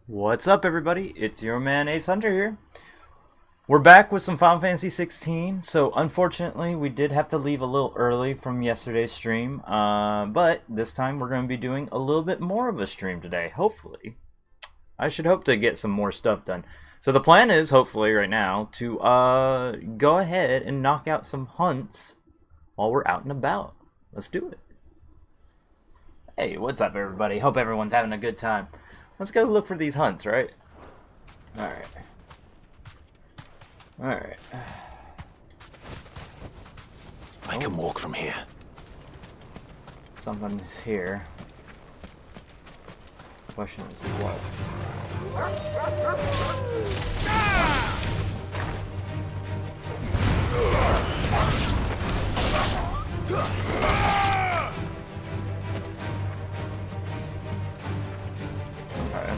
What's up, everybody? It's your man Ace Hunter here. We're back with some Final Fantasy 16. So unfortunately, we did have to leave a little early from yesterday's stream, but this time we're going to be doing a little bit more of a stream today. Hopefully, I should hope to get some more stuff done. So the plan is, hopefully, right now to go ahead and knock out some hunts while we're out and about. Let's do it. Hey, what's up, everybody? Hope everyone's having a good time. Let's go look for these hunts, right? Alright. Alright. I can walk from here. Something's here. Question is what? Okay.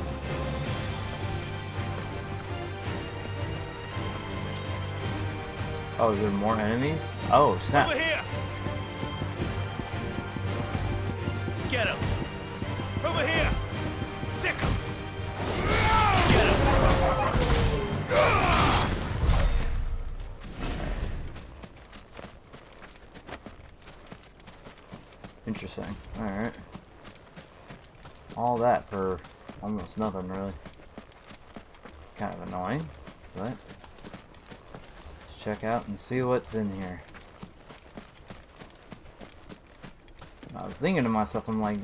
Oh, is there more enemies? Oh, snap. Over here. Get him! Over here! Sick him! Get him! Interesting. Alright. All that for almost nothing, really. Kind of annoying, but let's check out and see what's in here. I was thinking to myself, I'm like,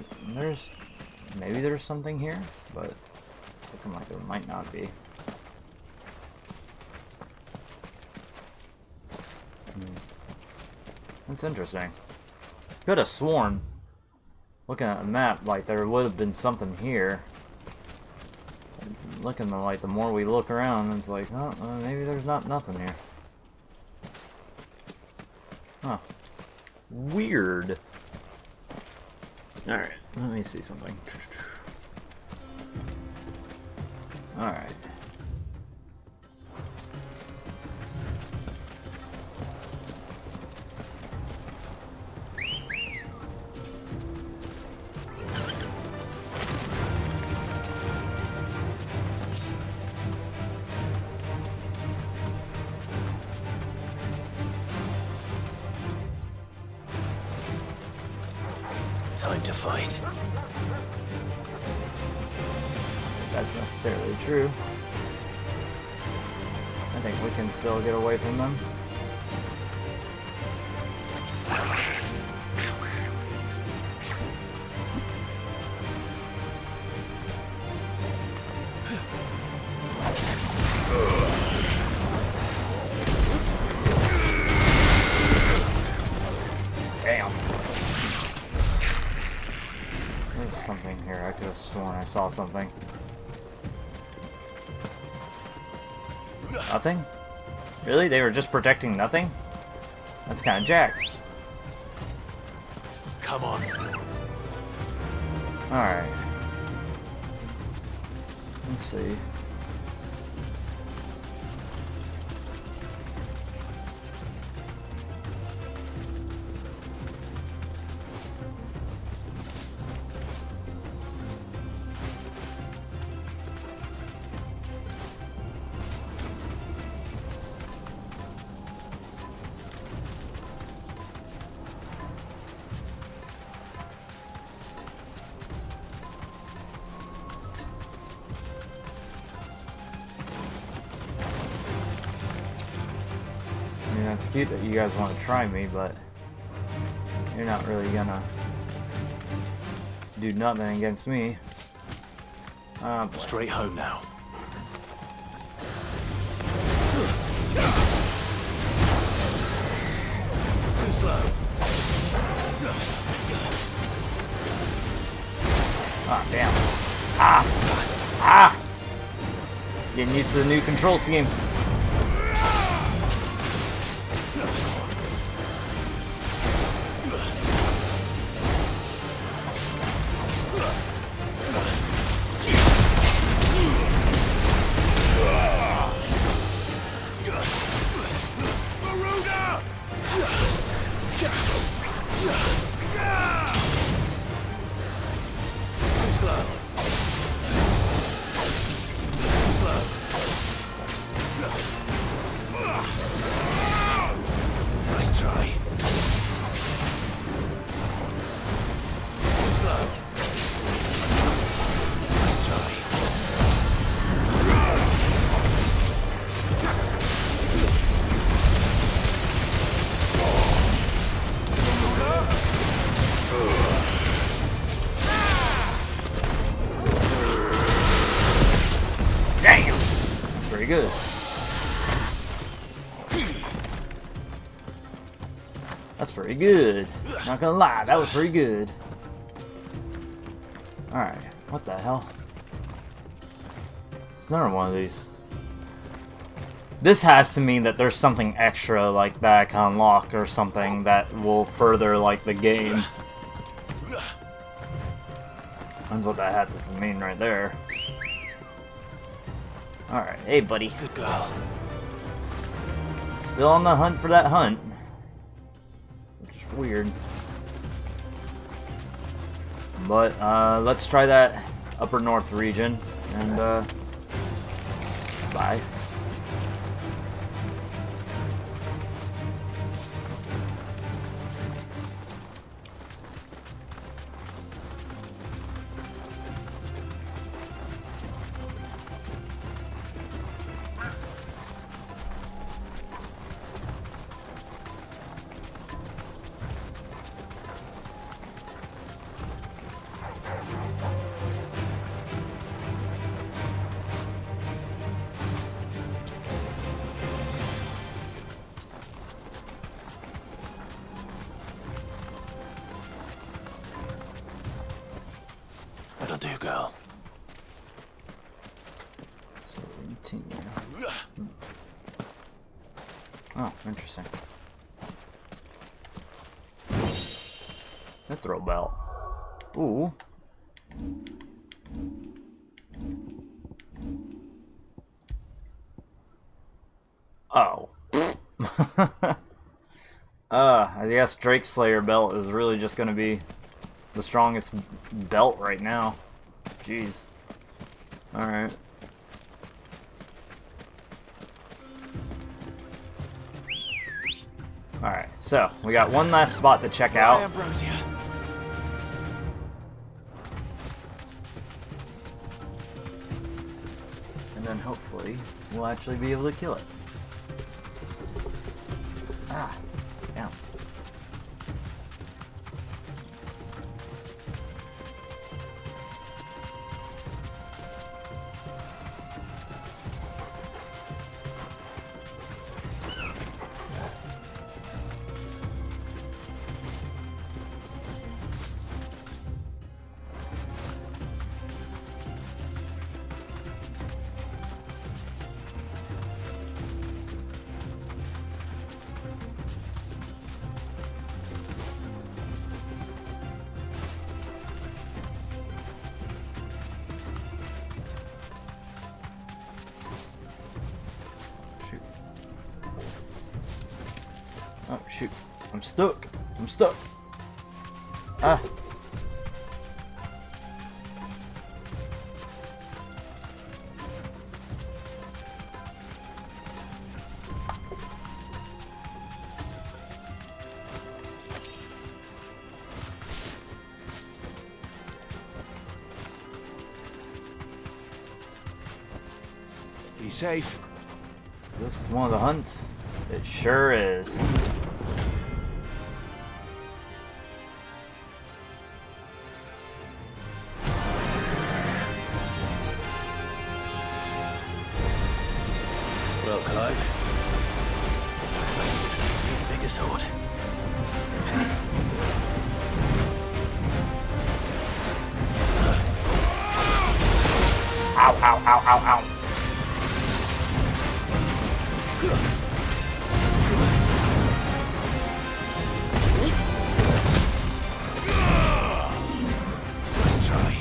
maybe there's something here, but it's looking like there might not be. That's interesting. Could have sworn, looking at the map, like there would have been something here. It's looking like the more we look around, it's like, oh, maybe there's nothing here. Huh. Weird. Alright, let me see something. Alright. Time to fight. That's necessarily true. I think we can still get away from them. Damn. There's something here. I could have sworn I saw something. Nothing? Really? They were just protecting nothing? That's kind of jacked. Come on. Alright. Let's see. I mean, that's cute that you guys want to try me, but you're not really gonna do nothing against me. Straight home now. Too slow. Ah, damn. Ah! Ah! Getting used to the new control schemes. Nice try. Too slow. Nice try. Damn! That's pretty good. That's pretty good. Not gonna lie, that was pretty good. Alright, what the hell? It's another one of these. This has to mean that there's something extra like that I can unlock or something that will further like the game. That's what that hat doesn't mean right there. Alright, hey buddy. Good girl. Still on the hunt for that hunt. Which is weird. But let's try that upper north region, and bye. That'll do, girl. So continue. Oh, interesting. A throw belt. Ooh. Oh. I guess Drake Slayer belt is really just gonna be the strongest belt right now. Jeez. Alright. Alright, so we got one last spot to check out. Ambrosia. And then hopefully we'll actually be able to kill it. Ah, damn. Oh, shoot. I'm stuck. I'm stuck. Ah. Be safe. This is one of the hunts. It sure is. Well, Clive. Looks like you've a bigger sword. Ow, ow, ow, ow, ow. Let's try.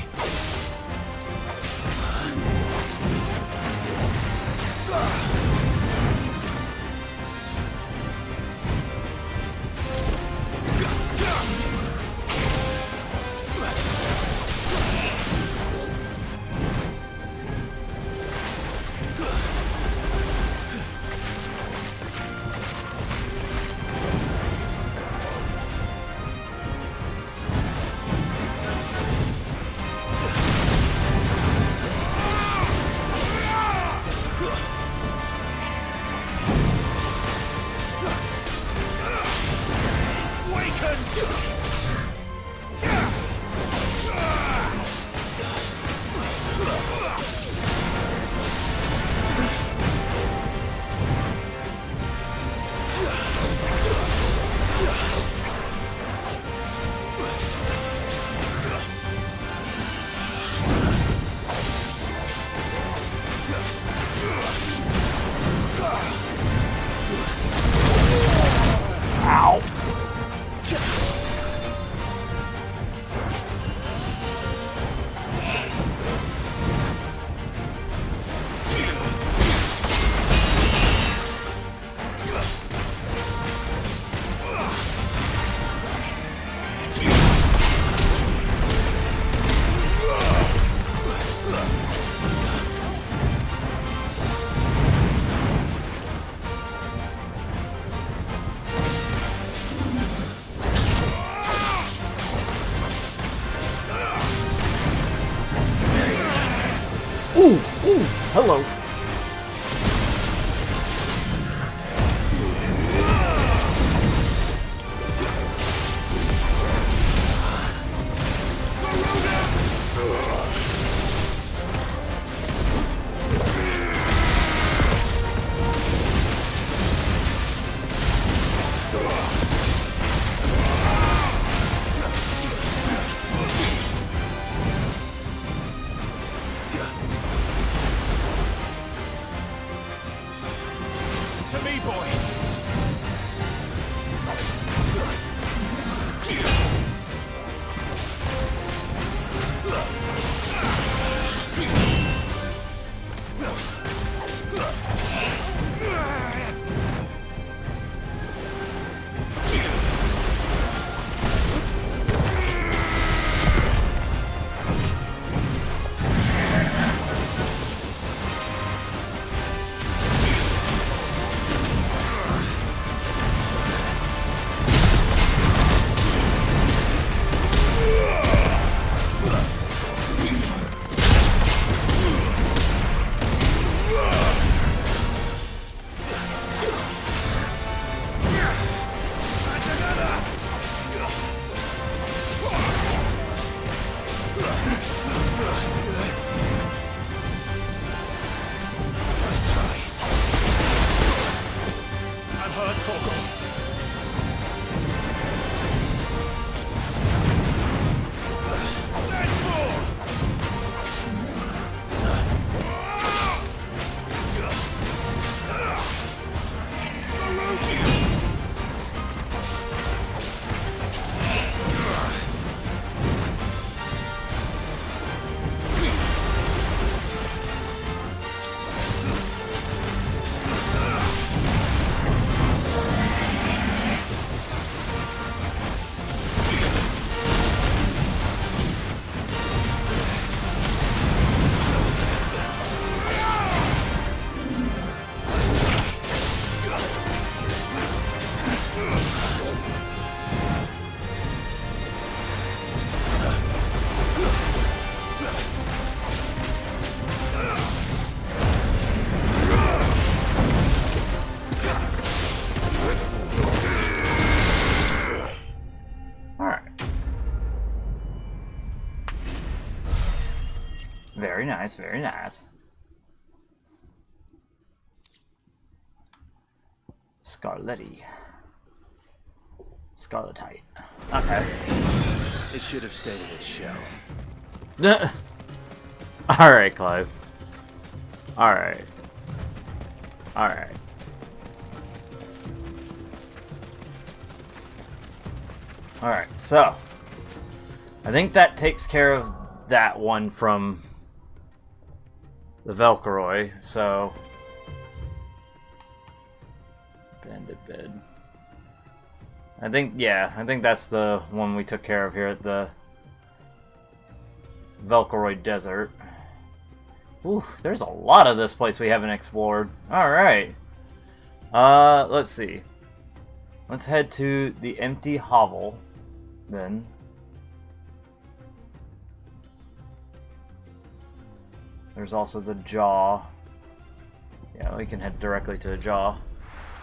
Hello. To me, boy. Very nice, very nice. Scarletty. Scarletite. Okay. It should have stayed in its shell. Alright, Clive. Alright. Alright. Alright, so I think that takes care of that one from the Velcroy, so bandit bed. I think that's the one we took care of here at the Velcroy Desert. Ooh, there's a lot of this place we haven't explored. Alright. Let's see. Let's head to the empty hovel then. There's also the jaw. Yeah, we can head directly to the jaw.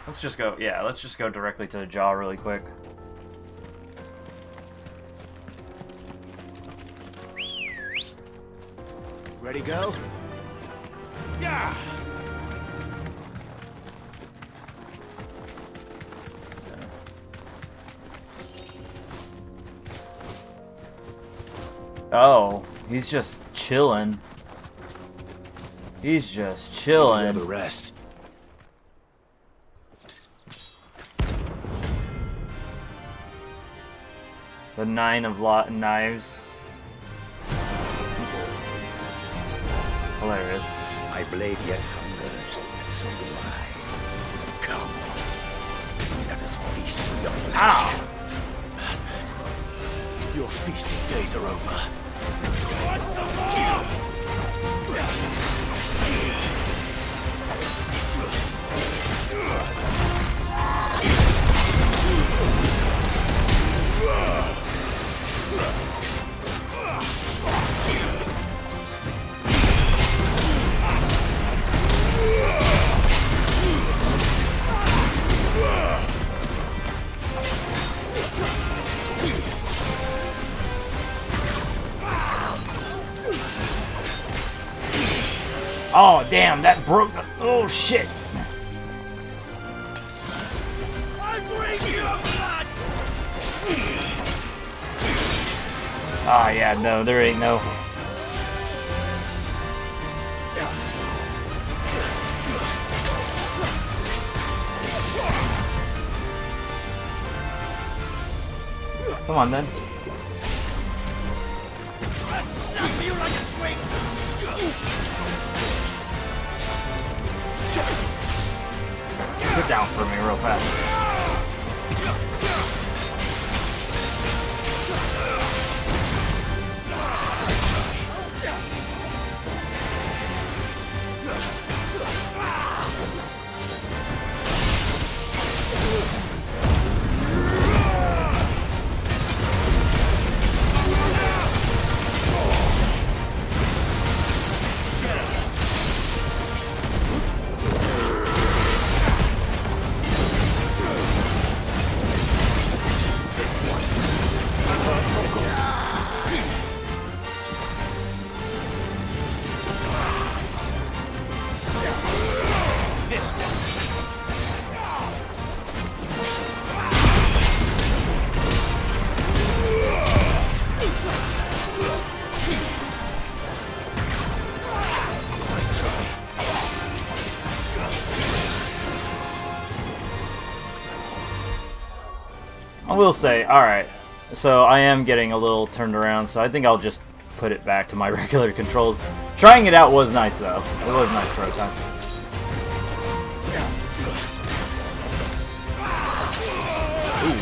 Let's just go directly to the jaw really quick. Ready, go? Yeah! Oh, he's just chilling. He's just chilling. Have a rest. The 9 of knives. Hilarious. My blade yet hungers, and so do I. Come, let us feast on your flesh. Ow! Your feasting days are over. Want some Oh, damn, that broke the... Oh, shit. Ah, yeah, no, there ain't no... Come on, then. Snap you like a twig. Sit down for me real fast. I will say, alright, so I am getting a little turned around, so I think I'll just put it back to my regular controls. Trying it out was nice, though. It was nice for a time. Ooh.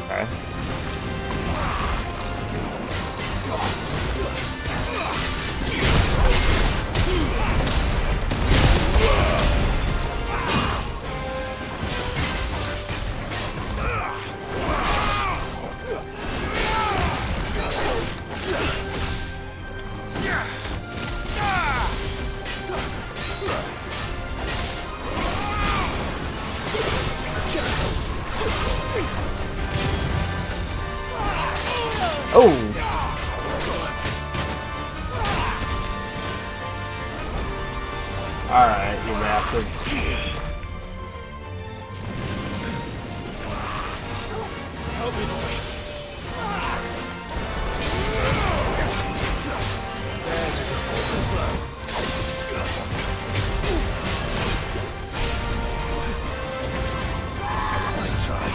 Okay. Oh! Alright, you bastard. Nice try.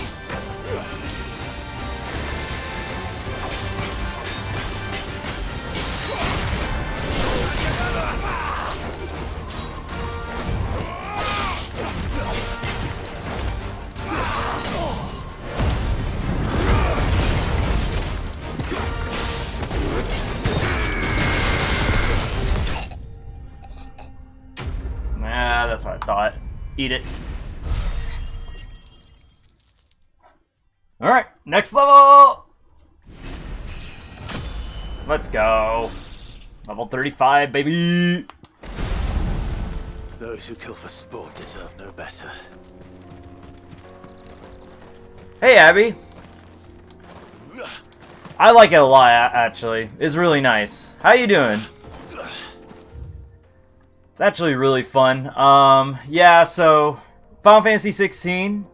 Nah, that's what I thought. Eat it. Alright, next level! Let's go. Level 35, baby! Those who kill for sport deserve no better. Hey, Abby. I like it a lot, actually. It's really nice. How you doing? It's actually really fun. Yeah, so Final Fantasy 16,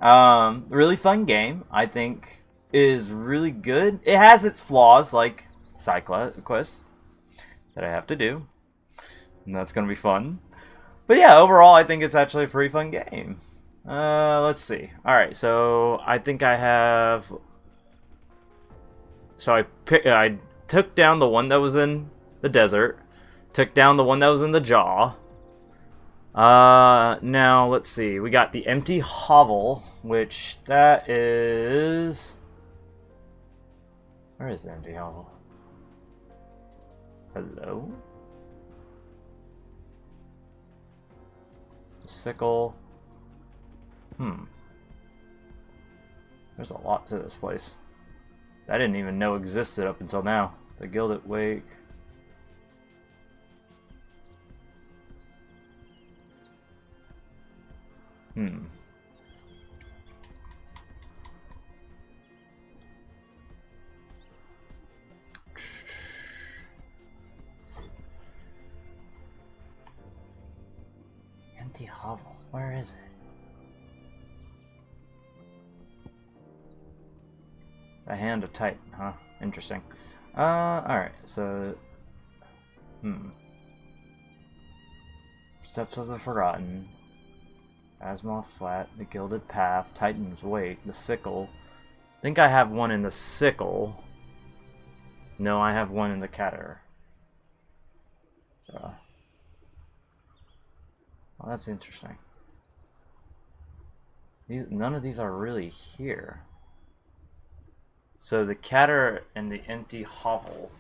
really fun game. I think is really good. It has its flaws, like side quests that I have to do, and that's gonna be fun. But yeah, overall, I think it's actually a pretty fun game. Let's see. All right, so I think I have. So I took down the one that was in the desert, took down the one that was in the jaw. Now let's see. We got the empty hovel, which that is. Where is the empty hovel? Hello? Sickle. There's a lot to this place. I didn't even know existed up until now. The Gilded Wake. empty hovel. Where is it? The Hand of Titan, huh? Interesting. Alright, so... Steps of the Forgotten. Azimuth Flat, the Gilded Path, Titan's Wake, the Sickle. I think I have one in the Sickle. No, I have one in the Catter. So... Well, that's interesting. None of these are really here. So the Catter and the empty hovel.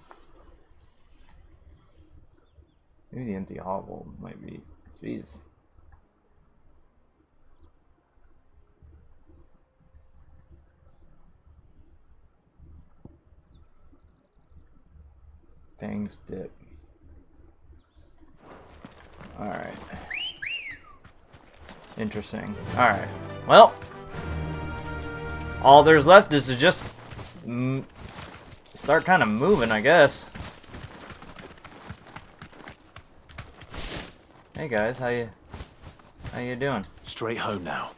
Maybe the empty hovel might be. Jeez. Fangs dip. Alright. Interesting. Alright. Well, all there's left is to just start kind of moving, I guess. Hey guys, how you doing? Straight home now.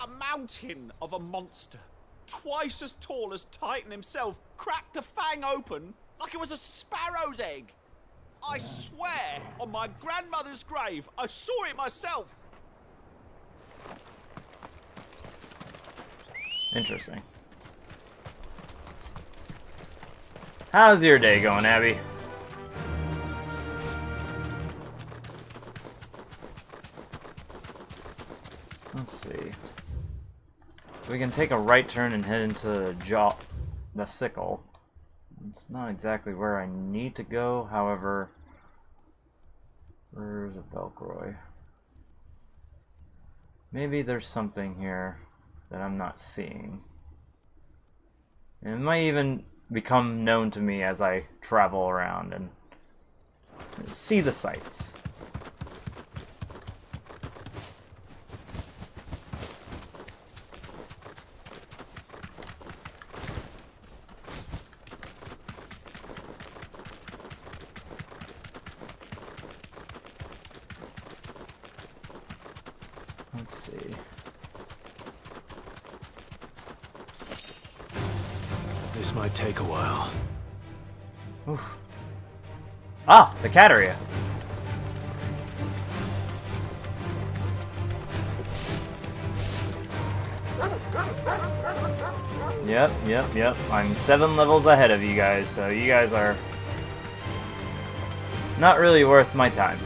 A mountain of a monster, twice as tall as Titan himself, cracked the fang open like it was a sparrow's egg. I swear on my grandmother's grave, I saw it myself. Interesting. How's your day going, Abby? Let's see. So we can take a right turn and head into the Sickle. It's not exactly where I need to go, however... Where's a Velcroy? Maybe there's something here that I'm not seeing. And it might even become known to me as I travel around and see the sights. Let's see. This might take a while. Oof. Ah, the cat area. Yep. I'm 7 levels ahead of you guys, so you guys are not really worth my time.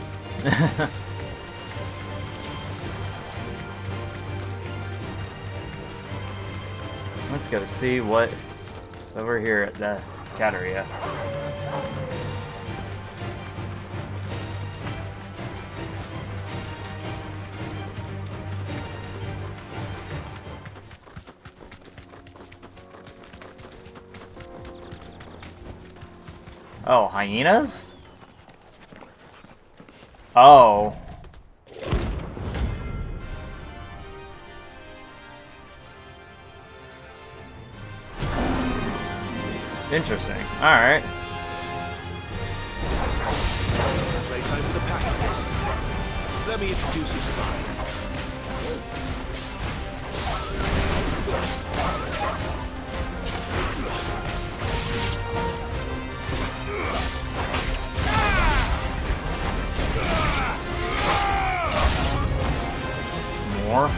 Let's go see what's over here at the cat area. Oh, hyenas? Oh. Interesting. Alright. Playtime for the packets. Let me introduce you to mine. More.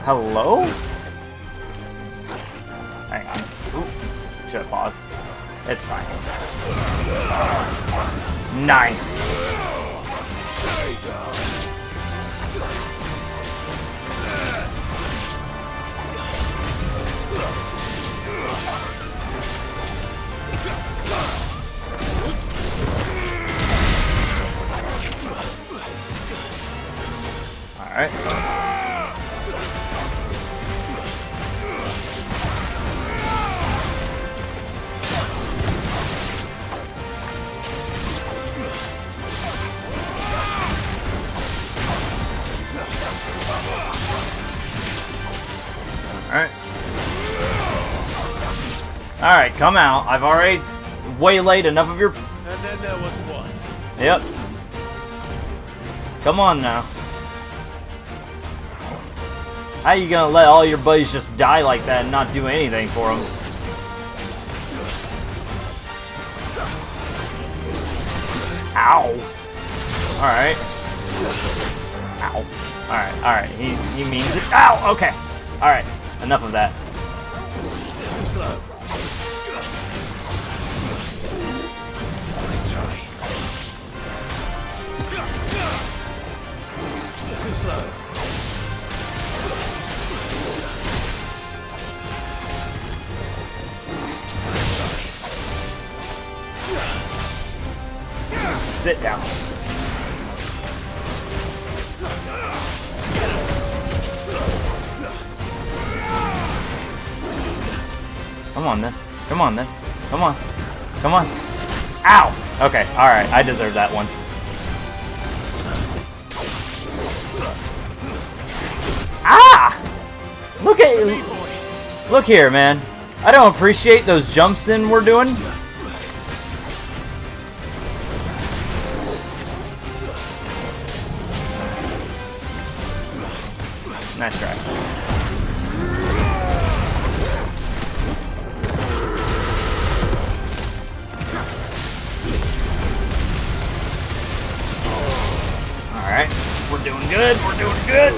Hello? Hang on. Ooh. Should have paused. It's fine. Nice! Alright. Alright. Alright, come out. I've already waylaid enough of your... And then there was one. Yep. Come on now. How you gonna let all your buddies just die like that and not do anything for them? Ow. Alright. Ow. Alright. He means it. Ow! Okay. Alright. Enough of that. Too slow. Nice try. Too slow. Sit down. Come on then. Come on then. Come on. Come on. Ow! Okay, alright. I deserve that one. Ah! Look at you. Look here, man. I don't appreciate those jumps in we're doing. Nice try. Alright, we're doing good, we're doing good.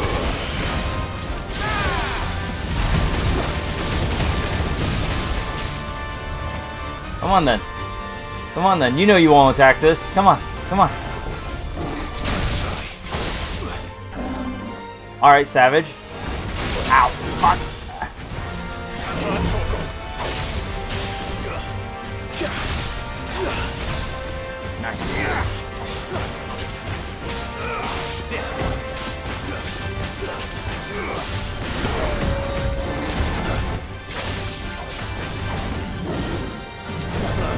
Come on then. Come on then, you know you won't attack this. Come on, come on. Alright, Savage. Ow, fuck. Nice. This one. Too slow.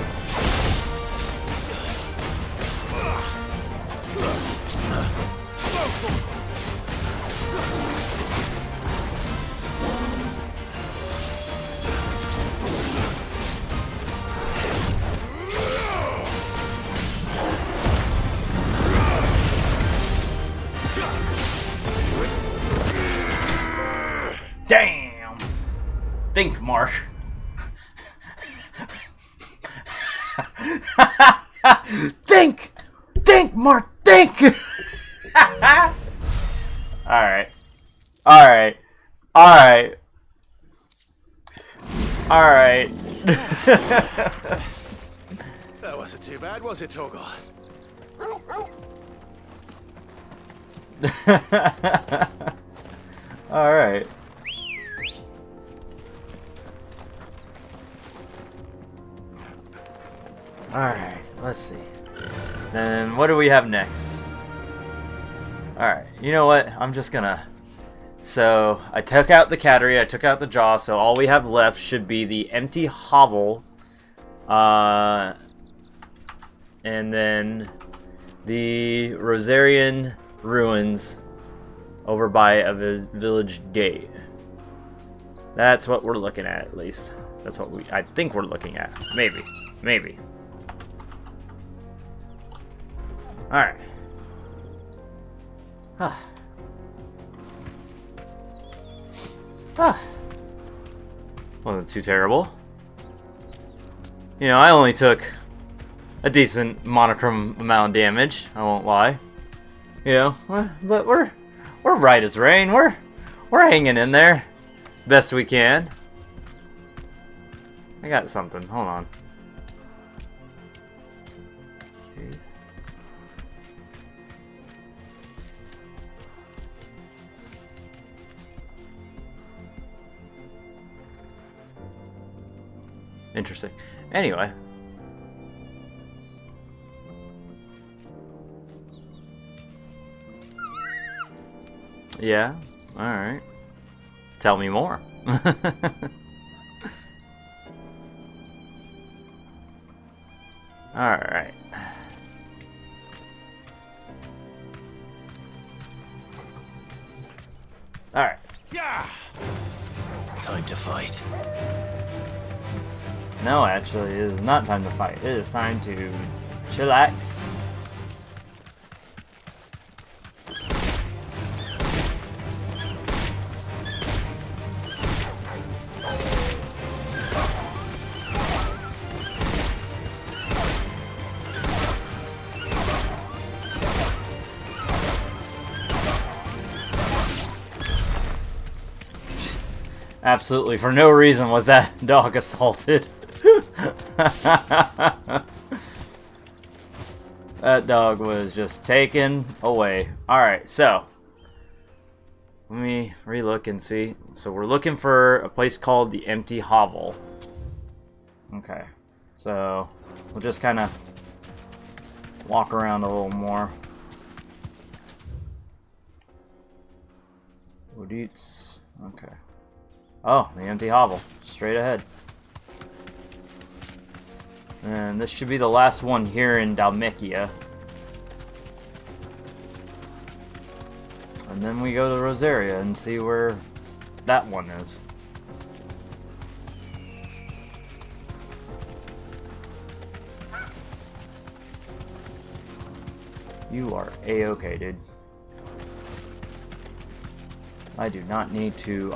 Damn! Think, Mark. Think! Think, Mark! Think! Alright. Alright. Alright. Alright. That wasn't too bad, was it, Torgal? Alright. Alright, let's see. Then what do we have next? Alright, you know what? I'm just gonna... So, I took out the cattery, I took out the jaw, so all we have left should be the empty hovel. And then the Rosarian ruins over by a village gate. That's what we're looking at least. That's what I think we're looking at. Maybe. Maybe. Alright. Ah. Ah. Wasn't too terrible. You know, I only took a decent monochrome amount of damage, I won't lie. You know, but we're right as rain. We're hanging in there best we can. I got something. Hold on. Okay. Interesting. Anyway. Yeah. All right. Tell me more. All right. All right. Yeah. Time to fight. No, actually, it is not time to fight. It is time to chillax. Absolutely, for no reason was that dog assaulted. That dog was just taken away. Alright, so let me relook and see. So we're looking for a place called the Empty Hovel. Okay, so we'll just kind of walk around a little more. Odits. Okay. Oh, the Empty Hovel. Straight ahead. And this should be the last one here in Dalmekia. And then we go to Rosaria and see where that one is. You are A-okay, dude. I do not need to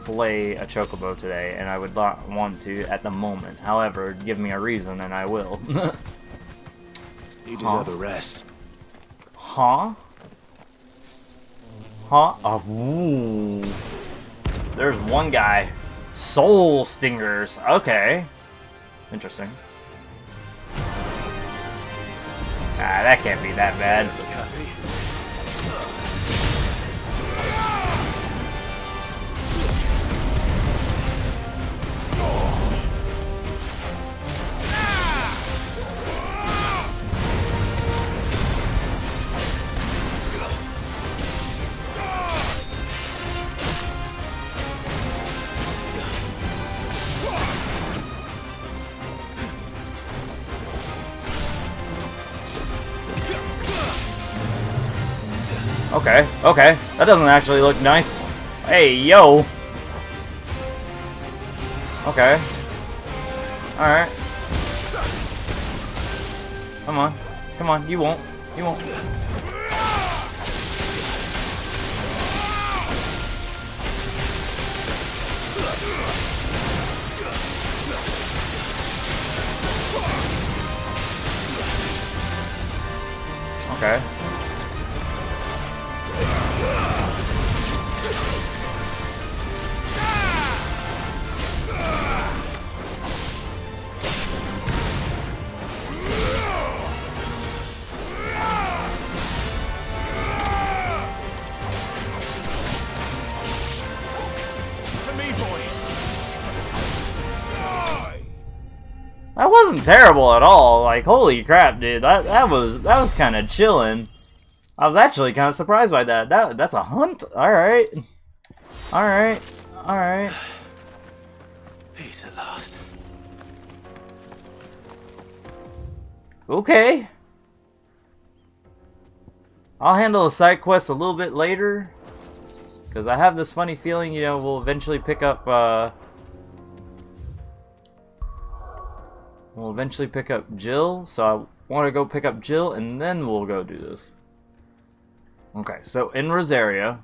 flay a chocobo today, and I would not want to at the moment. However, give me a reason and I will. You deserve a rest. Huh? Huh? Ooh. There's one guy. Soul Stingers. Okay. Interesting. Ah, that can't be that bad. Look happy. Okay, okay. That doesn't actually look nice. Hey, yo! Okay. Alright. Come on. Come on, you won't. You won't. Okay. That wasn't terrible at all. Like, holy crap, dude. That was kind of chilling. I was actually kind of surprised by that. That's a hunt. All right. All right. All right. Peace at last. Okay. I'll handle a side quest a little bit later, because I have this funny feeling, you know, we'll eventually pick up Jill, so I want to go pick up Jill, and then we'll go do this. Okay, so in Rosaria,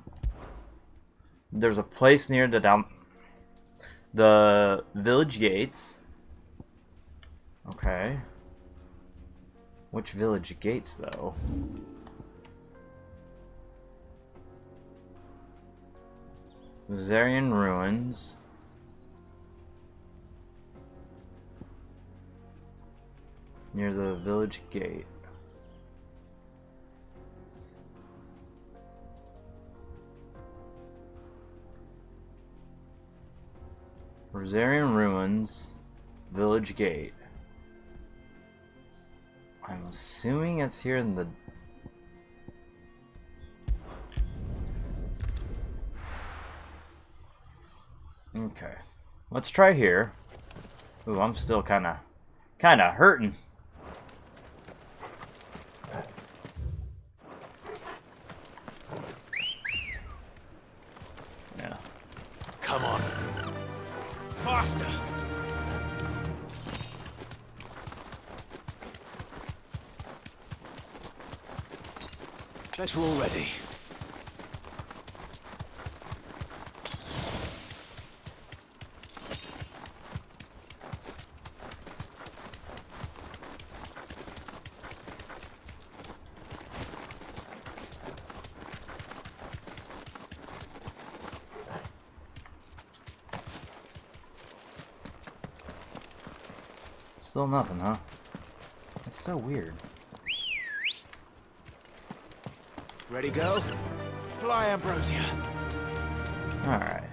there's a place near the village gates. Okay. Which village gates, though? Rosarian Ruins. Near the village gate. Rosarian Ruins, village gate. I'm assuming it's here in the... Okay. Let's try here. Ooh, I'm still kinda hurting. Yeah. Come on. Faster! Better already. Still nothing, huh? That's so weird. Ready, go? Fly, Ambrosia. Alright.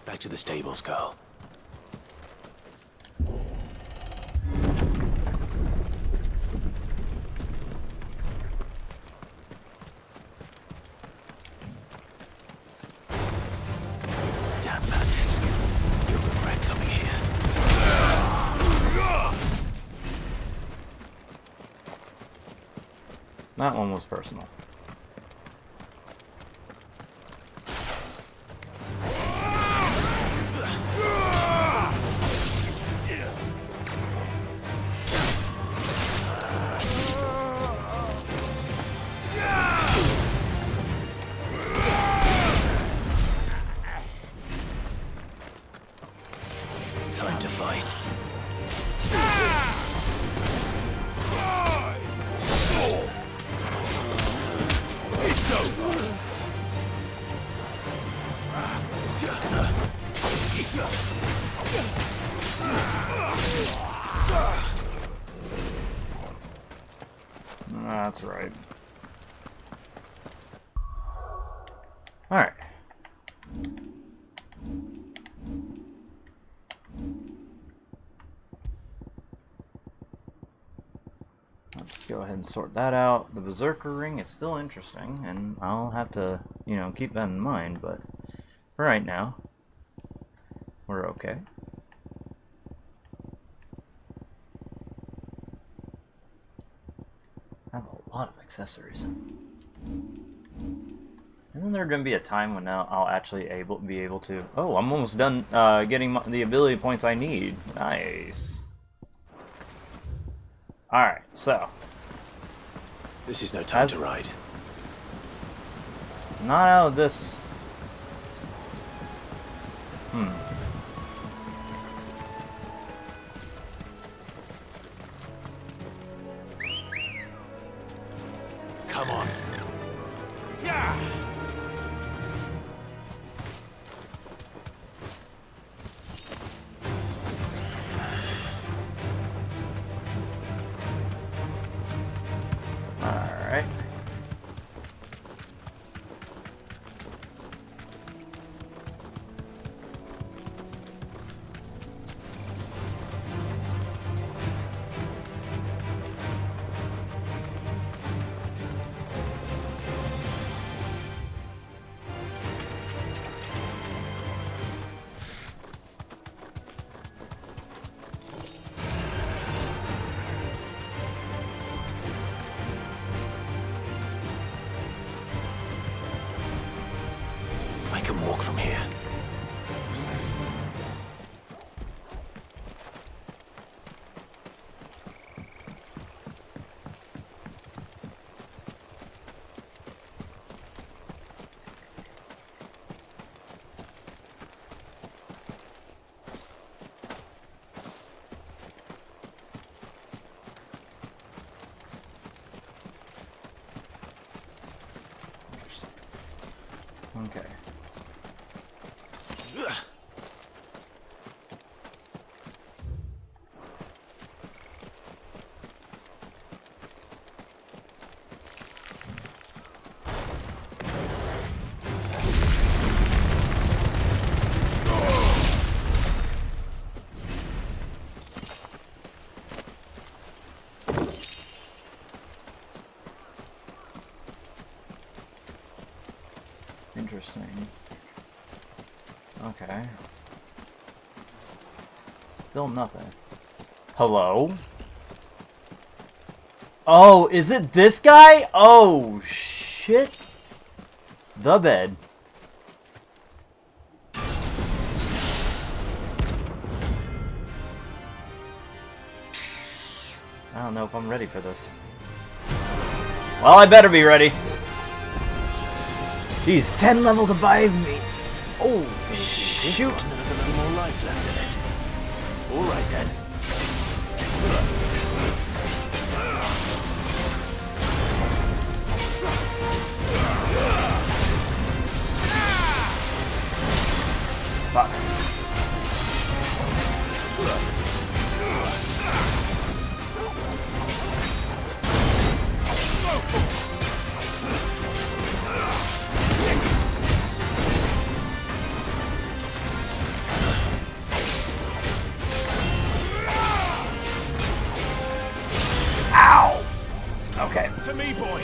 Back to the stables, girl. Damn bandits. You'll regret coming here. That one was personal. Time to fight. It's over. That's right. Alright. Let's go ahead and sort that out. The Berserker ring is still interesting, and I'll have to, you know, keep that in mind, but for right now, we're okay. I have a lot of accessories. Isn't there going to be a time when now I'll actually be able to... Oh, I'm almost done getting the ability points I need. Nice. Alright, so. This is no time to ride. Not out of this... Come on. Yeah. Alright. I can walk from here. Okay. Interesting. Okay. Still nothing. Hello? Oh, is it this guy? Oh, shit. The bed. I don't know if I'm ready for this. Well, I better be ready. He's 10 levels above me. Oh, shoot. There's a little more life left in it. All right then. Fuck. Ow! Okay. To me, boy.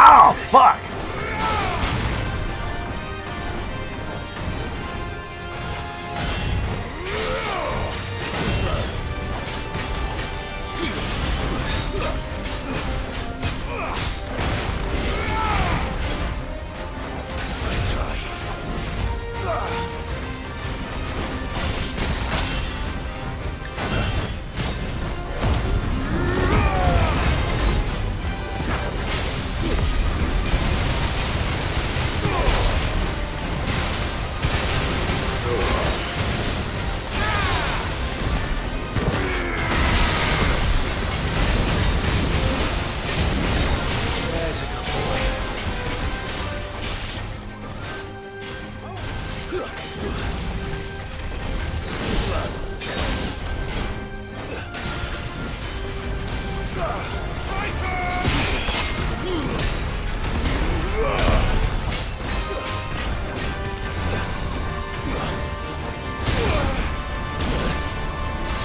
Oh, fuck! Nice try. There's a good boy.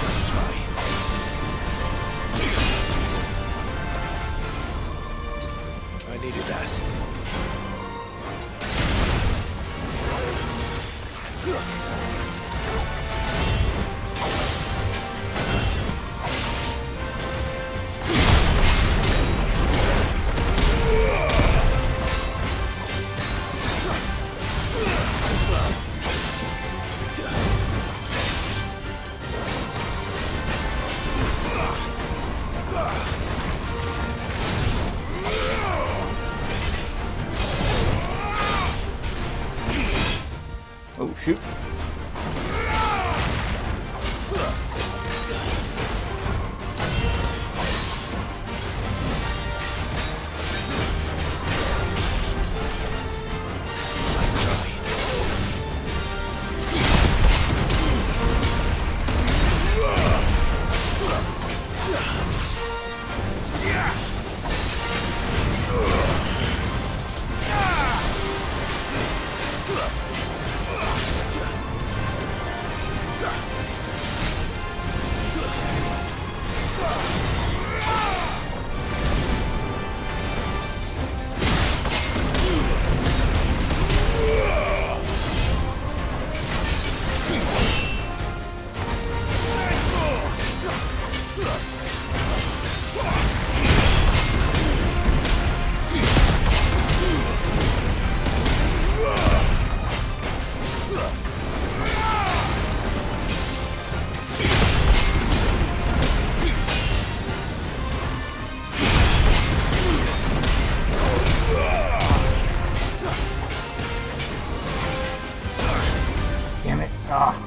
Nice try. I needed that. Oh, shoot. Ah.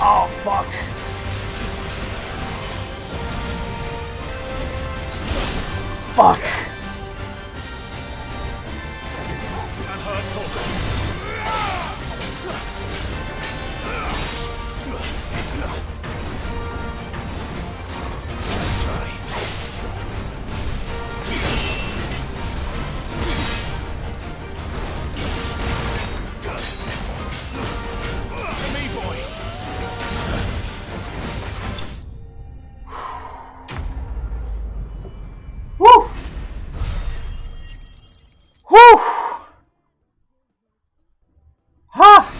Oh, fuck. Fuck. Let's try. To me, boy. Woo! Woo! Ha!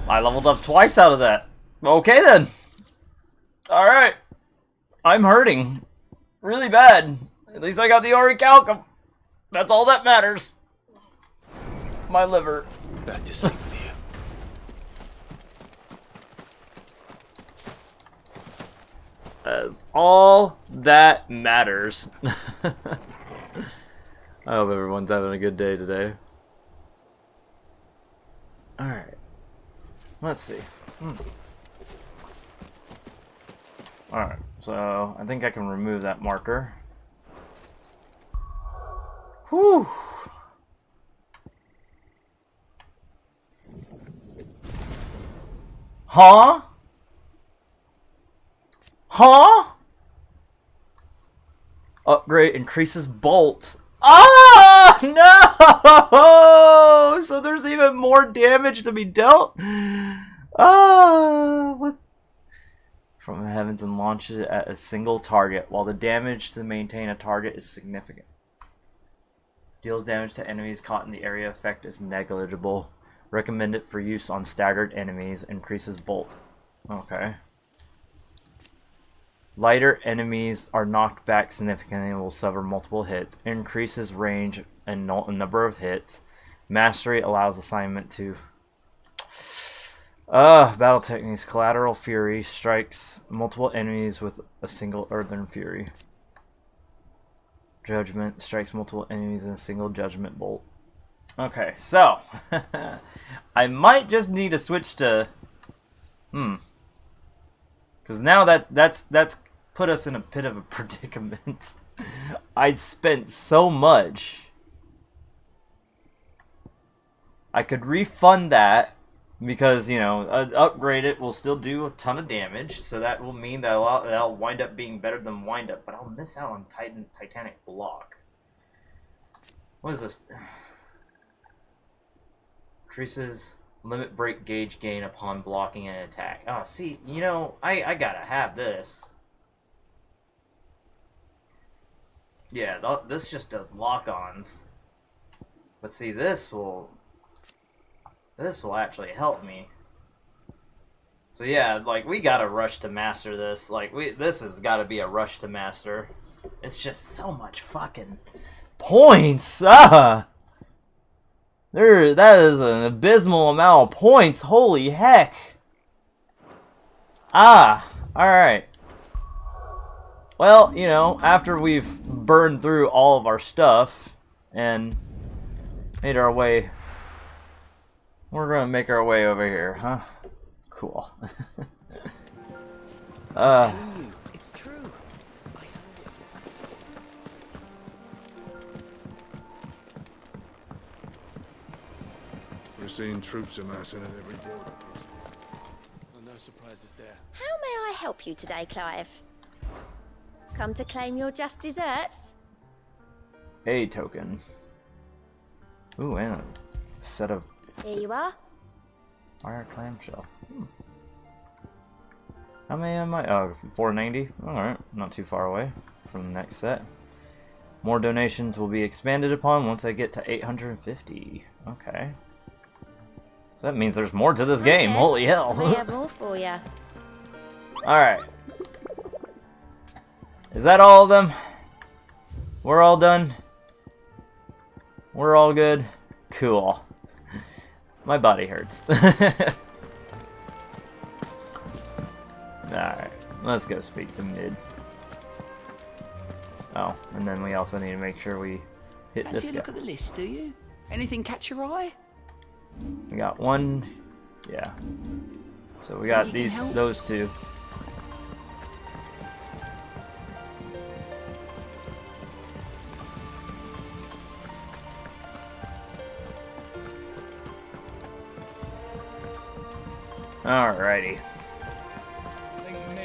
I leveled up twice out of that. Okay then. Alright. I'm hurting. Really bad. At least I got the orichalcum. That's all that matters. My liver. Back to sleep with you. That's all that matters. I hope everyone's having a good day today. Alright. Let's see. Alright, so I think I can remove that marker. Whew! Huh? Huh? Upgrade increases bolts. Ah! No! So there's even more damage to be dealt? Ah! What? From the heavens and launches it at a single target, while the damage to maintain a target is significant. Deals damage to enemies caught in the area effect is negligible. Recommended for use on staggered enemies. Increases bolt. Okay. Lighter enemies are knocked back significantly and will suffer multiple hits. Increases range and number of hits. Mastery allows assignment to... battle techniques. Collateral Fury strikes multiple enemies with a single Earthen Fury. Judgment strikes multiple enemies in a single Judgment Bolt. Okay, so... I might just need to switch to... Because now that's put us in a bit of a predicament. I spent so much. I could refund that because, you know, upgrade it will still do a ton of damage. So that will mean that that'll wind up being better than wind up. But I'll miss out on Titanic Block. What is this? Increases limit break gauge gain upon blocking an attack. Oh, see, you know, I gotta have this. Yeah, this just does lock-ons. But see, this will actually help me. So yeah, like, we gotta rush to master this. Like, this has gotta be a rush to master. It's just so much fucking points. That is an abysmal amount of points. Holy heck. Alright. Well, you know, after we've burned through all of our stuff and made our way, we're gonna make our way over here, huh? Cool. I'm telling you, it's true. I heard it. We're seeing troops amassing at every border post. Well, no surprises there. How may I help you today, Clive? Come to claim your just desserts? A token. Ooh, and a set of Here you are. wire clamshell. How many am I? Oh, 490. Alright, not too far away from the next set. More donations will be expanded upon once I get to 850. Okay. So that means there's more to this game. Okay. Holy hell. I have more for you. Alright. Is that all of them? We're all done? We're all good? Cool. My body hurts. Alright, let's go speak to mid. Oh, and then we also need to make sure we hit this Fancy a guy. look at the list, do you? Anything catch your eye? We got one, yeah. So we Think got you can these, help? those two. Alrighty.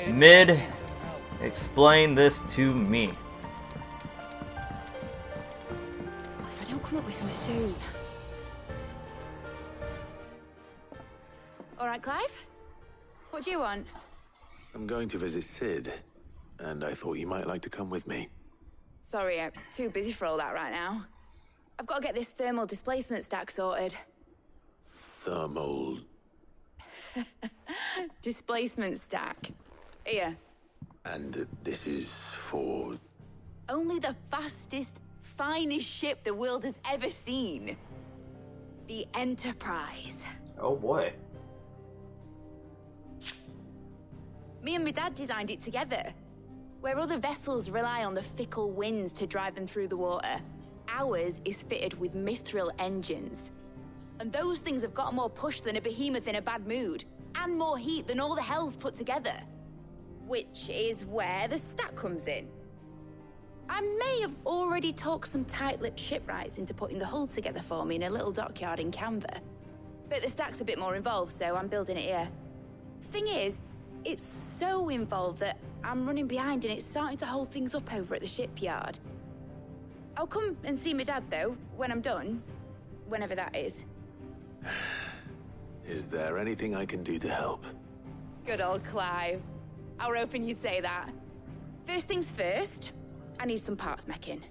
Mid, explain this to me. If I don't come up with something soon. All right, Clive. What do you want? I'm going to visit Sid, and I thought you might like to come with me. Sorry, I'm too busy for all that right now. I've got to get this thermal displacement stack sorted. Thermal... Displacement stack. Here. And this is for... Only the fastest, finest ship the world has ever seen. The Enterprise. Oh boy. Me and my dad designed it together. Where other vessels rely on the fickle winds to drive them through the water, ours is fitted with mithril engines. And those things have got more push than a behemoth in a bad mood, and more heat than all the hells put together. Which is where the stack comes in. I may have already talked some tight-lipped shipwrights into putting the hull together for me in a little dockyard in Canva. But the stack's a bit more involved, so I'm building it here. Thing is, it's so involved that I'm running behind and it's starting to hold things up over at the shipyard. I'll come and see my dad, though, when I'm done. Whenever that is. Is there anything I can do to help? Good old Clive. I were hoping you'd say that. First things first, I need some parts meching.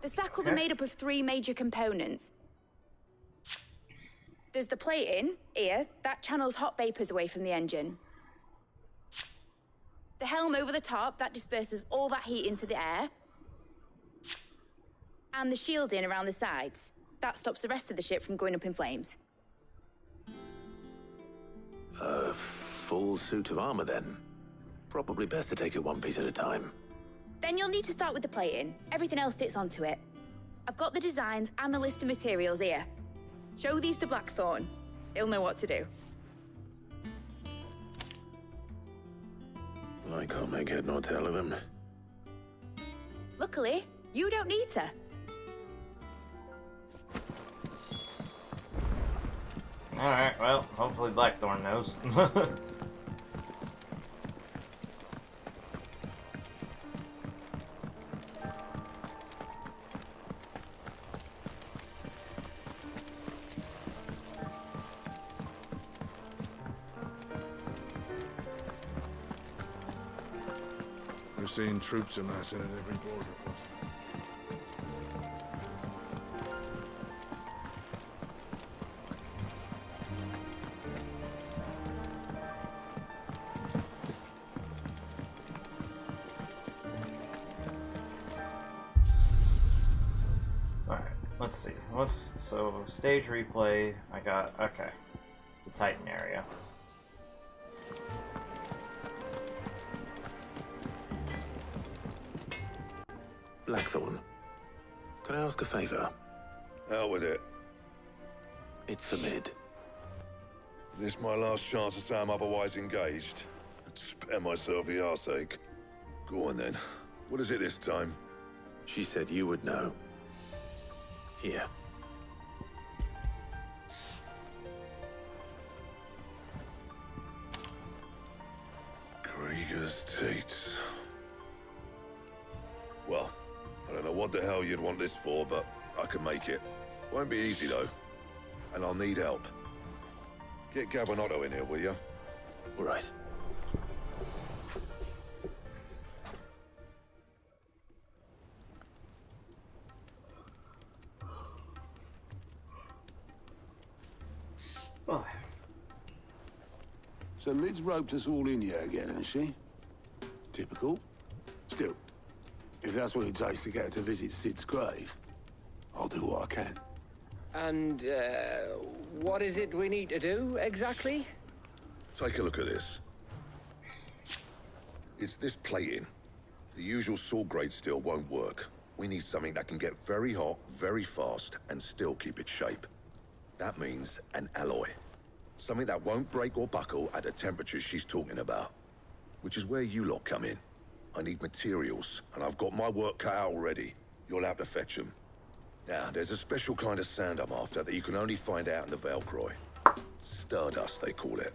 The stack will be made up of 3 major components. There's the plating, here, that channels hot vapors away from the engine. The helm over the top, that disperses all that heat into the air. And the shielding around the sides. That stops the rest of the ship from going up in flames. A full suit of armor, then. Probably best to take it one piece at a time. Then you'll need to start with the plating. Everything else fits onto it. I've got the designs and the list of materials here. Show these to Blackthorn. He'll know what to do. I can't make head nor tail of them. Luckily, you don't need to. Alright, well, hopefully Blackthorn knows. We're seeing troops amassing at every border crossing. Alright, let's see. So stage replay, I got, okay. The Titan area. Blackthorn, can I ask a favor? Out with it. It's for Mid. This my last chance to say I'm otherwise engaged. I'd spare myself the arseache. Go on then. What is it this time? She said you would know. Here. Krieger's Tates. Well, I don't know what the hell you'd want this for, but I can make it. Won't be easy, though. And I'll need help. Get Gavin Otto in here, will ya? All right. Oh. So Lid's roped us all in here again, has she? Typical. Still, if that's what it takes to get her to visit Sid's grave, I'll do what I can. And, what is it we need to do, exactly? Take a look at this. It's this plating. The usual saw grade steel won't work. We need something that can get very hot, very fast, and still keep its shape. That means an alloy. Something that won't break or buckle at the temperatures she's talking about. Which is where you lot come in. I need materials, and I've got my work cut out already. You'll have to fetch them. Now, there's a special kind of sand I'm after that you can only find out in the Velcroy. Stardust, they call it.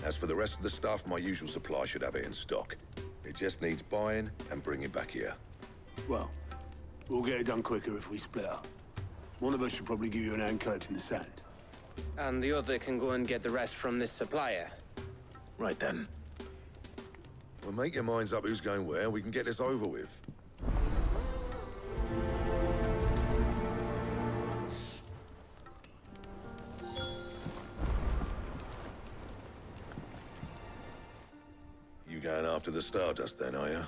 As for the rest of the stuff, my usual supply should have it in stock. It just needs buying and bringing back here. Well, we'll get it done quicker if we split up. One of us should probably give you an hand collecting the sand. And the other can go and get the rest from this supplier. Right then. Well, make your minds up who's going where, and we can get this over with. You going after the Stardust then, are you?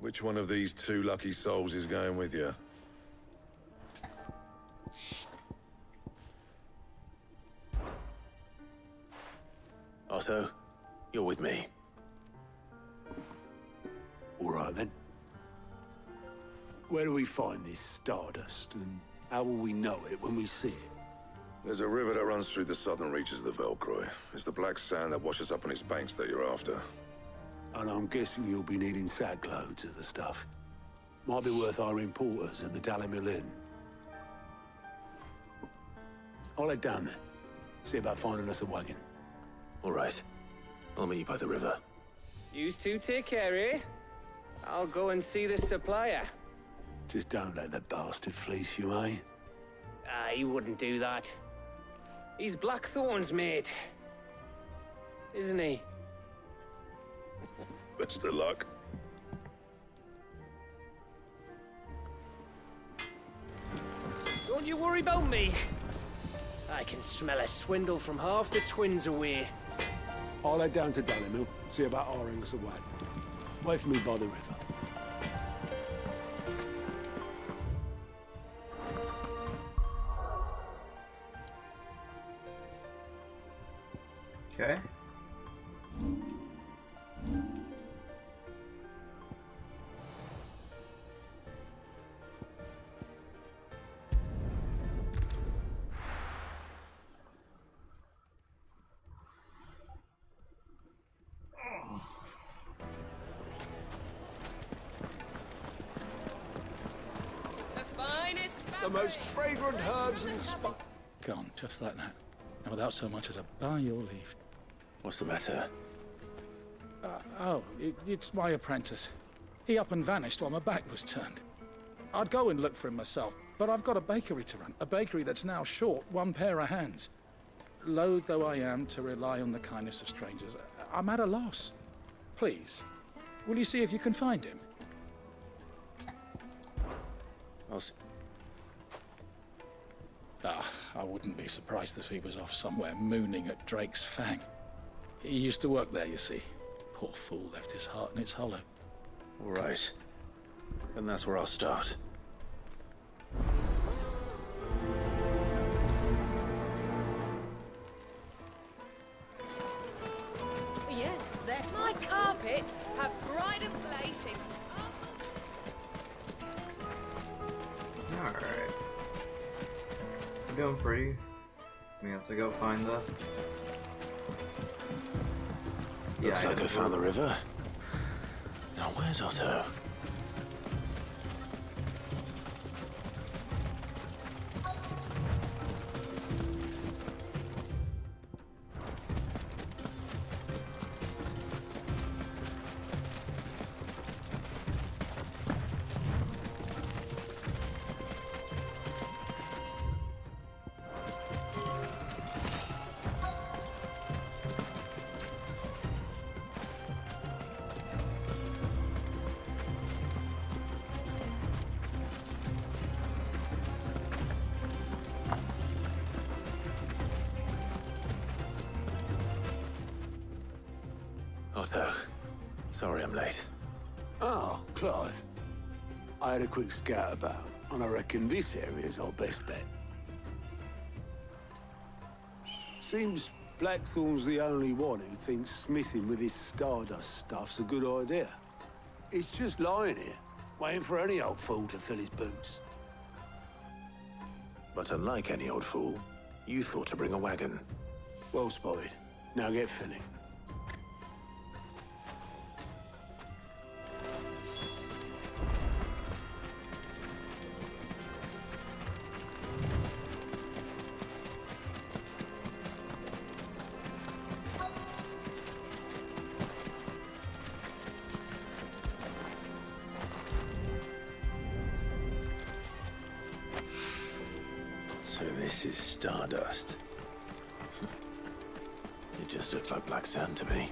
Which one of these two lucky souls is going with you? Otto, you're with me. All right, then. Where do we find this Stardust, and how will we know it when we see it? There's a river that runs through the southern reaches of the Velcroy. It's the black sand that washes up on its banks that you're after. And I'm guessing you'll be needing sack loads of the stuff. Might be worth our importers at the Dalimil Inn. I'll head down there. See about finding us a wagon. All right. I'll meet you by the river. Yous two take care, eh? I'll go and see the supplier. Just don't let the bastard fleece you, eh? He wouldn't do that. He's Blackthorn's mate. Isn't he? Best of luck. Don't you worry about me. I can smell a swindle from half the twins away. I'll head down to Dalimil, see about hiring us a wagon. Wait for me by the river. Okay. The finest The most fragrant herbs and spices. Gone, just like that. And without so much as a by your leave. What's the matter? It's my apprentice. He up and vanished while my back was turned. I'd go and look for him myself, but I've got a bakery to run. A bakery that's now short one pair of hands. Loath though I am to rely on the kindness of strangers, I'm at a loss. Please, will you see if you can find him? I'll see. I wouldn't be surprised if he was off somewhere mooning at Drake's Fang. He used to work there, you see. Poor fool left his heart in its hollow. All right. Then that's where I'll start. Yes, my carpets have pride of place in Alright. We're doing pretty. We have to go find the... Looks like I found the river. Now where's Otto? Sorry I'm late. Ah, Clive. I had a quick scout about, and I reckon this area's our best bet. Seems Blackthorn's the only one who thinks smithing with his Stardust stuff's a good idea. It's just lying here, waiting for any old fool to fill his boots. But unlike any old fool, you thought to bring a wagon. Well spotted. Now get filling. So this is Stardust. It just looks like black sand to me.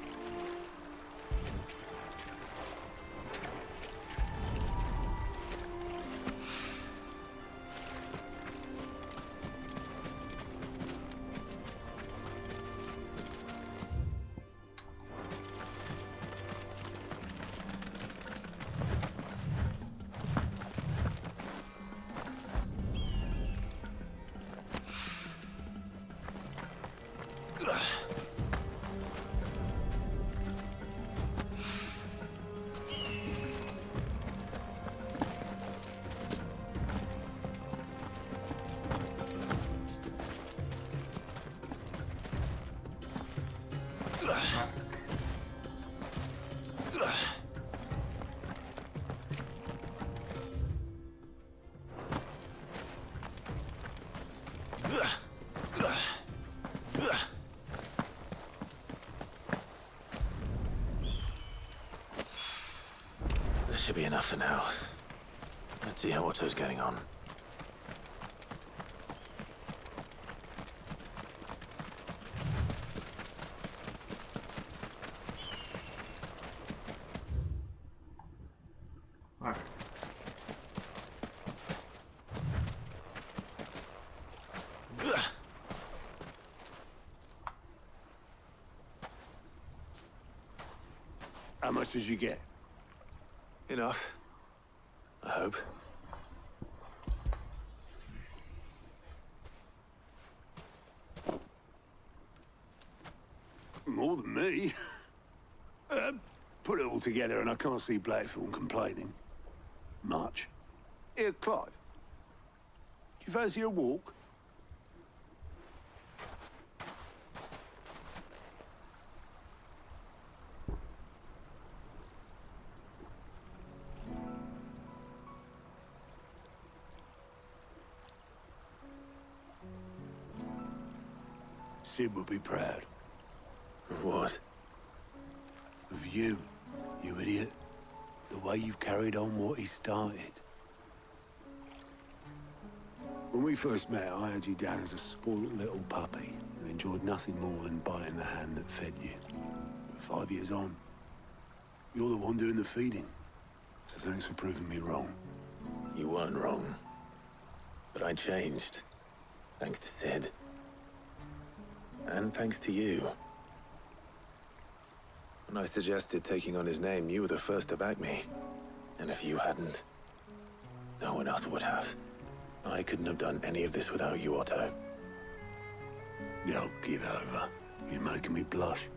That should be enough for now. Let's see how Otto's getting on. Alright. How much did you get? Enough. I hope. More than me. Put it all together and I can't see Blackthorn complaining. Much. Here, Clive. Do you fancy a walk? Sid would be proud. Of what? Of you, you idiot. The way you've carried on what he started. When we first met, I had you down as a spoiled little puppy who enjoyed nothing more than biting the hand that fed you. But 5 years on, you're the one doing the feeding. So thanks for proving me wrong. You weren't wrong. But I changed. Thanks to Sid. And thanks to you. When I suggested taking on his name, you were the first to back me. And if you hadn't, no one else would have. I couldn't have done any of this without you, Otto. Yo, give over. You're making me blush.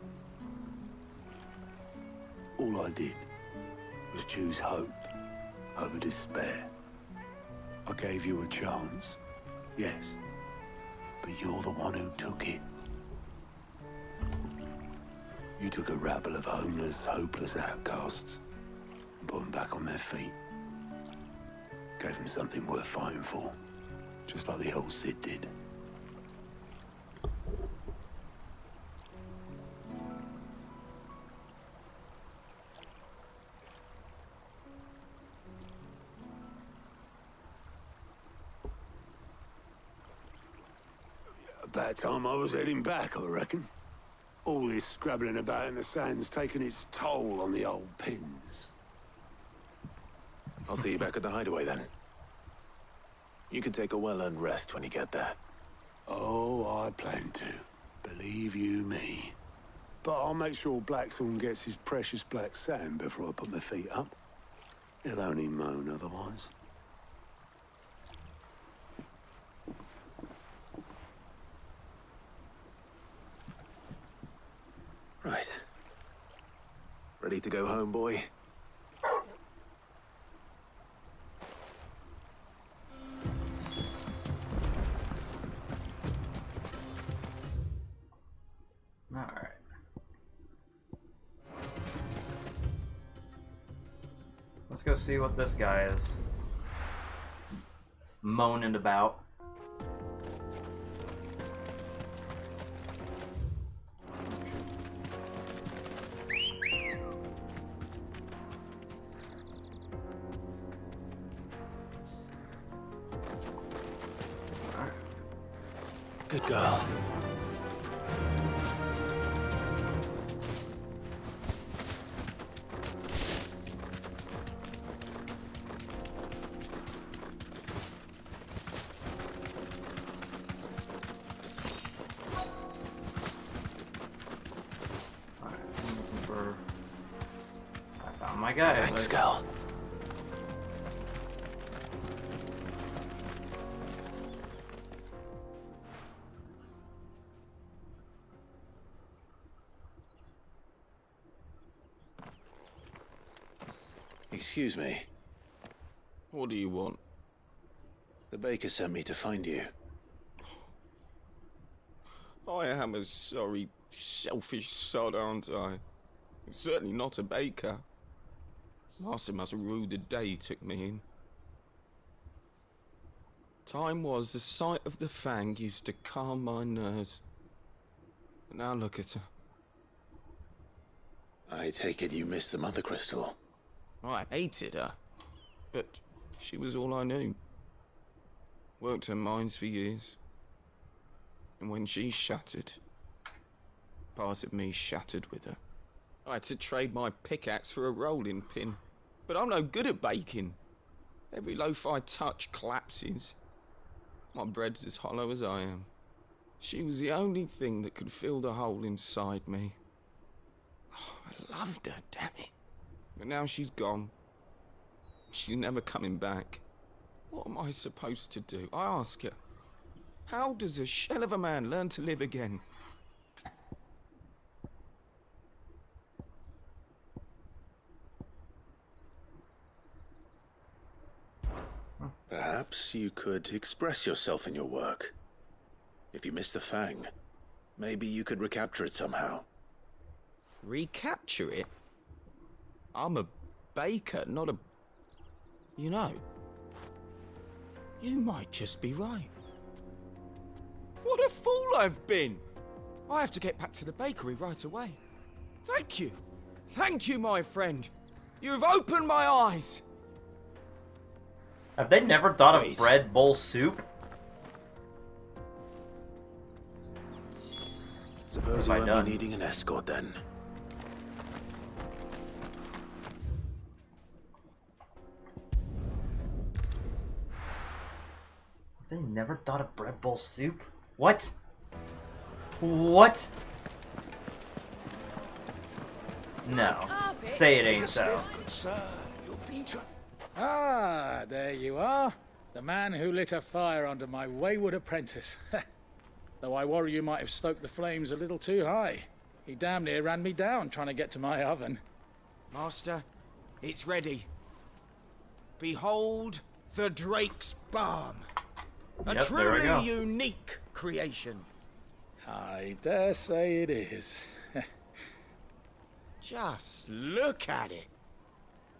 All I did was choose hope over despair. I gave you a chance, yes. But you're the one who took it. You took a rabble of homeless, hopeless outcasts and put them back on their feet. Gave them something worth fighting for, just like the old Sid did. About time I was heading back, I reckon. All this scrabbling about in the sand's taken its toll on the old pins. I'll see you back at the hideaway then. You can take a well-earned rest when you get there. Oh, I plan to. Believe you me. But I'll make sure Blackthorn gets his precious black sand before I put my feet up. He'll only moan otherwise. Right. Ready to go home, boy? Alright. Let's go see what this guy is moaning about. Good girl. I found my guy. Thanks, girl. Excuse me. What do you want? The baker sent me to find you. I am a sorry, selfish sod, aren't I? I'm certainly not a baker. Master must have ruled the day he took me in. Time was the sight of the fang used to calm my nerves. But now look at her. I take it you missed the mother crystal. I hated her, but she was all I knew. Worked her mines for years. And when she shattered, part of me shattered with her. I had to trade my pickaxe for a rolling pin, but I'm no good at baking. Every loaf I touch collapses. My bread's as hollow as I am. She was the only thing that could fill the hole inside me. Oh, I loved her, damn it. But now she's gone. She's never coming back. What am I supposed to do? I ask her. How does a shell of a man learn to live again? Perhaps you could express yourself in your work. If you miss the fang, maybe you could recapture it somehow. Recapture it? I'm a baker, not a... You know, you might just be right. What a fool I've been! I have to get back to the bakery right away. Thank you. Thank you, my friend. You've opened my eyes. Have they never thought of bread bowl soup? Suppose you won't be needing an escort then. They never thought of bread bowl soup? What? What? No. Say it ain't so. Ah, there you are. The man who lit a fire under my wayward apprentice. Though I worry you might have stoked the flames a little too high. He damn near ran me down trying to get to my oven. Master, it's ready. Behold the Drake's Balm. A truly unique creation. I dare say it is. Just look at it.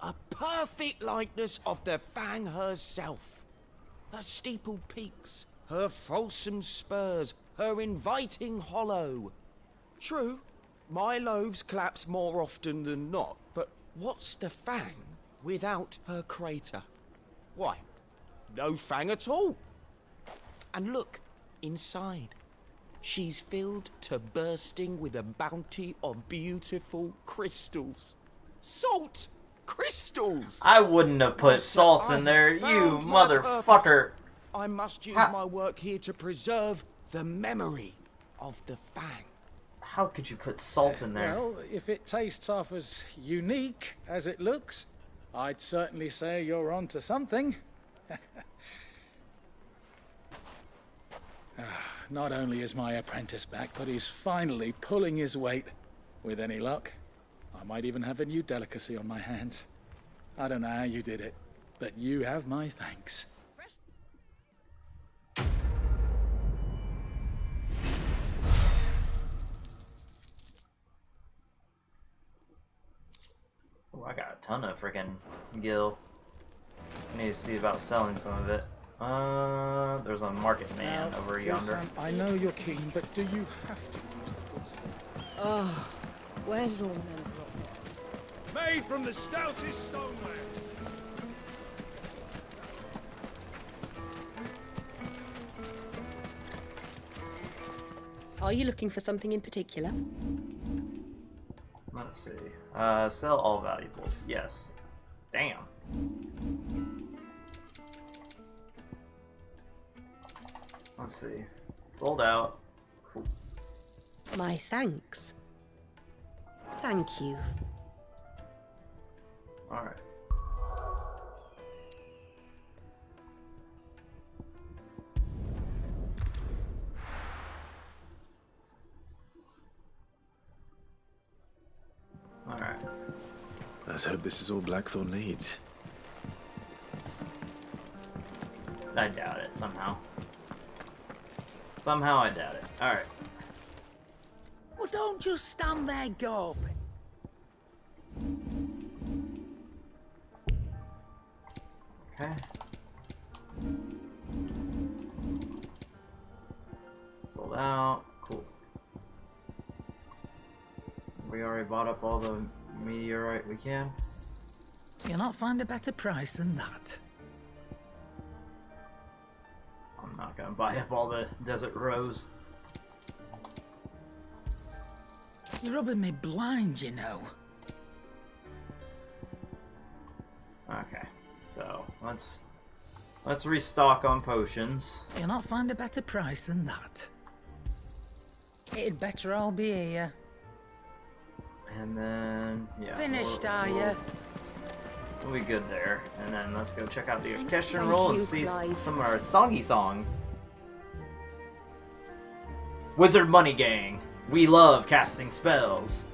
A perfect likeness of the Fang herself. Her steepled peaks, her fulsome spurs, her inviting hollow. True, my loaves collapse more often than not, but what's the Fang without her crater? Why, no Fang at all. And look, inside. She's filled to bursting with a bounty of beautiful crystals. Salt crystals! I wouldn't have put salt in there, you motherfucker. I must use my work here to preserve the memory of the Fang. How could you put salt in there? Well, if it tastes half as unique as it looks, I'd certainly say you're onto something. Not only is my apprentice back, but he's finally pulling his weight. With any luck, I might even have a new delicacy on my hands. I don't know how you did it, but you have my thanks. Oh, I got a ton of freaking gil. I need to see about selling some of it. There's a market man over yonder. Sam, I know you're keen, but do you have to use the goods? Oh, where did all the men drop? Made from the stoutest stoneware. Are you looking for something in particular? Let's see. Sell all valuables. Yes. Damn. Let's see. Sold out. Cool. My thanks. Thank you. Alright. Alright. Let's hope this is all Blackthorn needs. I doubt it, somehow. Somehow I doubt it. Alright. Well, don't just stand there gawping. Okay. Sold out. Cool. We already bought up all the meteorite we can. You'll not find a better price than that. I'm not gonna buy up all the desert rose. You're rubbing me blind, you know. Okay, so let's restock on potions. You'll not find a better price than that. It'd better all be here. And then yeah. Finished, are you? We'll be good there. And then let's go check out the Thank orchestra you, roll and see Clive. some of our songy songs. Wizard Money Gang. We love casting spells.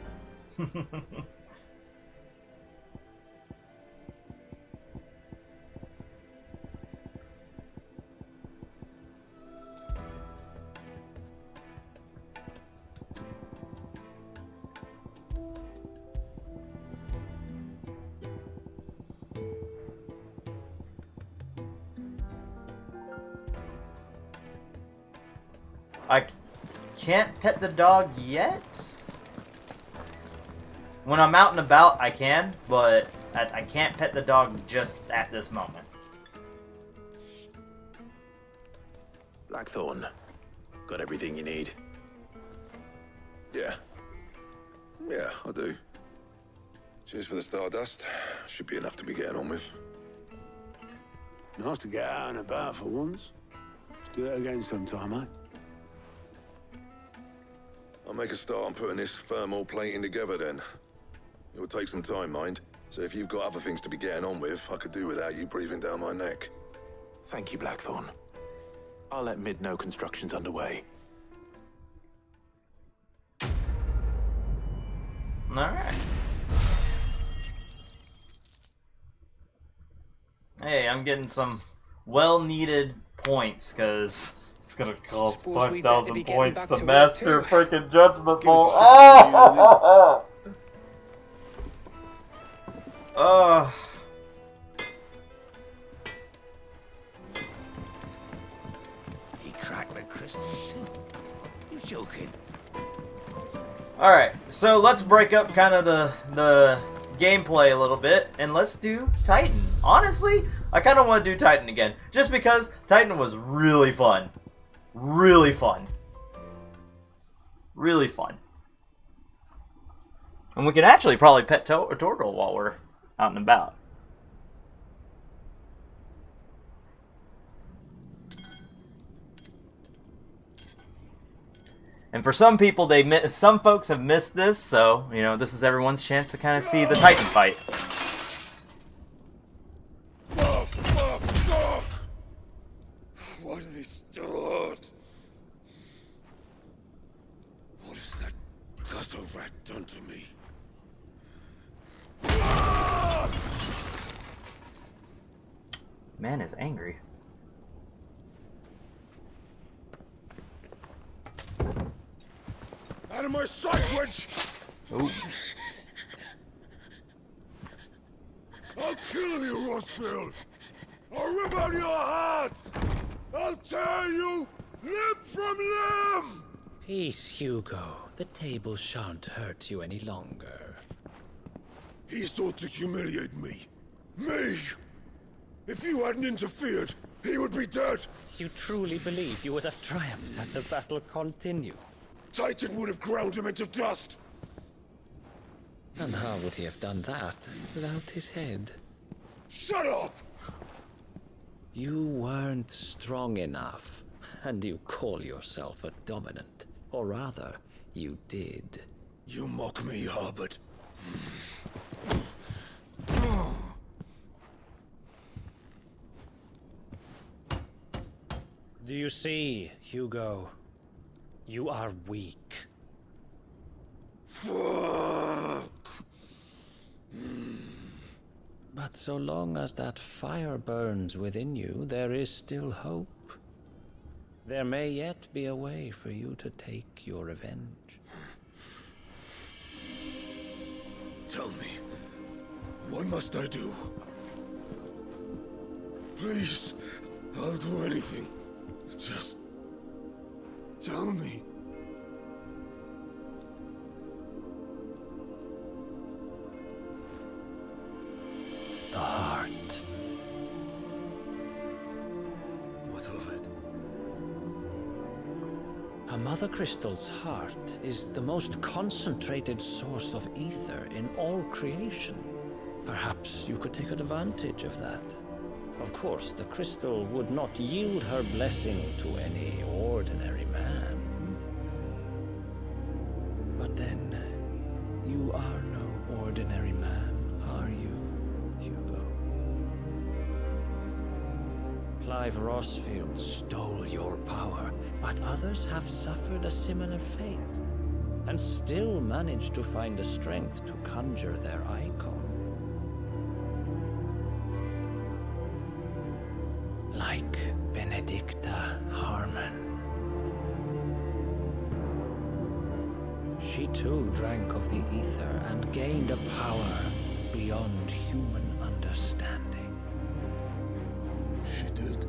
I can't pet the dog yet. When I'm out and about, I can, but I can't pet the dog just at this moment. Blackthorn, got everything you need? Yeah. Yeah, I do. Cheers for the stardust. Should be enough to be getting on with. Nice to get out and about for once. Let's do it again sometime, eh? I'll make a start on putting this thermal plating together then. It will take some time, mind. So if you've got other things to be getting on with, I could do without you breathing down my neck. Thank you, Blackthorn. I'll let Mid know construction's underway. Alright. Hey, I'm getting some well-needed points, because it's gonna cost Suppose we'd better 5,000 be getting points back to to work master too. freaking Judgment Give us Bolt. a second, Oh! He cracked the crystal too. You joking? Alright, so let's break up kind of the gameplay a little bit, and let's do Titan. Honestly, I kind of want to do Titan again, just because Titan was really fun. Really fun. Really fun. And we can actually probably pet Tortle while we're out and about. And for some people, some folks have missed this, so, you know, this is everyone's chance to kind of see the Titan fight. Fuck, fuck, fuck! Why do they start? What has that gutter rat done to me? Man is angry. Out of my sight, wench! Ooh. I'll kill you, Rossfield! I'll rip out your heart! I'll tear you limb from limb! Peace, Hugo. The table shan't hurt you any longer. He sought to humiliate me. Me! If you hadn't interfered, he would be dead! You truly believe you would have triumphed had the battle continued? Titan would have ground him into dust! And how would he have done that without his head? Shut up! You weren't strong enough, and you call yourself a dominant. Or rather, you did. You mock me, Harbert. Do you see, Hugo? You are weak. Fuck! But so long as that fire burns within you, there is still hope. There may yet be a way for you to take your revenge. Tell me, what must I do? Please, I'll do anything. Just tell me. The heart. What of it? A Mother Crystal's heart is the most concentrated source of ether in all creation. Perhaps you could take advantage of that. Of course, the crystal would not yield her blessing to any ordinary man. But then, you are no ordinary man, are you, Hugo? Clive Rossfield stole your power, but others have suffered a similar fate, and still managed to find the strength to conjure their icon. Like Benedicta Harmon. She too drank of the ether and gained a power beyond human understanding. She did.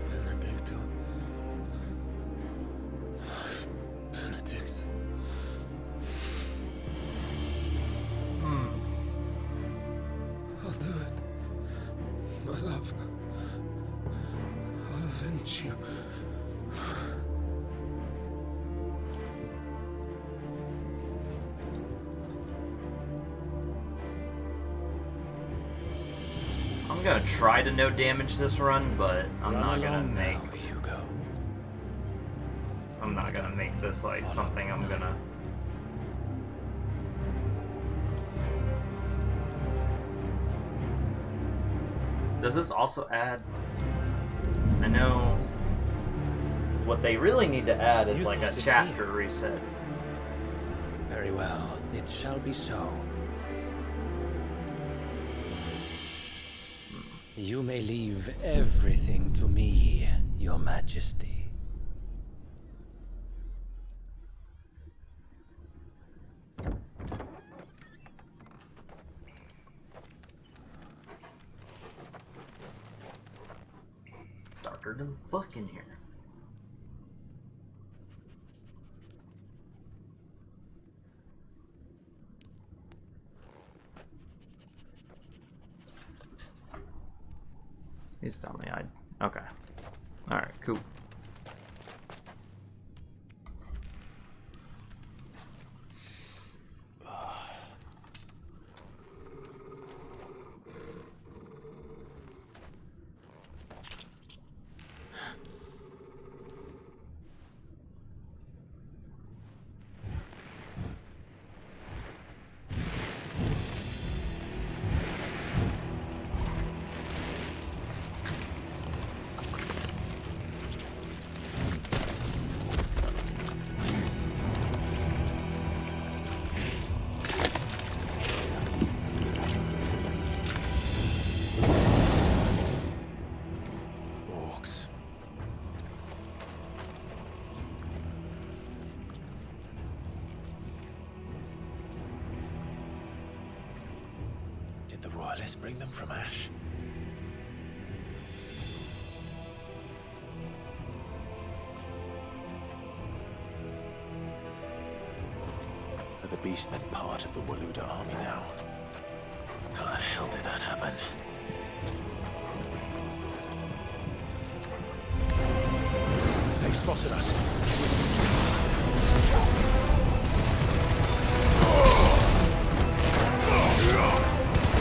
Benedicta. Benedict. I'll do it. My love. I'll avenge you. I'm gonna try to no damage this run, but I'm not gonna make. I'm not gonna make this like something I'm gonna. Does this also add? I know what they really need to add is like a chapter reset. Very well, it shall be so. You may leave everything to me, Your Majesty. Darker than fuck in here. He's telling me I. Okay. Alright, cool. Did the royalists bring them from Ash? Are the beastmen part of the Waluda army now? How the hell did that happen? They've spotted us.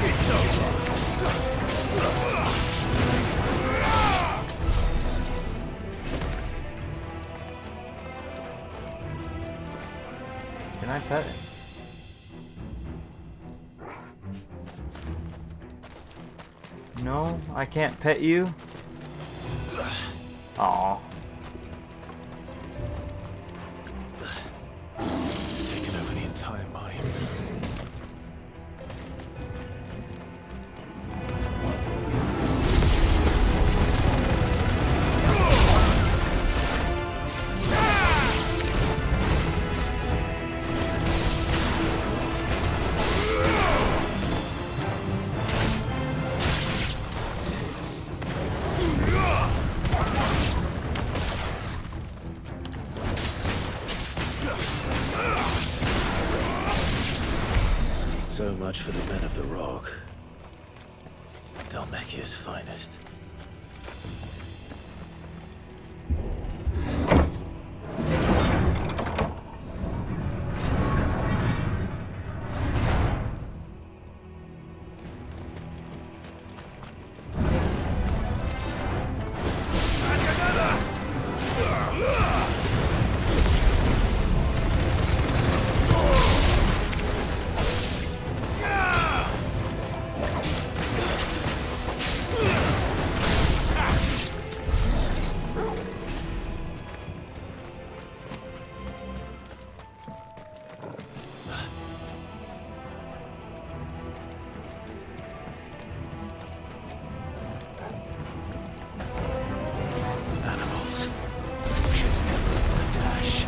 It's over. Can I pet it? No, I can't pet you. Aw. Taken over the entire mine. So much for the men of the Rock. Dalmekia's finest. Animals. Should never have left Ash.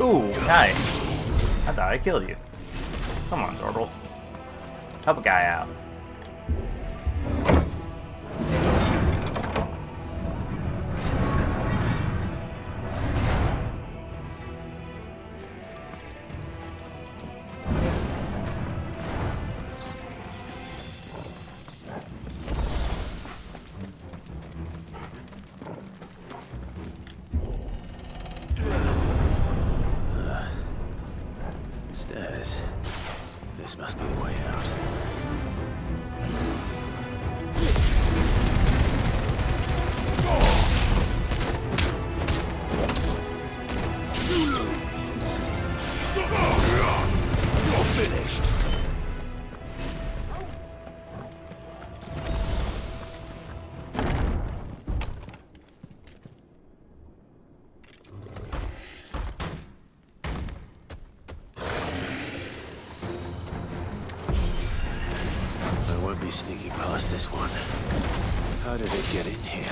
Ooh, hi. I thought I killed you. Come on, Zorble. Help a guy out. Stairs. This must be the way out. be sneaking past this one. How did it get in here?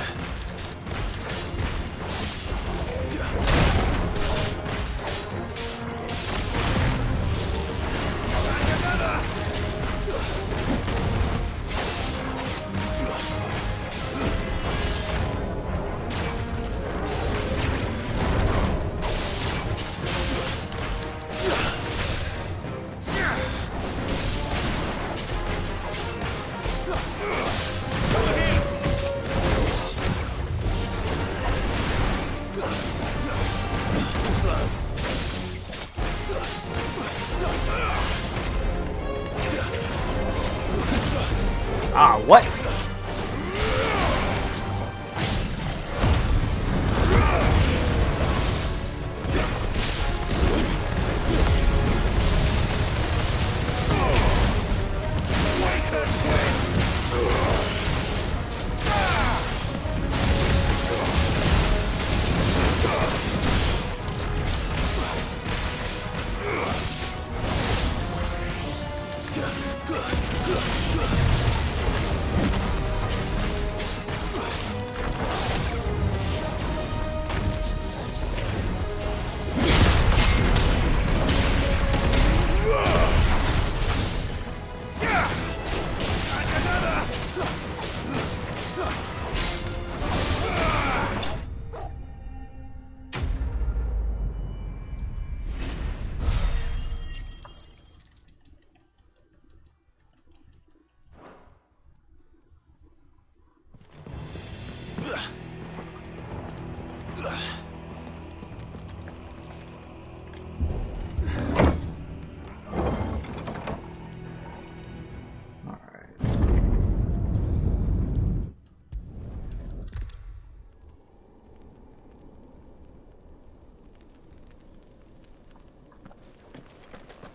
Ah, what?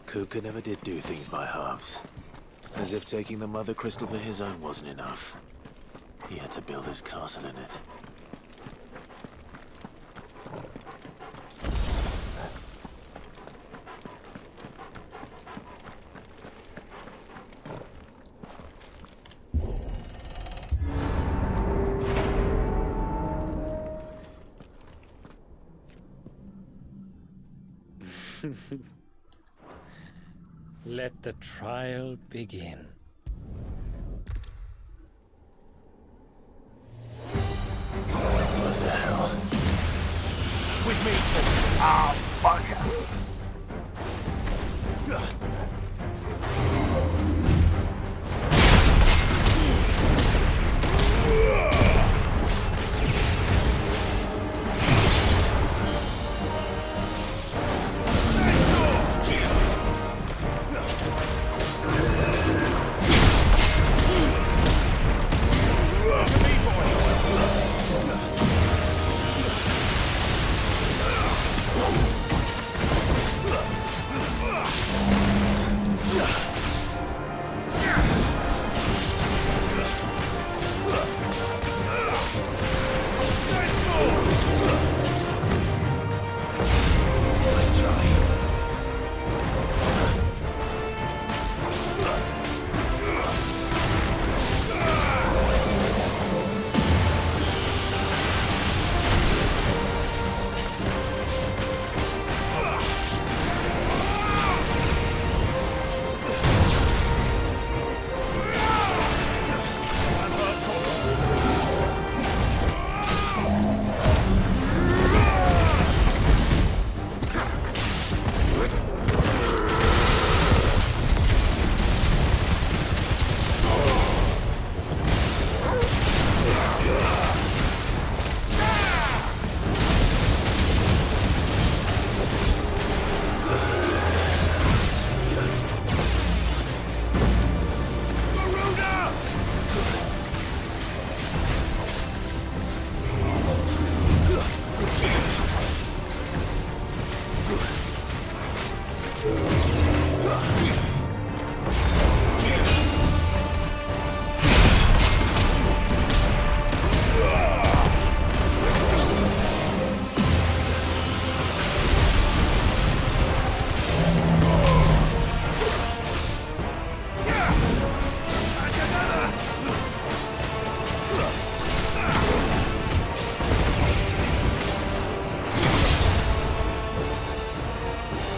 Kupka never did do things by halves. As if taking the Mother Crystal for his own wasn't enough. He had to build his castle in it. Let the trial begin. What the hell? With me. Ah, fuck.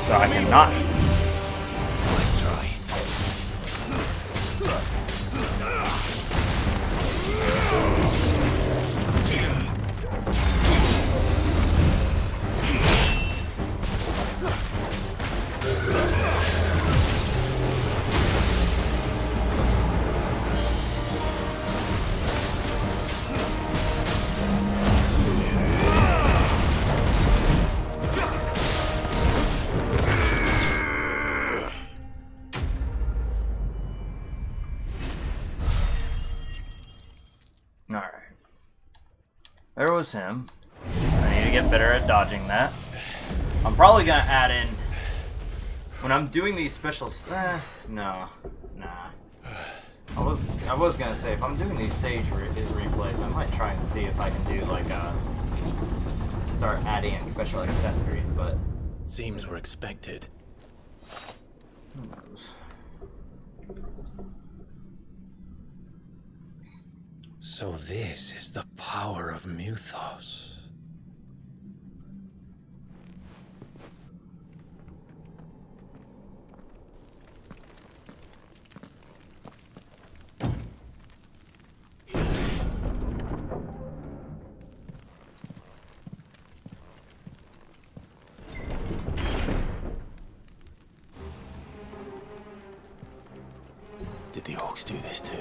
So I cannot. Let's try. Alright. There was him. I need to get better at dodging that. I'm probably gonna add in when I'm doing these specials. Nah. I was gonna say if I'm doing these stage replays, I might try and see if I can do like start adding in special accessories, but seems we're expected. Who knows? So this is the power of Mythos. Did the orcs do this too?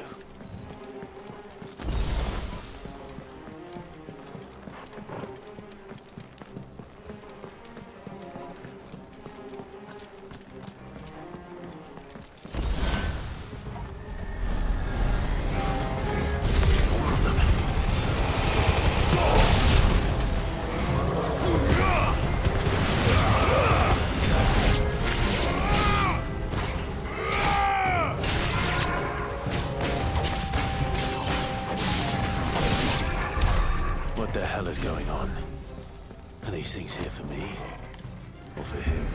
What the hell is going on? Are these things here for me? Or for him?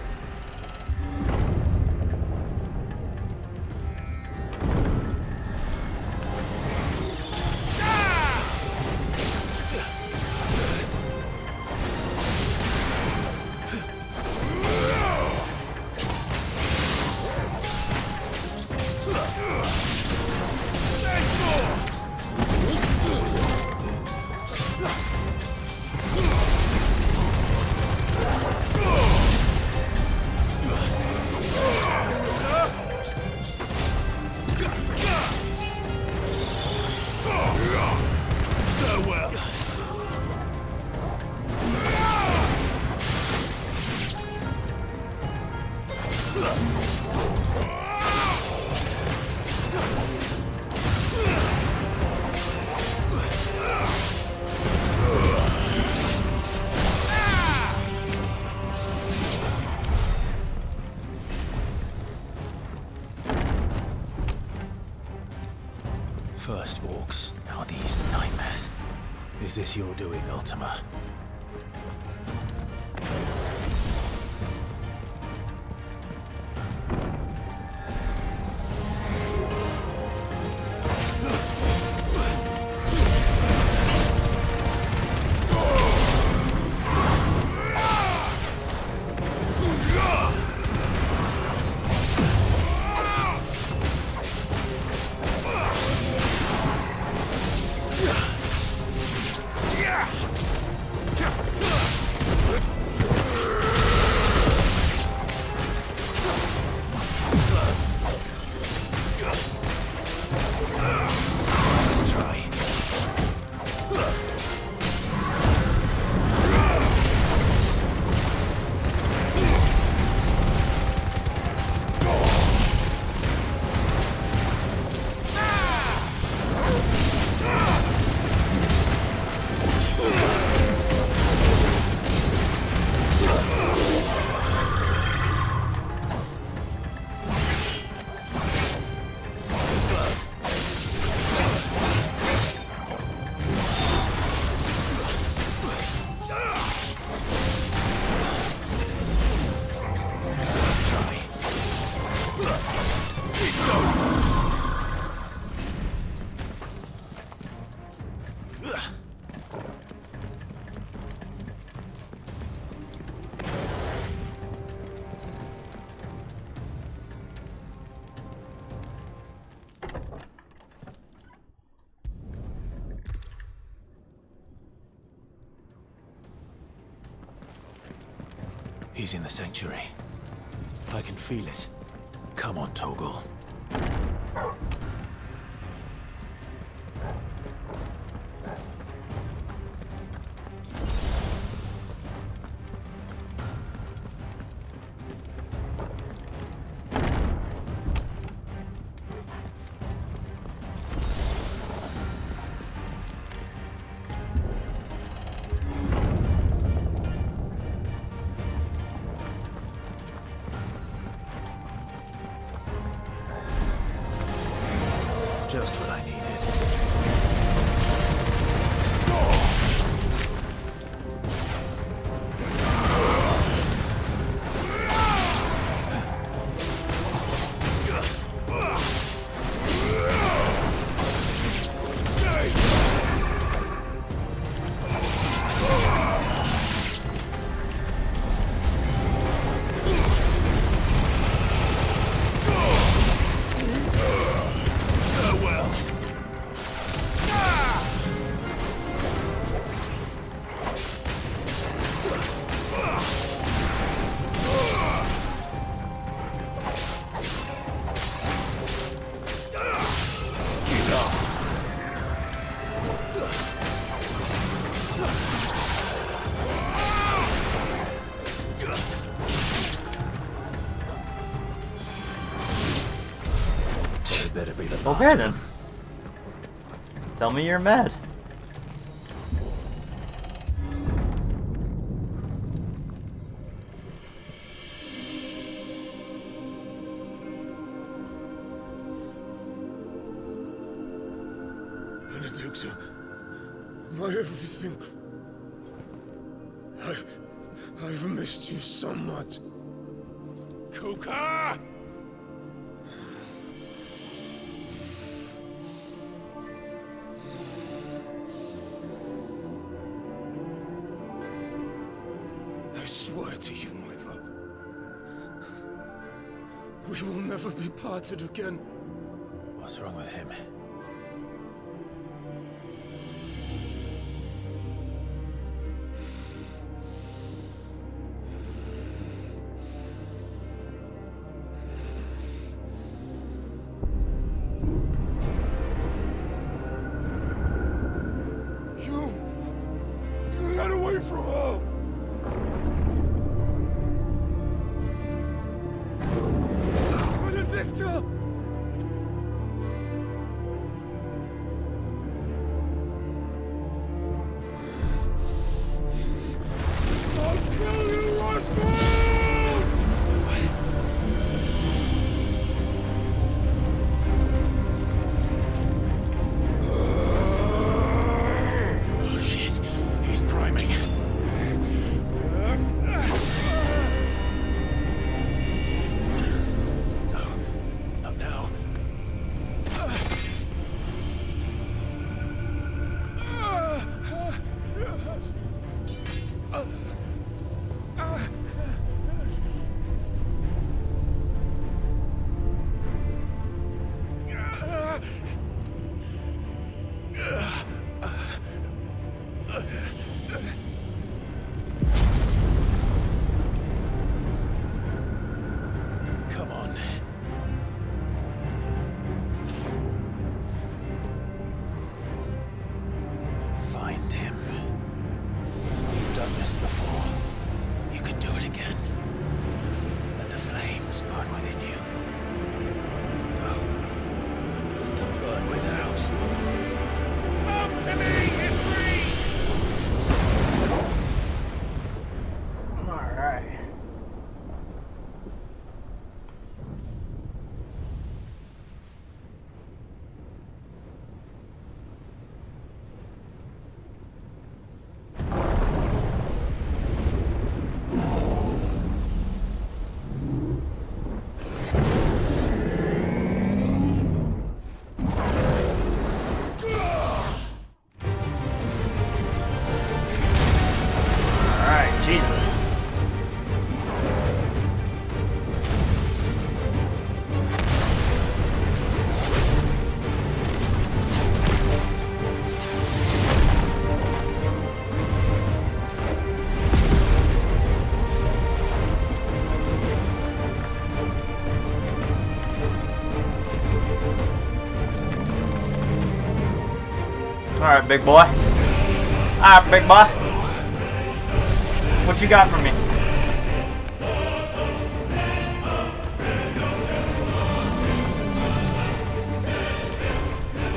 First orcs, now these nightmares. Is this your doing, Ultima? He's in the sanctuary. I can feel it. Come on, Toggle. Just what I needed. Better be the last Okay one. then. Tell me you're mad. Benedicta, my everything. I've missed you so much. Kuka! I swear to you, my love, we will never be parted again. What's wrong with him? You got away from her. Benedicta! Alright, big boy. Alright, big boy. What you got for me?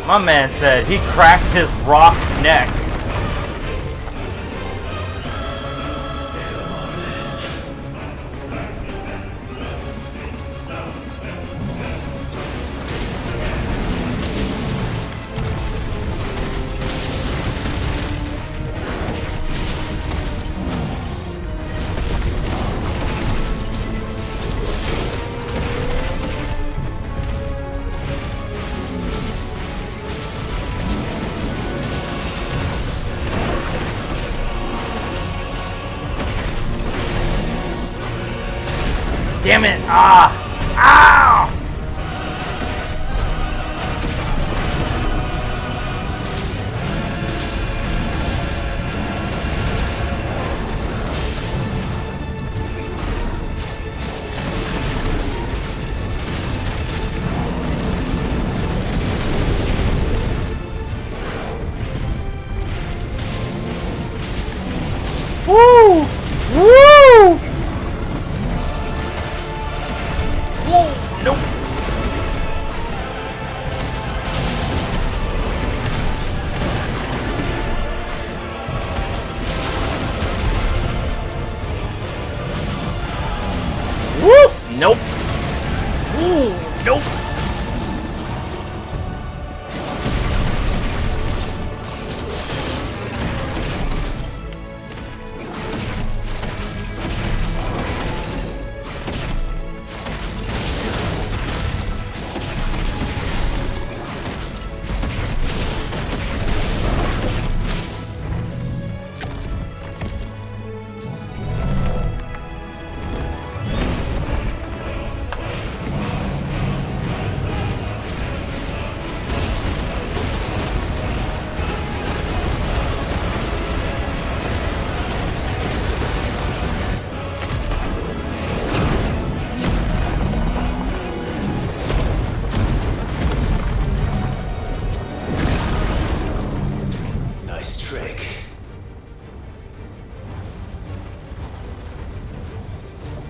My man said he cracked his rock neck. Damn it! Ah! Ow! Woo! Woo! Nope. Woo! Nope. Ooh, nope.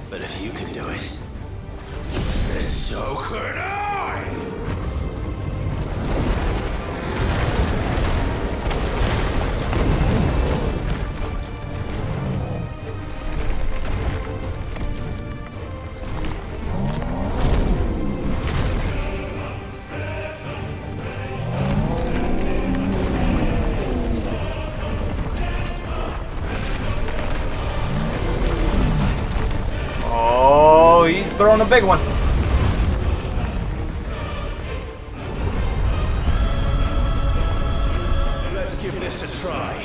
But if you can do it, then so could I! Throwing a big one. Let's give this a try.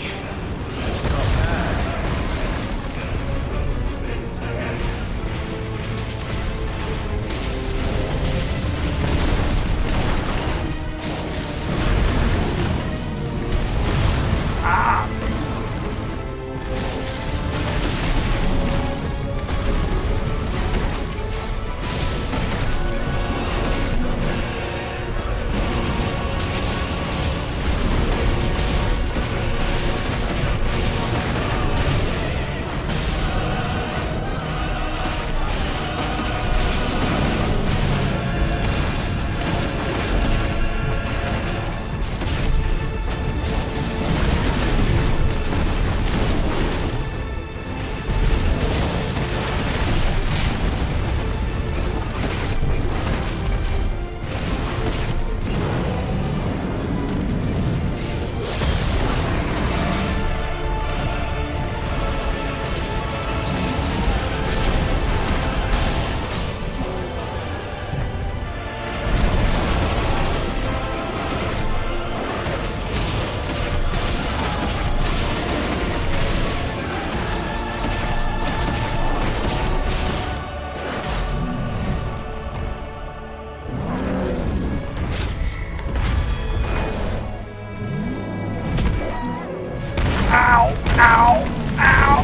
Ow! Ow! Ow!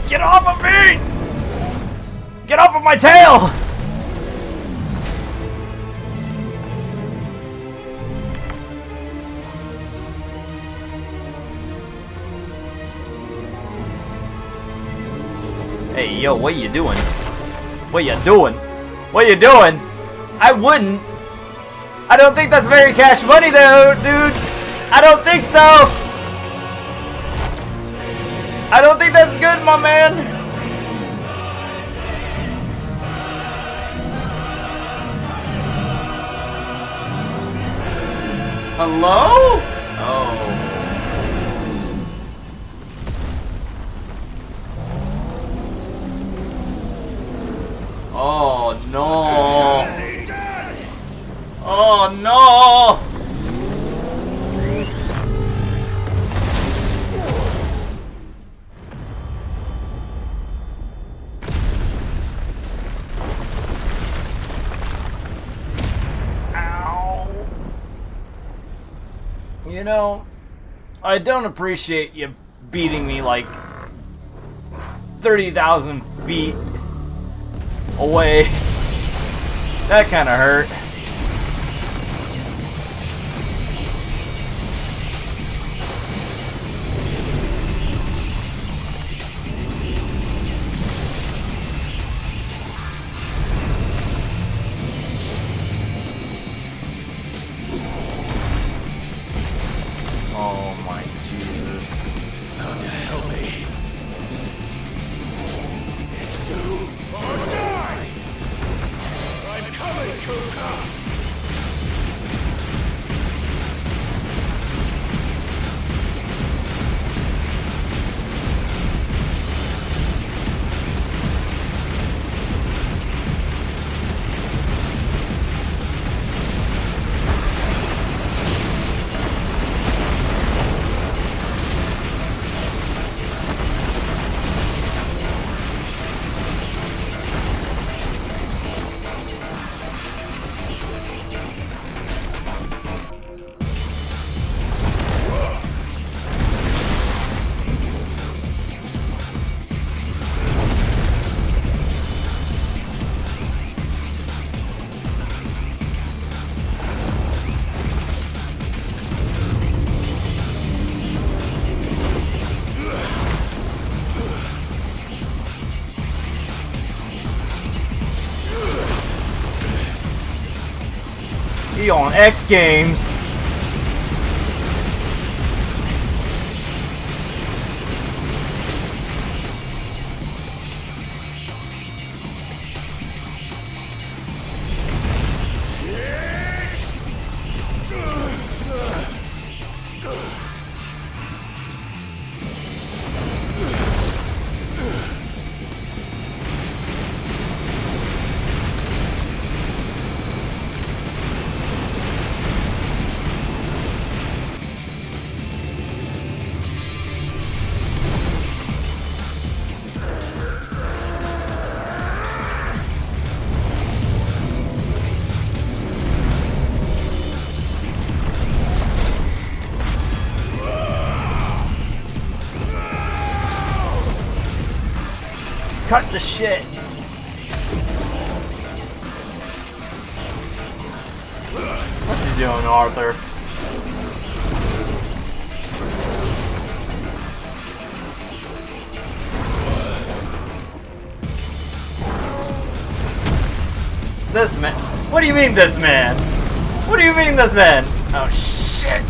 Get off of me! Get off of my tail! Hey, yo, what you doing? What you doing? What you doing? I wouldn't. I don't think that's very cash money though, dude. I don't think so. I don't think that's good, my man. Hello? Oh. Oh no. Oh no. You know, I don't appreciate you beating me like 30,000 feet away. That kind of hurt. Oh my Jesus. Thunder, help me. It's do or die! I'm coming, Kuka! He on X Games. Cut the shit. What you doing, Arthur? This man. What do you mean, this man? What do you mean, this man? Oh, shit.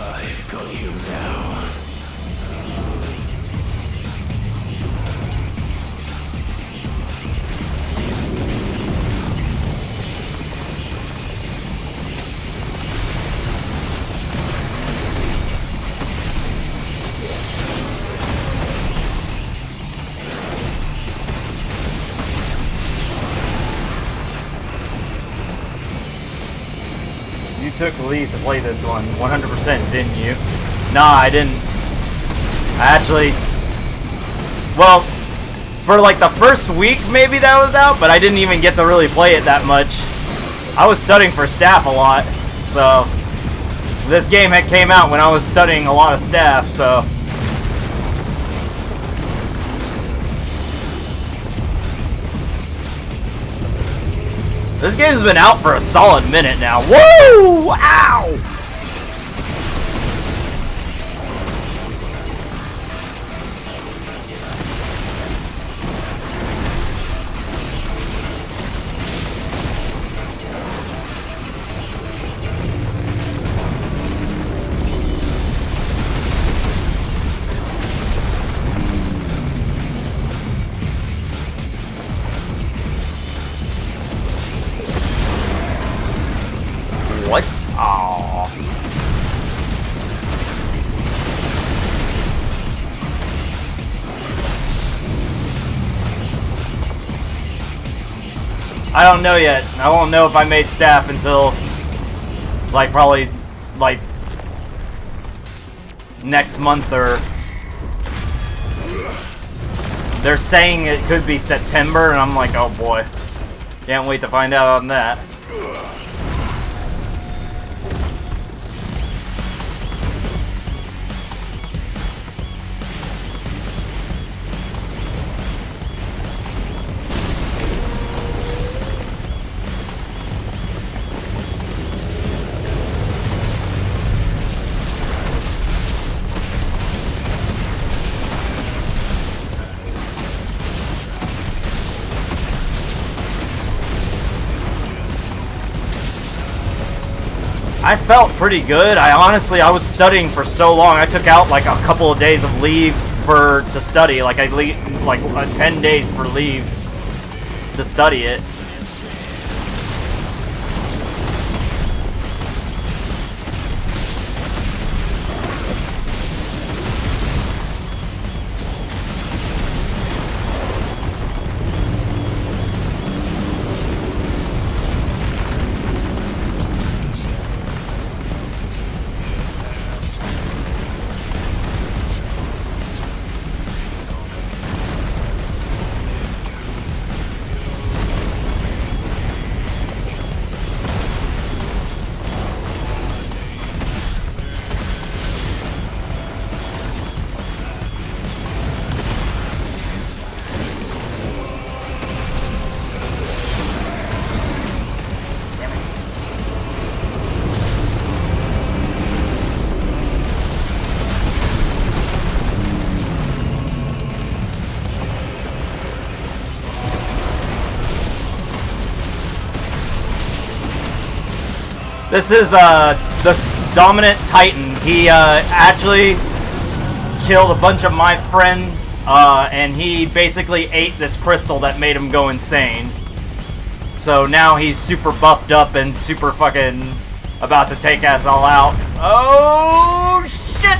I've got you now. You took leave to play this one 100%, didn't you? Nah, I didn't. I actually... Well, for like the first week maybe that was out, but I didn't even get to really play it that much. I was studying for staff a lot, so... This game had came out when I was studying a lot of staff, so... This game's been out for a solid minute now. Woo! Ow! What? Aww. I don't know yet. I won't know if I made staff until, like, probably, like, next month or... They're saying it could be September, and I'm like, oh boy. Can't wait to find out on that. I felt pretty good. I was studying for so long. I took out like a couple of days of leave to study. Like 10 days for leave to study it. This is the dominant Titan. He actually killed a bunch of my friends, and he basically ate this crystal that made him go insane. So now he's super buffed up and super fucking about to take us all out. Oh shit!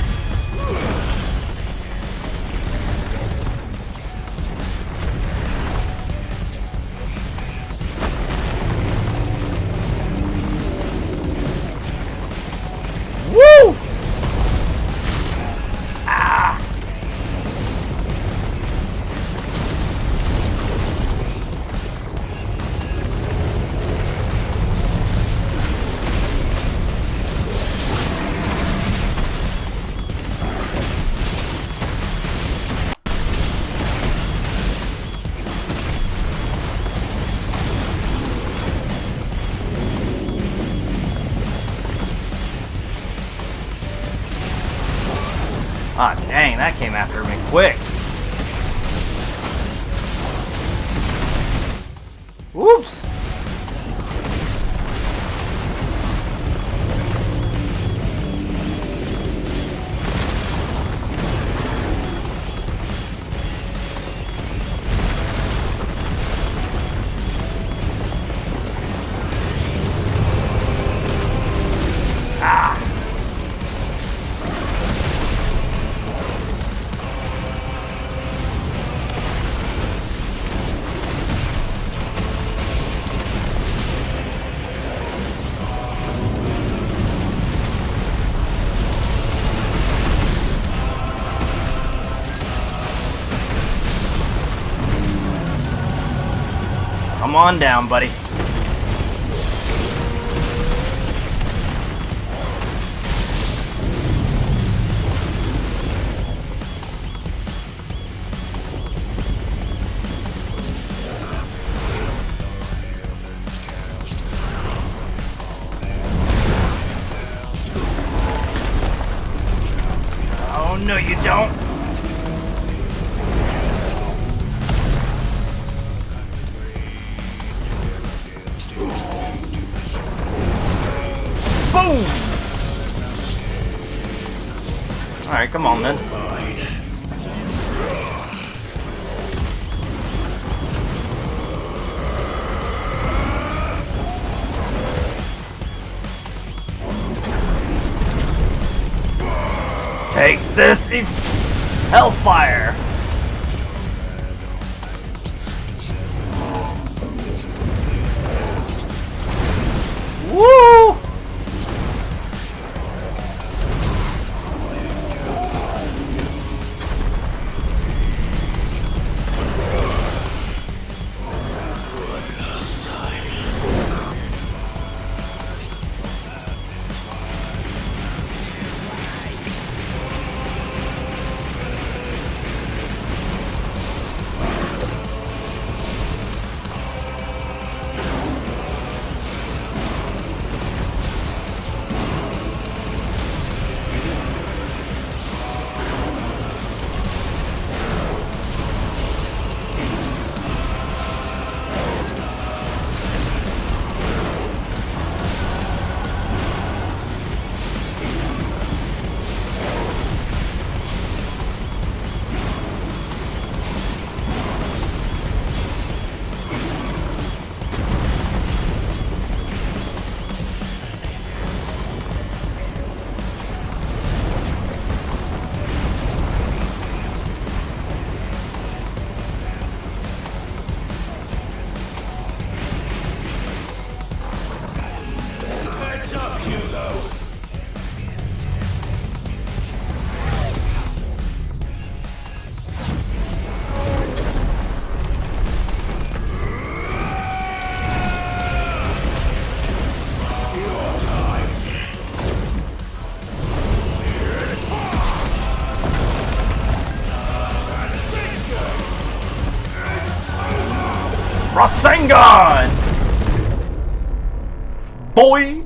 Woo! Ah! Ah, dang, that came after me quick. Whoops! Ah! Come on down, buddy. don't. Boom! Alright, come on then. Take this, hellfire! Woo! Rasengan! Boy!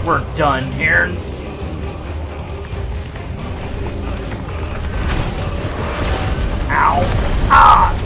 We're done here. Ow. Ah!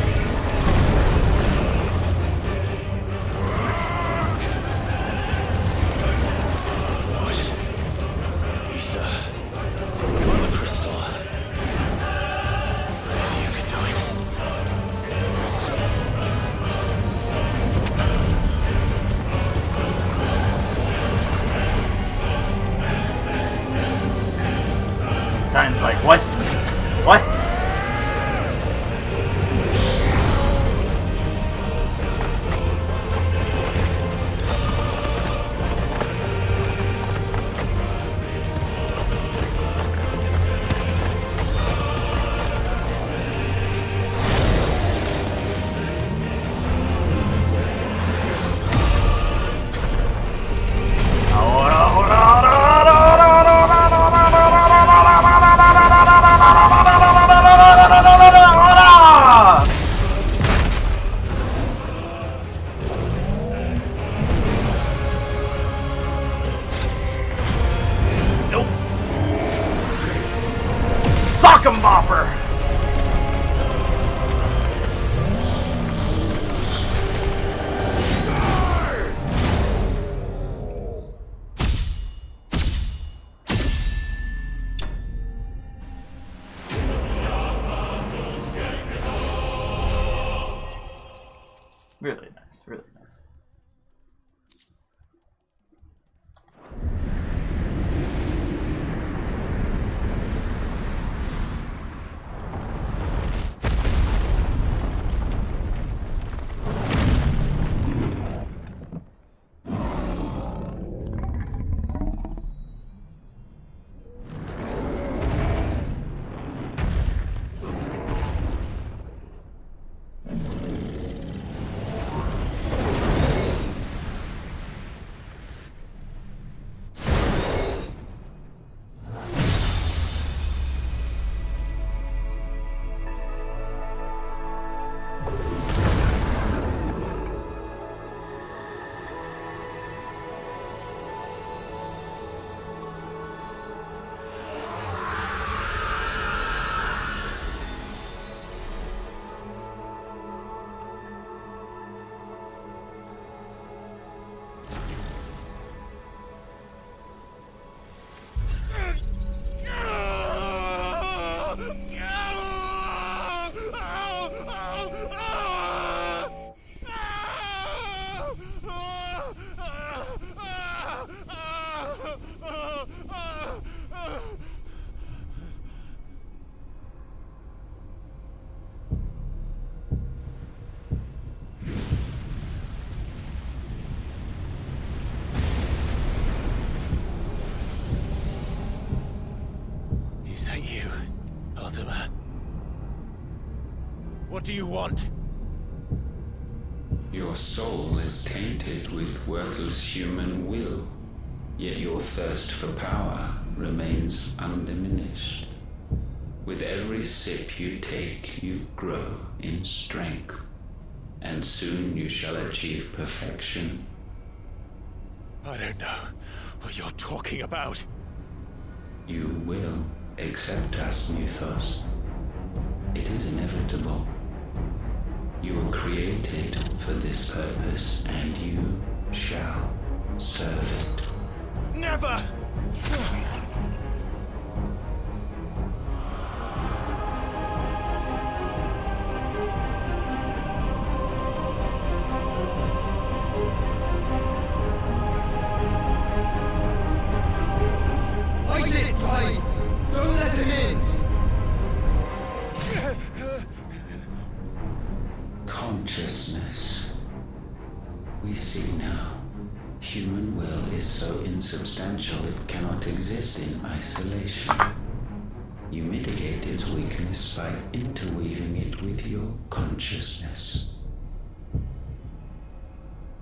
Titan's like, what? What? Sock'em bopper! Really nice, really nice. Is that you, Ultima? What do you want? Your soul is tainted with worthless human will, yet your thirst for power remains undiminished. With every sip you take, you grow in strength, and soon you shall achieve perfection. I don't know what you're talking about. You will accept us, Mythos. It is inevitable. You were created for this purpose, and you shall serve it. Never! Fight it, Clive! Don't let him in! Consciousness. We see now. Human will is so insubstantial it cannot exist in isolation. You mitigate its weakness by interweaving it with your consciousness.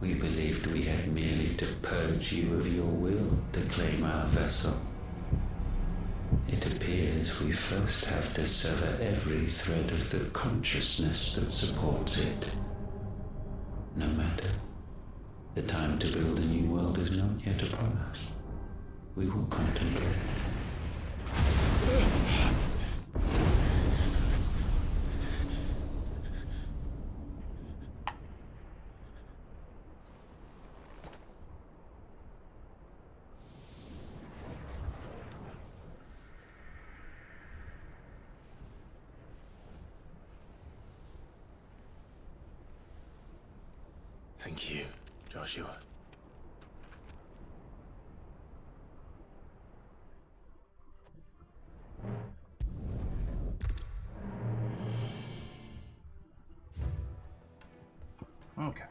We believed we had merely to purge you of your will to claim our vessel. It appears we first have to sever every thread of the consciousness that supports it. No matter. The time to build a new world is not yet upon us. we will contemplate. Thank you, Joshua. Okay.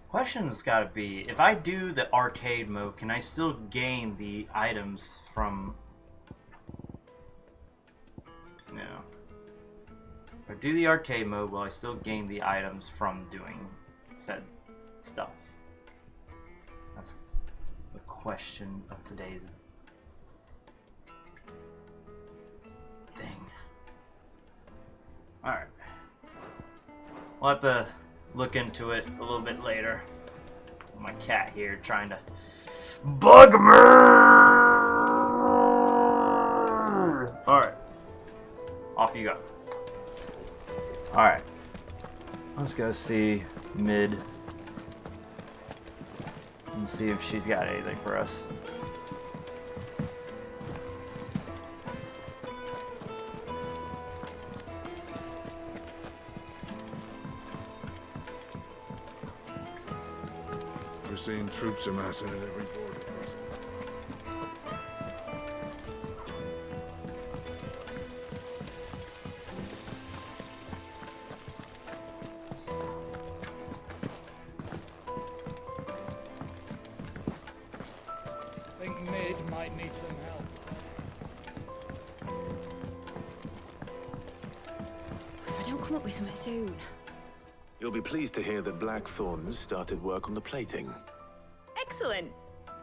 Question's gotta be, if I do the arcade mode, can I still gain the items from... No. If I do the arcade mode, will I still gain the items from doing said stuff? That's the question of today's thing. Alright. We'll have to look into it a little bit later. My cat here trying to bug me! Alright. Off you go. Alright. Let's go see Mid. And see if she's got anything for us. We're seeing troops amassing at every border crossing. I think Mid might need some help. If I don't come up with something soon. You'll be pleased to hear that Blackthorn started work on the plating. Excellent.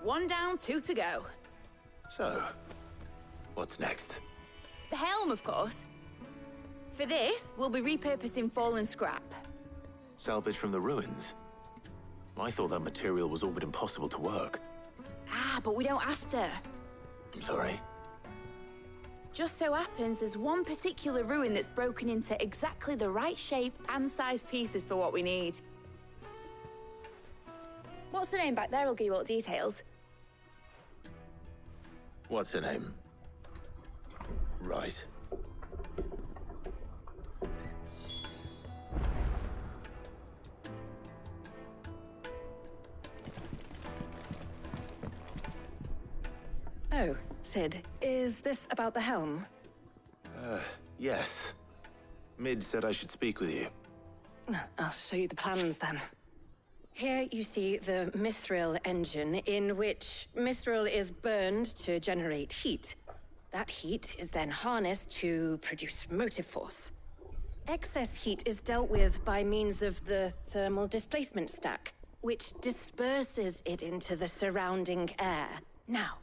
1 down, 2 to go. So, what's next? The helm, of course. For this, we'll be repurposing fallen scrap. Salvage from the ruins? I thought that material was all but impossible to work. Ah, but we don't have to. I'm sorry. Just so happens there's one particular ruin that's broken into exactly the right shape and size pieces for what we need. What's the name back there? I'll give you all the details. What's her name? Right. Oh, Sid, is this about the helm? Yes. Mid said I should speak with you. I'll show you the plans then. Here you see the mithril engine, in which mithril is burned to generate heat. That heat is then harnessed to produce motive force. Excess heat is dealt with by means of the thermal displacement stack, which disperses it into the surrounding air. Now,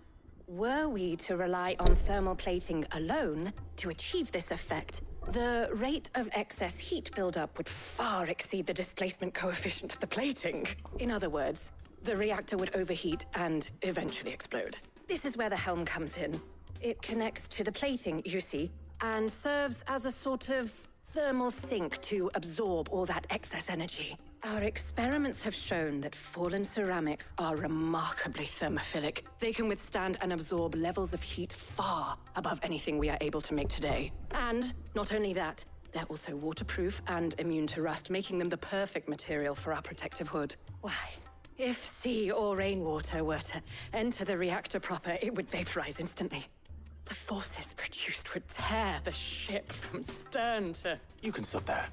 were we to rely on thermal plating alone to achieve this effect, the rate of excess heat buildup would far exceed the displacement coefficient of the plating. In other words, the reactor would overheat and eventually explode. This is where the helm comes in. It connects to the plating, you see, and serves as a sort of thermal sink to absorb all that excess energy. Our experiments have shown that fallen ceramics are remarkably thermophilic. They can withstand and absorb levels of heat far above anything we are able to make today. And not only that, they're also waterproof and immune to rust, making them the perfect material for our protective hood. Why? If sea or rainwater were to enter the reactor proper, it would vaporize instantly. The forces produced would tear the ship from stern to... You can stop there.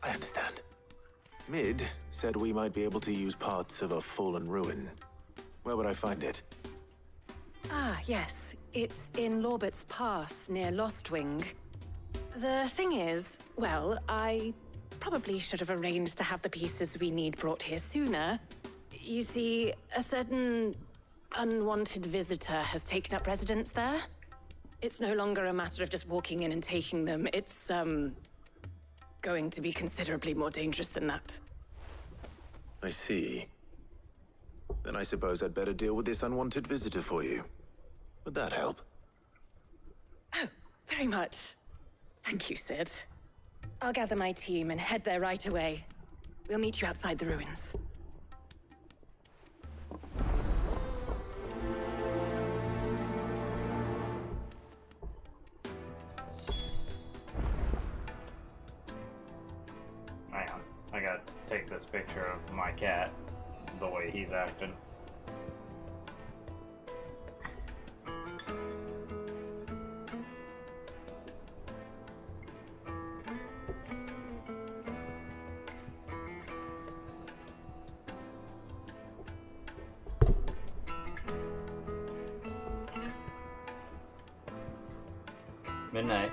I understand. Mid said we might be able to use parts of a fallen ruin. Where would I find it? Ah, yes. It's in Lorbert's Pass, near Lostwing. The thing is, well, I probably should have arranged to have the pieces we need brought here sooner. You see, a certain unwanted visitor has taken up residence there. It's no longer a matter of just walking in and taking them. It's, going to be considerably more dangerous than that. I see. Then I suppose I'd better deal with this unwanted visitor for you. Would that help? Oh, very much. Thank you, Sid. I'll gather my team and head there right away. We'll meet you outside the ruins. Hang on. I gotta take this picture of my cat, the way he's acting. Midnight.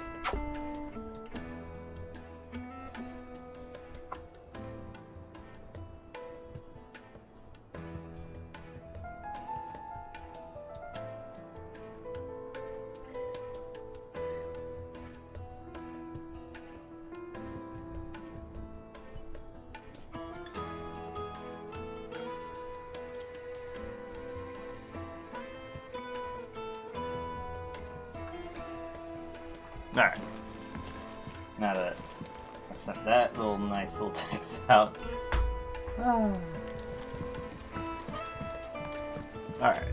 Alright. Now that I've sent that little nice little text out. Alright.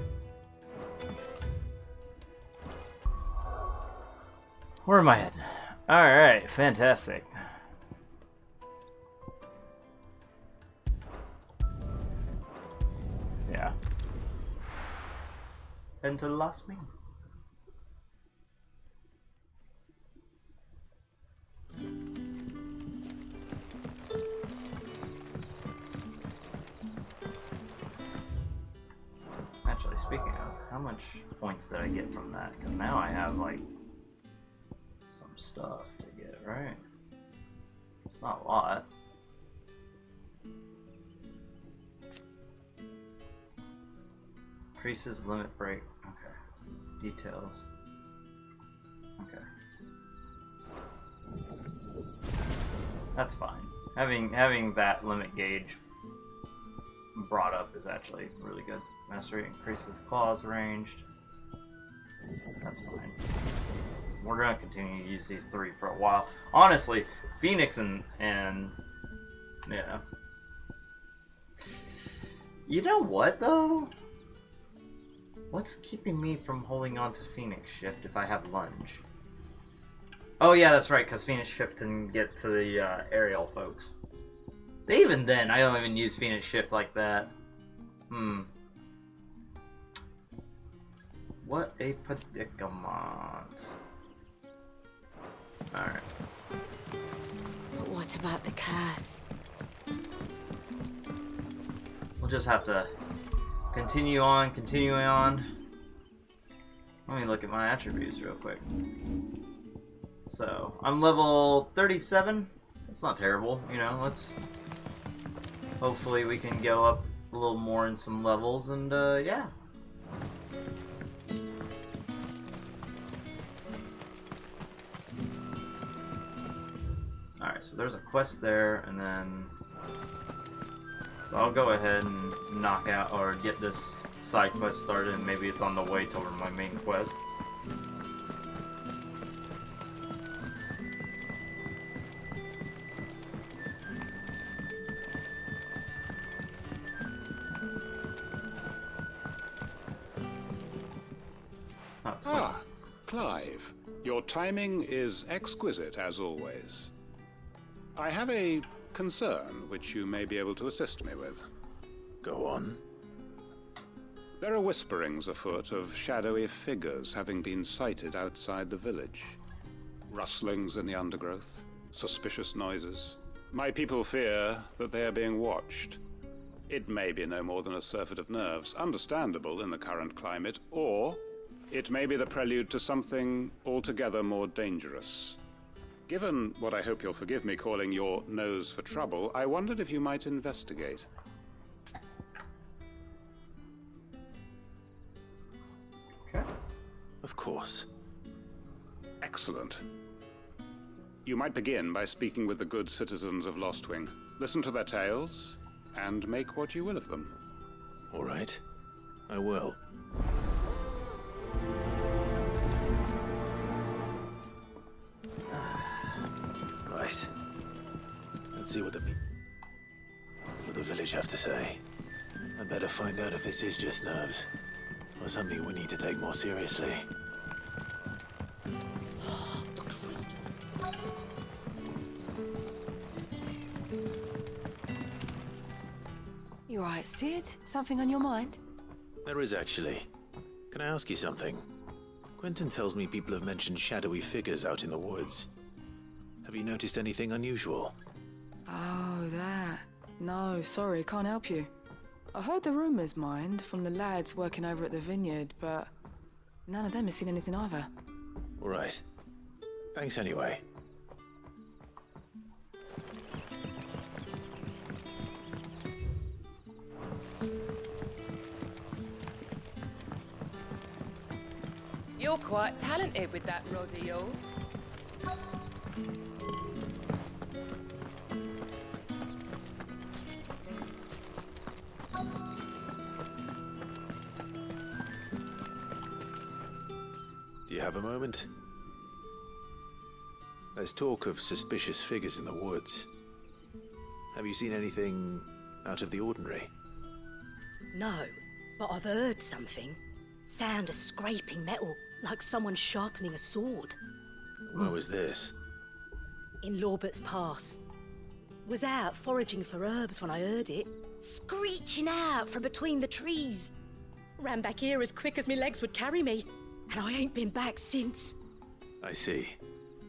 Where am I heading? Alright, fantastic. Yeah. Heading to the last meeting. Actually, speaking of, how much points did I get from that? Because now I have, like, some stuff to get, right? It's not a lot. Increases limit break. Okay. Details. Okay. That's fine. Having that limit gauge brought up is actually really good. Mastery increases claws ranged. That's fine. We're gonna continue to use these three for a while. Honestly, Phoenix and yeah. You know what though? What's keeping me from holding on to Phoenix Shift if I have lunge? Oh yeah, that's right, because Phoenix Shift can get to the aerial folks. Even then, I don't even use Phoenix Shift like that. What a predicament. Alright. But what about the curse? We'll just have to continue on, continuing on. Let me look at my attributes real quick. So, I'm level 37. That's not terrible, you know, let's... Hopefully we can go up a little more in some levels, and, yeah. Alright, so there's a quest there, and then... So I'll go ahead and knock out, or get this side quest started, and maybe it's on the way toward my main quest. Ah, Clive. Your timing is exquisite, as always. I have a concern which you may be able to assist me with. Go on. There are whisperings afoot of shadowy figures having been sighted outside the village. Rustlings in the undergrowth, suspicious noises. My people fear that they are being watched. It may be no more than a surfeit of nerves, understandable in the current climate, or it may be the prelude to something altogether more dangerous. Given what I hope you'll forgive me calling your nose for trouble, I wondered if you might investigate. Okay. Of course. Excellent. You might begin by speaking with the good citizens of Lostwing. Listen to their tales, and make what you will of them. All right, I will. Right. Let's see what the village have to say. I'd better find out if this is just nerves, or something we need to take more seriously. You all right, Sid? Something on your mind? There is actually. Can I ask you something? Quentin tells me people have mentioned shadowy figures out in the woods. Have you noticed anything unusual? Oh, that. No, sorry, can't help you. I heard the rumours, mind, from the lads working over at the vineyard, but none of them has seen anything either. All right. Thanks anyway. You're quite talented with that rod of yours. Do you have a moment? There's talk of suspicious figures in the woods. Have you seen anything out of the ordinary? No, but I've heard something. Sound of scraping metal, like someone sharpening a sword. Where was this? In Lorbert's Pass. Was out foraging for herbs when I heard it, screeching out from between the trees. Ran back here as quick as my legs would carry me, and I ain't been back since. I see.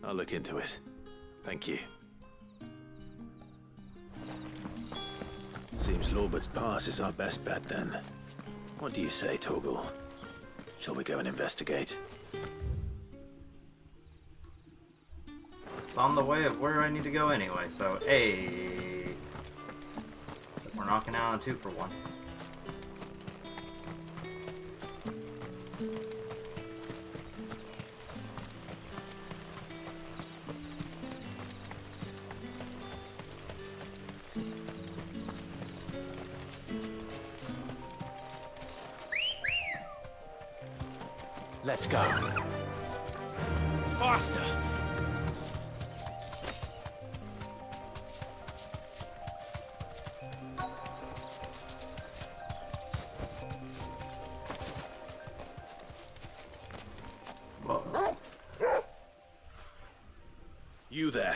I'll look into it. Thank you. Seems Lorbert's Pass is our best bet then. What do you say, Torgal? Shall we go and investigate? It's on the way of where I need to go anyway, so hey. We're knocking out a 2-for-1. Let's go. Faster! You there.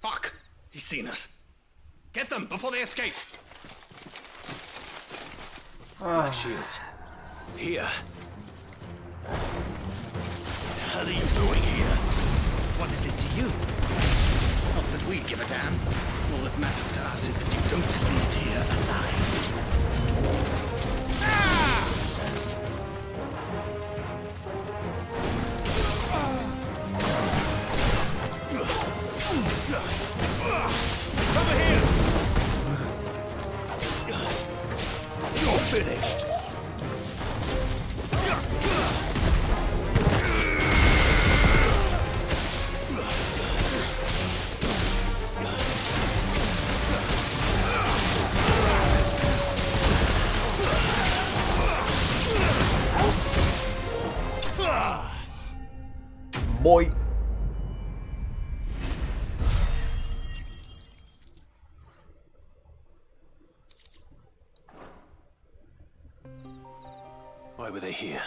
Fuck! He's seen us. Get them before they escape! Black shields. Here. What the hell are you doing here? What is it to you? Not that we give a damn. All that matters to us is that you don't leave here alive. Over here! You're finished! Boy. Why were they here?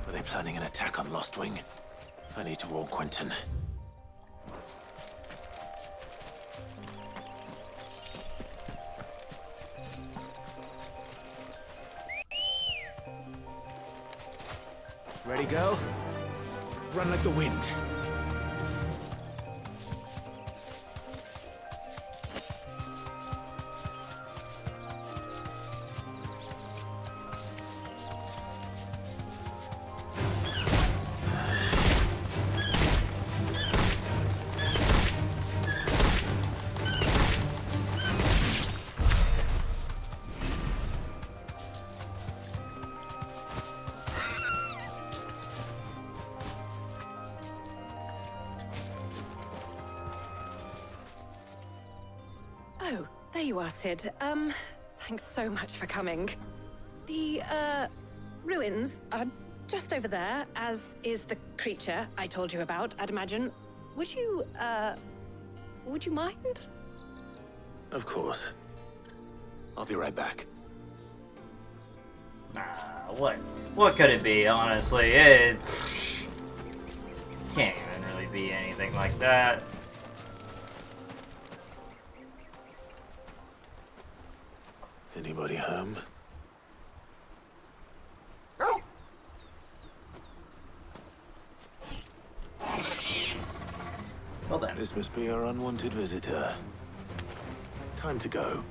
Were they planning an attack on Lostwing? I need to warn Quentin. Ready, go? Run like the wind. Oh, there you are, Sid. Thanks so much for coming. The, ruins are just over there, as is the creature I told you about, I'd imagine. Would you mind? Of course. I'll be right back. What could it be, honestly? It can't even really be anything like that. Anybody home? Well then. This must be our unwanted visitor. Time to go.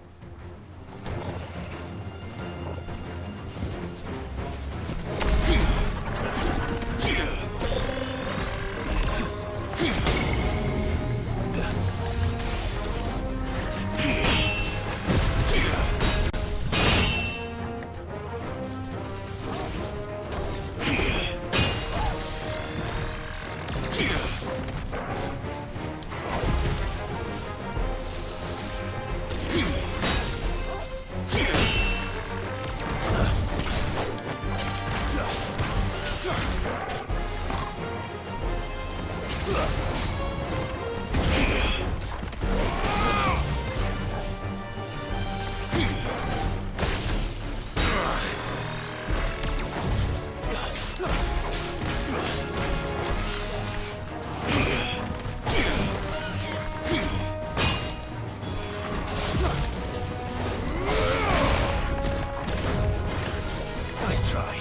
Nice try.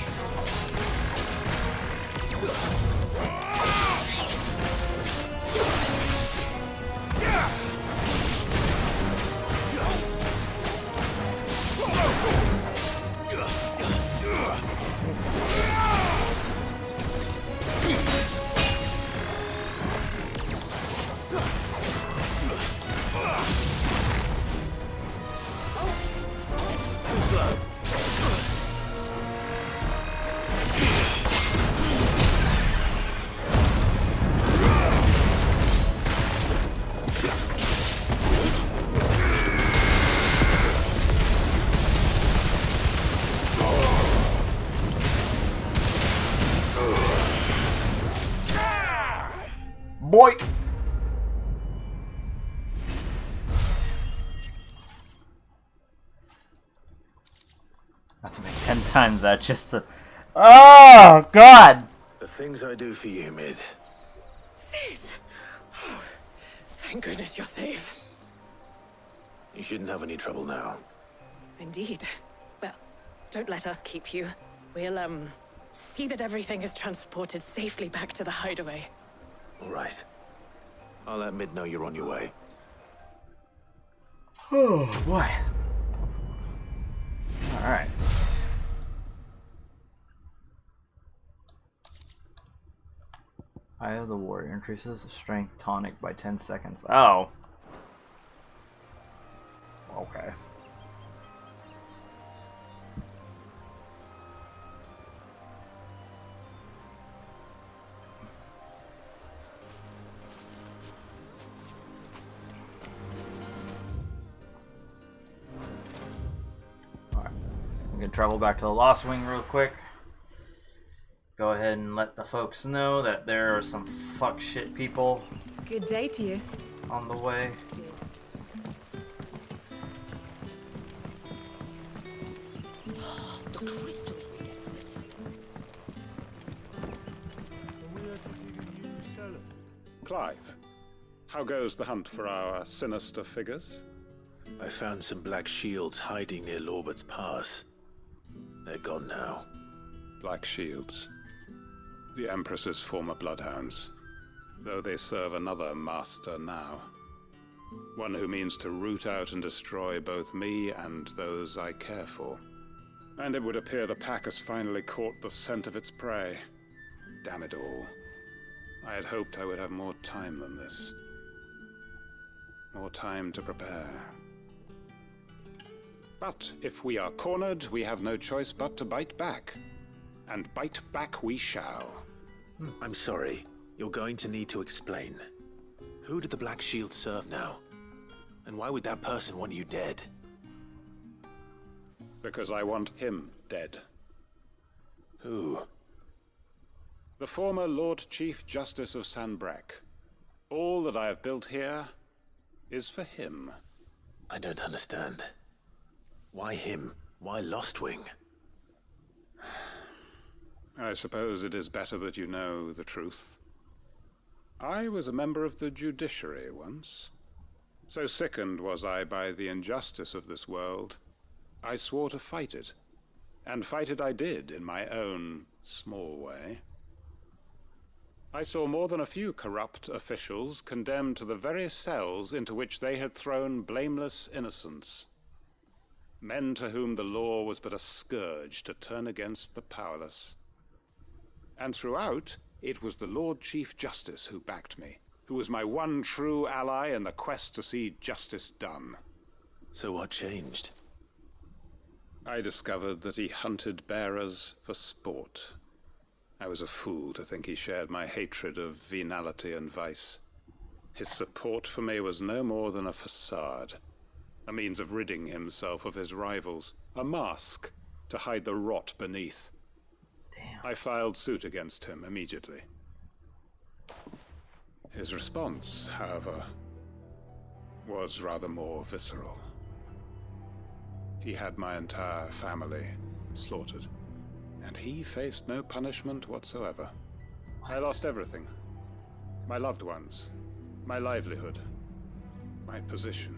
Too slow. Boy! Not to make 10 times that just to... Oh, God! The things I do for you, Mid. Sid! Oh, thank goodness you're safe. You shouldn't have any trouble now. Indeed. Well, don't let us keep you. We'll, see that everything is transported safely back to the hideaway. All right. I'll let Mid know you're on your way. Oh, boy. Alright. Eye of the Warrior increases strength tonic by 10 seconds. Oh. Okay. Alright. We can travel back to the Lost Wing real quick. Go ahead and let the folks know that there are some fuck shit people Good day to you. on the way. The crystals we get from the table. Clive, how goes the hunt for our sinister figures? I found some black shields hiding near Lorbert's Pass. They're gone now. Black Shields. The Empress's former bloodhounds. Though they serve another master now. One who means to root out and destroy both me and those I care for. And it would appear the pack has finally caught the scent of its prey. Damn it all. I had hoped I would have more time than this. More time to prepare. But if we are cornered, we have no choice but to bite back. And bite back we shall. I'm sorry. You're going to need to explain. Who did the Black Shield serve now? And why would that person want you dead? Because I want him dead. Who? The former Lord Chief Justice of Sanbreque. All that I have built here is for him. I don't understand. Why him? Why Lostwing? I suppose it is better that you know the truth. I was a member of the judiciary once. So sickened was I by the injustice of this world, I swore to fight it. And fight it I did, in my own small way. I saw more than a few corrupt officials condemned to the very cells into which they had thrown blameless innocents. Men to whom the law was but a scourge to turn against the powerless. And throughout, it was the Lord Chief Justice who backed me, who was my one true ally in the quest to see justice done. So what changed? I discovered that he hunted bearers for sport. I was a fool to think he shared my hatred of venality and vice. His support for me was no more than a facade, a means of ridding himself of his rivals, a mask to hide the rot beneath. Damn. I filed suit against him immediately. His response, however, was rather more visceral. He had my entire family slaughtered, and he faced no punishment whatsoever. I lost everything. My loved ones, my livelihood, my position,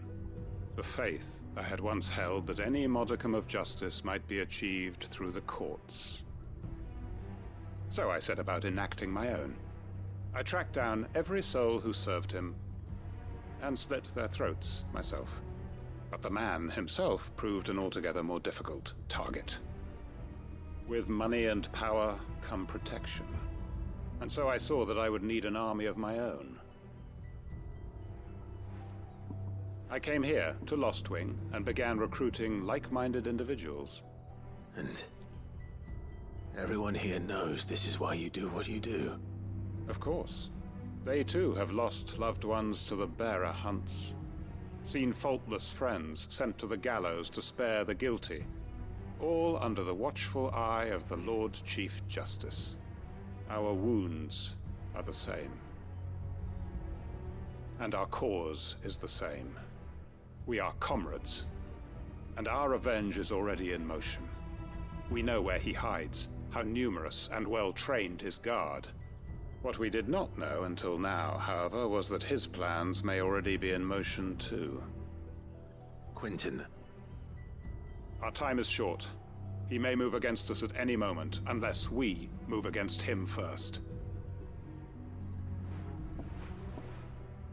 the faith I had once held that any modicum of justice might be achieved through the courts. So I set about enacting my own. I tracked down every soul who served him, and slit their throats myself. But the man himself proved an altogether more difficult target. With money and power come protection. And so I saw that I would need an army of my own. I came here to Lostwing and began recruiting like-minded individuals. And everyone here knows this is why you do what you do. Of course. They too have lost loved ones to the bearer hunts. Seen faultless friends sent to the gallows to spare the guilty, all under the watchful eye of the Lord Chief Justice. Our wounds are the same. And our cause is the same. We are comrades, and our revenge is already in motion. We know where he hides, how numerous and well-trained his guard. What we did not know until now, however, was that his plans may already be in motion too. Quentin. Our time is short. He may move against us at any moment, unless we move against him first.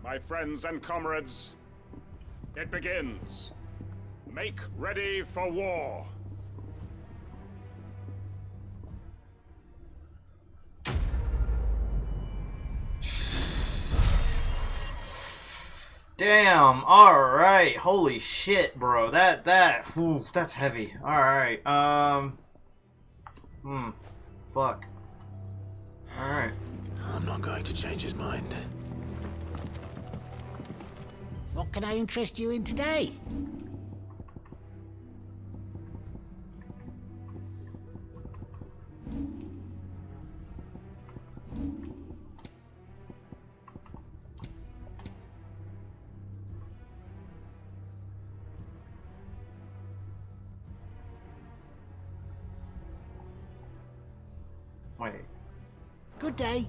My friends and comrades, it begins. Make ready for war. Damn. All right. Holy shit, bro. That's heavy. All right. Fuck. All right. I'm not going to change his mind. What can I interest you in today? Wait. Good day.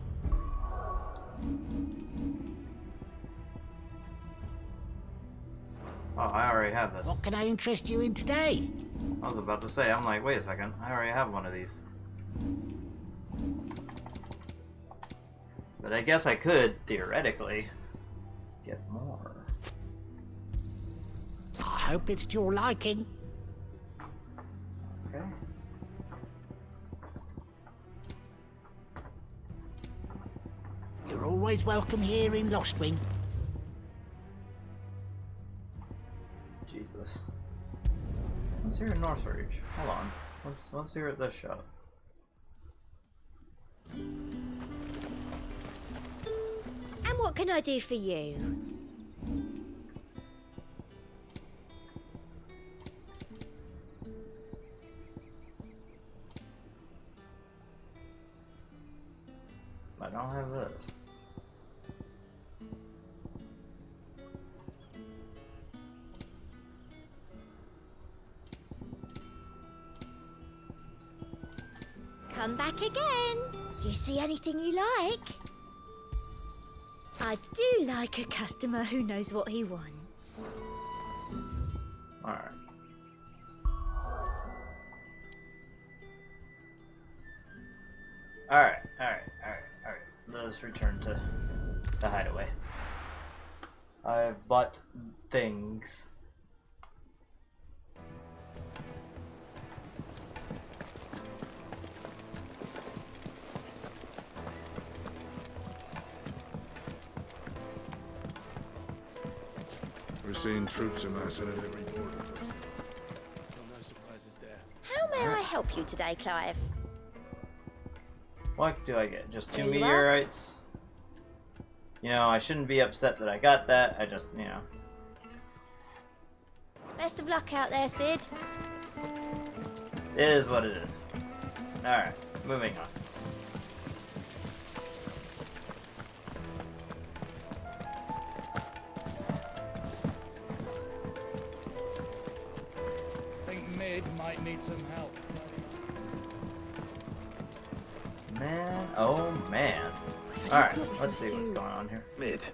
Oh, I already have this. What can I interest you in today? I was about to say, I'm like, wait a second. I already have one of these. But I guess I could, theoretically, get more. I hope it's to your liking. Okay. You're always welcome here in Lostwing. Jesus. Let's hear Northridge. Hold on. Let's hear this shot. And what can I do for you? Come back again. Do you see anything you like? I do like a customer who knows what he wants. Alright. Alright. Let us return to the hideaway. I've bought things. We're seeing troops amassing at every border. No surprises there. How may I help you today, Clive? What do I get? Just 2 There you meteorites? You know, I shouldn't be upset that I got that. I just, you know. Best of luck out there, Sid. It is what it is. Alright, moving on. I think Mid might need some help. Man, oh man. Alright, let's see what's going on here. Mid.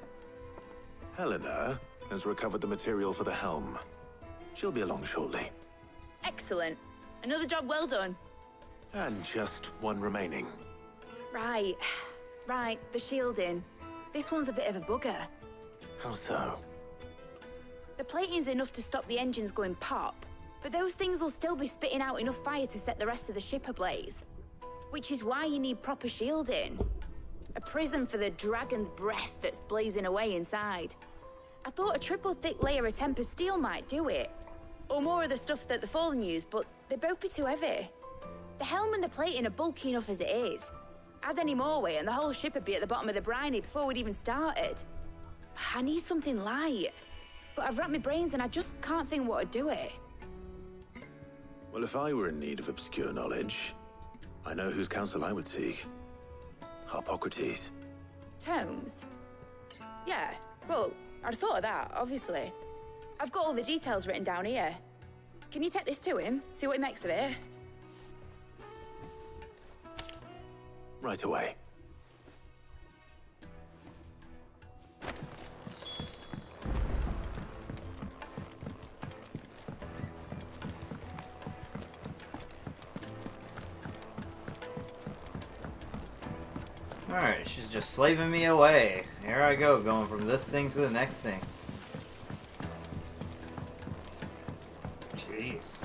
Helena has recovered the material for the helm. She'll be along shortly. Excellent. Another job well done. And just one remaining. Right. Right, the shielding. This one's a bit of a bugger. How so? The plating's enough to stop the engines going pop, but those things will still be spitting out enough fire to set the rest of the ship ablaze. Which is why you need proper shielding. A prison for the dragon's breath that's blazing away inside. I thought a triple thick layer of tempered steel might do it. Or more of the stuff that the Fallen use, but they'd both be too heavy. The helm and the plating are bulky enough as it is. Add any more weight and the whole ship would be at the bottom of the briny before we'd even started. I need something light. But I've racked my brains and I just can't think what would do it. Well, if I were in need of obscure knowledge, I know whose counsel I would seek. Harpocrates. Tomes? Yeah, well, I'd thought of that, obviously. I've got all the details written down here. Can you take this to him, see what he makes of it? Right away. Alright, she's just slaving me away. Here I go, going from this thing to the next thing. Jeez.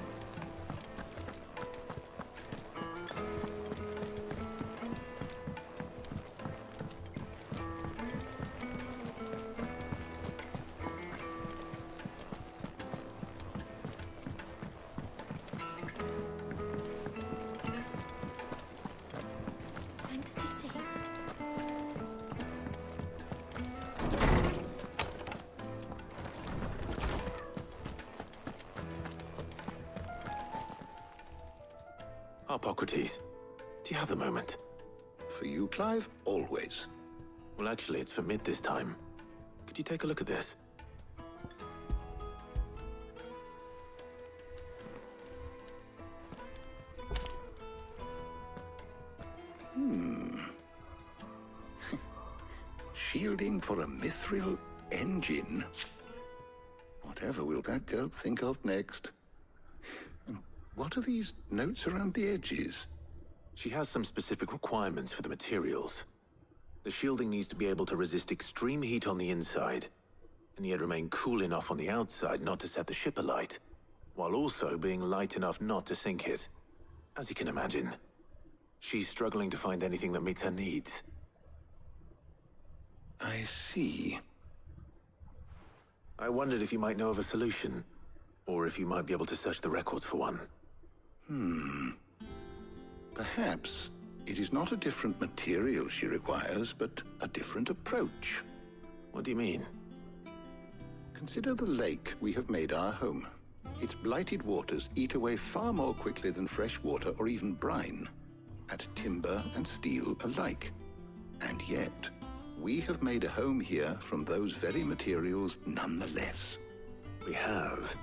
Thanks to Sid. Harpocrates, do you have a moment? For you, Clive? Always. Well, actually, it's for Mid this time. Could you take a look at this? Shielding for a mithril engine. Whatever will that girl think of next? And what are these notes around the edges? She has some specific requirements for the materials. The shielding needs to be able to resist extreme heat on the inside, and yet remain cool enough on the outside not to set the ship alight, while also being light enough not to sink it. As you can imagine, she's struggling to find anything that meets her needs. I see. I wondered if you might know of a solution, or if you might be able to search the records for one. Perhaps it is not a different material she requires, but a different approach. What do you mean? Consider the lake we have made our home. Its blighted waters eat away far more quickly than fresh water or even brine, at timber and steel alike. And yet, we have made a home here from those very materials nonetheless. We have.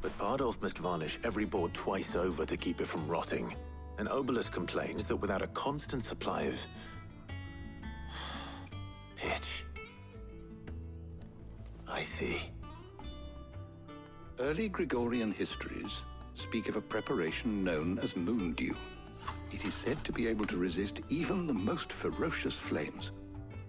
But Bardolph must varnish every board twice over to keep it from rotting. And Obelus complains that without a constant supply of pitch. I see. Early Gregorian histories speak of a preparation known as moon dew. It is said to be able to resist even the most ferocious flames.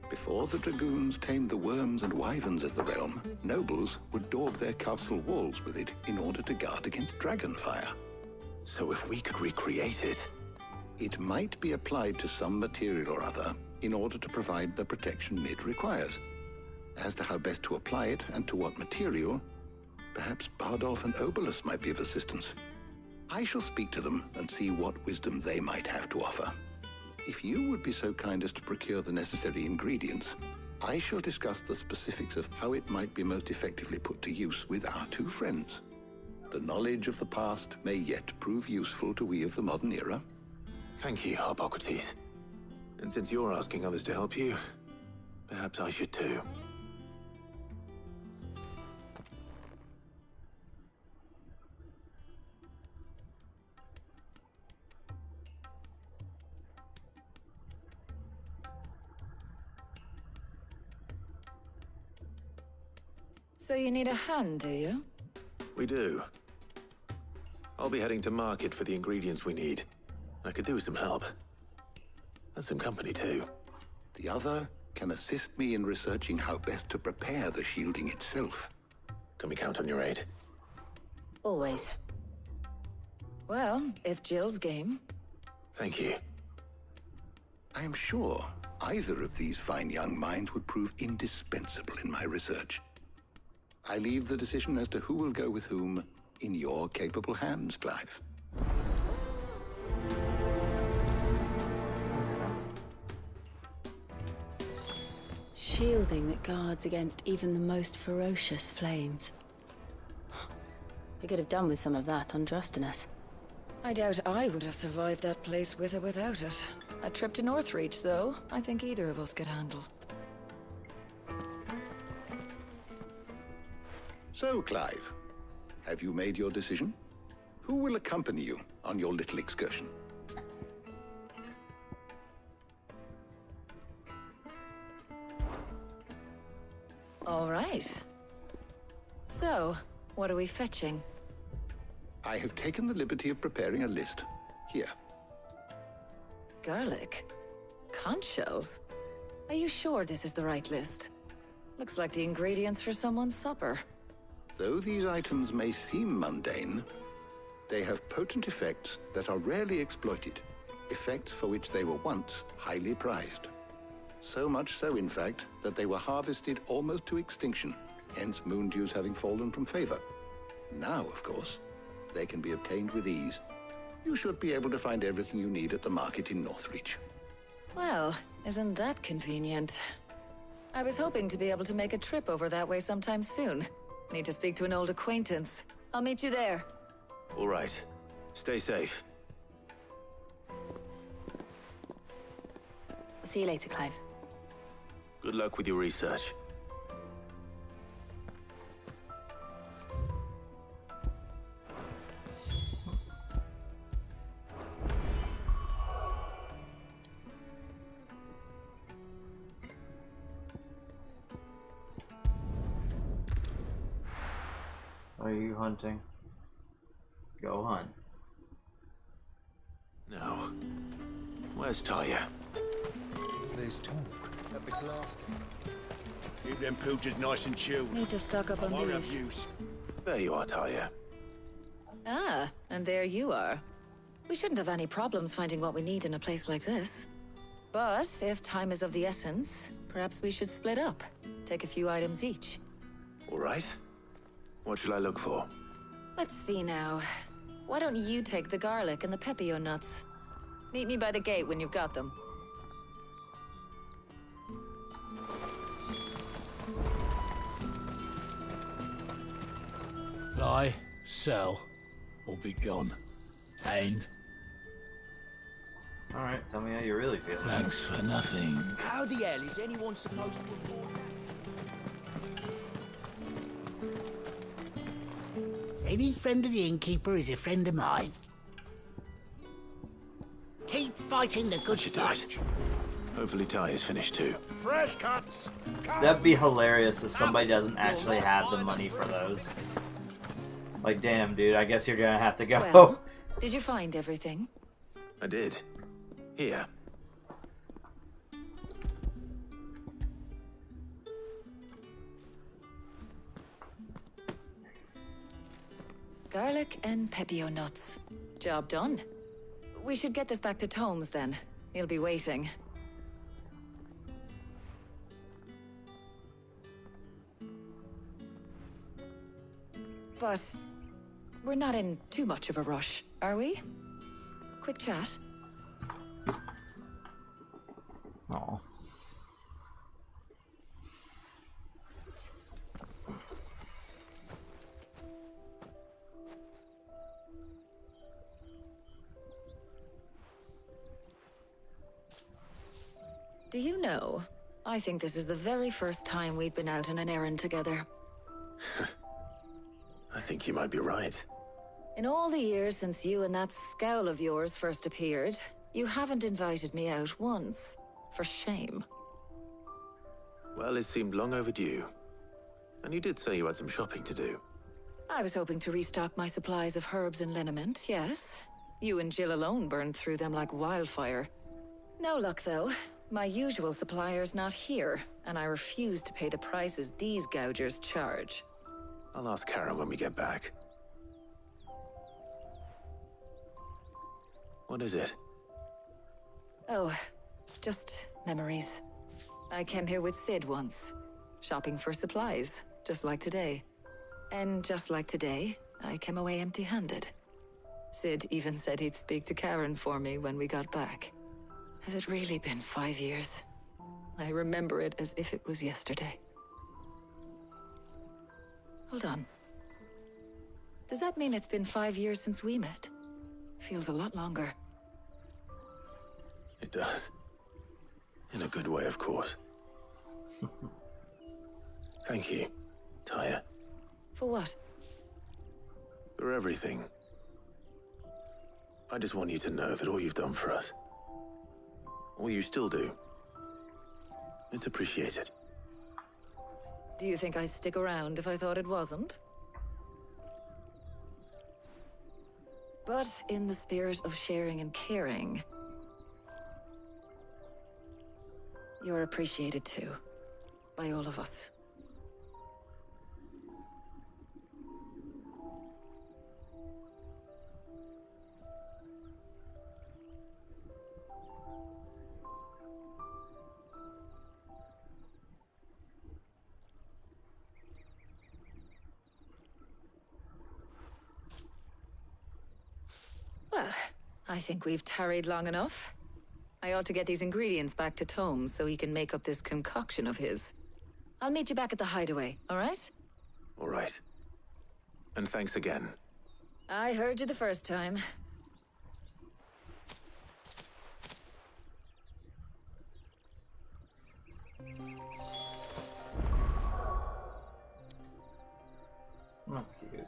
Before the dragoons tamed the worms and wyverns of the realm, nobles would daub their castle walls with it in order to guard against dragon fire. So if we could recreate it... It might be applied to some material or other in order to provide the protection it requires. As to how best to apply it and to what material, perhaps Bardolph and Obelus might be of assistance. I shall speak to them and see what wisdom they might have to offer. If you would be so kind as to procure the necessary ingredients, I shall discuss the specifics of how it might be most effectively put to use with our two friends. The knowledge of the past may yet prove useful to we of the modern era. Thank you, Hippocrates. And since you're asking others to help you, perhaps I should too. So you need a hand, do you? We do. I'll be heading to market for the ingredients we need. I could do with some help. And some company too. The other can assist me in researching how best to prepare the shielding itself. Can we count on your aid? Always. Well, if Jill's game. Thank you. I am sure either of these fine young minds would prove indispensable in my research. I leave the decision as to who will go with whom in your capable hands, Clive. Shielding that guards against even the most ferocious flames. We could have done with some of that on Drustinus. I doubt I would have survived that place with or without it. A trip to Northreach, though, I think either of us could handle. So, Clive, have you made your decision? Who will accompany you on your little excursion? All right. So, what are we fetching? I have taken the liberty of preparing a list. Here. Garlic? Conch shells? Are you sure this is the right list? Looks like the ingredients for someone's supper. Though these items may seem mundane, they have potent effects that are rarely exploited, effects for which they were once highly prized. So much so, in fact, that they were harvested almost to extinction, hence moon dews having fallen from favor. Now, of course, they can be obtained with ease. You should be able to find everything you need at the market in Northreach. Well, isn't that convenient? I was hoping to be able to make a trip over that way sometime soon. Need to speak to an old acquaintance. I'll meet you there. All right. Stay safe. See you later, Clive. Good luck with your research. Are you hunting? Go hunt. No. Where's Talia? There's talk at the glass. Keep them pilchers nice and chilled. Need to stock up on I won't have these. use. There you are, Talia. Ah, and there you are. We shouldn't have any problems finding what we need in a place like this. But if time is of the essence, perhaps we should split up. Take a few items each. All right. What shall I look for? Let's see now. Why don't you take the garlic and the pepio nuts? Meet me by the gate when you've got them. Buy, sell, or be gone. And Alright, tell me how you really feel. thanks for nothing. How the hell is anyone supposed to afford that? Any friend of the innkeeper is a friend of mine. fighting the good fight. Hopefully Ty is finished too. Fresh cuts. That'd be hilarious if somebody doesn't actually have the money for those. Like, damn, dude, I guess you're gonna have to go. Well, did you find everything? I did. Here. Garlic and pepio nuts. Job done. We should get this back to Tomes then. He'll be waiting. But we're not in too much of a rush, are we? Quick chat. Aw. Do you know, I think this is the very first time we've been out on an errand together. I think you might be right. In all the years since you and that scowl of yours first appeared, you haven't invited me out once. For shame. Well, it seemed long overdue. And you did say you had some shopping to do. I was hoping to restock my supplies of herbs and liniment, yes. You and Jill alone burned through them like wildfire. No luck, though. My usual supplier's not here, and I refuse to pay the prices these gougers charge. I'll ask Karen when we get back. What is it? Oh, just memories. I came here with Sid once, shopping for supplies, just like today. And just like today, I came away empty-handed. Sid even said he'd speak to Karen for me when we got back. Has it really been 5 years? I remember it as if it was yesterday. Hold on. Does that mean it's been 5 years since we met? Feels a lot longer. It does. In a good way, of course. Thank you, Taya. For what? For everything. I just want you to know that all you've done for us, all you still do, it's appreciated. Do you think I'd stick around if I thought it wasn't? But in the spirit of sharing and caring, you're appreciated too, by all of us. Well, I think we've tarried long enough. I ought to get these ingredients back to Tomes so he can make up this concoction of his. I'll meet you back at the hideaway, all right? All right. And thanks again. I heard you the first time. That's cute.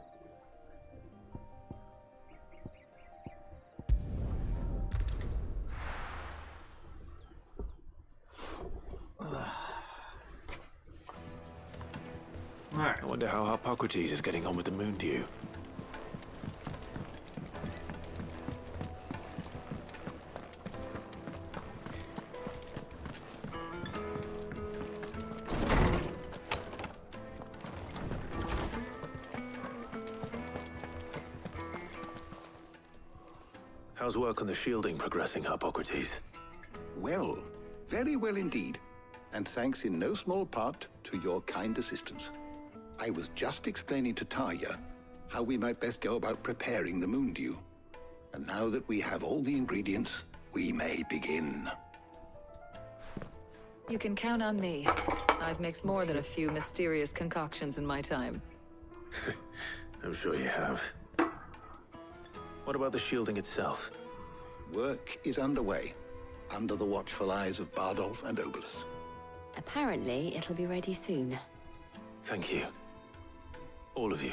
I wonder how Hippocrates is getting on with the moon dew. How's work on the shielding progressing, Hippocrates? Well, very well indeed. And thanks in no small part to your kind assistance. I was just explaining to Taya how we might best go about preparing the moon dew. And now that we have all the ingredients, we may begin. You can count on me. I've mixed more than a few mysterious concoctions in my time. I'm sure you have. What about the shielding itself? Work is underway, under the watchful eyes of Bardolph and Obolus. Apparently, it'll be ready soon. Thank you. All of you.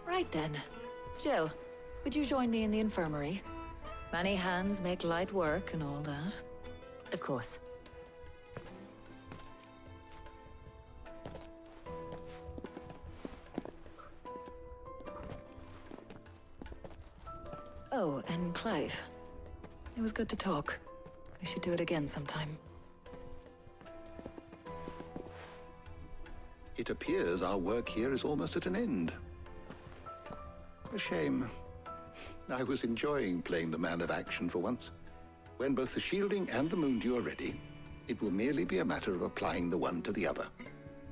Right then. Jill, would you join me in the infirmary? Many hands make light work and all that. Of course. Oh, and Clive. It was good to talk. We should do it again sometime. It appears our work here is almost at an end. A shame. I was enjoying playing the man of action for once. When both the shielding and the Moondew are ready, it will merely be a matter of applying the one to the other.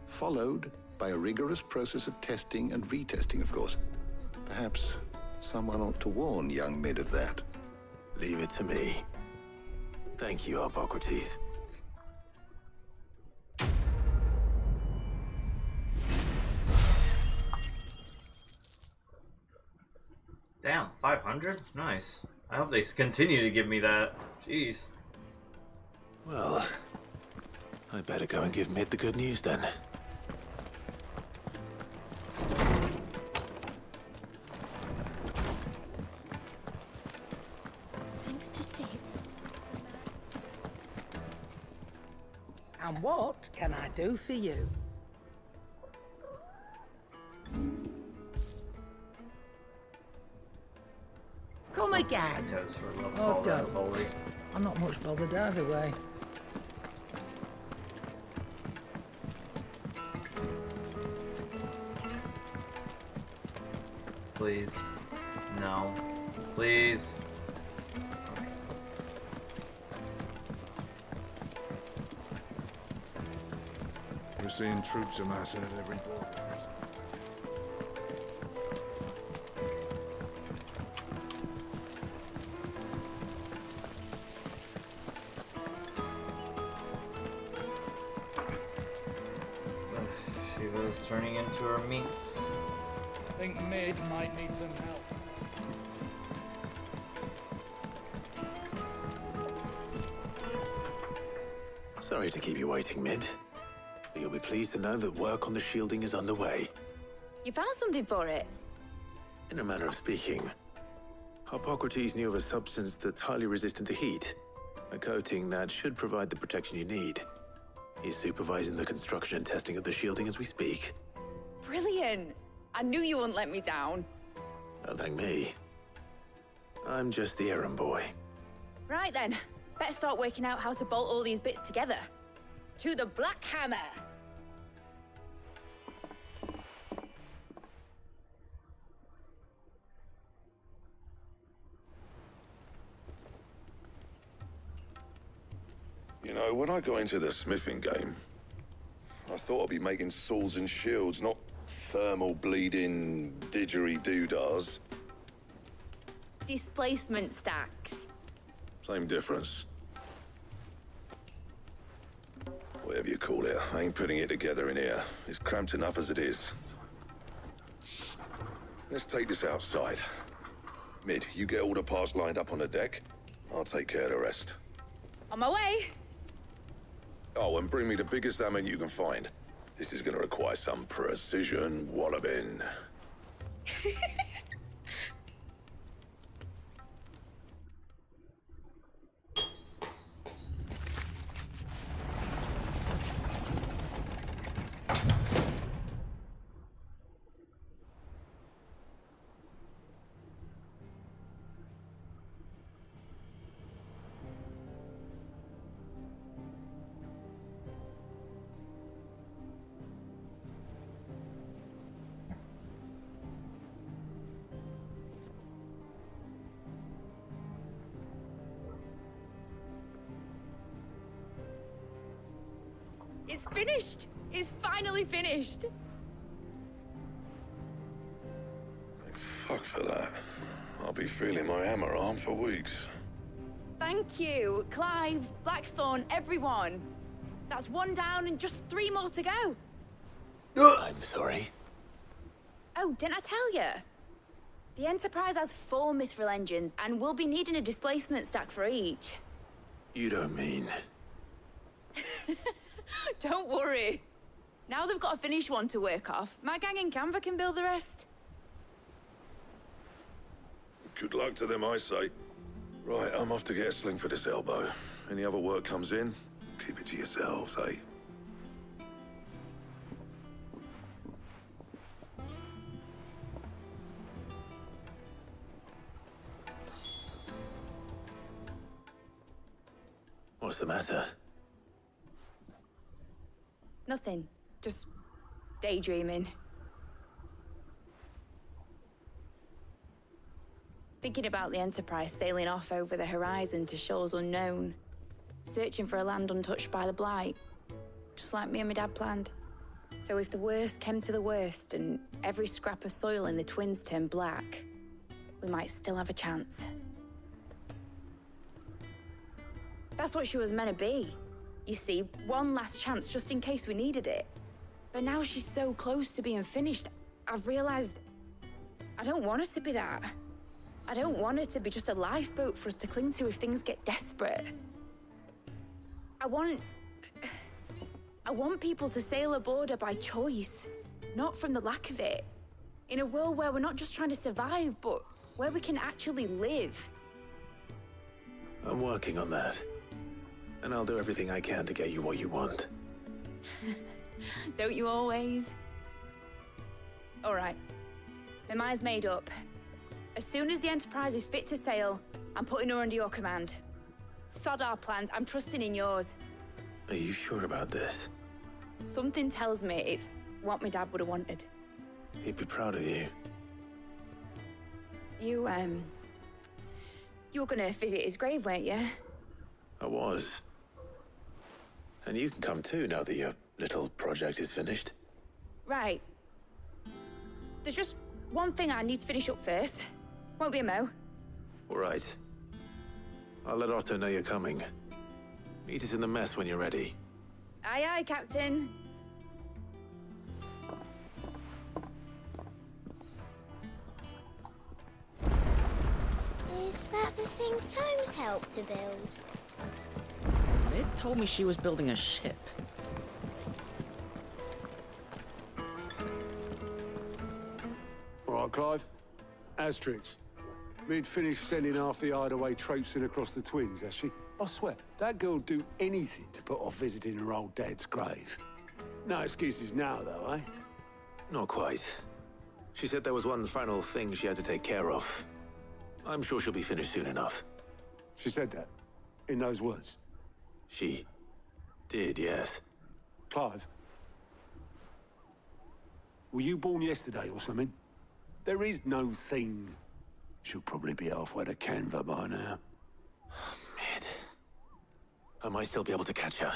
Followed by a rigorous process of testing and retesting, of course. Perhaps someone ought to warn young Mid of that. Leave it to me. Thank you, Hippocrates. Damn, 500? Nice. I hope they continue to give me that. Jeez. Well, I better go and give Mid the good news then. Thanks to Sid. And what can I do for you? Come again. Oh, don't. I'm not much bothered either way. Please. No. Please. We're seeing troops amassing at every border. Shiva's turning into her meats. I think Mid might need some help. Sorry to keep you waiting, Mid. But you'll be pleased to know that work on the shielding is underway. You found something for it? In a manner of speaking, Hippocrates knew of a substance that's highly resistant to heat. A coating that should provide the protection you need. He's supervising the construction and testing of the shielding as we speak. Brilliant! I knew you wouldn't let me down. Don't thank me. I'm just the errand boy. Right then, better start working out how to bolt all these bits together. To the Black Hammer! You know, when I got into the smithing game, I thought I'd be making swords and shields, not thermal bleeding didgeridoo-dahs. Displacement stacks. Same difference. Whatever you call it, I ain't putting it together in here. It's cramped enough as it is. Let's take this outside. Mid, you get all the parts lined up on the deck. I'll take care of the rest. On my way! Oh, and bring me the biggest hammer you can find. This is gonna require some precision walloping. It's finished! It's finally finished! Thank fuck for that. I'll be feeling my hammer arm for weeks. Thank you, Clive, Blackthorn, everyone. That's one down and just 3 more to go. I'm sorry. Oh, didn't I tell you? The Enterprise has 4 mithril engines and we'll be needing a displacement stack for each. You don't mean... Don't worry. Now they've got a finished one to work off. My gang in Canva can build the rest. Good luck to them, I say. Right, I'm off to get a sling for this elbow. Any other work comes in, keep it to yourselves, eh? What's the matter? Nothing. Just daydreaming. Thinking about the Enterprise sailing off over the horizon to shores unknown. Searching for a land untouched by the Blight. Just like me and my dad planned. So if the worst came to the worst and every scrap of soil in the Twins turned black, we might still have a chance. That's what she was meant to be. You see, one last chance just in case we needed it. But now she's so close to being finished, I've realized I don't want her to be that. I don't want her to be just a lifeboat for us to cling to if things get desperate. I want people to sail aboard her by choice, not from the lack of it. In a world where we're not just trying to survive, but where we can actually live. I'm working on that. And I'll do everything I can to get you what you want. Don't you always? All right. My mind's made up. As soon as the Enterprise is fit to sail, I'm putting her under your command. Sod our plans, I'm trusting in yours. Are you sure about this? Something tells me it's what my dad would have wanted. He'd be proud of you. You were gonna visit his grave, weren't you? I was. And you can come too now that your little project is finished. Right. There's just one thing I need to finish up first. Won't be a mo. All right. I'll let Otto know you're coming. Meet us in the mess when you're ready. Aye, aye, Captain. Is that the thing Tomes helped to build? Mid told me she was building a ship. All right, Clive. Asterix. Mid finished sending half the hideaway traipsing across the Twins, has she? I swear, that girl'd do anything to put off visiting her old dad's grave. No excuses now, though, eh? Not quite. She said there was one final thing she had to take care of. I'm sure she'll be finished soon enough. She said that? In those words? She did, yes. Clive? Were you born yesterday or something? There is no thing. She'll probably be halfway to Canva by now. Mid. I might still be able to catch her.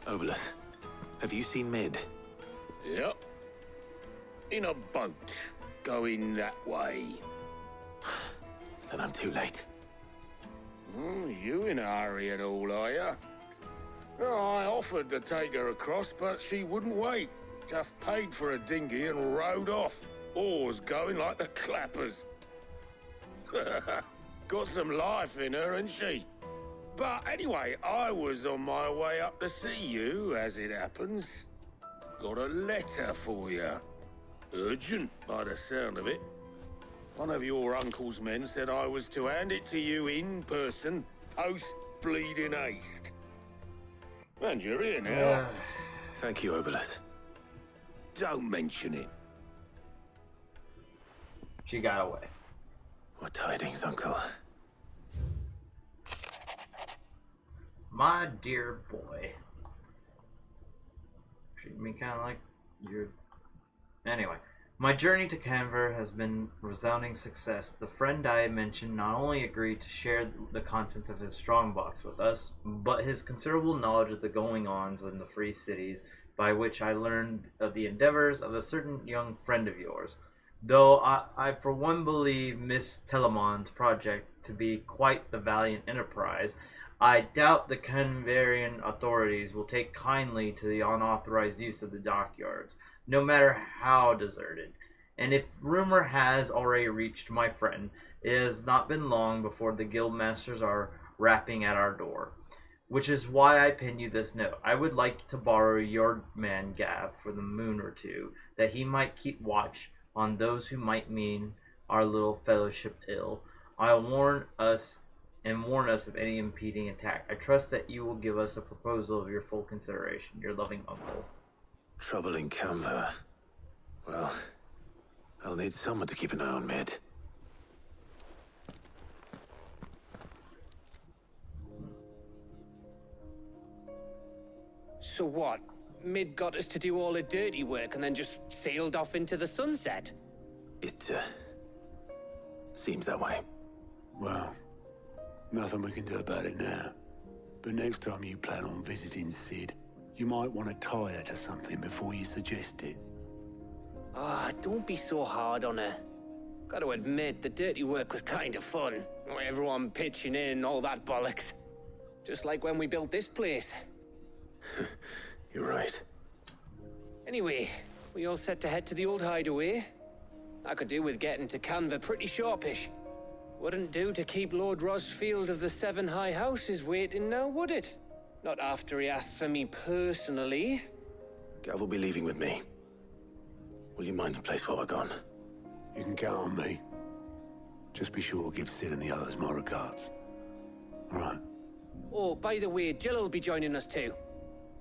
Obolus, have you seen Mid? Yep. In a boat, going that way. Then I'm too late. You in a hurry and all, are you? I offered to take her across, but she wouldn't wait. Just paid for a dinghy and rowed off. Oars going like the clappers. Got some life in her, ain't she? But anyway, I was on my way up to see you, as it happens. Got a letter for you. Urgent, by the sound of it. One of your uncle's men said I was to hand it to you in person, post-bleeding haste. And you're here now. Thank you, Obolus. Don't mention it. She got away. What tidings, Uncle? My dear boy. Treat me kind of like you're... Anyway. My journey to Canver has been a resounding success. The friend I mentioned not only agreed to share the contents of his strongbox with us, but his considerable knowledge of the going-ons in the Free Cities, by which I learned of the endeavors of a certain young friend of yours. Though I for one believe Miss Telemon's project to be quite the valiant enterprise, I doubt the Canverian authorities will take kindly to the unauthorized use of the dockyards, no matter how deserted. And if rumor has already reached my friend, It has not been long before the guild masters are rapping at our door. Which is why I pinned you this note. I would like to borrow your man Gav for the moon or two, that he might keep watch on those who might mean our little fellowship ill. I'll warn us of any impeding attack. I trust that you will give us a proposal of your full consideration. Your loving uncle. Trouble in Canva. Well, I'll need someone to keep an eye on Mid. So what? Mid got us to do all the dirty work and then just sailed off into the sunset? It, seems that way. Well, nothing we can do about it now. But next time you plan on visiting Sid, you might want to tie her to something before you suggest it. Ah, don't be so hard on her. Gotta admit, the dirty work was kind of fun. Everyone pitching in, all that bollocks. Just like when we built this place. You're right. Anyway, we all set to head to the old hideaway. I could do with getting to Canva pretty sharpish. Wouldn't do to keep Lord Rosfield of the Seven High Houses waiting now, would it? Not after he asked for me personally. Gav will be leaving with me. Will you mind the place while we're gone? You can count on me. Just be sure to give Sid and the others my regards. All right. Oh, by the way, Jill will be joining us too.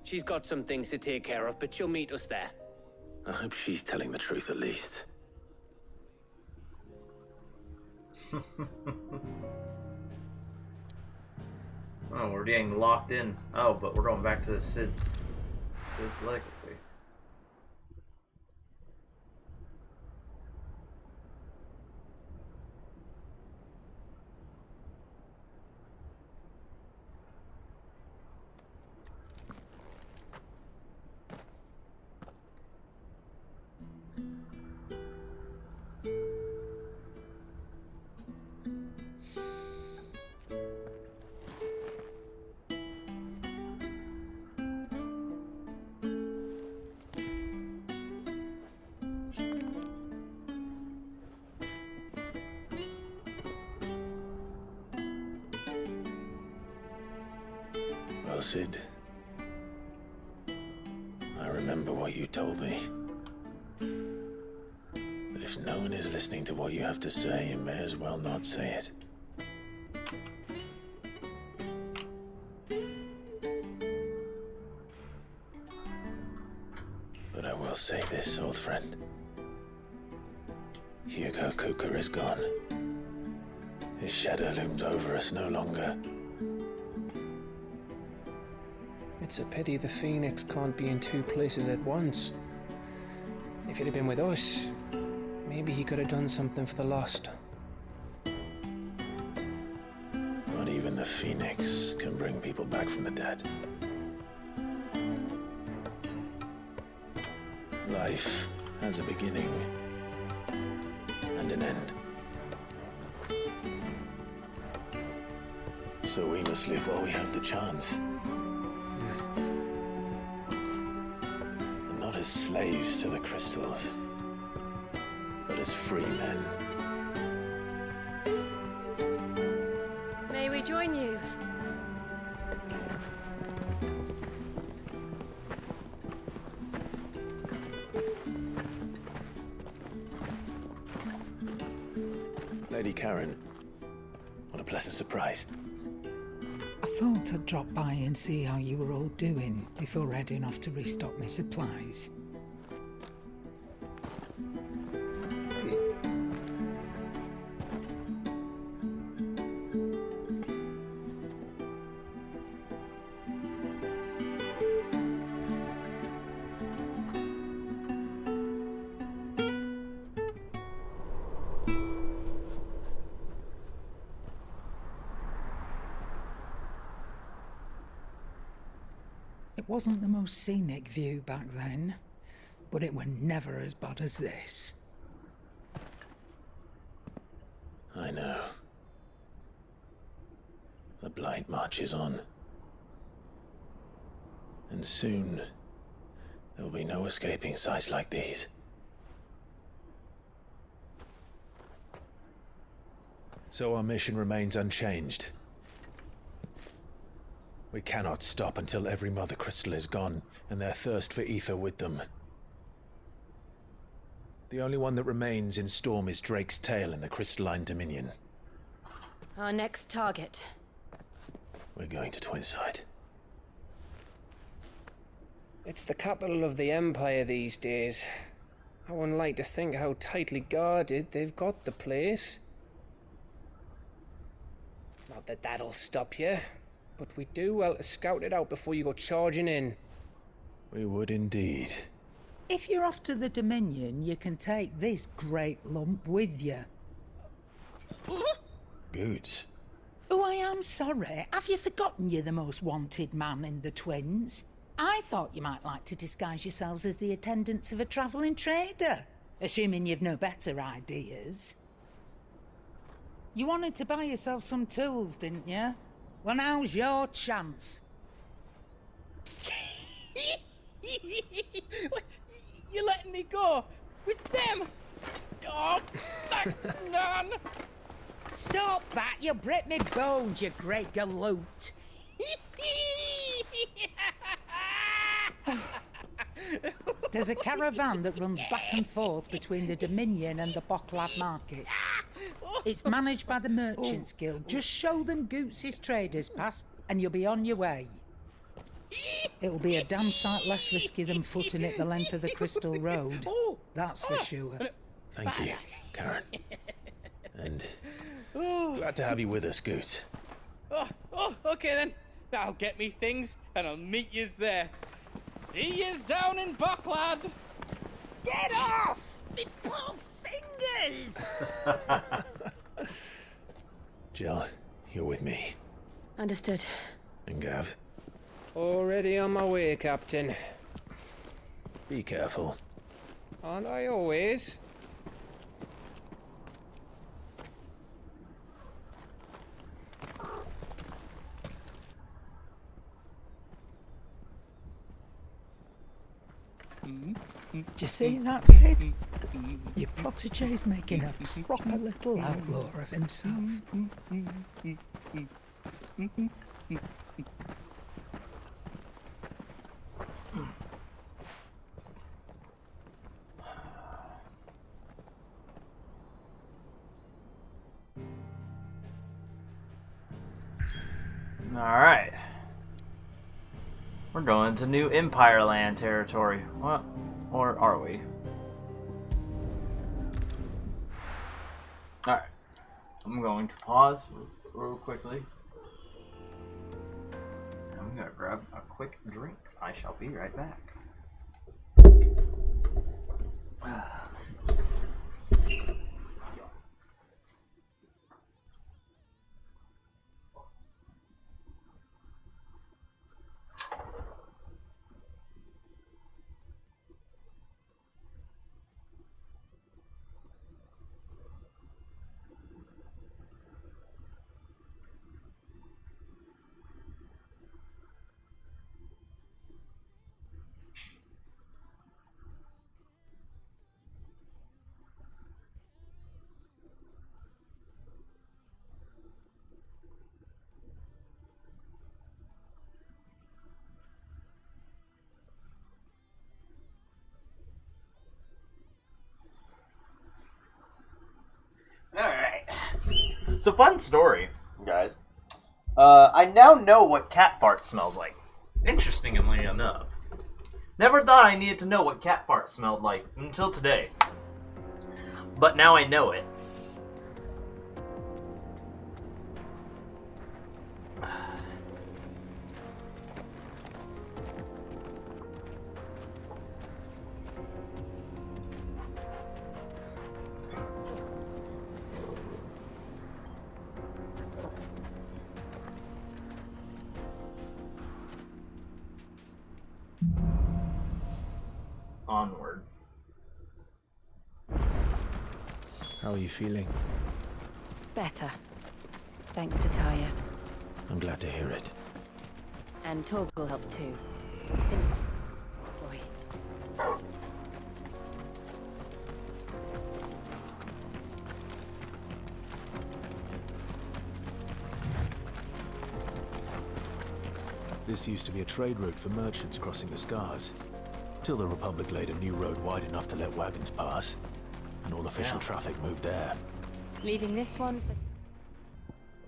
She's got some things to take care of, but she'll meet us there. I hope she's telling the truth at least. Oh, we're getting locked in. Oh, but we're going back to Sid's legacy. Well, Sid, I remember what you told me. But if no one is listening to what you have to say, you may as well not say it. But I will say this, old friend. Hugo Cooker is gone. His shadow looms over us no longer. It's a pity the Phoenix can't be in two places at once. If he'd have been with us, maybe he could have done something for the Lost. Not even the Phoenix can bring people back from the dead. Life has a beginning and an end. So we must live while we have the chance. And not as slaves to the crystals, but as free men. May we join you? Lady Karen, what a pleasant surprise. I thought I'd drop by and see how you were all doing before heading off to restock my supplies. It wasn't the most scenic view back then, but it were never as bad as this. I know. The Blight marches on. And soon, there'll be no escaping sights like these. So our mission remains unchanged. We cannot stop until every Mother Crystal is gone, and their thirst for ether with them. The only one that remains in Storm is Drake's tail in the Crystalline Dominion. Our next target. We're going to Twinside. It's the capital of the Empire these days. I wouldn't like to think how tightly guarded they've got the place. Not that that'll stop you, but we do well to scout it out before you go charging in. We would indeed. If you're off to the Dominion, you can take this great lump with you. Goods. Oh, I am sorry. Have you forgotten you're the most wanted man in the Twins? I thought you might like to disguise yourselves as the attendants of a travelling trader, assuming you've no better ideas. You wanted to buy yourself some tools, didn't you? Well, now's your chance. You're letting me go with them? Oh, thanks, Nan. Stop that! You'll break me bones, you great galoot. There's a caravan that runs back and forth between the Dominion and the Bocklad markets. It's managed by the Merchants Guild. Just show them Goots' traders pass and you'll be on your way. It'll be a damn sight less risky than footing it the length of the Crystal Road. That's for sure. Thank you, Karen. And glad to have you with us, Goots. Okay then. I'll get me things and I'll meet yous there. See yous down in Bocklad. Get off! Me poor fingers! Jill, you're with me. Understood. And Gav, Already on my way, Captain. be careful. Aren't I always? Do you see that, Sid? Your protege's making a proper little outlaw of himself. Alright. We're going to New Empire Land territory. What? Or are we? Alright. I'm going to pause real quickly. I'm going to grab a quick drink. I shall be right back. Alright. So, fun story, guys. I now know what cat fart smells like. Interestingly enough. Never thought I needed to know what cat fart smelled like until today. But now I know it. Onward. How are you feeling? Better. Thanks to Taya. I'm glad to hear it. And Torg will help too. Boy. this used to be a trade route for merchants crossing the Scars. Till the Republic laid a new road wide enough to let wagons pass, and all official traffic moved there. Leaving this one for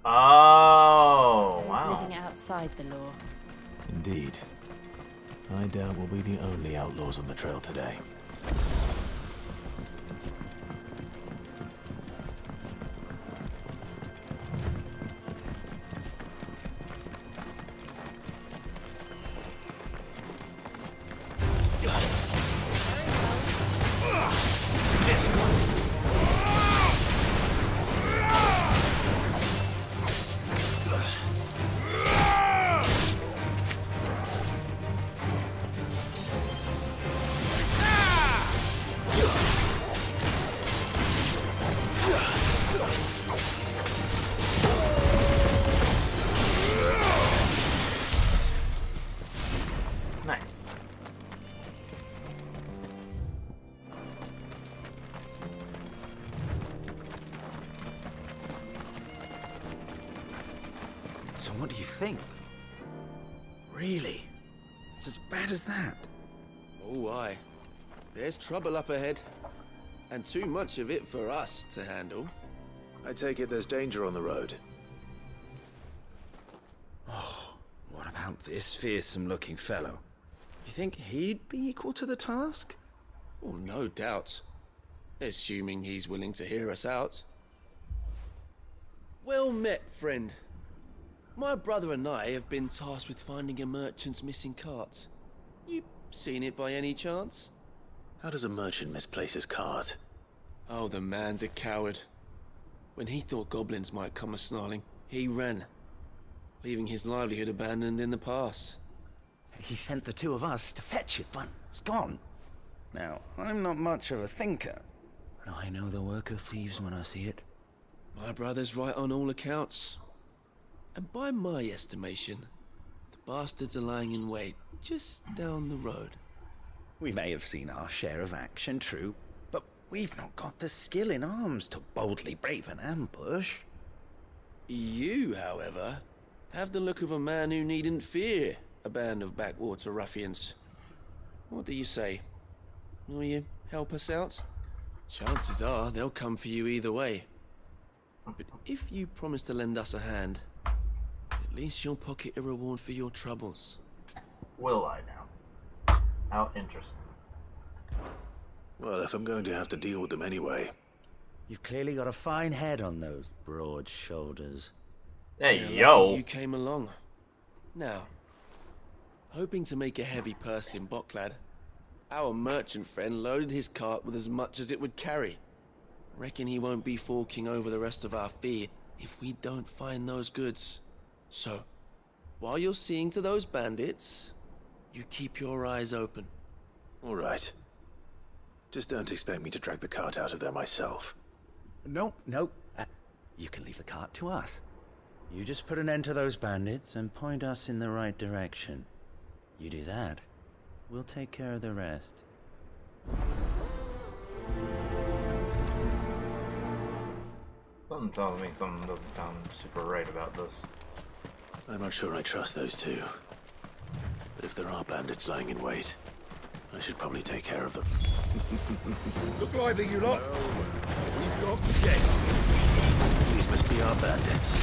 Oh, those wow. living outside the law. Indeed. I doubt we'll be the only outlaws on the trail today. Nice. So what do you think? Really? It's as bad as that? Oh, aye. There's trouble up ahead. And too much of it for us to handle. I take it there's danger on the road. Oh, what about this fearsome-looking fellow? You think he'd be equal to the task? Well, no doubt. Assuming he's willing to hear us out. Well met, friend. My brother and I have been tasked with finding a merchant's missing cart. You seen it by any chance? How does a merchant misplace his cart? Oh, the man's a coward. When he thought goblins might come a-snarling, he ran, leaving his livelihood abandoned in the pass. He sent the two of us to fetch it, but it's gone. Now, I'm not much of a thinker, but I know the work of thieves when I see it. My brother's right on all accounts. And by my estimation, the bastards are lying in wait just down the road. We may have seen our share of action, true, but we've not got the skill in arms to boldly brave an ambush. You, however, have the look of a man who needn't fear a band of backwater ruffians. What do you say? Will you help us out? Chances are they'll come for you either way. But if you promise to lend us a hand, at least you'll pocket a reward for your troubles. Will I now? How interesting. Well, if I'm going to have to deal with them anyway. You've clearly got a fine head on those broad shoulders. Hey, Yeah, yo. lucky you came along. Now, hoping to make a heavy purse in Bocklad, our merchant friend loaded his cart with as much as it would carry. Reckon he won't be forking over the rest of our fee if we don't find those goods. So, while you're seeing to those bandits, you keep your eyes open. All right. Just don't expect me to drag the cart out of there myself. No. You can leave the cart to us. You just put an end to those bandits and point us in the right direction. You do that, we'll take care of the rest. Something tells me something doesn't sound super right about this. I'm not sure I trust those two. But if there are bandits lying in wait, I should probably take care of them. Look lively, you lot. We've got guests. These must be our bandits.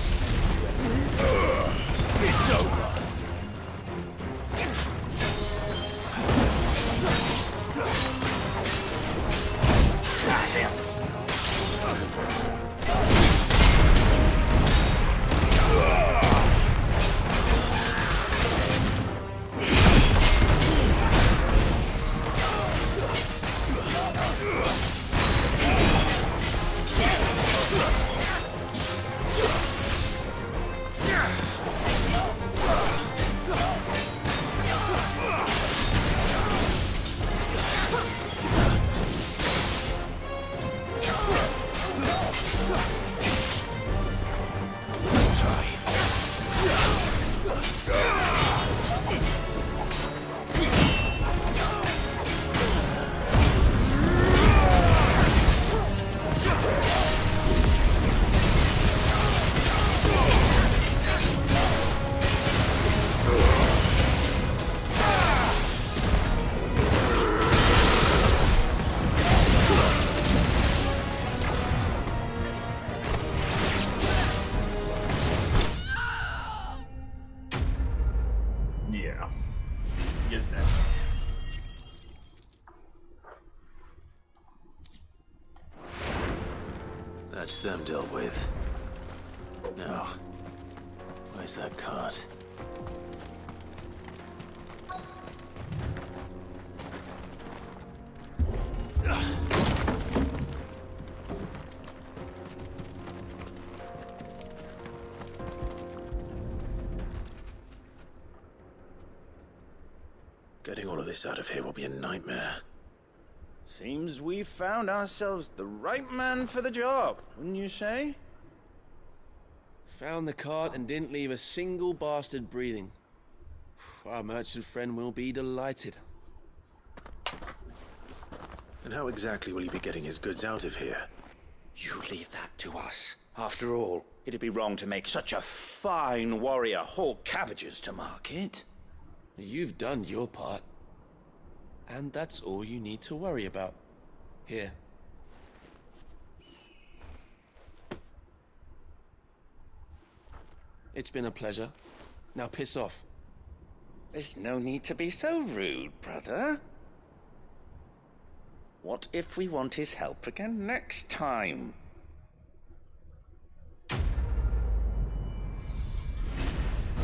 It's over. That's them dealt with. Now, where's that cart? Getting all of this out of here will be a nightmare. Seems we've found ourselves the right man for the job, wouldn't you say? Found the cart and didn't leave a single bastard breathing. Our merchant friend will be delighted. And how exactly will he be getting his goods out of here? You leave that to us. After all, it'd be wrong to make such a fine warrior haul cabbages to market. You've done your part. And that's all you need to worry about. Here. It's been a pleasure. Now piss off. There's no need to be so rude, brother. What if we want his help again next time?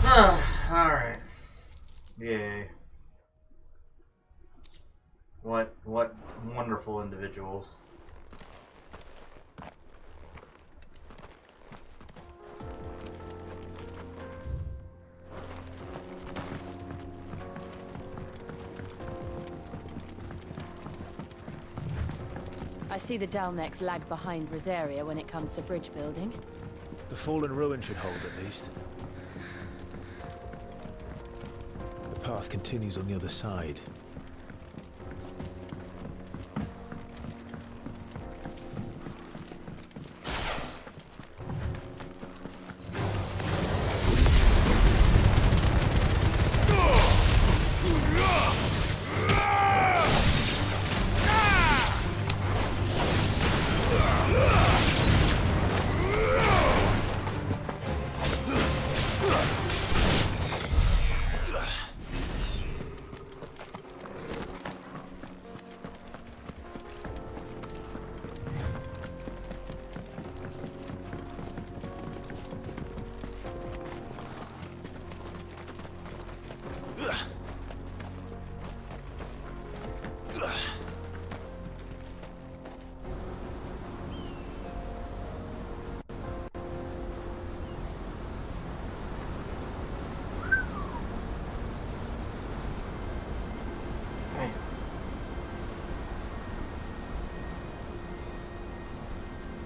Alright. Yay. What wonderful individuals. I see the Dalmex lag behind Rosaria when it comes to bridge building. The fallen ruin should hold at least. The path continues on the other side.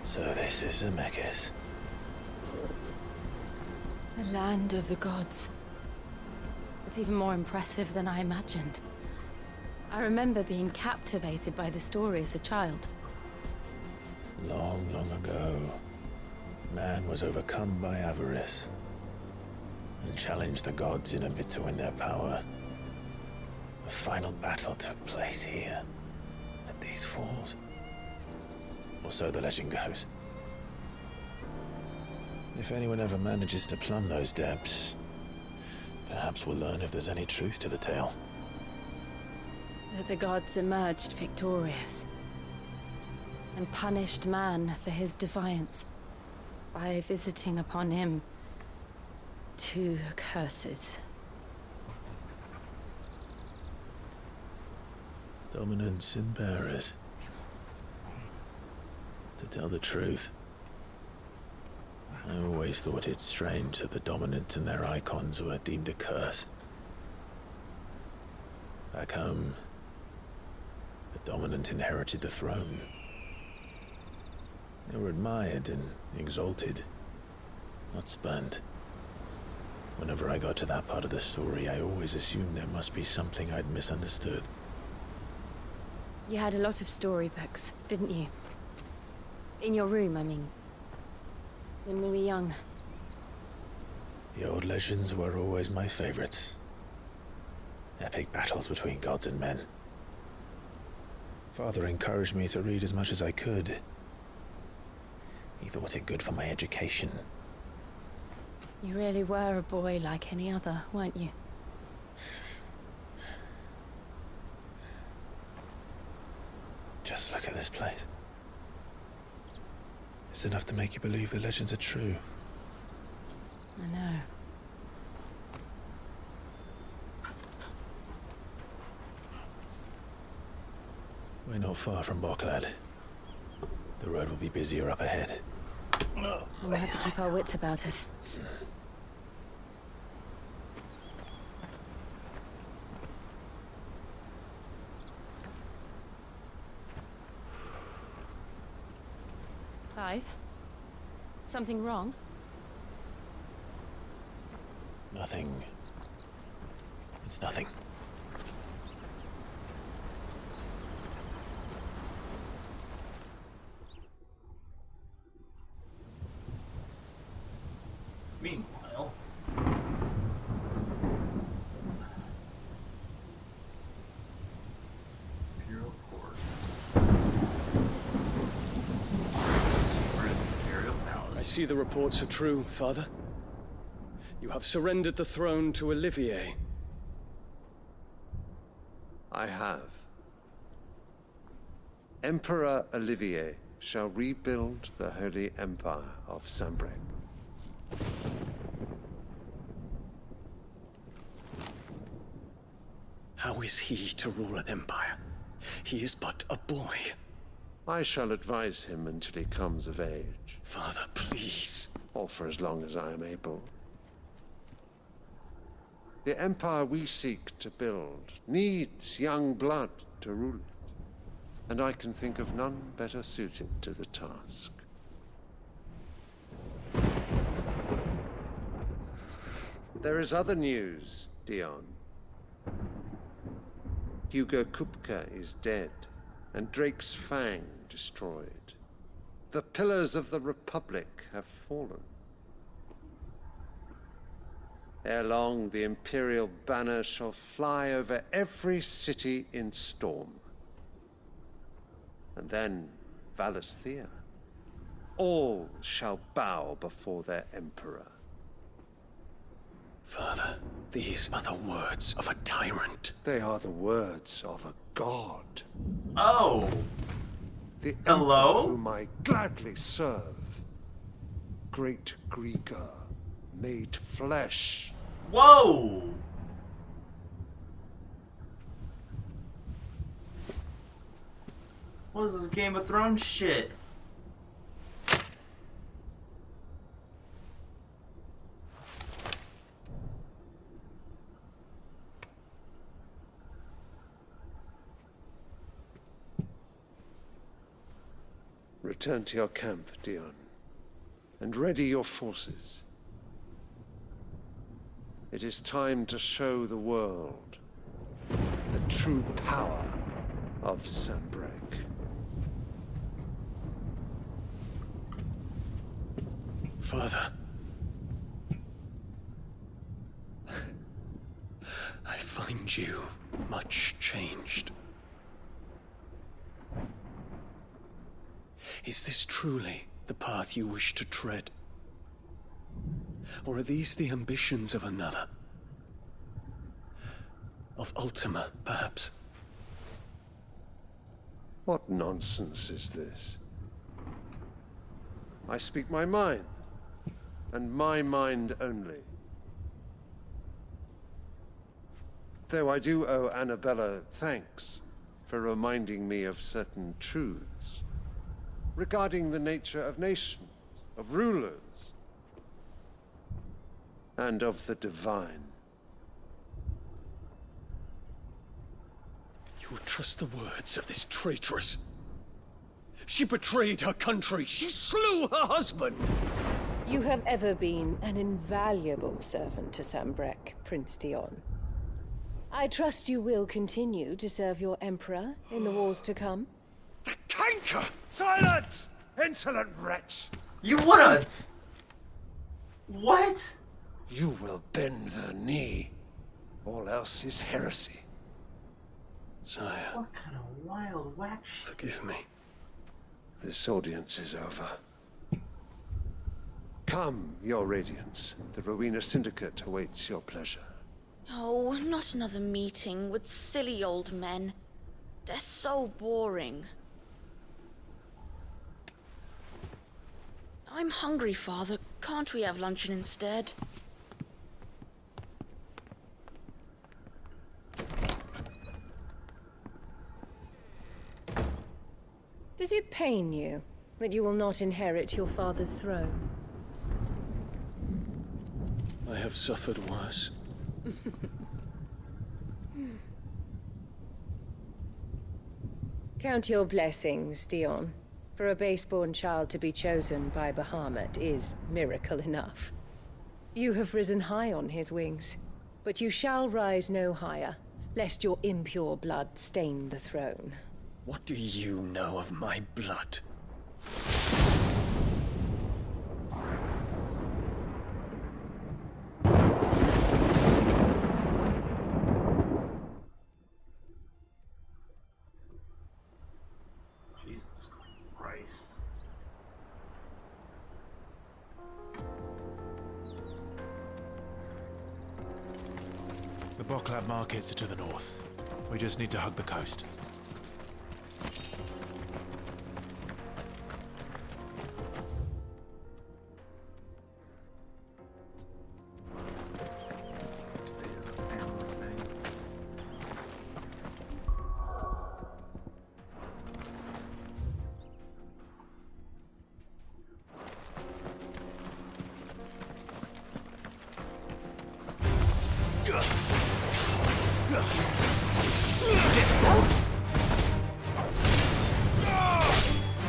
So this is Zemeckis. The land of the gods. It's even more impressive than I imagined. I remember being captivated by the story as a child. Long, long ago, man was overcome by avarice and challenged the gods in a bid to win their power. The final battle took place here, at these falls. Or so the legend goes. If anyone ever manages to plumb those depths, perhaps we'll learn if there's any truth to the tale. That the gods emerged victorious and punished man for his defiance by visiting upon him 2 curses. Dominance and bearers. To tell the truth, I always thought it strange that the dominant and their icons were deemed a curse. Back home, the dominant inherited the throne. They were admired and exalted, not spurned. Whenever I got to that part of the story, I always assumed there must be something I'd misunderstood. You had a lot of storybooks, didn't you? In your room, I mean. When we were young. The old legends were always my favorites. Epic battles between gods and men. Father encouraged me to read as much as I could. He thought it good for my education. You really were a boy like any other, weren't you? Just look at this place. It's enough to make you believe the legends are true. I know. We're not far from Boklad. The road will be busier up ahead. We'll have to keep our wits about us. Clive? Something wrong? Nothing. It's nothing. Meanwhile, Imperial Court. Imperial Palace. I see the reports are true, Father. You have surrendered the throne to Olivier. I have. Emperor Olivier shall rebuild the Holy Empire of Sanbreque. How is he to rule an empire? He is but a boy. I shall advise him until he comes of age. Father, please. Or for as long as I am able. The empire we seek to build needs young blood to rule it. And I can think of none better suited to the task. There is other news, Dion. Hugo Kupka is dead, and Drake's Fang destroyed. The pillars of the Republic have fallen. Ere long, the Imperial banner shall fly over every city in Storm. And then, Valisthea. All shall bow before their Emperor. Father, these are the words of a tyrant. They are the words of a god. Oh. The Hello? Emperor whom I gladly serve. Great Grieger, made flesh. Whoa! What is this Game of Thrones shit? Return to your camp, Dion, and ready your forces. It is time to show the world the true power of Sanbreque. Father. I find you much changed. Is this truly the path you wish to tread? Or are these the ambitions of another? Of Ultima, perhaps? What nonsense is this? I speak my mind, and my mind only. Though I do owe Annabella thanks for reminding me of certain truths regarding the nature of nations, of rulers, and of the divine. You would trust the words of this traitress? She betrayed her country. She slew her husband. You have ever been an invaluable servant to Sanbreque, Prince Dion. I trust you will continue to serve your Emperor in the wars to come. Canker! Silence! Insolent wretch! You wanna... What? You will bend the knee. All else is heresy. Sire. What kind of wild whack shit? Forgive me. This audience is over. Come, your radiance. The Rowena Syndicate awaits your pleasure. Oh, not another meeting with silly old men. They're so boring. I'm hungry, Father. Can't we have luncheon instead? Does it pain you that you will not inherit your father's throne? I have suffered worse. Count your blessings, Dion. For a base-born child to be chosen by Bahamut is miracle enough. You have risen high on his wings, but you shall rise no higher, lest your impure blood stain the throne. What do you know of my blood? Jesus Christ. The Boklab markets are to the north. We just need to hug the coast.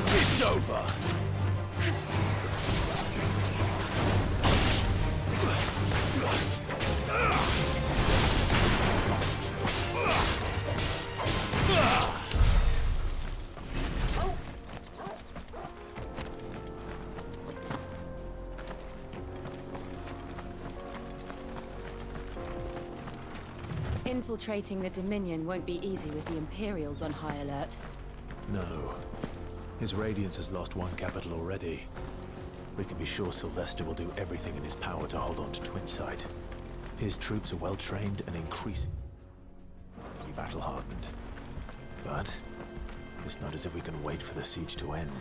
It's over. Infiltrating the Dominion won't be easy with the Imperials on high alert. No. His Radiance has lost one capital already. We can be sure Sylvester will do everything in his power to hold on to Twinside. His troops are well-trained and increasingly battle-hardened. But it's not as if we can wait for the siege to end.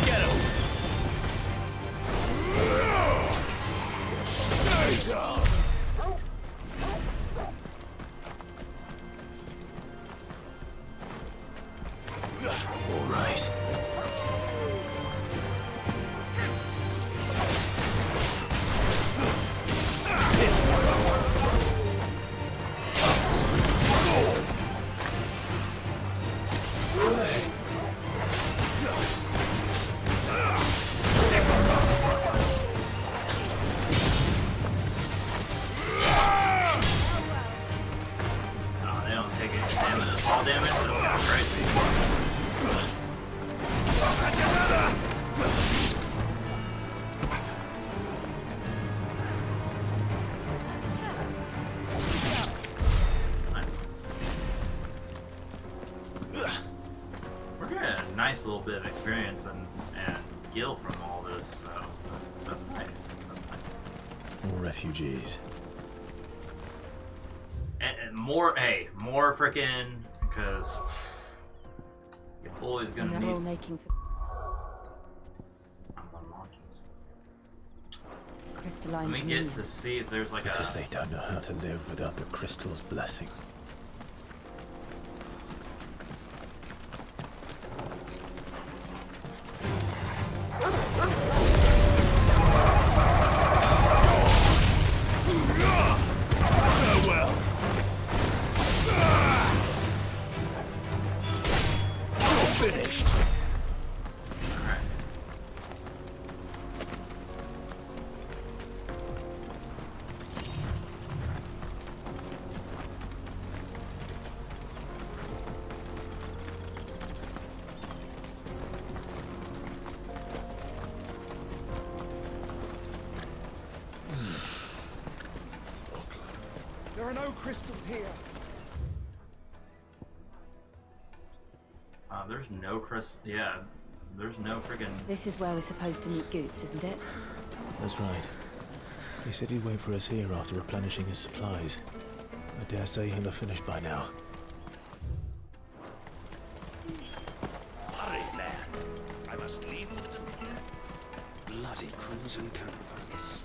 Get him! Stay down! All right. Oh, they don't take any damage. Fall damage? That's kind of crazy. We're getting a nice little bit of experience and gil from all this, so that's nice. That's nice. More refugees. And more, hey, more freaking, because you're always And gonna they're all need. making for I'm unlocking some. crystalline Let me dominion. get to see if there's like Because a. they don't know how to live without the crystal's blessing. Farewell! Finished! Alright. There are no crystals here. There's no crystal. Yeah, There's no friggin'... This is where we're supposed to meet Goots, isn't it? That's right. He said he'd wait for us here after replenishing his supplies. I dare say he'll have finished by now. Hurry, lad. I must leave for the Dominion. Bloody crimson caravans.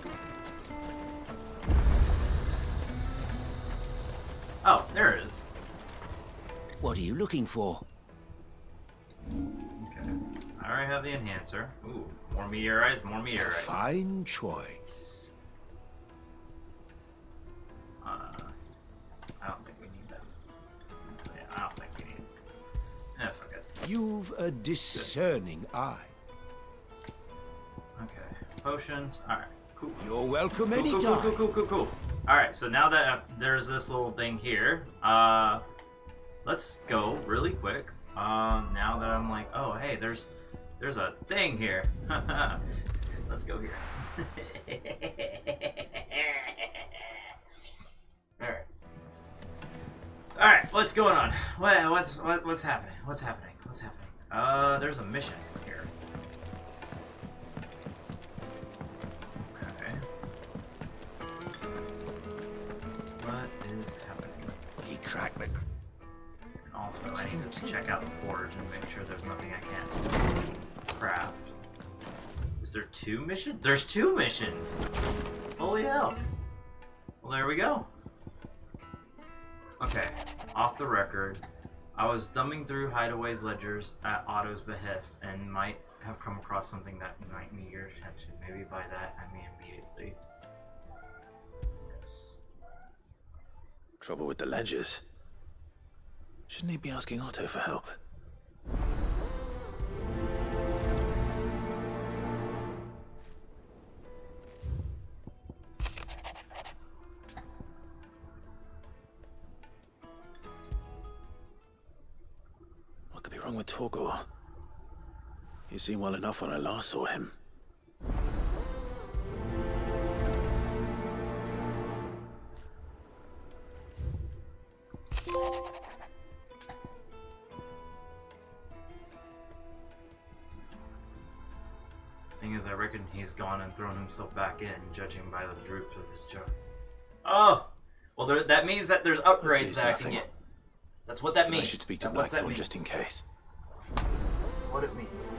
Oh, there it is. What are you looking for? Okay. I already have the enhancer. Ooh, more meteorites, more meteorites. Fine choice. I don't think we need that. Yeah, I don't think we need it. Eh, fuck it. You've a discerning eye. Okay. Potions. Alright, cool. You're welcome Cool, anytime. cool. Alright, so now that there's this little thing here, let's go really quick. Now that I'm like, oh hey, there's a thing here. Let's go here. Alright, what's going on? What's happening? What's happening? There's a mission here. Okay. What is happening? He cracked it. And also, I need to check out the forge and make sure there's nothing I can't craft. Is there 2 missions? There's 2 missions! Holy hell! Well, there we go. Okay, off the record, I was thumbing through Hideaway's ledgers at Otto's behest and might have come across something that might need your attention. Maybe by that, I mean immediately. Yes. Trouble with the ledgers. Shouldn't he be asking Otto for help? What could be wrong with Torgor? He seemed well enough when I last saw him. Thing is, I reckon he's gone and thrown himself back in, judging by the droops of his jaw. Oh! Well, that means that there's upgrades that I can get. That's what that means. I should speak to Blackthorn just in case. That's what it means.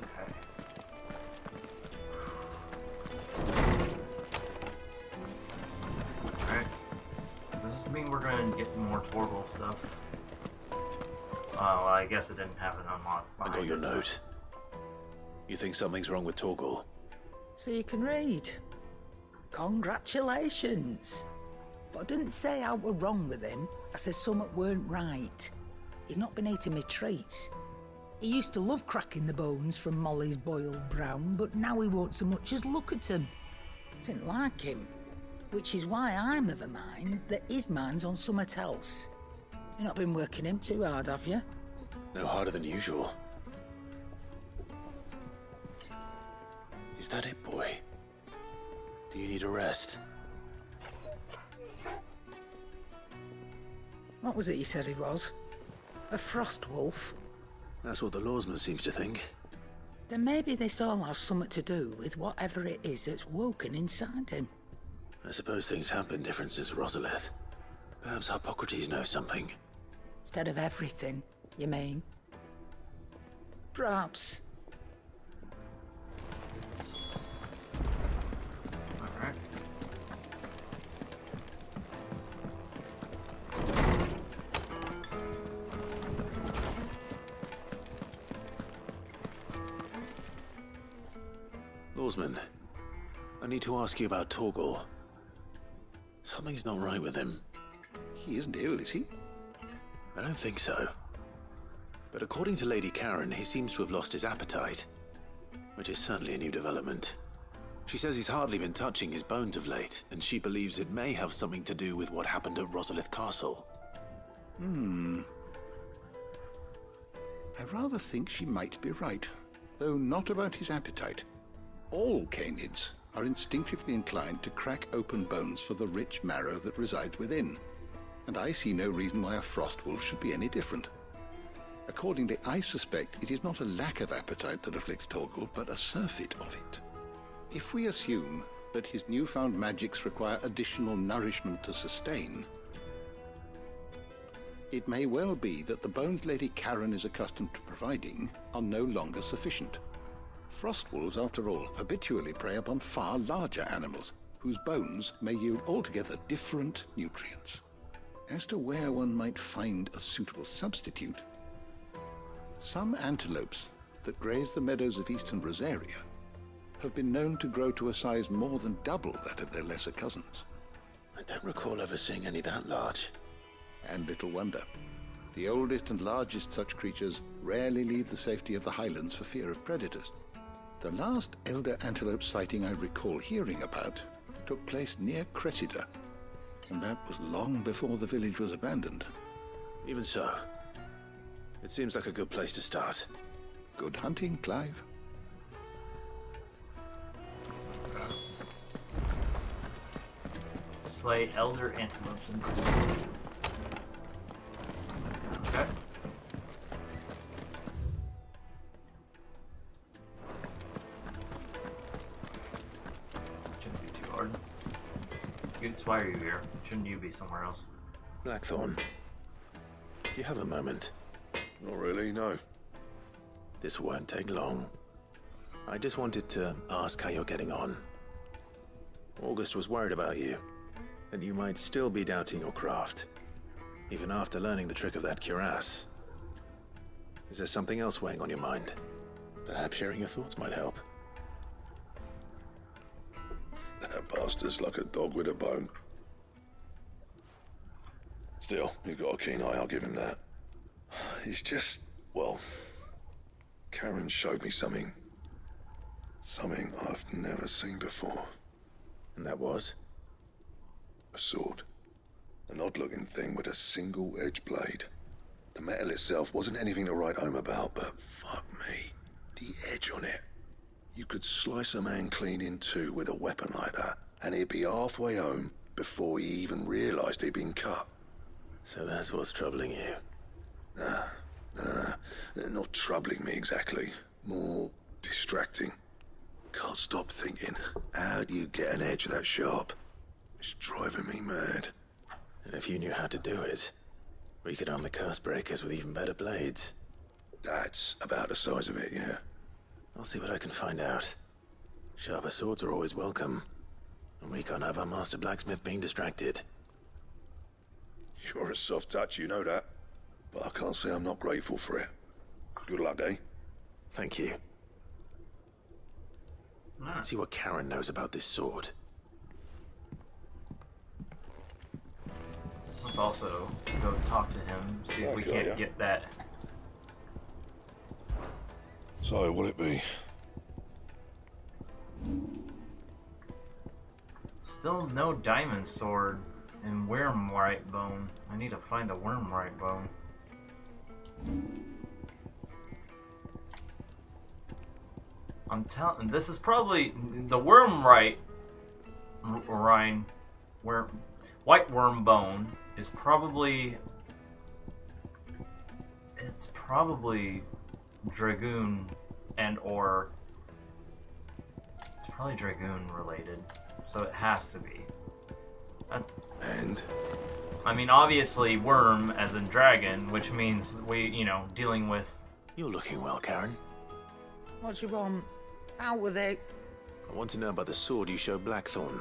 Okay. Alright. Does this mean we're gonna get more Torgal stuff? Well, I guess it didn't have an unlock. I got your note. You think something's wrong with Torgal? So you can read. Congratulations. But I didn't say I were wrong with him. I said something weren't right. He's not been eating me treats. He used to love cracking the bones from Molly's boiled brown, but now he won't so much as look at them. Didn't like him. Which is why I'm of a mind that his mind's on something else. You've not been working him too hard, have you? No harder than usual. Is that it, boy? Do you need a rest? What was it you said he was? A frost wolf? That's what the lawsman seems to think. Then maybe this all has something to do with whatever it is that's woken inside him. I suppose things have been different since Rosalith. Perhaps Hippocrates knows something. Instead of everything, you mean? Perhaps. Alright. Lawsman, I need to ask you about Torgal. Something's not right with him. He isn't ill, is he? I don't think so. But according to Lady Karen, he seems to have lost his appetite, which is certainly a new development. She says he's hardly been touching his bones of late, and she believes it may have something to do with what happened at Rosalith Castle. I rather think she might be right, though not about his appetite. All canids are instinctively inclined to crack open bones for the rich marrow that resides within. and I see no reason why a frost wolf should be any different. Accordingly, I suspect it is not a lack of appetite that afflicts Torgal, but a surfeit of it. If we assume that his newfound magics require additional nourishment to sustain, it may well be that the bones Lady Karen is accustomed to providing are no longer sufficient. Frost wolves, after all, habitually prey upon far larger animals, whose bones may yield altogether different nutrients. As to where one might find a suitable substitute, some antelopes that graze the meadows of eastern Rosaria have been known to grow to a size more than double that of their lesser cousins. I don't recall ever seeing any that large. And little wonder. The oldest and largest such creatures rarely leave the safety of the highlands for fear of predators. The last elder antelope sighting I recall hearing about took place near Cressida, and that was long before the village was abandoned. Even so, it seems like a good place to start. Good hunting, Clive. Slay elder antelopes in Cressida. Okay. Shouldn't be too hard. That's why are you here? Shouldn't you be somewhere else? Blackthorn, do you have a moment? Not really, no. This won't take long. I just wanted to ask how you're getting on. August was worried about you, that you might still be doubting your craft, even after learning the trick of that cuirass. Is there something else weighing on your mind? Perhaps sharing your thoughts might help. That bastard's like a dog with a bone. Still, he's got a keen eye, I'll give him that. He's just, well, Karen showed me something I've never seen before. And that was? A sword. An odd-looking thing with a single-edged blade. The metal itself wasn't anything to write home about, but fuck me, the edge on it. You could slice a man clean in two with a weapon like that, and he'd be halfway home before he even realized he'd been cut. So that's what's troubling you? Nah, no. Not troubling me exactly. More distracting. Can't stop thinking, how do you get an edge that sharp? It's driving me mad. And if you knew how to do it, we could arm the curse breakers with even better blades. That's about the size of it, yeah. I'll see what I can find out. Sharper swords are always welcome, and we can't have our master blacksmith being distracted. You're a soft touch, you know that. But I can't say I'm not grateful for it. Good luck, eh? Thank you. Let's see what Karen knows about this sword. Let's also go talk to him, see if we can't get that. So, what'll it be? Still no diamond sword and wormright bone. I need to find a wormright bone. I'm telling. This is probably the wormright. White worm bone is probably. It's probably dragoon and or. It's probably dragoon related, so it has to be. And? I mean, obviously worm as in dragon, which means dealing with. You're looking well, Karen. What you want? Out with it. I want to know about the sword you showed Blackthorn.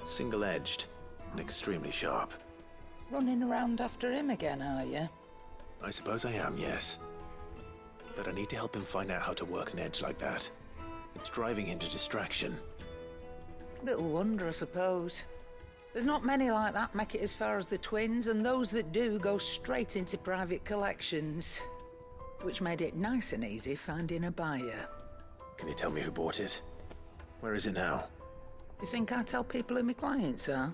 Single-edged and extremely sharp. Running around after him again, are you? I suppose I am, yes. But I need to help him find out how to work an edge like that. It's driving him to distraction. Little wonder, I suppose. There's not many like that make it as far as the twins, and those that do go straight into private collections. Which made it nice and easy finding a buyer. Can you tell me who bought it? Where is it now? You think I tell people who my clients are?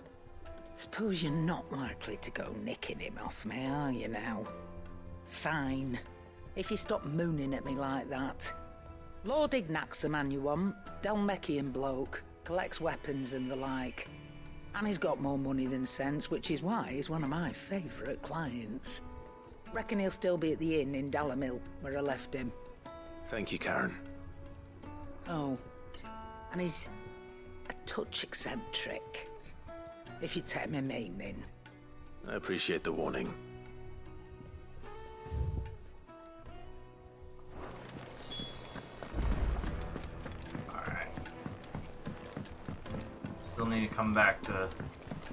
Suppose you're not likely to go nicking him off me, are you now? Fine. If you stop mooning at me like that. Lord Ignac's the man you want. Dalmekian bloke. Collects weapons and the like. And he's got more money than sense, which is why he's one of my favourite clients. Reckon he'll still be at the inn in Dalamil, where I left him. Thank you, Karen. Oh, and he's a touch eccentric, if you take my meaning. I appreciate the warning. Alright. Still need to come back to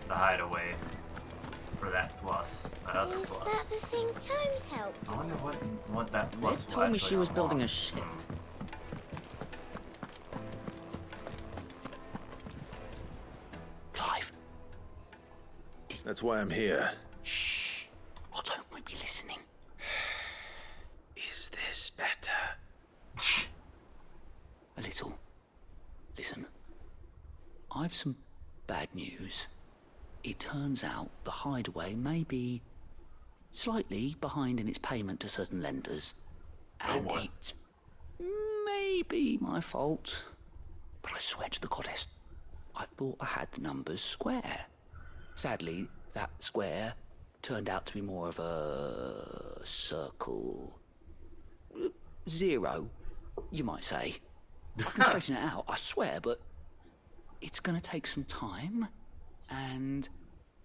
the hideaway for that plus, that other Is plus. that the thing Tomes helped? I wonder what that plus They told me she was building a ship. ship. Clive. That's why I'm here. Shh. Otto might be listening. Is this better? A little. Listen. I've some bad news. It turns out the hideaway may be slightly behind in its payment to certain lenders. And it's maybe my fault. But I swear to the goddess, I thought I had the numbers square. Sadly, that square turned out to be more of a circle. Zero, you might say. I can straighten it out, I swear, but it's gonna take some time, and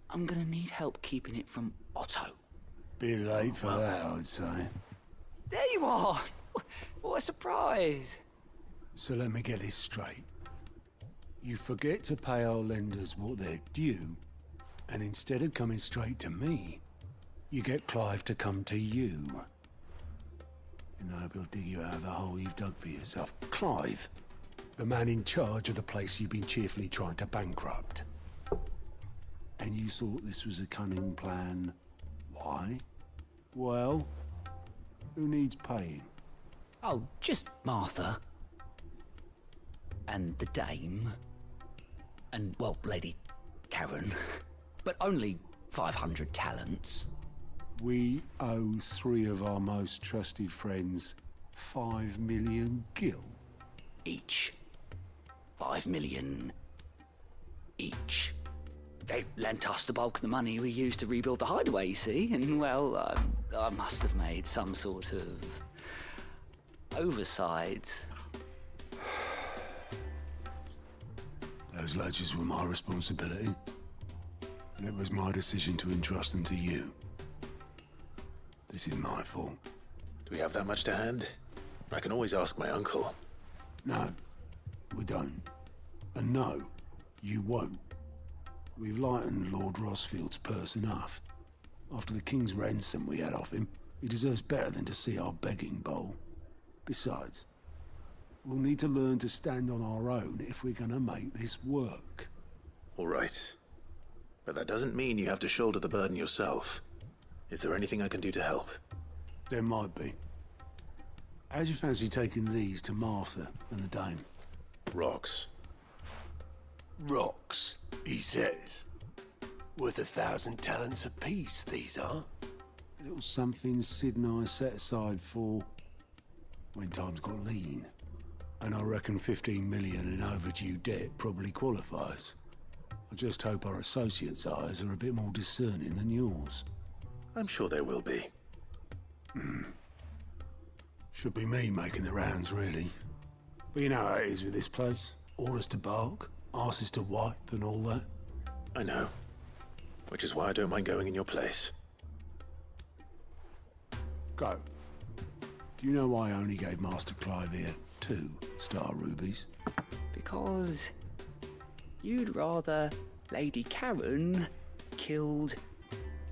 I'm gonna need help keeping it from Otto. Bit late for that, I'd say. There you are! What a surprise! So let me get this straight. You forget to pay our lenders what they're due, and instead of coming straight to me, you get Clive to come to you. And I will dig you out of the hole you've dug for yourself. Clive, the man in charge of the place you've been cheerfully trying to bankrupt. And you thought this was a cunning plan. Why? Well, who needs paying? Oh, just Martha. And the dame. And, well, Lady Karen. But only 500 talents. We owe 3 of our most trusted friends 5 million gil. Each. 5 million each. They lent us the bulk of the money we used to rebuild the hideaway, you see, and, well, I must have made some sort of oversight. Those ledgers were my responsibility, and it was my decision to entrust them to you. This is my fault. Do we have that much to hand? I can always ask my uncle. No, we don't. And no, you won't. We've lightened Lord Rosfield's purse enough. After the king's ransom we had off him, he deserves better than to see our begging bowl. Besides, we'll need to learn to stand on our own if we're gonna make this work. All right. But that doesn't mean you have to shoulder the burden yourself. Is there anything I can do to help? There might be. How'd you fancy taking these to Martha and the dame? Rocks. Rocks, he says. Worth 1,000 talents apiece, these are. A little something Sid and I set aside for when times got lean. And I reckon 15 million in overdue debt probably qualifies. I just hope our associates' eyes are a bit more discerning than yours. I'm sure there will be. Should be me making the rounds, really. But you know how it is with this place. Orders to bark, arses to wipe and all that. I know. Which is why I don't mind going in your place. Go. Do you know why I only gave Master Clive here 2 star rubies? Because you'd rather Lady Karen killed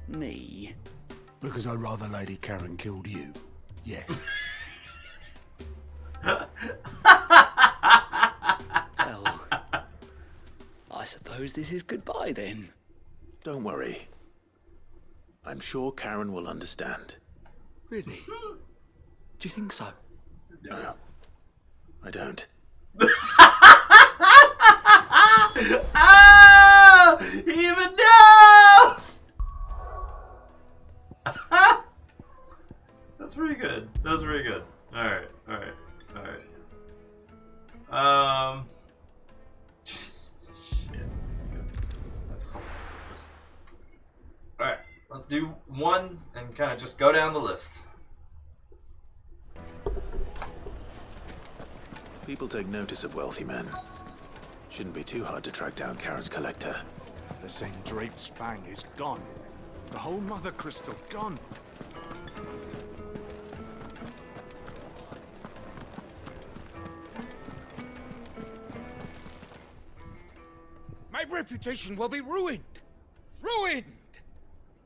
me. Because I'd rather Lady Karen killed you. Yes. Well, I suppose this is goodbye then. Don't worry. I'm sure Karen will understand. Really? Do you think so? No, I don't. Oh! He even knows! That's pretty good. That was pretty good. Alright, alright, alright. Shit. That's Let's do one and kind of just go down the list. People take notice of wealthy men. Shouldn't be too hard to track down Karen's collector. The St. Drape's Fang is gone. The whole Mother Crystal gone. My reputation will be ruined! Ruined!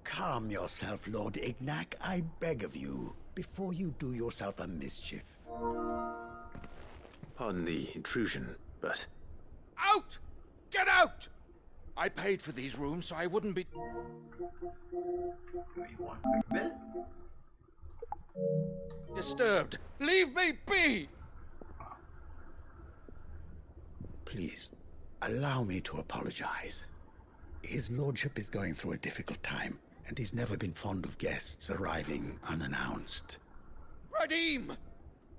Calm yourself, Lord Ignac, I beg of you, before you do yourself a mischief. Pardon the intrusion, but... Out! Get out! I paid for these rooms so I wouldn't be... disturbed. Leave me be! Please, allow me to apologize. His lordship is going through a difficult time, and he's never been fond of guests arriving unannounced. Radim!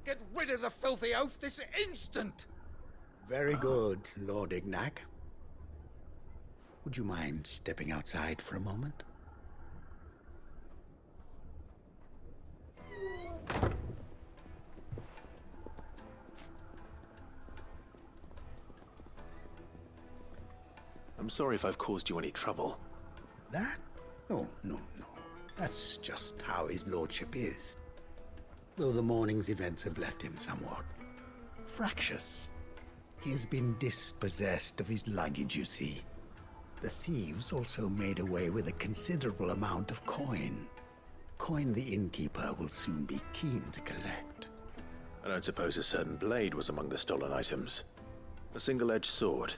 Get rid of the filthy oaf this instant! Very good, Lord Ignac. Would you mind stepping outside for a moment? I'm sorry if I've caused you any trouble. That? Oh, no. That's just how his lordship is. Though the morning's events have left him somewhat fractious. He's been dispossessed of his luggage, you see. The thieves also made away with a considerable amount of coin. Coin the innkeeper will soon be keen to collect. I don't suppose a certain blade was among the stolen items. A single-edged sword.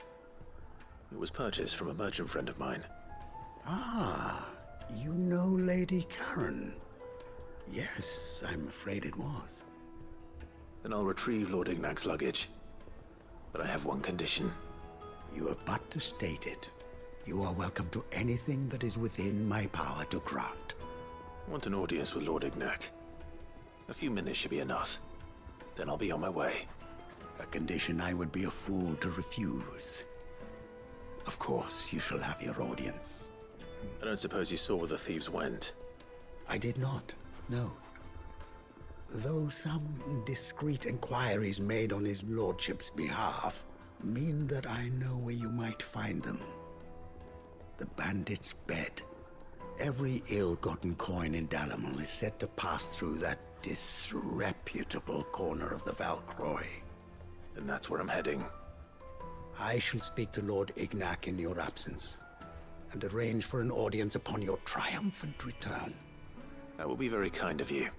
It was purchased from a merchant friend of mine. Ah, you know Lady Karen. Yes, I'm afraid it was. Then I'll retrieve Lord Ignac's luggage. But I have one condition. You have but to state it. You are welcome to anything that is within my power to grant. I want an audience with Lord Ignac. A few minutes should be enough. Then I'll be on my way. A condition I would be a fool to refuse. Of course, you shall have your audience. I don't suppose you saw where the thieves went? I did not, no. Though some discreet inquiries made on his lordship's behalf mean that I know where you might find them. The bandit's bed. Every ill-gotten coin in Dalamil is said to pass through that disreputable corner of the Valcroy. And that's where I'm heading. I shall speak to Lord Ignac in your absence, and arrange for an audience upon your triumphant return. That will be very kind of you.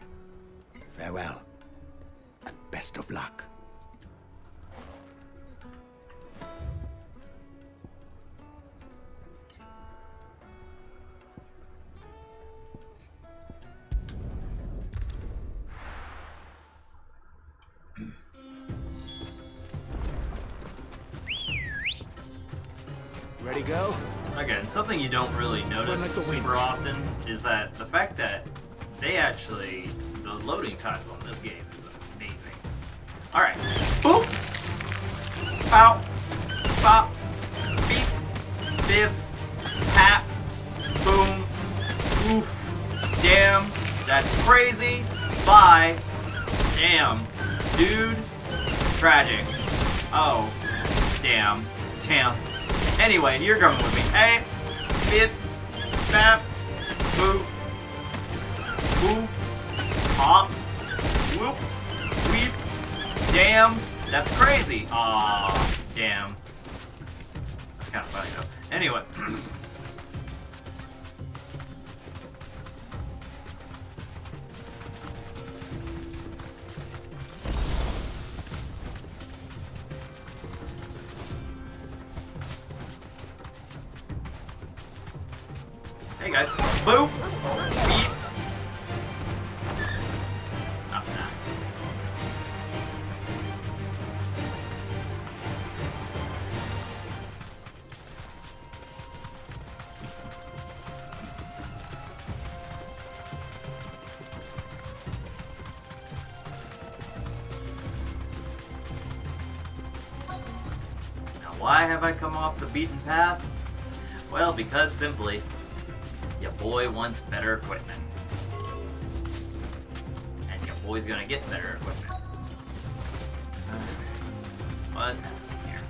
Farewell, and best of luck. Ready, go? Again, something you don't really notice super often is that the fact that they actually, the loading time on this game is amazing. Alright. Boop! Pow! Pop! Beep! Biff! Pat! Boom! Oof! Damn! That's crazy! Bye! Damn! Dude! Tragic. Oh. Damn. Damn. Anyway, you're coming with me. Hey! Bip! Bap! Boof! Woof! Pop! Whoop! Weep! Damn! That's crazy! Aw, damn. That's kind of funny though. Anyway. Hey guys. Boop! Beep! Oh, nah. Now why have I come off the beaten path? Well, because simply Your boy wants better equipment. And your boy's gonna get better equipment. What? Here.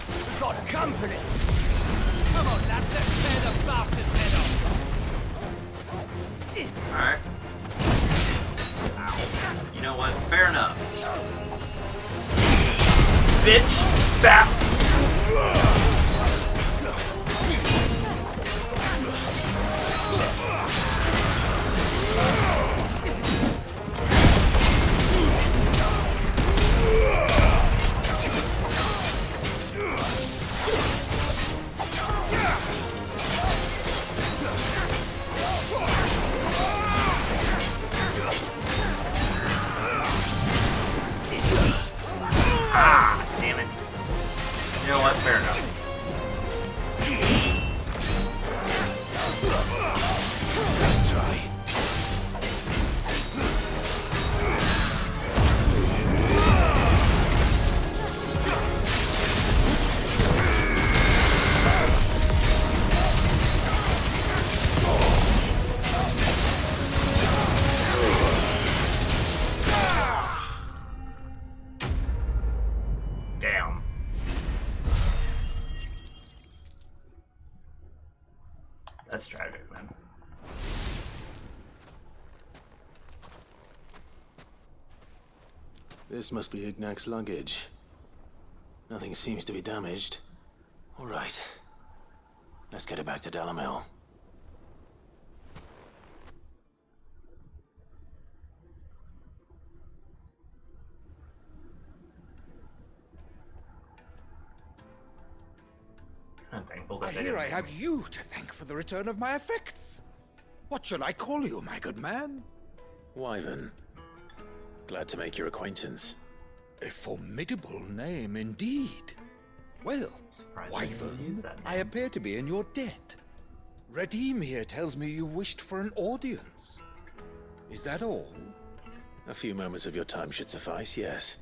We've got company! Come on, lads, let's tear the bastard's head off! Alright. Ow. You know what? Fair enough. Bitch! Bap! Ah, damn it. You know what? Fair enough. Let's try. Damn. That's tragic, man. This must be Ignac's luggage. Nothing seems to be damaged. All right. Let's get it back to Dalamel. I'm thankful I that they hear I didn't- have you to thank for the return of my effects. What shall I call you, my good man? Wyvern. Glad to make your acquaintance. A formidable name indeed. Well, Surprised they didn't use Wyvern, that I appear to be in your debt. Redeem here tells me you wished for an audience. Is that all? A few moments of your time should suffice, yes.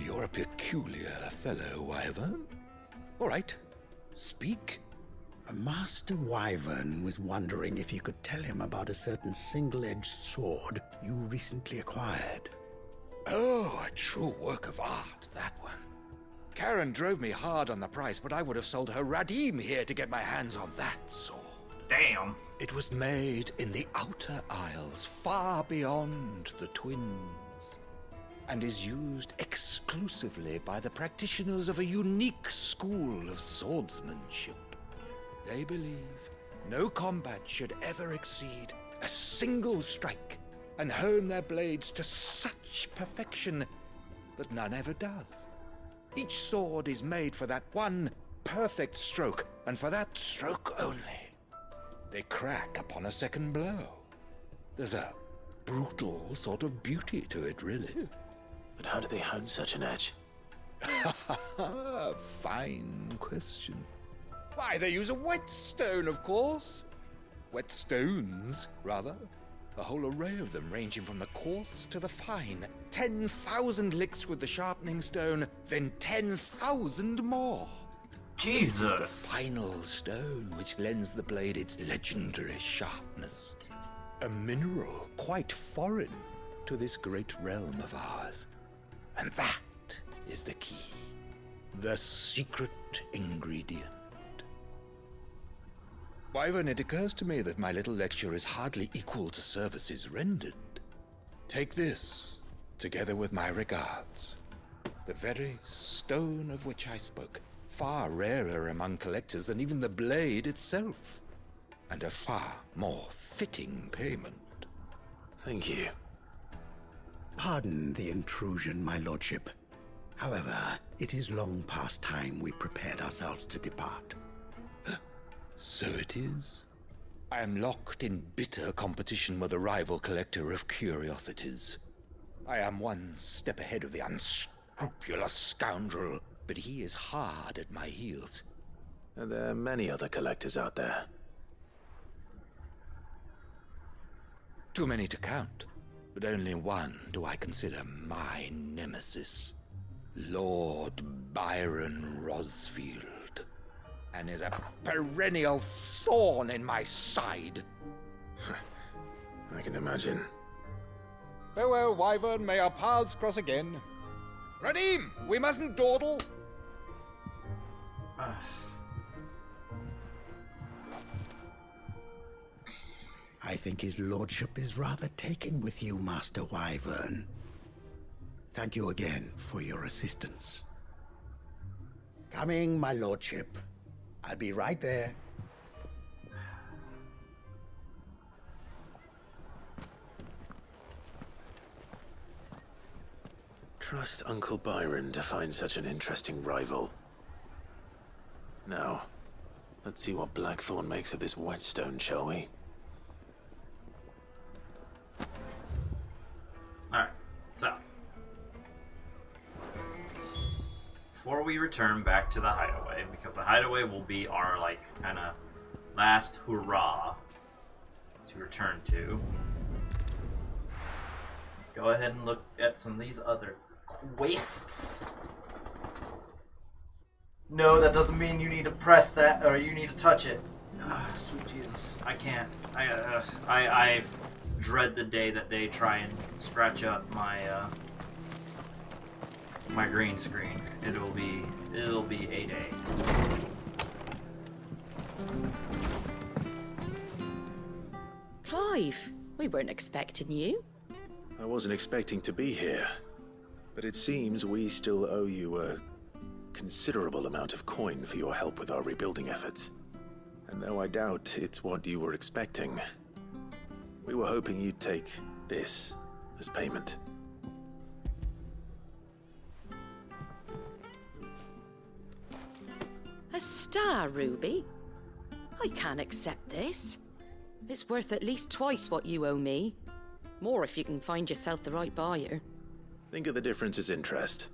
You're a peculiar fellow, Wyvern. All right, speak. Master Wyvern was wondering if you could tell him about a certain single-edged sword you recently acquired. Oh, a true work of art, that one. Karen drove me hard on the price, but I would have sold her Radim here to get my hands on that sword. Damn. It was made in the Outer Isles, far beyond the Twins, and is used exclusively by the practitioners of a unique school of swordsmanship. They believe no combat should ever exceed a single strike, and hone their blades to such perfection that none ever does. Each sword is made for that one perfect stroke, and for that stroke only. They crack upon a second blow. There's a brutal sort of beauty to it, really. But how do they hone such an edge? Fine question. Why, they use a whetstone, of course. Whetstones, rather. A whole array of them, ranging from the coarse to the fine. 10,000 licks with the sharpening stone, then 10,000 more. Jesus. It is the final stone which lends the blade its legendary sharpness. A mineral quite foreign to this great realm of ours. And that is the key. The secret ingredient. Wyvern, it occurs to me that my little lecture is hardly equal to services rendered. Take this, together with my regards. The very stone of which I spoke, far rarer among collectors than even the blade itself, and a far more fitting payment. Thank you. Pardon the intrusion, my lordship. However, it is long past time we prepared ourselves to depart. So it is. I am locked in bitter competition with a rival collector of curiosities. I am one step ahead of the unscrupulous scoundrel, but he is hard at my heels. Are there many other collectors out there? Too many to count, but only one do I consider my nemesis. Lord Byron Rosfield. and is a perennial thorn in my side. I can imagine. Farewell, Wyvern. May our paths cross again. Radim, we mustn't dawdle. I think his lordship is rather taken with you, Master Wyvern. Thank you again for your assistance. Coming, my lordship. I'll be right there. Trust Uncle Byron to find such an interesting rival. Now, let's see what Blackthorn makes of this whetstone, shall we? Alright, so before we return back to the hideaway, because the hideaway will be our, like, kind of last hurrah to return to, let's go ahead and look at some of these other quests. No, that doesn't mean you need to press that or you need to touch it. Ah, sweet Jesus. I can't. I dread the day that they try and scratch up my my green screen. It'll be a day. Clive, we weren't expecting you. I wasn't expecting to be here, but it seems we still owe you a considerable amount of coin for your help with our rebuilding efforts. And though I doubt it's what you were expecting, we were hoping you'd take this as payment. A star ruby? I can't accept this. It's worth at least twice what you owe me. More if you can find yourself the right buyer. Think of the difference as interest.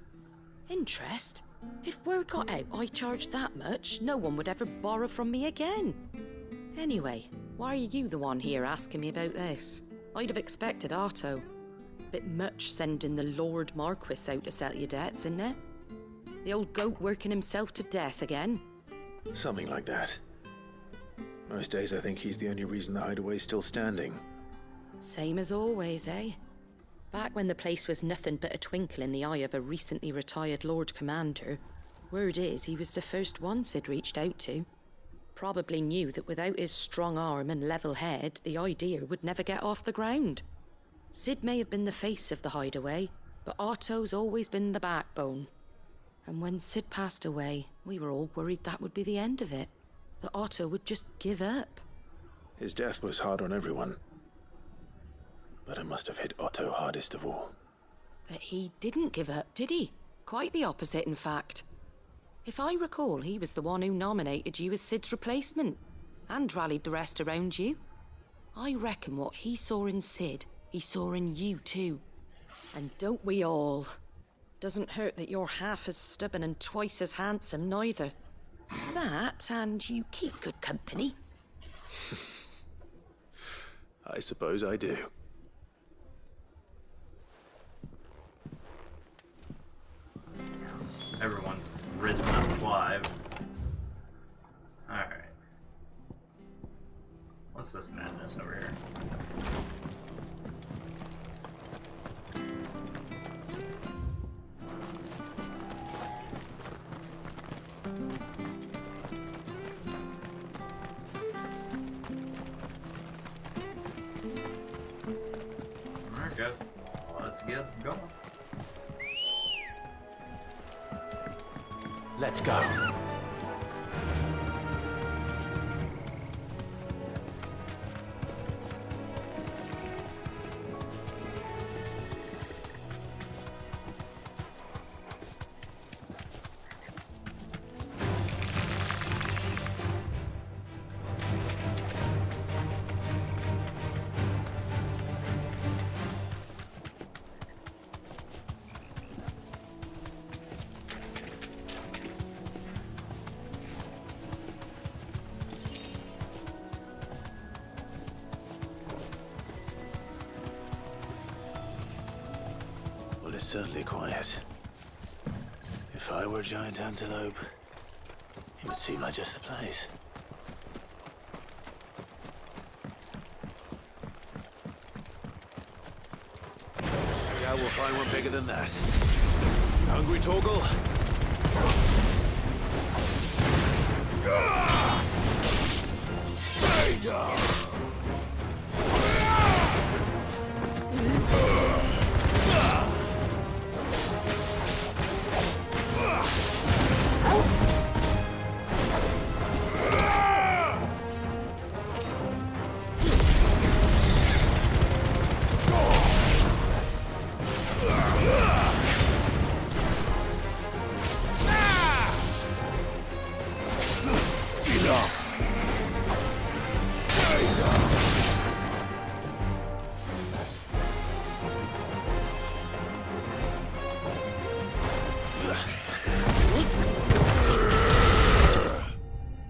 Interest? If word got out I charged that much, no one would ever borrow from me again. Anyway, why are you the one here asking me about this? I'd have expected Otto. Bit much sending the Lord Marquis out to settle your debts, isn't it? The old goat working himself to death again? Something like that. Most days I think he's the only reason the hideaway's still standing. Same as always, eh? Back when the place was nothing but a twinkle in the eye of a recently retired Lord Commander, word is he was the first one Sid reached out to. Probably knew that without his strong arm and level head, the idea would never get off the ground. Sid may have been the face of the hideaway, but Otto's always been the backbone. And when Sid passed away, we were all worried that would be the end of it. That Otto would just give up. His death was hard on everyone. But it must have hit Otto hardest of all. But he didn't give up, did he? Quite the opposite, in fact. If I recall, he was the one who nominated you as Sid's replacement, and rallied the rest around you. I reckon what he saw in Sid, he saw in you too. And don't we all? Doesn't hurt that you're half as stubborn and twice as handsome, neither. That, and you keep good company. I suppose I do. Everyone's risen up Clive. Alright. What's this madness over here? Alright guys, let's get going. Let's go. Well, it's certainly quiet. If I were a giant antelope, Would seem like just the place. Yeah, we'll find one bigger than that. Hungry, Torgal? Stay down!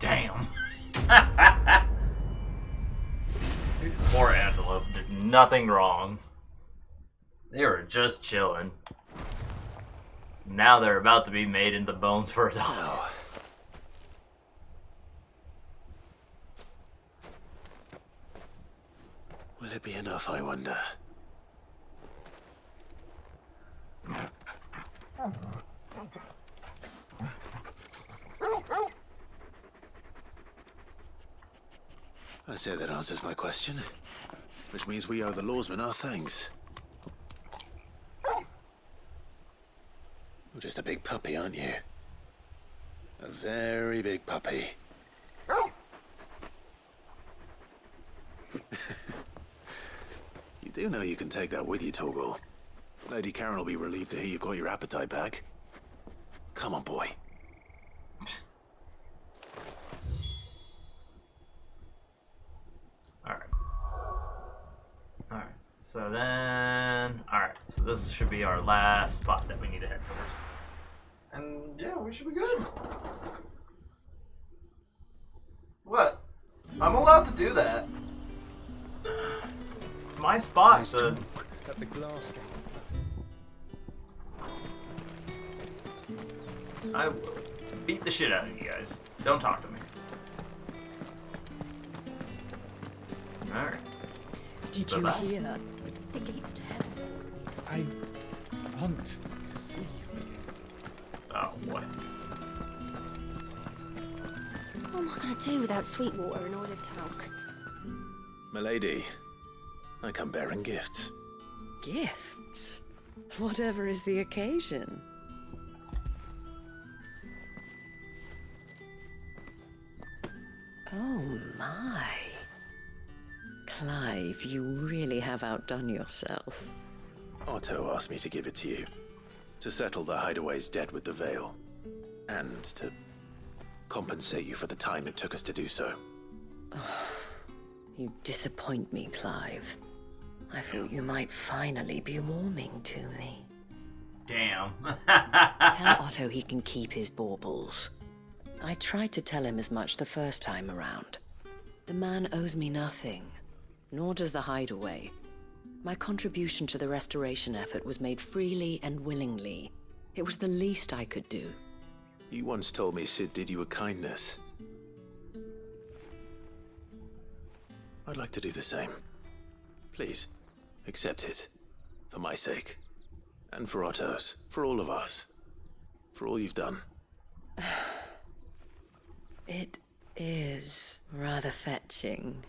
Damn. These poor antelope did nothing wrong. They were just chilling. Now they're about to be made into bones for a dog. Will it be enough, I wonder? I say that answers my question. Which means we owe the lawsmen our thanks. You're just a big puppy, aren't you? A very big puppy. You do know you can take that with you, Torgal. Lady Karen will be relieved to hear you've got your appetite back. Come on, boy. Alright, so then... Alright, so this should be our last spot that we need to head towards. And yeah, we should be good. What? I'm allowed to do that. It's my spot, so... At the glass gate. I will beat the shit out of you guys. Don't talk to me. Alright. Did you hear? The gates to heaven. I want to see you again. Oh, what? What am I going to do without Sweetwater and Olive Talc? Milady, I come bearing gifts. Gifts? Whatever is the occasion. Oh my. Clive, you really have outdone yourself. Otto asked me to give it to you. To settle the Hideaway's debt with the Veil. And to compensate you for the time it took us to do so. You disappoint me, Clive. I thought you might finally be warming to me. Damn. Tell Otto he can keep his baubles. I tried to tell him as much the first time around. The man owes me nothing, nor does the Hideaway. My contribution to the restoration effort was made freely and willingly. It was the least I could do. You once told me Sid did you a kindness. I'd like to do the same. Please, accept it. For my sake. And for Otto's. For all of us. For all you've done. It is rather fetching,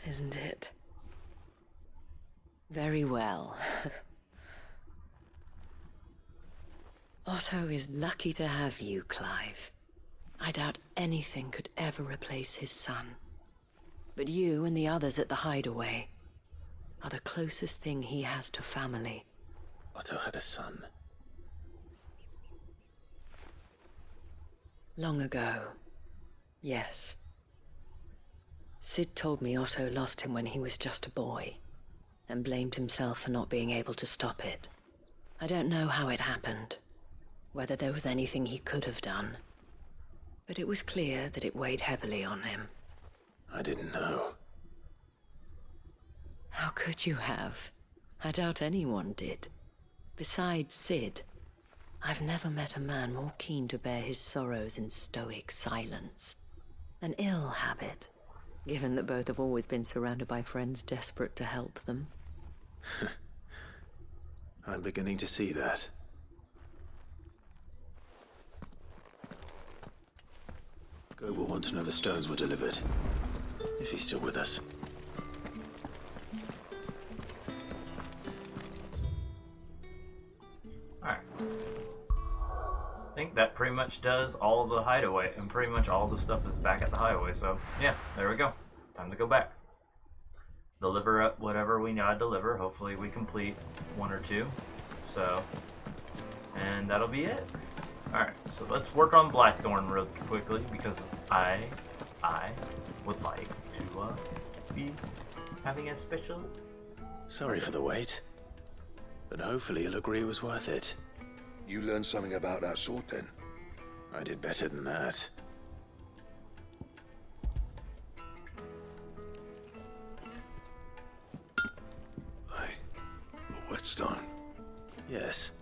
isn't it? Very well. Otto is lucky to have you, Clive. I doubt anything could ever replace his son. But you and the others at the Hideaway are the closest thing he has to family. Otto had a son. Long ago, yes. Sid told me Otto lost him when he was just a boy, and blamed himself for not being able to stop it. I don't know how it happened, whether there was anything he could have done, but it was clear that it weighed heavily on him. I didn't know. How could you have? I doubt anyone did. Besides Sid, I've never met a man more keen to bear his sorrows in stoic silence. An ill habit, given that both have always been surrounded by friends desperate to help them. I'm beginning to see that. Go will want to know the stones were delivered, if he's still with us. Alright. I think that pretty much does all the hideaway, and pretty much all the stuff is back at the hideaway, so yeah, there we go. Time to go back. Deliver up whatever we gotta deliver. Hopefully we complete one or two. So, and that'll be it. Alright, so let's work on Blackthorn real quickly, because I would like to be having a special... Sorry for the wait, but hopefully you'll agree it was worth it. You learned something about that sword then? I did better than that. A whetstone? Yes.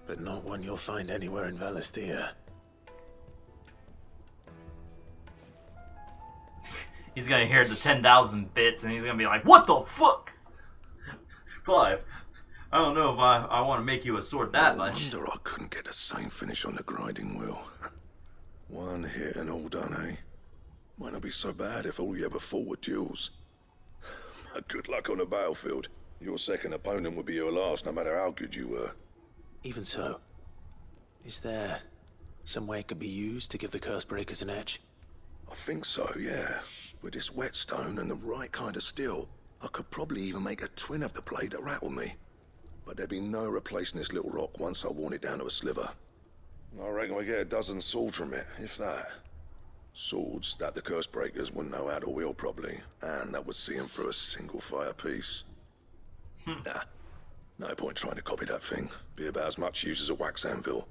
But not one you'll find anywhere in Valisthea. He's gonna hear the 10,000 bits and he's gonna be like, what the fuck? Clive, I don't know if I want to make you a sword that much. No wonder I couldn't get the same finish on the grinding wheel. One hit and all done, eh? Might not be so bad if all you ever fought were duels. Good luck on the battlefield. Your second opponent would be your last, no matter how good you were. Even so, is there some way it could be used to give the curse breakers an edge? I think so, yeah. With this whetstone and the right kind of steel, I could probably even make a twin of the blade that rattled me. But there'd be no replacing this little rock once I worn it down to a sliver. I reckon we get a dozen swords from it, if that. Swords that the curse breakers wouldn't know how to wield properly, and that would see them through a single fire piece. Nah, no point trying to copy that thing. Be about as much use as a wax anvil.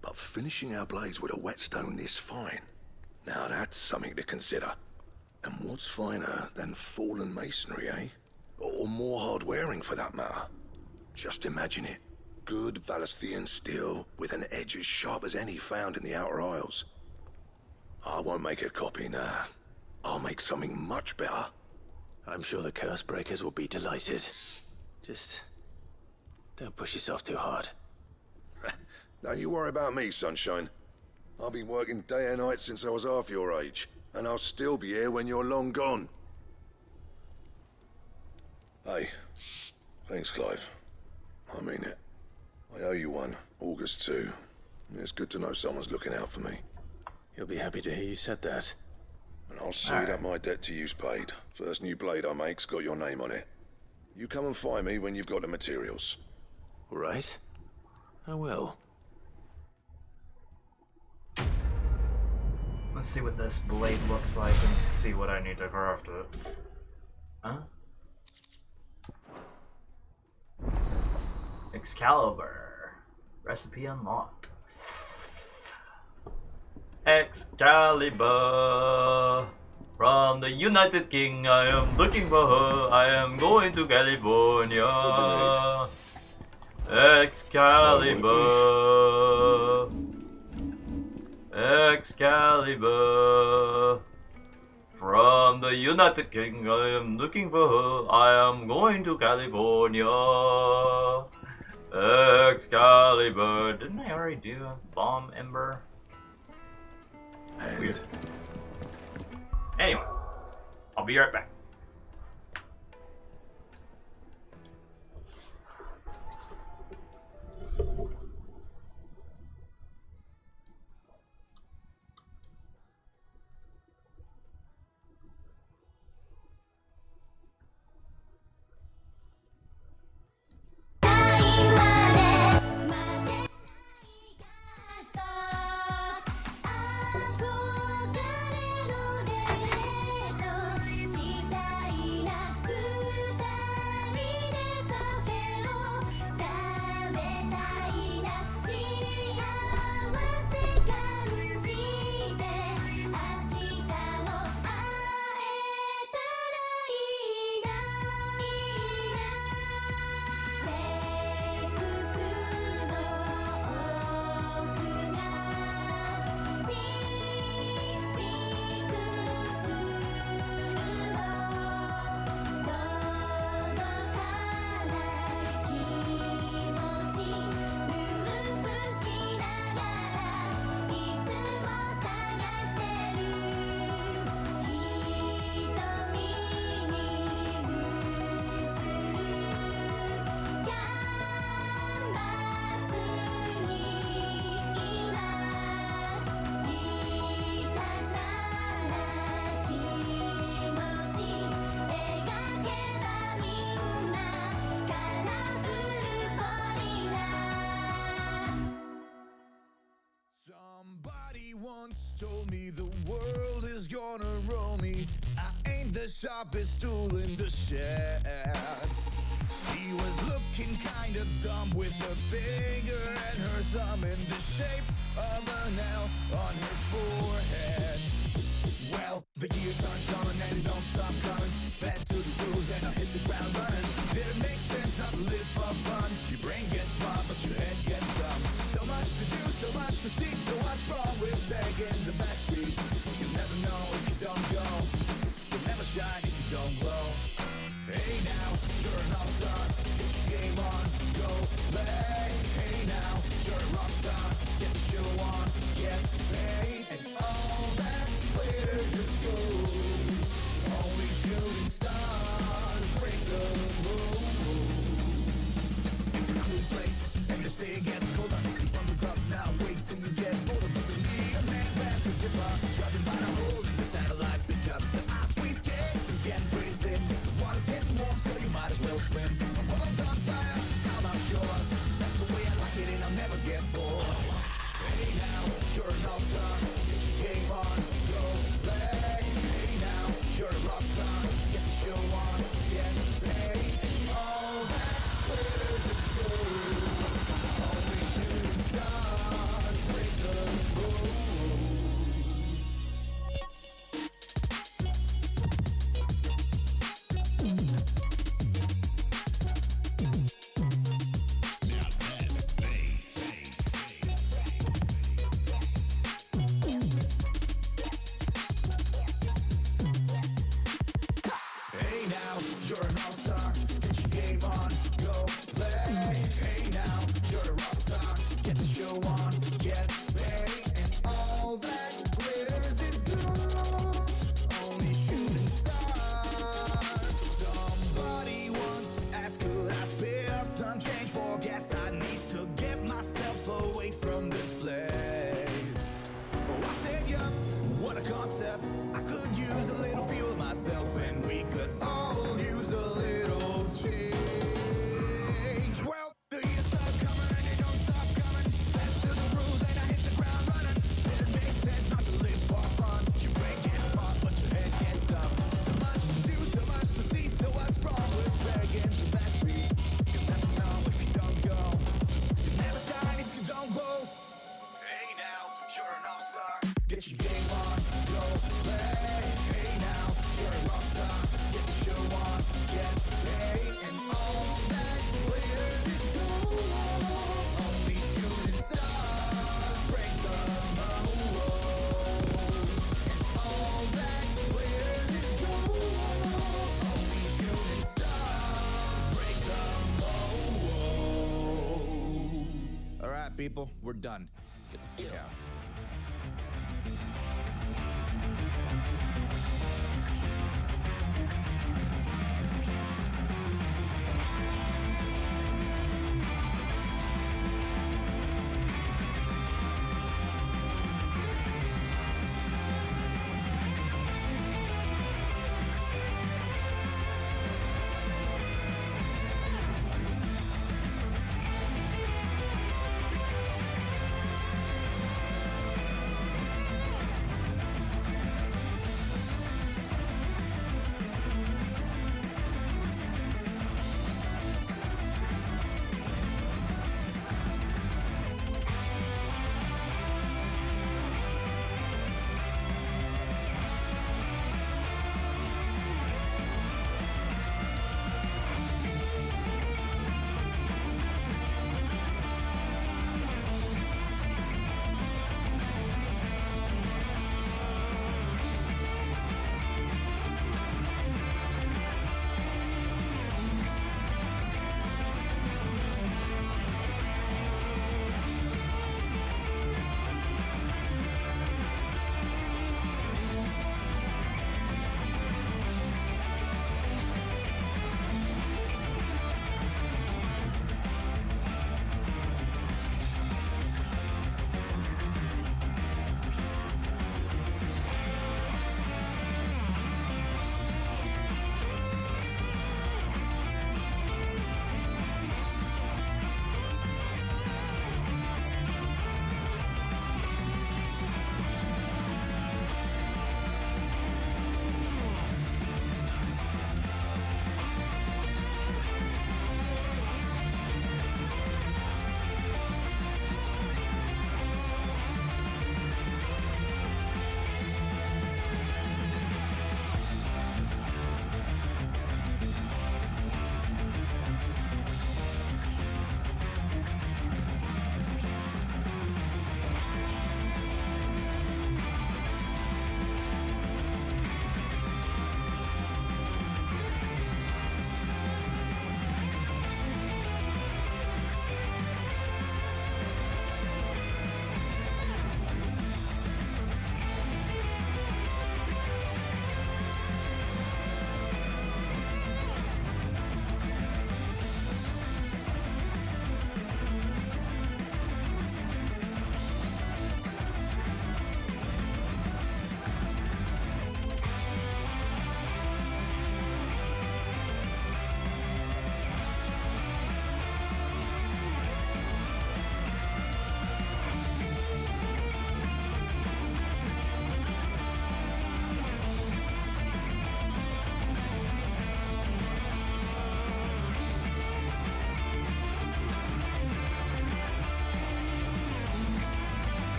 But finishing our blades with a whetstone this fine, now that's something to consider. And what's finer than fallen masonry, eh? Or more hard-wearing, for that matter. Just imagine it. Good Valisthean steel with an edge as sharp as any found in the Outer Isles. I won't make a copy, nah. I'll make something much better. I'm sure the curse breakers will be delighted. Just don't push yourself too hard. Don't you worry about me, sunshine. I've been working day and night since I was half your age, and I'll still be here when you're long gone. Hey, thanks, Clive. I mean it. I owe you one, August too. It's good to know someone's looking out for me. You'll be happy to hear you said that. And I'll see that my debt to you's paid. First new blade I make's got your name on it. You come and find me when you've got the materials. All right. I will. Let's see what this blade looks like and see what I need to craft it. Huh? Excalibur. Recipe unlocked. Excalibur. From the United King, I am looking for her. I am going to California. Excalibur. Excalibur. From the United King, I am looking for her. I am going to California. Excalibur. Didn't I already do a bomb ember? Weird. Anyway, I'll be right back. once told me the world is gonna roll me. I ain't the sharpest tool in the shed. She was looking kind of dumb with her finger and her thumb in the shape of an L on her forehead. Well, the years are coming and they don't stop coming. Fed to the rules and I hit the ground running. Did it make sense not to live for fun? Your brain gets smart but your head gets dumb. So much to do, so much to see. So what's wrong with taking the back street? You'll never know if you don't go. You'll never shine if you don't glow. Hey now, you're an all-star. Get your game on, go play. Hey now, you're a rock star. Get the show on, get paid. And all that glitters is gold. Only shooting stars break the rules. It's a cool place, and they say it gets colder. Keep on the clock now, wait till you get older. But the me, a man back to differ. Judging by the hole in the satellite picture. The ice we skate is getting pretty thin. The water's getting warm, so you might as well swim. My world's on fire, how about yours? That's the way I like it, and I'll never get bored. Hey now, you're an all-star. Get your game on, go play. Hey now, you're a rock star. Get the show on, get paid. All that glitters is gold. Only shooting stars break the rules. Hey now, you're an all-star. Get your game on, go play. Hey now, you're a rock star. Get the show on, get paid. And all that glitters is gold. Only shooting stars. Somebody once asked, could I spare some change for gas? I need to get myself away from this place. Oh, I said, yup, what a concept. I could use a little fuel myself, and we could all use a little change. Well, the years start coming and they don't stop coming. Fed to the rules and I hit the ground running. Did it make sense not to live for fun? Your brain gets smart but your head gets dumb. So much to do, so much to see. So what's wrong with taking the back street? You'll never know if you don't go. You'll never shine if you don't glow. Hey now, you're an all-star. Get your game on, go play. Hey now, you're a rock star. Get the show on, get paid. And all that glitters is gold. Only shooting stars break the mold. And all that glitters is gold. Only shooting stars break the mold. All right, people, we're done. Get the fuck out.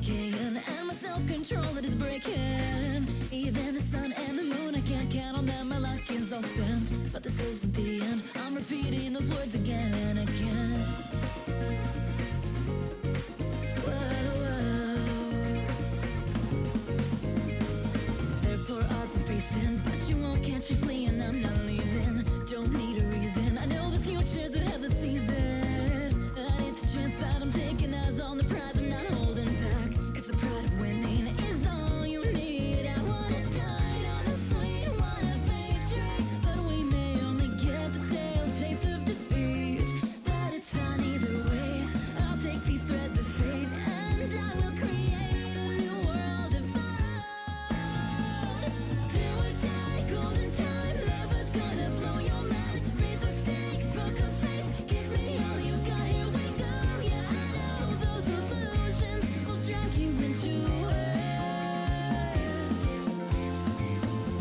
decaying, and my self-control that is breaking. Even the sun and the moon, I can't count on them, my luck is all spent. But this isn't the end, I'm repeating those words again and again. There are poor odds I'm facing, but you won't catch me fleeing, I'm not leaving. Don't need a reason, I know the future's ahead that sees it. And it's a chance that I'm taking eyes on the prize, I'm not holding back. Cause the pride of winning is all you need. I wanna dine on the sweet, want a victory, but we may only get the stale taste of defeat. But it's fine either way, I'll take these threads of fate, and I will create a new world of do or die, golden time, lovers gonna blow your mind. Raise the stakes, poker face, give me all you got, here we go. Yeah, I know those illusions will drag you into it.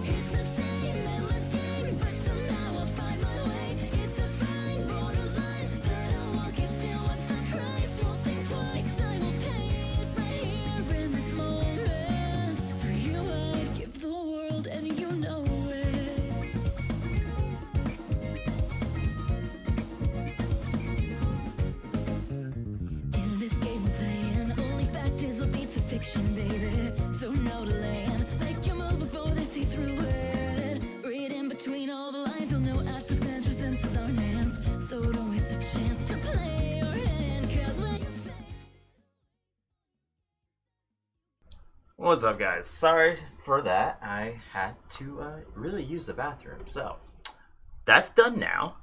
It's the same endless game, but somehow I'll find my way. It's a fine borderline, but I won't get still. What's the price? Won't think twice, I will pay it right here in this moment. For you I'd give the world, and you know it. In this game we're playing, only fact is what beats the fiction, baby. So no delaying, make your move before they see through it. Read in between all the lines, you'll know at first glance your senses are enhanced. So don't waste the chance to play your hand, cause when you're What's up, guys? Sorry for that. I had to really use the bathroom. So, that's done now.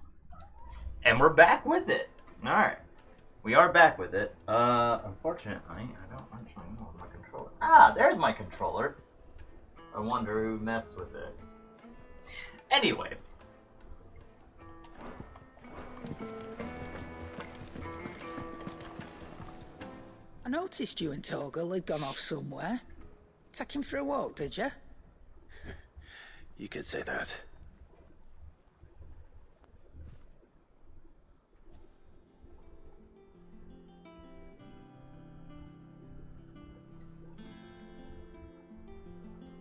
And we're back with it. Alright. We are back with it. Unfortunately, I don't actually know my controller. Ah, there's my controller. I wonder who messed with it. Anyway. I noticed you and Torgal had gone off somewhere. Take him for a walk, did you? You could say that.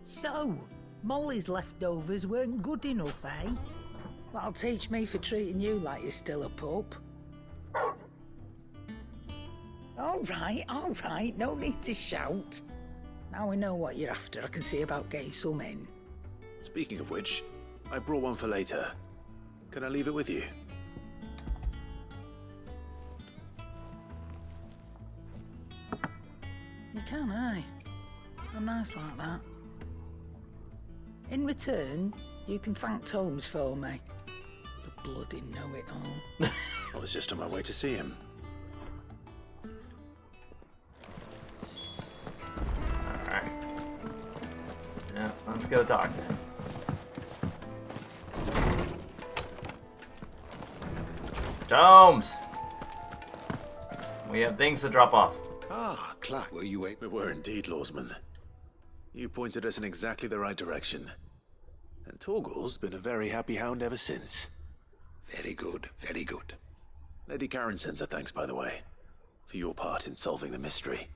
So, Molly's leftovers weren't good enough, eh? That'll teach me for treating you like you're still a pup. All right, no need to shout. Now we know what you're after, I can see about getting some in. Speaking of which, I brought one for later. Can I leave it with you? You can, eh? I'm nice like that. In return, you can thank Tomes for me. The bloody know-it-all. I was just on my way to see him. Alright. Yeah, let's go talk then. Tomes! We have things to drop off. Ah, Clark, were you able? We were indeed, Lawsman. You pointed us in exactly the right direction. And Torgal's been a very happy hound ever since. Very good, very good. Lady Karen sends her thanks, by the way, for your part in solving the mystery.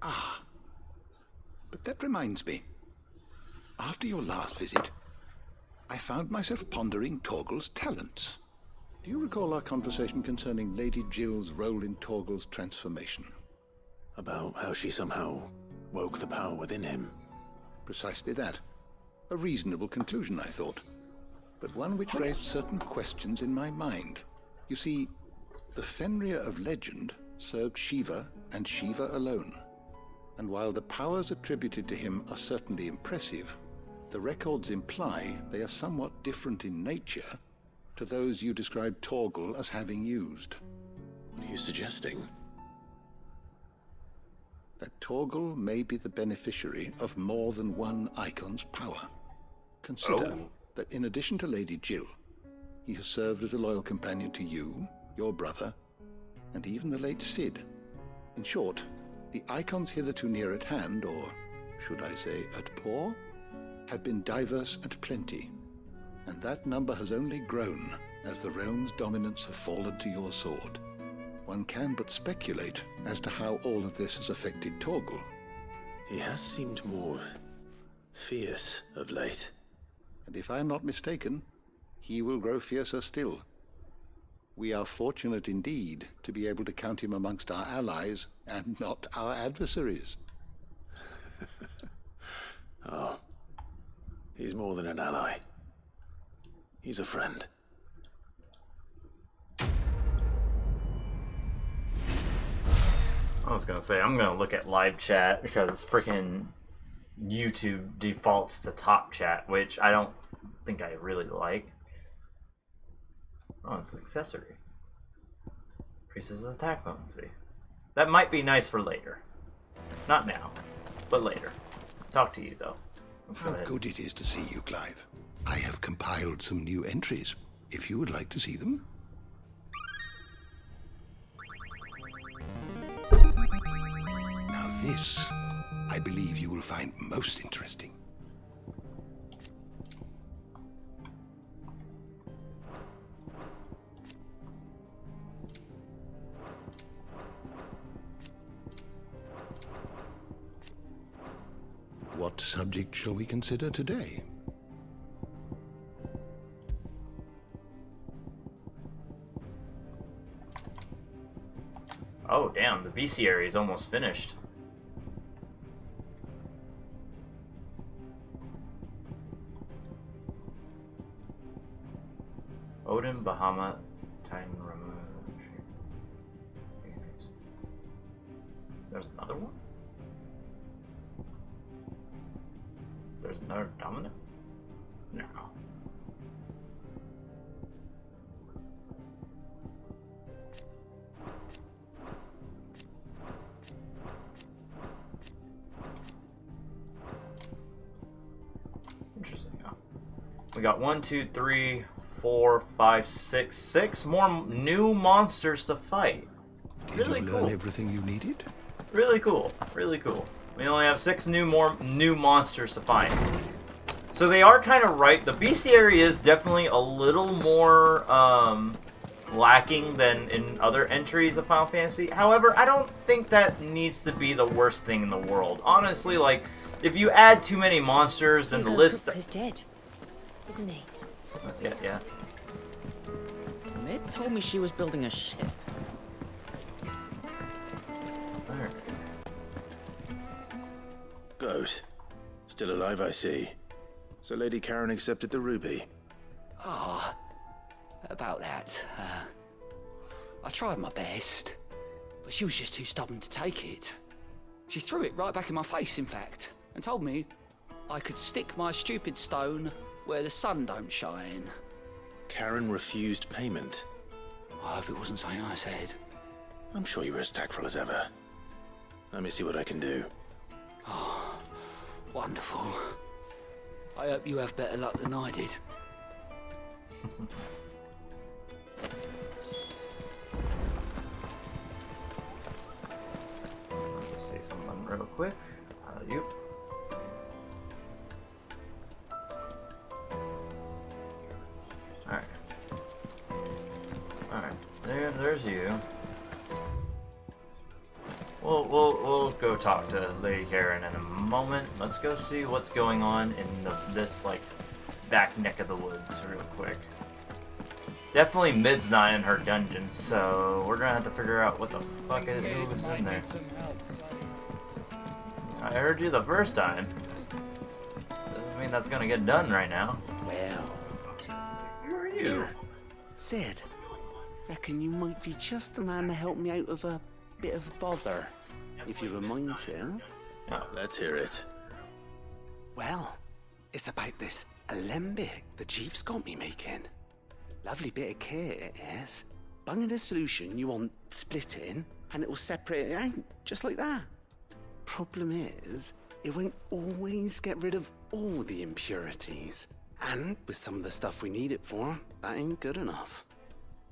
Ah. But that reminds me. After your last visit, I found myself pondering Torgal's talents. Do you recall our conversation concerning Lady Jill's role in Torgal's transformation? About how she somehow woke the power within him. Precisely that. A reasonable conclusion, I thought. But one which raised certain questions in my mind. You see, the Fenrir of legend served Shiva and Shiva alone. And while the powers attributed to him are certainly impressive, the records imply they are somewhat different in nature to those you described Torgal as having used. What are you suggesting? That Torgal may be the beneficiary of more than one icon's power. Consider that in addition to Lady Jill, he has served as a loyal companion to you, your brother, and even the late Cid. In short, the icons hitherto near at hand, or should I say at paw, have been diverse and plenty, and that number has only grown as the realm's dominance have fallen to your sword. One can but speculate as to how all of this has affected Torgal, He has seemed more fierce of late. And if I am not mistaken, he will grow fiercer still. We are fortunate indeed to be able to count him amongst our allies and not our adversaries. Oh, he's more than an ally. He's a friend. I was gonna say, I'm gonna look at live chat because freaking YouTube defaults to top chat, which I don't think I really like. Oh, it's an accessory. Increases attack potency. That might be nice for later. Not now, but later. Talk to you, though. Let's go How ahead. good it is to see you, Clive. I have compiled some new entries, if you would like to see them. Now this, I believe you will find most interesting. What subject shall we consider today? Oh, damn, the bestiary is almost finished. Odin, Bahamut, Titan, Ramon. There's another one? There's another Dominant? No. Interesting. Oh. We got 1, 2, 3, 4, 5, 6, 6 more new monsters to fight. Did you learn everything you needed? Really cool. Really cool. We only have 6 more new monsters to find. So they are kind of right. The bestiary is definitely a little more lacking than in other entries of Final Fantasy. However, I don't think that needs to be the worst thing in the world. Honestly, like, if you add too many monsters, then the list... is dead, isn't he? Yeah. Mid told me she was building a ship. Alright. Goat. Still alive, I see. So Lady Karen accepted the ruby. Ah, about that. I tried my best, but she was just too stubborn to take it. She threw it right back in my face, in fact, and told me I could stick my stupid stone where the sun don't shine. Karen refused payment. I hope it wasn't something I said. I'm sure you were as tactful as ever. Let me see what I can do. Oh, wonderful. I hope you have better luck than I did. Let's say something real quick. You. Alright. There's you. We'll go talk to Lady Karen in a moment. Let's go see what's going on in this like back neck of the woods real quick. Definitely Mid's not in her dungeon, so we're gonna have to figure out what the fuck is in there. I heard you the first time. Doesn't mean that's gonna get done right now. Well, who are you? Sid, reckon you might be just the man to help me out of a bit of bother, if you were mind to. Oh. Let's hear it. Well, it's about this alembic the chief's got me making. Lovely bit of kit it is. Bunging a solution you want splitting, and it will separate it out, just like that. Problem is, it won't always get rid of all the impurities. And with some of the stuff we need it for, that ain't good enough.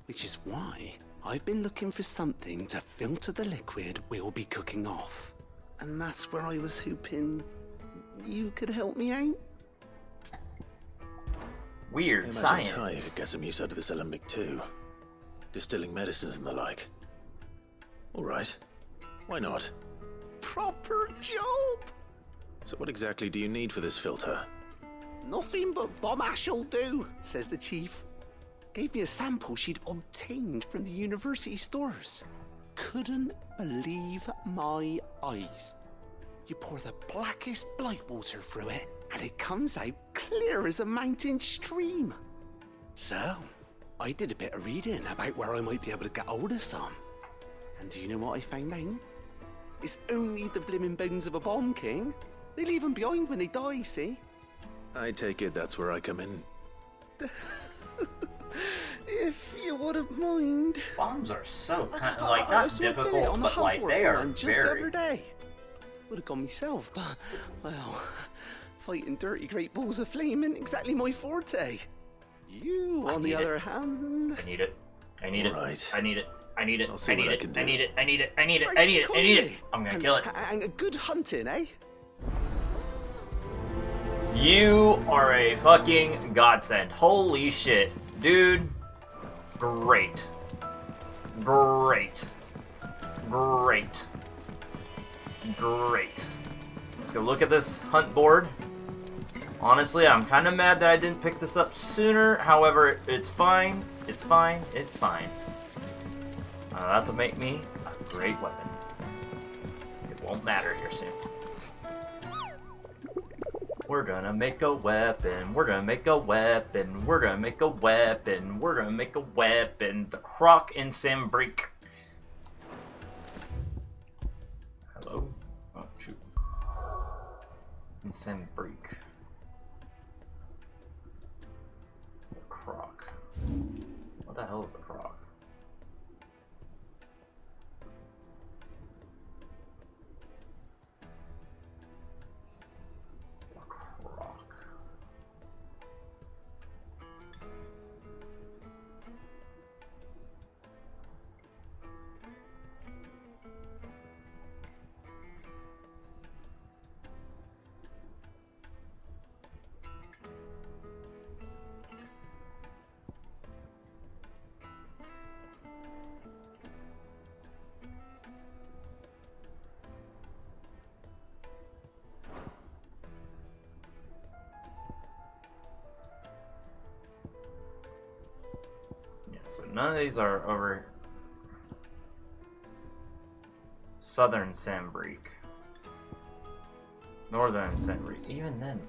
Which is why I've been looking for something to filter the liquid we'll be cooking off. And that's where I was hoping you could help me out. Weird Imagine science. Ty could get some use out of this alembic too. Distilling medicines and the like. Alright. Why not? Proper job! So what exactly do you need for this filter? Nothing but bomb ash'll do, says the chief. Gave me a sample she'd obtained from the university stores. Couldn't believe my eyes. You pour the blackest blight water through it, and it comes out clear as a mountain stream. So, I did a bit of reading about where I might be able to get hold of some. And do you know what I found out? It's only the blimmin' bones of a bomb king. They leave them behind when they die, see? I take it that's where I come in. If you wouldn't mind. Bombs are so kind of like not difficult, but like they are just very. the other day. Would have gone myself, but well, fighting dirty great balls of flame isn't exactly my forte. You, on the other hand. I need it. I need it. Right. I need it. I need it. I'll see I need what I it. can do. I need it. I need it. I need it. I need it. I need it. I'm gonna kill it. And a good hunting, eh? You are a fucking godsend. Holy shit. Dude. Great. Great. Great. Great. Let's go look at this hunt board. Honestly, I'm kind of mad that I didn't pick this up sooner. However, it's fine. It's fine. It's fine. That'll make me a great weapon. It won't matter here soon. We're gonna make a weapon. We're gonna make a weapon. We're gonna make a weapon. We're gonna make a weapon. The Croc in Sambrique. Hello? Oh, shoot. In Sambrique. The Croc. What the hell is the Croc? So none of these are over southern Sambrique. Northern Sambrique. Even then.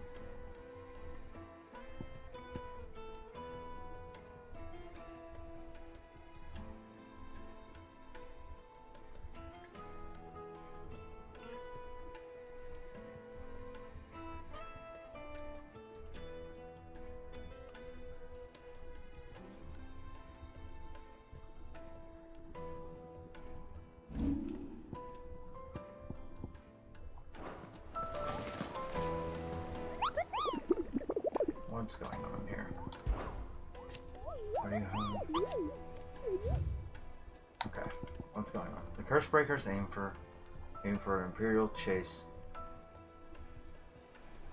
What's going on here? Are you home? Okay, what's going on? The Curse Breakers aim for Imperial Chase.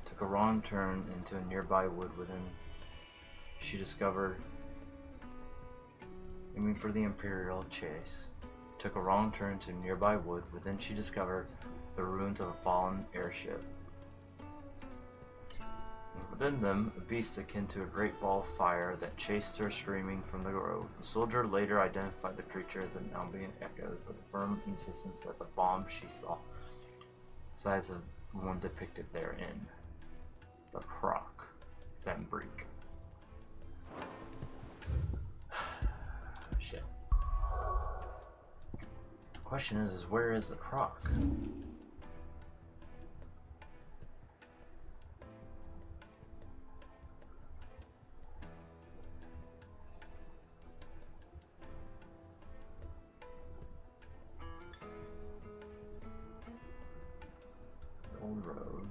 Took a wrong turn into a nearby wood within. She discovered aiming for the Imperial Chase. Took a wrong turn to a nearby wood within. She discovered the ruins of a fallen airship. Within them, a beast akin to a great ball of fire that chased her screaming from the road. The soldier later identified the creature as an ambient echo, with a firm insistence that the bomb she saw, size of one depicted therein. The Croc, Sambrique. Shit. The question is where is the Croc? Road.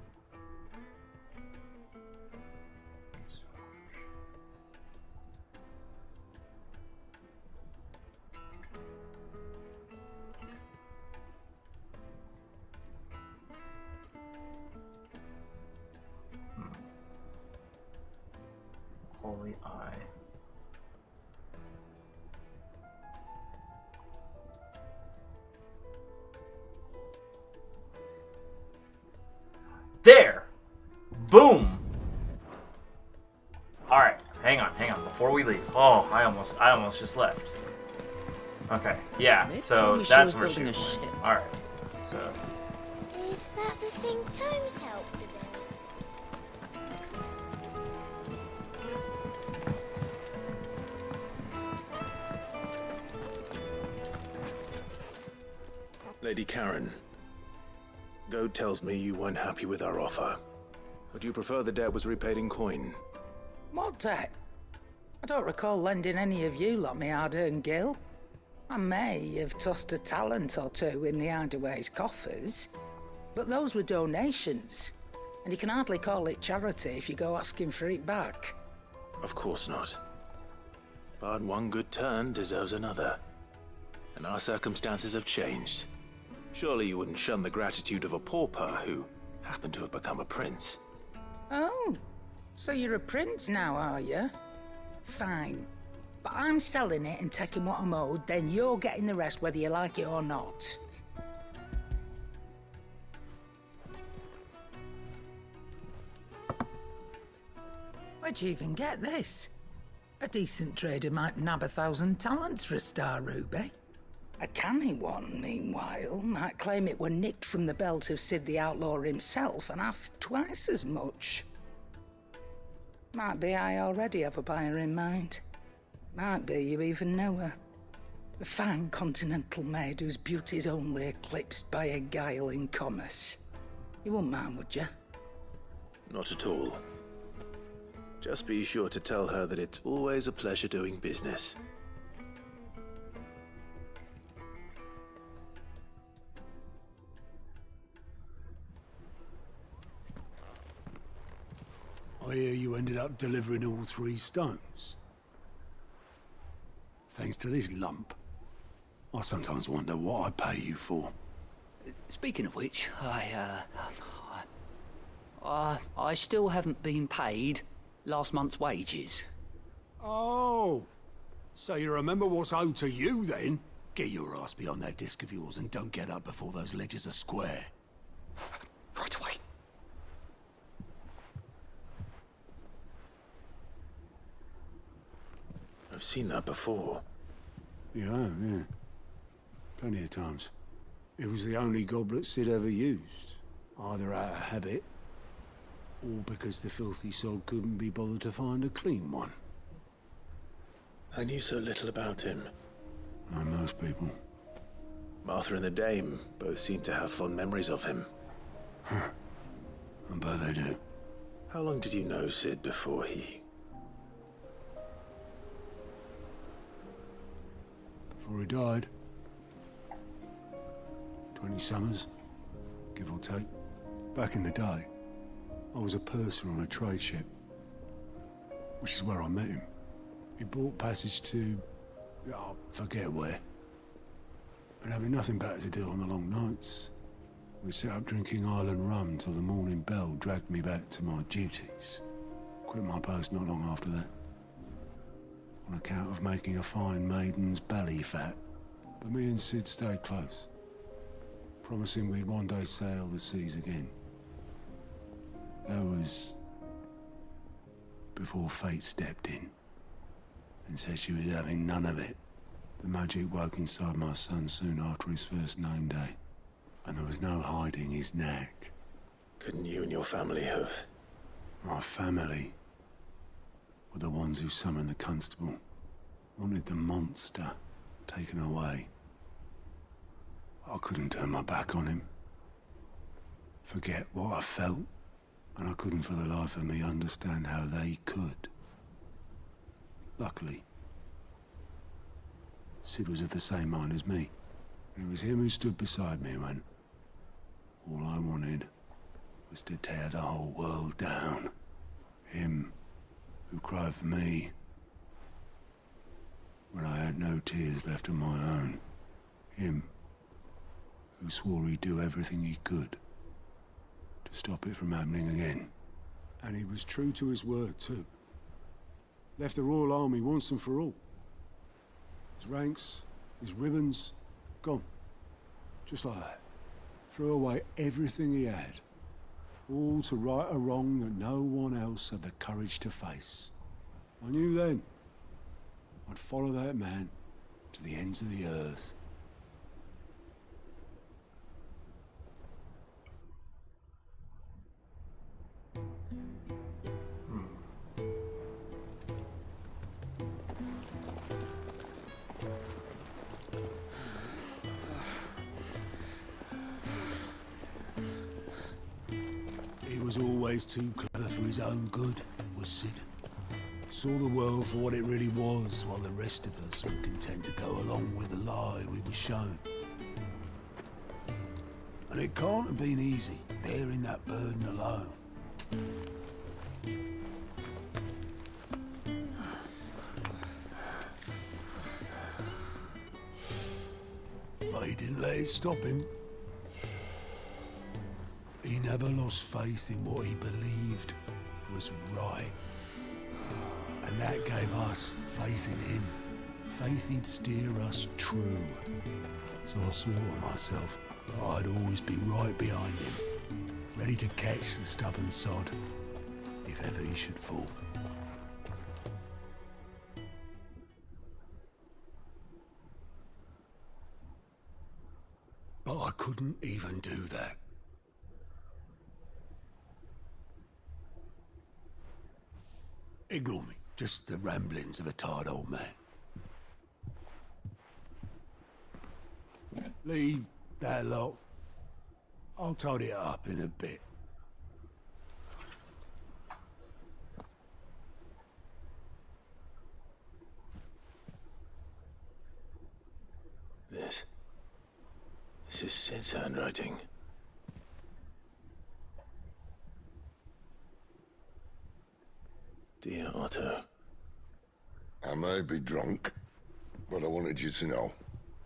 Holy Eye. There! Oh, I almost just left. Okay, yeah. They So told me she that's was where she building a went. ship. All right. So. Is that the thing Tomes helped to build? Lady Karen, Goad tells me you weren't happy with our offer. Would you prefer the debt was repaid in coin? What debt? I don't recall lending any of you lot me hard-earned gil. I may have tossed a talent or two in the Hideaway's coffers, but those were donations, and you can hardly call it charity if you go asking for it back. Of course not. But one good turn deserves another. And our circumstances have changed. Surely you wouldn't shun the gratitude of a pauper who happened to have become a prince. Oh, so you're a prince now, are you? Fine. But I'm selling it and taking what I'm owed, then you're getting the rest whether you like it or not. Where'd you even get this? A decent trader might nab 1,000 talents for a star ruby. A canny one, meanwhile, might claim it were nicked from the belt of Sid the Outlaw himself and ask twice as much. Might be I already have a buyer in mind. Might be you even know her. A fine continental maid whose beauty's only eclipsed by a guile in commerce. You wouldn't mind, would you? Not at all. Just be sure to tell her that it's always a pleasure doing business. I hear you ended up delivering all 3 stones. Thanks to this lump. I sometimes wonder what I pay you for. Speaking of which, I still haven't been paid last month's wages. Oh, so you remember what's owed to you then? Get your ass behind that disc of yours and don't get up before those ledgers are square. Right away. I've seen that before. Yeah. Plenty of times. It was the only goblet Sid ever used. Either out of habit, or because the filthy sod couldn't be bothered to find a clean one. I knew so little about him. Like most people. Martha and the Dame both seem to have fond memories of him. I bet they do. How long did you know Sid before he... Before he died. 20 summers, give or take. Back in the day, I was a purser on a trade ship, which is where I met him. He bought passage to... I forget where. But having nothing better to do on the long nights, we sat up drinking island rum till the morning bell dragged me back to my duties. Quit my post not long after that. On account of making a fine maiden's belly fat. But me and Sid stayed close, promising we'd one day sail the seas again. That was before fate stepped in and said she was having none of it. The magic woke inside my son soon after his first name day, and there was no hiding his knack. Couldn't you and your family have... My family were the ones who summoned the constable, wanted the monster taken away. I couldn't turn my back on him, forget what I felt, and I couldn't for the life of me understand how they could. Luckily, Sid was of the same mind as me. It was him who stood beside me when all I wanted was to tear the whole world down. Him who cried for me when I had no tears left of my own. Him who swore he'd do everything he could to stop it from happening again. And he was true to his word, too. Left the Royal Army once and for all. His ranks, his ribbons, gone. Just like that. Threw away everything he had. All to right a wrong that no one else had the courage to face. I knew then I'd follow that man to the ends of the earth. He was always too clever for his own good, was Sid. Saw the world for what it really was, while the rest of us were content to go along with the lie we were shown. And it can't have been easy, bearing that burden alone. But he didn't let it stop him. He never lost faith in what he believed was right. And that gave us faith in him. Faith he'd steer us true. So I swore to myself that I'd always be right behind him, ready to catch the stubborn sod, if ever he should fall. But I couldn't even do that. Ignore me. Just the ramblings of a tired old man. Leave that lot. I'll tidy it up in a bit. This is Sid's handwriting. Dear Otto. I may be drunk, but I wanted you to know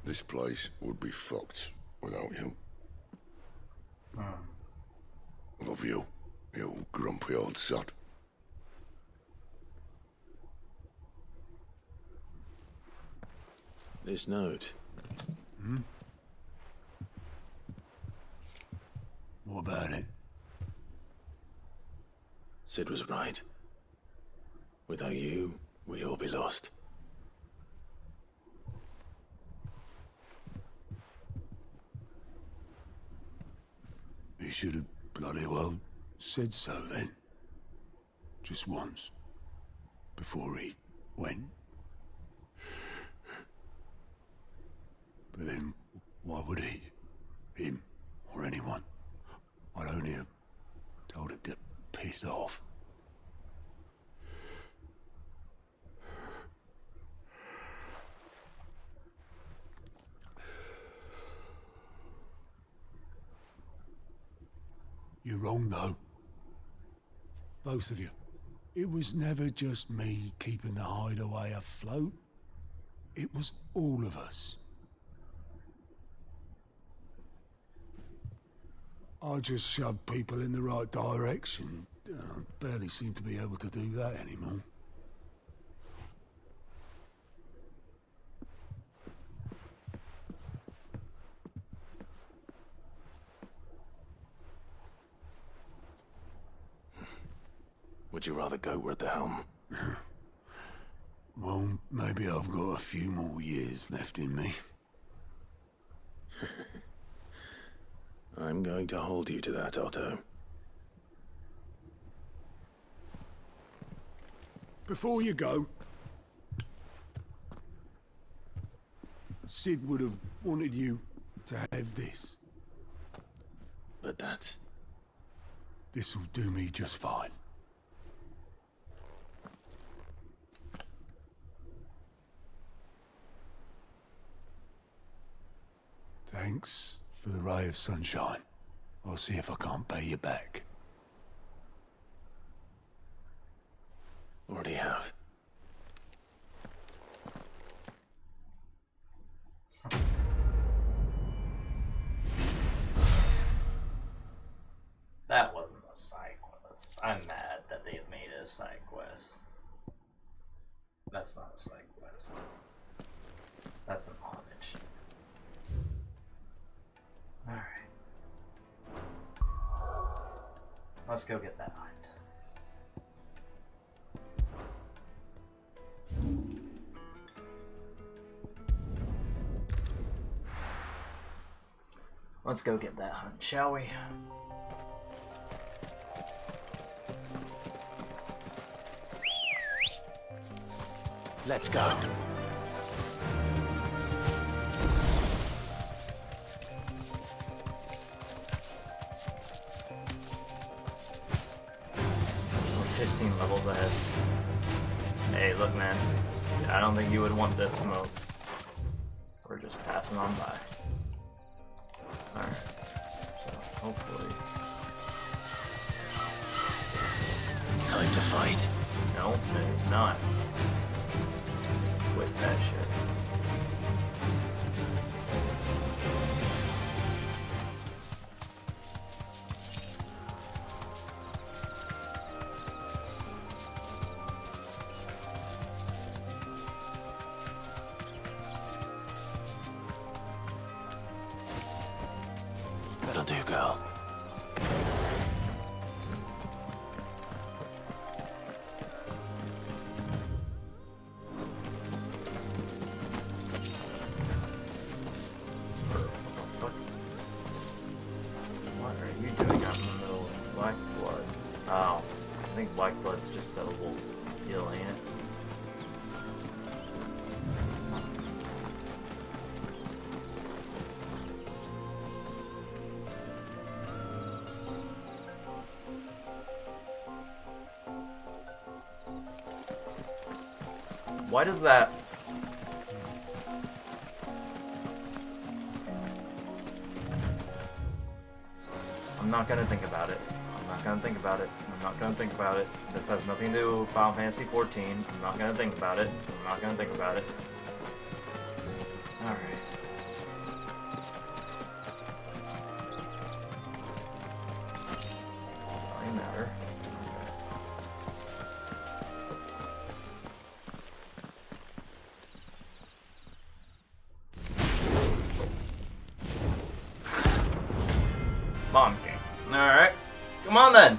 this place would be fucked without you. Love you, you grumpy old sod. This note. What about it? Sid was right. Without you, we'd all be lost. He should have bloody well said so then. Just once. Before he went. But then, why would he? Him, or anyone? I'd only have told him to piss off. You're wrong, though. Both of you. It was never just me keeping the hideaway afloat. It was all of us. I just shoved people in the right direction. I barely seem to be able to do that anymore. Would you rather go at the helm? Well, maybe I've got a few more years left in me. I'm going to hold you to that, Otto. Before you go, Sid would have wanted you to have this. But that's... This'll do me just fine. Thanks for the ray of sunshine. I'll see if I can't pay you back. Already have. That wasn't a side quest. I'm mad that they made it a side quest. That's not a side quest. That's an homage. Alright. Let's go get that hunt. Let's go get that hunt, shall we? Let's go. We're 15 levels ahead. Hey, look, man. I don't think you would want this smoke. We're just passing on by. Alright. So, hopefully. Time to fight. No, it's not. Quit that shit. That'll do, girl. What are you doing out in the middle of Black Blood? Oh, I think Black Blood's just sellable deal, ain't it? Why does that... I'm not gonna think about it. I'm not gonna think about it. I'm not gonna think about it. This has nothing to do with Final Fantasy 14. I'm not gonna think about it. I'm not gonna think about it. Alright. Doesn't matter. Bomb King. Alright. Come on then.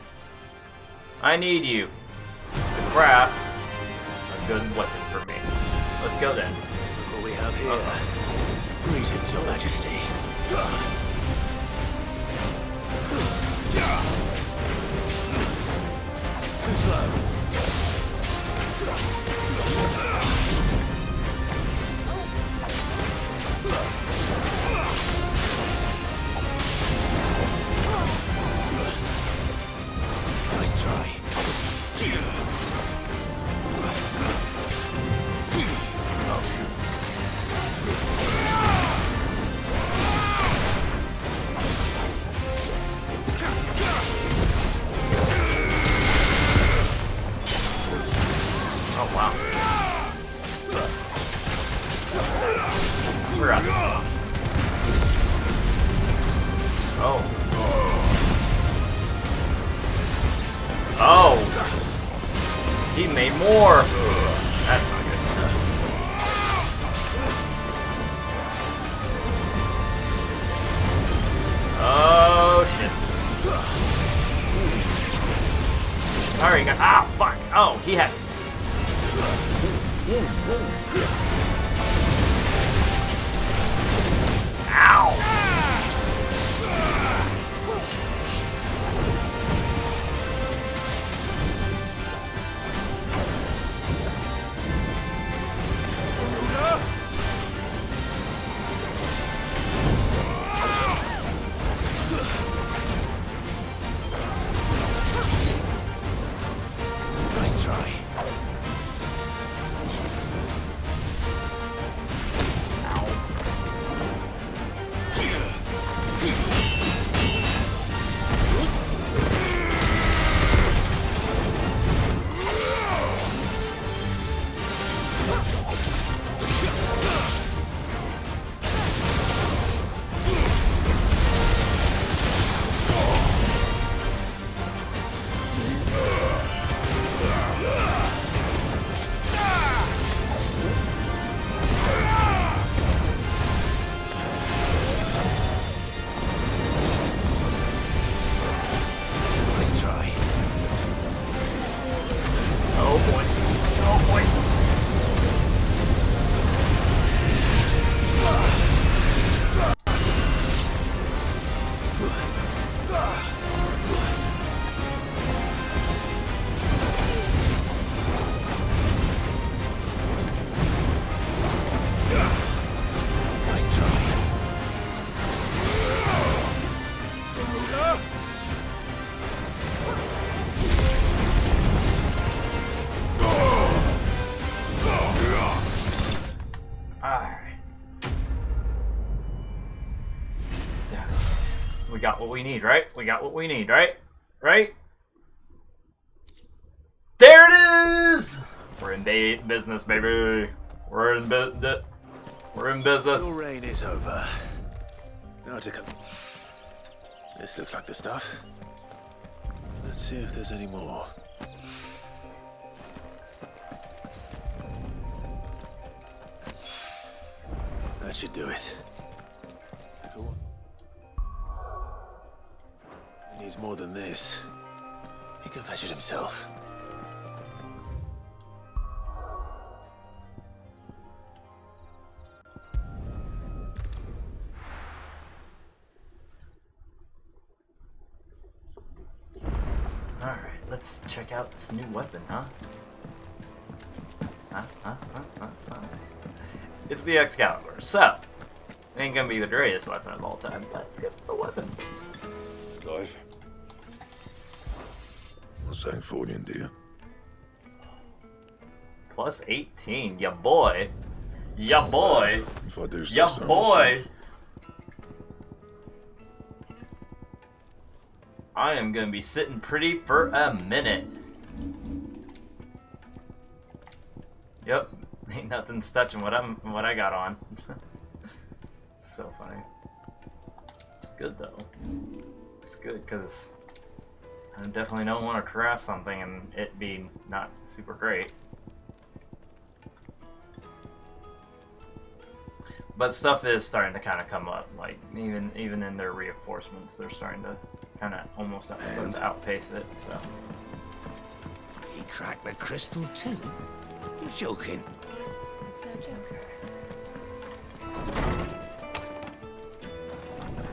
I need you to craft a good weapon for me. Let's go then. Look what we have here. Greetings, Your Majesty. Too slow. Nice try. Oh wow. Forgot. Oh. Oh! He made more! That's not good. Oh shit. Alright, got. Ah, fuck! Oh, he has. Ow! Nice try. We got what we need, right? We got what we need, right? Right? There it is! We're in business, baby. We're in business. Your reign is over. Now to come. This looks like the stuff. Let's see if there's any more. That should do it. If it needs more than this. He can fetch it himself. Alright, let's check out this new weapon, huh? It's the Excalibur, so it ain't gonna be the greatest weapon of all time, but it's good for the weapon. Clive. Not saying Fordian, do you? Plus 18, ya boy. Ya boy. If I do say ya so boy. myself. I am gonna be sitting pretty for a minute. Yep, ain't nothing's touching what I got on. So funny. It's good though. It's good because I definitely don't want to craft something and it be not super great. But stuff is starting to kind of come up, like even in their reinforcements, they're starting to kind of almost starting to outpace it. So He cracked the crystal too? You're joking. It's no joke.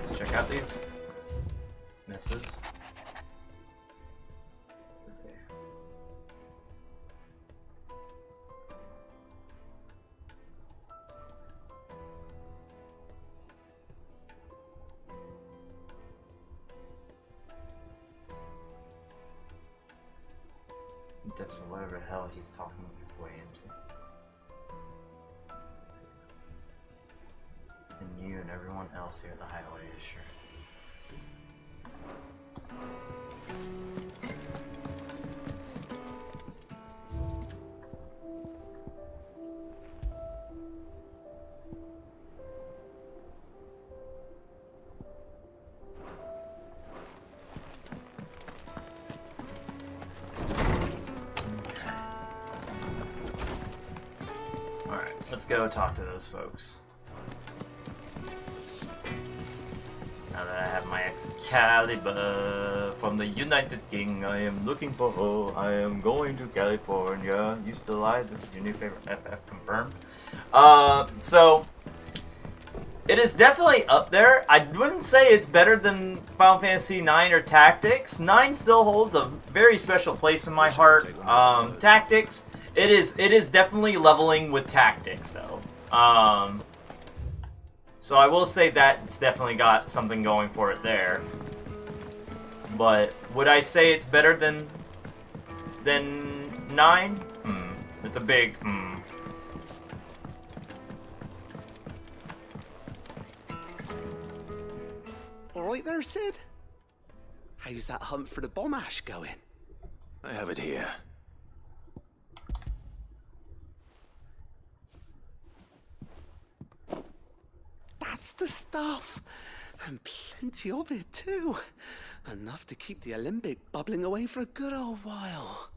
let's check out these misses. Depths of whatever the hell he's talking his way into. And you and everyone else here at the highway is sure. Let's go talk to those folks. Now that I have my Excalibur from the United King, I am looking for her. I am going to California. You still alive? This is your new favorite FF confirmed. So it is definitely up there. I wouldn't say it's better than Final Fantasy 9 or Tactics. 9 still holds a very special place in my heart. Tactics. It is definitely leveling with Tactics though. So I will say that it's definitely got something going for it there. But would I say it's better than 9? It's a big All right there, Sid. How's that hunt for the bomb ash going? I have it here. That's the stuff. And plenty of it, too. Enough to keep the Alembic bubbling away for a good old while.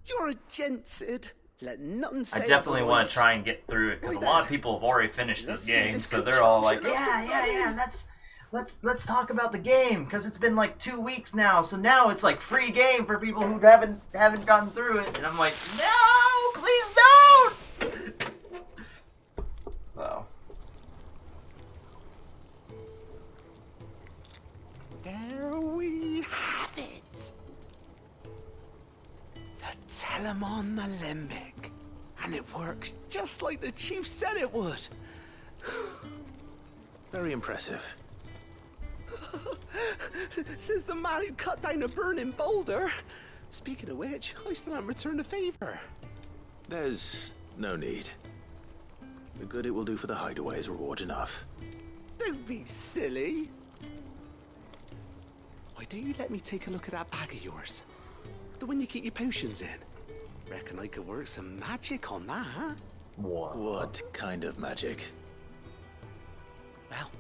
You're a gent, Sid. Let nothing say I definitely want to otherwise. try and get through it because a lot of people have already finished this game, so they're all like, yeah, let's talk about the game because it's been like 2 weeks now, so now it's like free game for people who haven't gotten through it, and I'm like, no, please don't. So. There we have it. The Telemon Alembic. And it works just like the chief said it would. Very impressive. Says the man who cut down a burning boulder. Speaking of which, I still haven't returned the favor. There's no need. The good it will do for the hideaway is reward enough. Don't be silly. why don't you let me take a look at that bag of yours? The one you keep your potions in. Reckon I could work some magic on that, huh? What kind of magic? Well,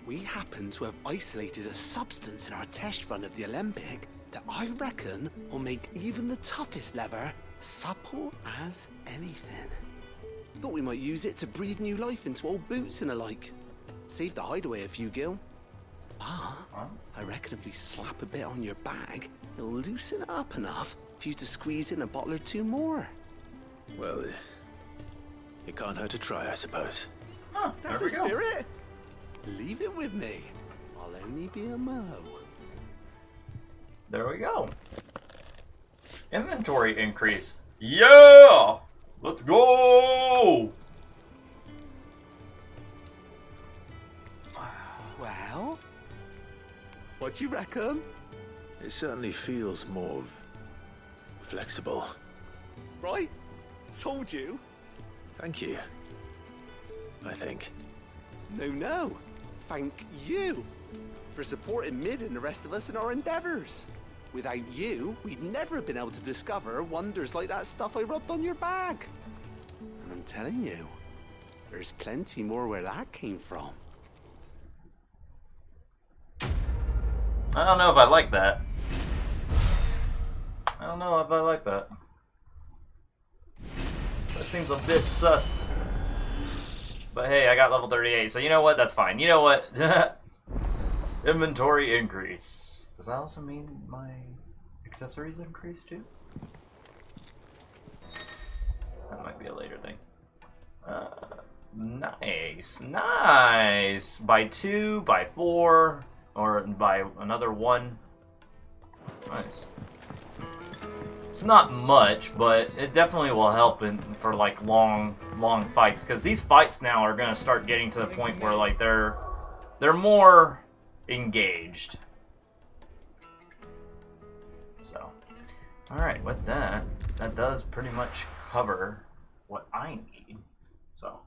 we happen to have isolated a substance in our test run of the Alembic that I reckon will make even the toughest leather supple as anything. Thought we might use it to breathe new life into old boots and the like. Save the hideaway a few gil. Ah, I reckon if we slap a bit on your bag, it'll loosen it up enough for you to squeeze in a bottle or two more. Well, it can't hurt to try, I suppose. That's the spirit. Leave it with me. I'll only be a mo. There we go. Inventory increase. Yeah! Let's go! Well, what do you reckon? It certainly feels more flexible. Right? Told you. Thank you. I think. No. Thank you for supporting Mid and the rest of us in our endeavors. Without you, we'd never have been able to discover wonders like that stuff I rubbed on your bag. And I'm telling you, there's plenty more where that came from. I don't know if I like that. I don't know if I like that. That seems a bit sus. But hey, I got level 38, so you know what? That's fine. You know what? Inventory increase. Does that also mean my accessories increase too? That might be a later thing. Nice. By 2, by 4, or by another 1. Nice. It's not much, but it definitely will help for like long fights, because these fights now are gonna start getting to the point where like they're more engaged. So, all right, with that does pretty much cover what I need. So,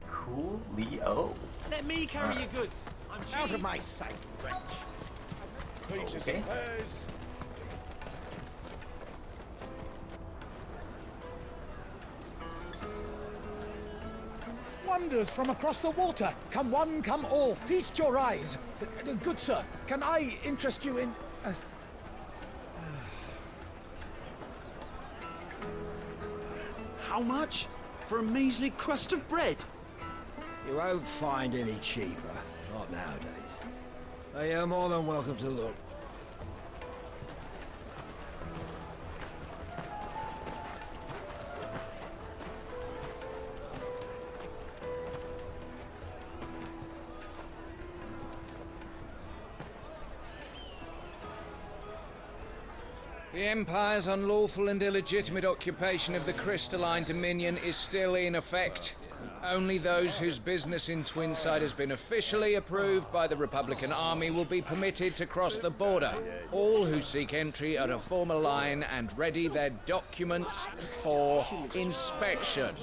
coolio. Let me carry your goods. I'm Out of my sight, wretch. Peaches Okay. and pears. Wonders from across the water. Come one, come all. Feast your eyes. Good sir, can I interest you in... How much? For a measly crust of bread? You won't find any cheaper. Not nowadays. You're more than welcome to look. The Empire's unlawful and illegitimate occupation of the Crystalline Dominion is still in effect. Only those whose business in Twinside has been officially approved by the Republican Army will be permitted to cross the border. All who seek entry are to form a line and ready their documents for inspection.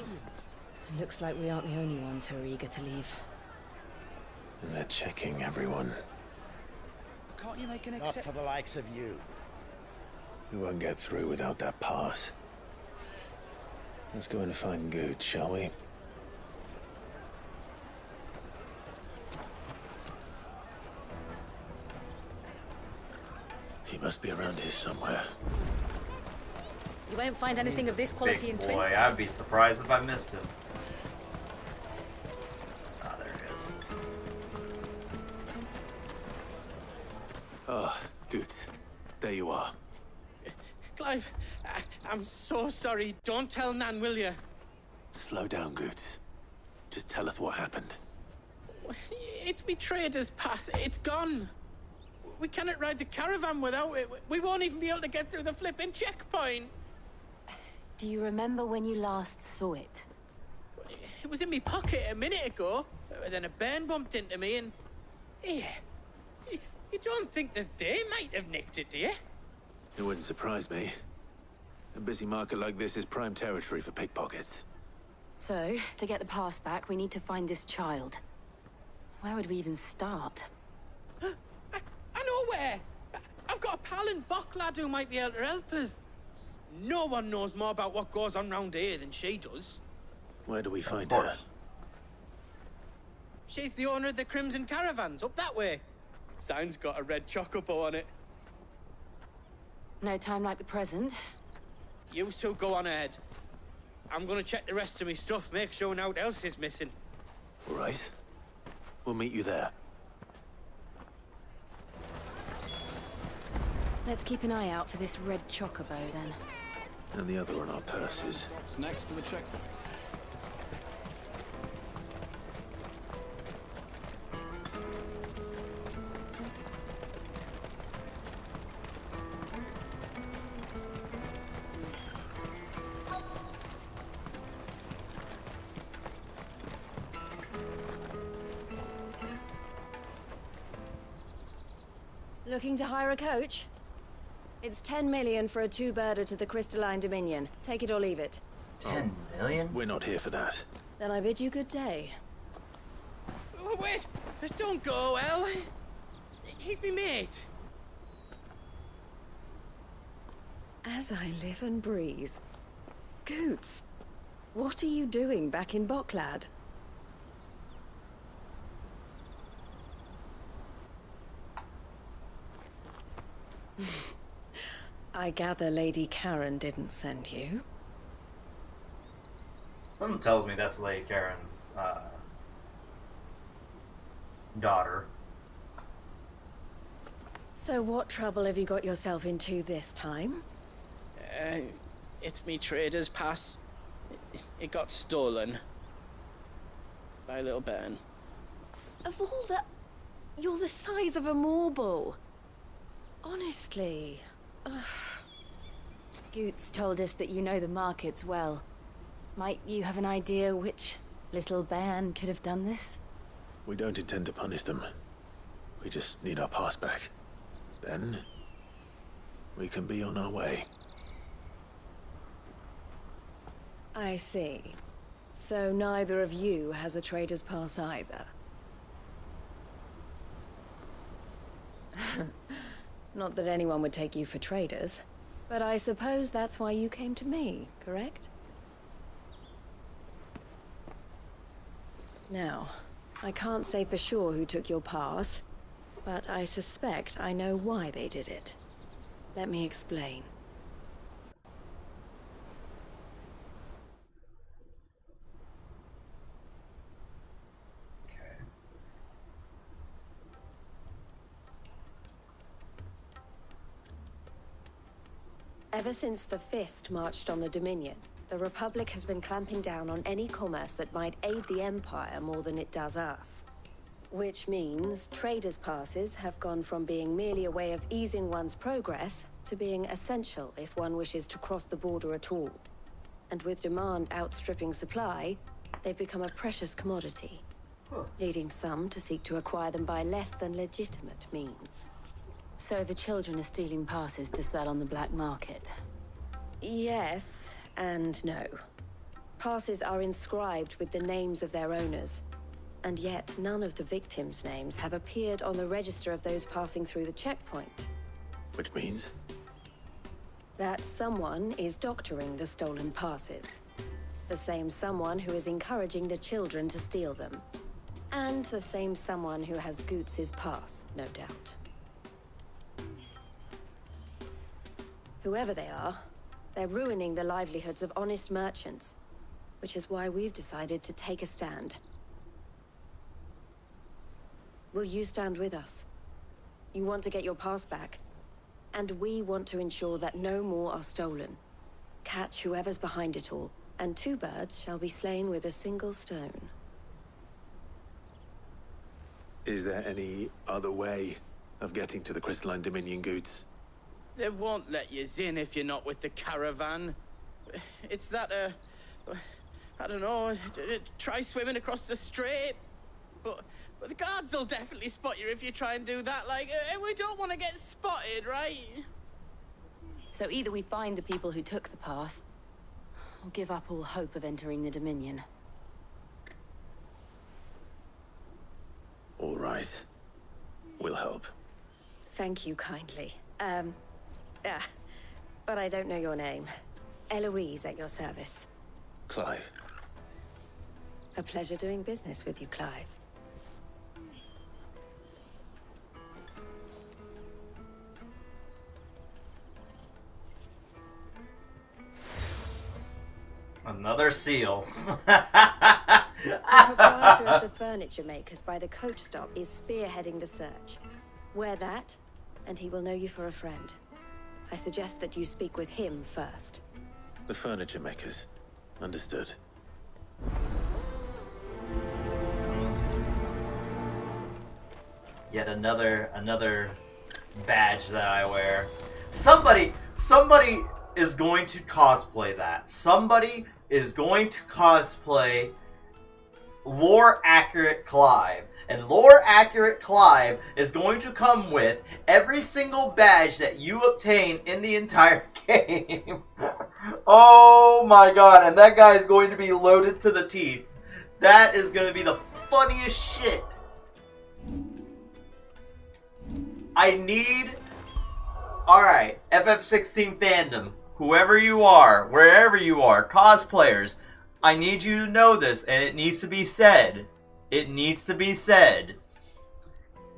Looks like we aren't the only ones who are eager to leave. And they're checking everyone. Can't you make an Not for the likes of you. We won't get through without that pass. Let's go and find Good, shall we? He must be around here somewhere. You won't find anything of this quality in Big boy, Twinside. I'd be surprised if I missed him. Ah, there it is. Ah, Good. There you are. Clive, I'm so sorry. Don't tell Nan, will you? Slow down, Good. Just tell us what happened. It's betrayed us, Pass. It's gone. We cannot ride the caravan without it. We won't even be able to get through the flipping checkpoint. Do you remember when you last saw it? It was in my pocket a minute ago. Then a bairn bumped into me and... Here. You don't think that they might have nicked it, do you? It wouldn't surprise me. A busy market like this is prime territory for pickpockets. So, to get the pass back, we need to find this child. Where would we even start? nowhere. I've got a pal in Bocklad who might be able to help us. No one knows more about what goes on round here than she does. Where do we find her? She's the owner of the Crimson Caravans, up that way. Sign's got a red chocobo on it. No time like the present. You two go on ahead. I'm gonna check the rest of my stuff, make sure no one else is missing. All right. We'll meet you there. Let's keep an eye out for this red chocobo, then. And the other on our purses. What's next to the checkpoint? Looking to hire a coach? It's 10 million for a two-birder to the Crystalline Dominion. Take it or leave it. 10 million? We're not here for that. Then I bid you good day. Oh, wait! Don't go, El. He's me mate. As I live and breathe. Goots, what are you doing back in Bocklad? I gather Lady Karen didn't send you. Something tells me that's Lady Karen's daughter. So what trouble have you got yourself into this time? It's me trader's pass. It got stolen. By a little bairn. Of all the... You're the size of a marble. Honestly. Ugh. Goots told us that you know the markets well. Might you have an idea which little bairn could have done this? We don't intend to punish them. We just need our pass back. Then, we can be on our way. I see. So neither of you has a trader's pass either. Not that anyone would take you for traders, but I suppose that's why you came to me, correct? Now, I can't say for sure who took your pass, but I suspect I know why they did it. Let me explain. Ever since the Fist marched on the Dominion, the Republic has been clamping down on any commerce that might aid the Empire more than it does us. Which means traders' passes have gone from being merely a way of easing one's progress to being essential if one wishes to cross the border at all. And with demand outstripping supply, they've become a precious commodity, leading some to seek to acquire them by less than legitimate means. So the children are stealing passes to sell on the black market? Yes, and no. Passes are inscribed with the names of their owners, and yet none of the victims' names have appeared on the register of those passing through the checkpoint. Which means? That someone is doctoring the stolen passes. The same someone who is encouraging the children to steal them. And the same someone who has Goots' pass, no doubt. Whoever they are, they're ruining the livelihoods of honest merchants, which is why we've decided to take a stand. Will you stand with us? You want to get your pass back, and we want to ensure that no more are stolen. Catch whoever's behind it all, and two birds shall be slain with a single stone. Is there any other way of getting to the Crystalline Dominion, Goots? They won't let you in if you're not with the caravan. It's that, I don't know, try swimming across the strait. But the guards will definitely spot you if you try and do that. Like, we don't want to get spotted, right? So either we find the people who took the pass, or give up all hope of entering the Dominion. All right. We'll help. Thank you kindly. But I don't know your name. Eloise at your service. Clive. A pleasure doing business with you, Clive. Another seal. The proprietor of the furniture makers by the coach stop is spearheading the search. Wear that, and he will know you for a friend. I suggest that you speak with him first. The furniture makers. Understood. Yet another badge that I wear. Somebody is going to cosplay that. Somebody is going to cosplay lore accurate Clive. And lore accurate Clive is going to come with every single badge that you obtain in the entire game. Oh my god, and that guy is going to be loaded to the teeth. That is going to be the funniest shit. I need... Alright, FF16 fandom, whoever you are, wherever you are, cosplayers, I need you to know this, and it needs to be said. It needs to be said.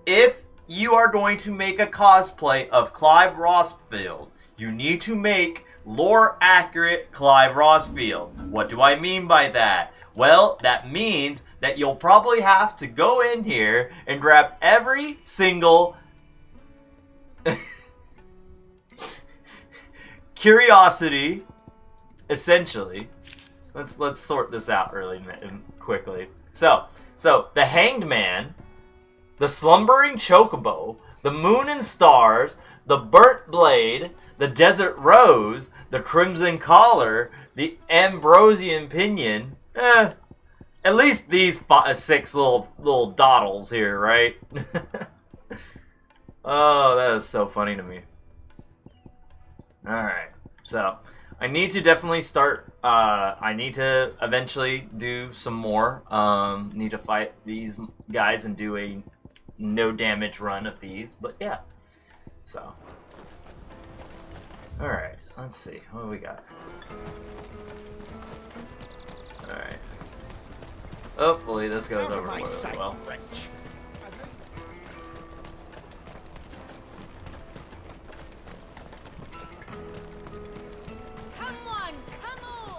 If you are going to make a cosplay of Clive Rossfield, you need to make lore-accurate Clive Rossfield. What do I mean by that? Well, that means that you'll probably have to go in here and grab every single curiosity, essentially. Let's sort this out really quickly. So the Hanged Man, the Slumbering Chocobo, the Moon and Stars, the Burnt Blade, the Desert Rose, the Crimson Collar, the Ambrosian Pinion. At least these 6 little doddles here, right? Oh, that is so funny to me. Alright, so I need to definitely start, I need to eventually do some more. Need to fight these guys and do a no damage run of these, but yeah. So, alright, let's see, what do we got? Alright. Hopefully this goes over really well.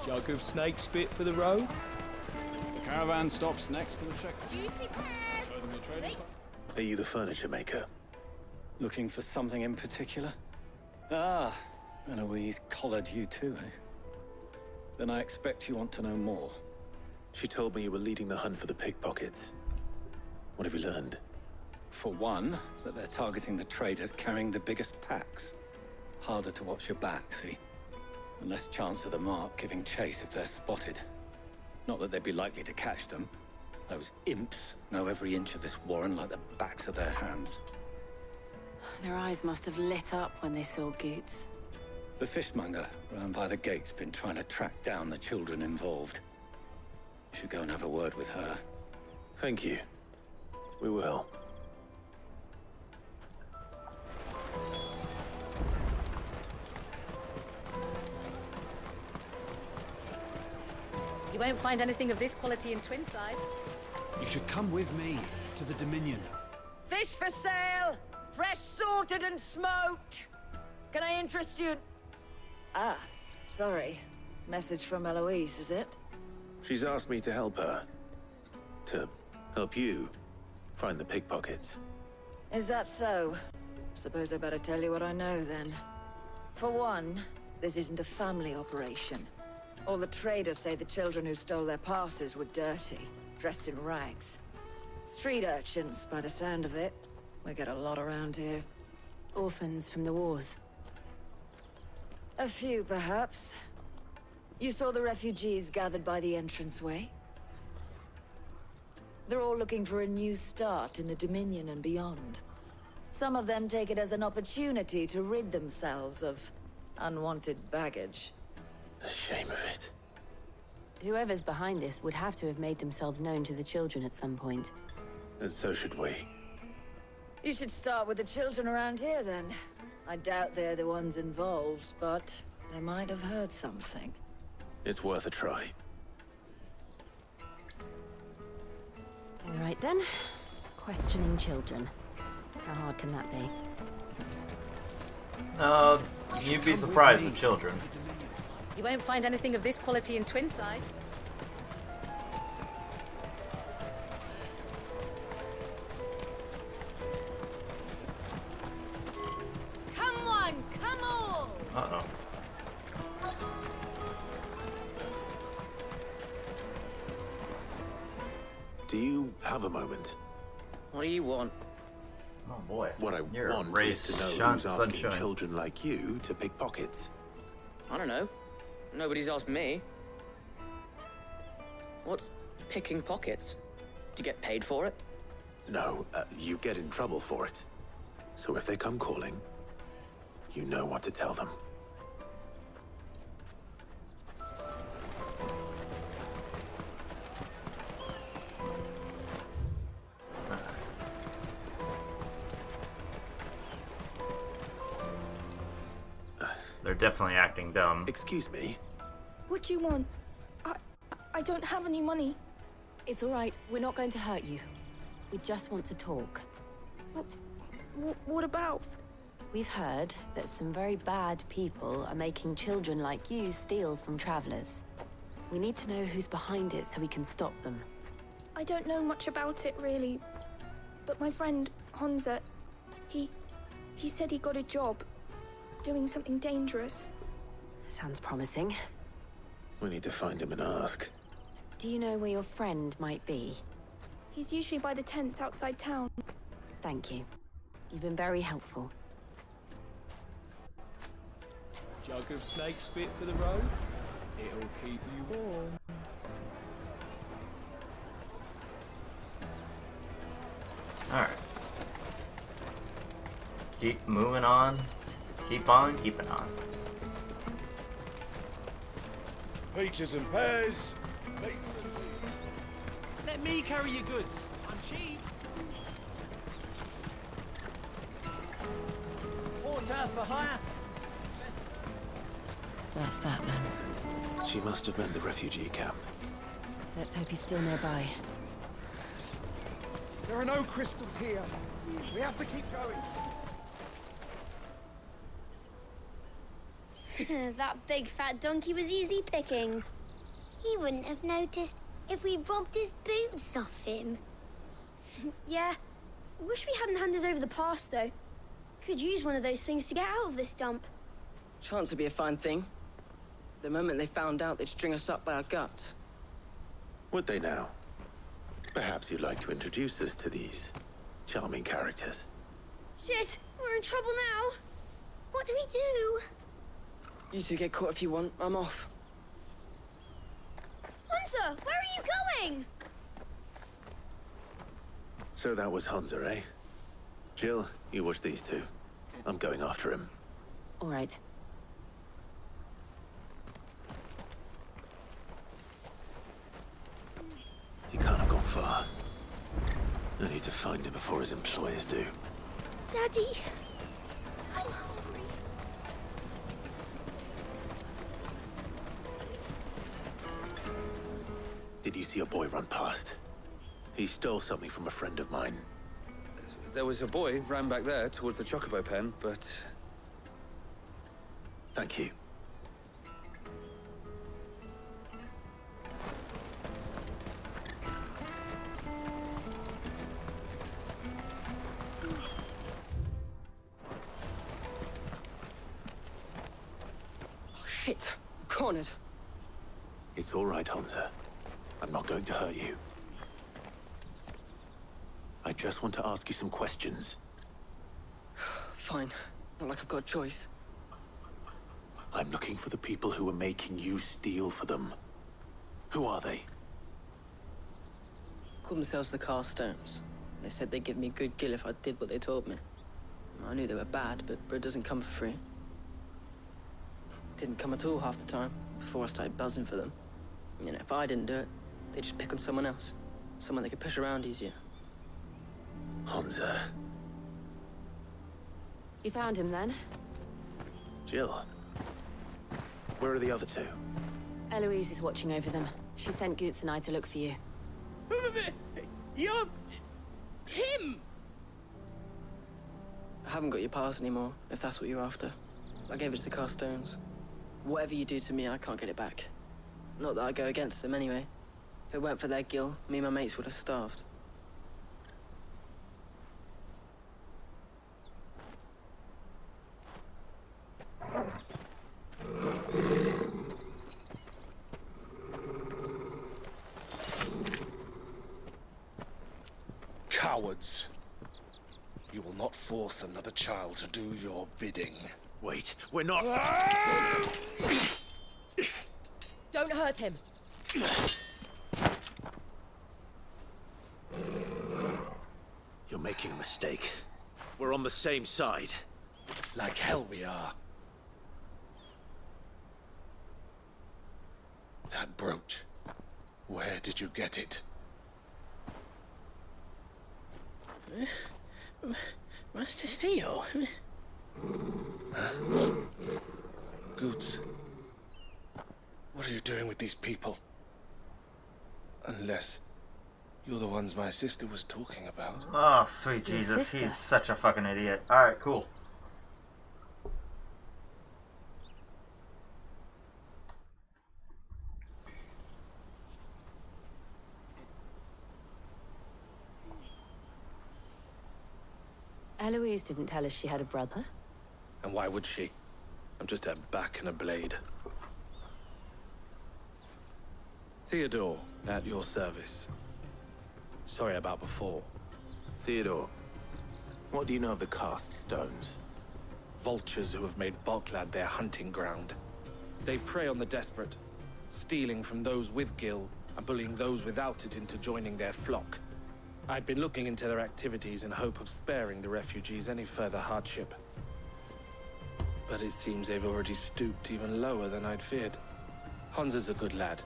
Jug of snake spit for the road. The caravan stops next to the checkpoint. Are you the furniture maker? Looking for something in particular? Ah, Eloise collared you too, eh? Then I expect you want to know more. She told me you were leading the hunt for the pickpockets. What have you learned? For one, that they're targeting the traders carrying the biggest packs. Harder to watch your back, see? And less chance of the mark giving chase if they're spotted. Not that they'd be likely to catch them. Those imps know every inch of this warren like the backs of their hands. Their eyes must have lit up when they saw Goots. The fishmonger round by the gate's been trying to track down the children involved. You should go and have a word with her. Thank you. We will. You won't find anything of this quality in Twinside. You should come with me to the Dominion. Fish for sale! Fresh sorted and smoked! Can I interest you? Ah, sorry. Message from Eloise, is it? She's asked me to help her. To help you find the pickpockets. Is that so? Suppose I better tell you what I know then. For one, this isn't a family operation. All the traders say the children who stole their passes were dirty, dressed in rags. Street urchins, by the sound of it. We get a lot around here. Orphans from the wars. A few, perhaps. You saw the refugees gathered by the entranceway? They're all looking for a new start in the Dominion and beyond. Some of them take it as an opportunity to rid themselves of unwanted baggage. The shame of it. Whoever's behind this would have to have made themselves known to the children at some point. And so should we. You should start with the children around here, then. I doubt they're the ones involved, but they might have heard something. It's worth a try. All right then. Questioning children. How hard can that be? You'd be surprised with children. You won't find anything of this quality in Twinside. Come on, come on! Uh-oh. Do you have a moment? What do you want? Oh boy. What I You're a want is to know who's asking sunshine. children like you to pick pockets. I don't know. Nobody's asked me. What's picking pockets? Do you get paid for it? No, you get in trouble for it. So if they come calling, you know what to tell them. They're definitely acting dumb. Excuse me? What do you want? I don't have any money. It's all right. We're not going to hurt you. We just want to talk. What about? We've heard that some very bad people are making children like you steal from travelers. We need to know who's behind it so we can stop them. I don't know much about it, really. But my friend, Hansa, he said he got a job doing something dangerous. Sounds promising. We need to find him and ask. Do you know where your friend might be? He's usually by the tents outside town. Thank you. You've been very helpful. Jug of snake spit for the road? It'll keep you warm. Alright. Keep moving on. Keep on keeping on. Peaches and pears. Let me carry your goods. I'm cheap. Porter for hire. That's that then. She must have meant the refugee camp. Let's hope he's still nearby. There are no crystals here. We have to keep going. That big fat donkey was easy pickings. He wouldn't have noticed if we robbed his boots off him. Yeah. Wish we hadn't handed over the pass, though. Could use one of those things to get out of this dump. Chance would be a fine thing. The moment they found out, they'd string us up by our guts. Would they now? Perhaps you'd like to introduce us to these charming characters. Shit, we're in trouble now. What do we do? You two get caught if you want. I'm off. Hunter, where are you going? So that was Hansa, eh? Jill, you watch these two. I'm going after him. All right. He can't have gone far. I need to find him before his employers do. Daddy, I'm hungry. Did you see a boy run past? He stole something from a friend of mine. There was a boy ran back there towards the Chocobo pen, but... Thank you. Oh, shit. Cornered. It's all right, Hansa. I'm not going to hurt you. I just want to ask you some questions. Fine. Not like I've got a choice. I'm looking for the people who are making you steal for them. Who are they? Called themselves the Carstones. They said they'd give me good gill if I did what they told me. I knew they were bad, but bread doesn't come for free. Didn't come at all half the time, before I started buzzing for them. You know, if I didn't do it, they'd just pick on someone else. Someone they could push around easier. Hansa, You found him then? Jill. Where are the other two? Eloise is watching over them. She sent Goots and I to look for you. You're... him! I haven't got your pass anymore, if that's what you're after. I gave it to the Carstones. Whatever you do to me, I can't get it back. Not that I go against them anyway. If it weren't for their guild, me and my mates would have starved. Cowards. You will not force another child to do your bidding. Wait, we're not... Don't hurt him! You're making a mistake. We're on the same side. Like hell we are. That brooch. Where did you get it? Master Theo? Goots. What are you doing with these people? Unless you're the ones my sister was talking about. Oh, sweet Your Jesus. sister? He's such a fucking idiot. Alright, cool. Eloise didn't tell us she had a brother. And why would she? I'm just her back and a blade. Theodore, at your service. Sorry about before. Theodore, what do you know of the cast stones? Vultures who have made Boklad their hunting ground. They prey on the desperate, stealing from those with Gil and bullying those without it into joining their flock. I'd been looking into their activities in hope of sparing the refugees any further hardship. But it seems they've already stooped even lower than I'd feared. Hans is a good lad.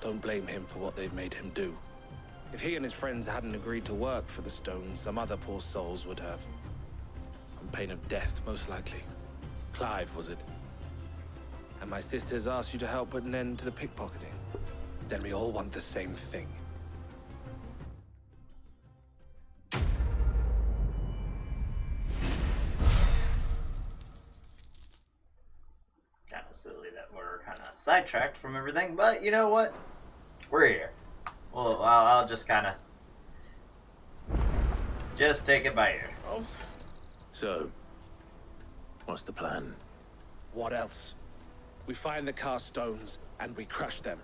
Don't blame him for what they've made him do. If he and his friends hadn't agreed to work for the stones, some other poor souls would have. On pain of death, most likely. Clive, was it? And my sisters asked you to help put an end to the pickpocketing. Then we all want the same thing. Kind of silly that we're kind of sidetracked from everything, but you know what? We're here. Well, I'll just kind of just take it by ear. Oh. So, what's the plan? What else? We find the cast stones and we crush them.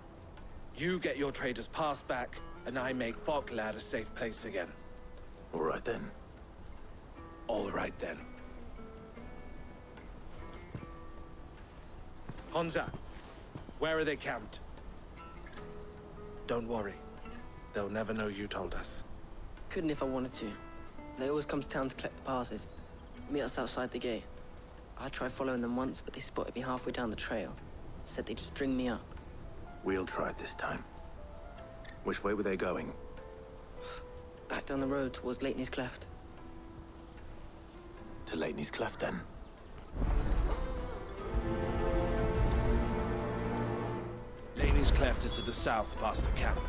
You get your trader's pass back, and I make Boklad a safe place again. All right then. All right then. Honza, where are they camped? Don't worry. They'll never know you told us. Couldn't if I wanted to. They always come to town to collect the passes. Meet us outside the gate. I tried following them once, but they spotted me halfway down the trail. Said they'd string me up. We'll try it this time. Which way were they going? Back down the road towards Leighton's Cleft. To Leighton's Cleft, then. Leighton's Cleft is to the south, past the camp.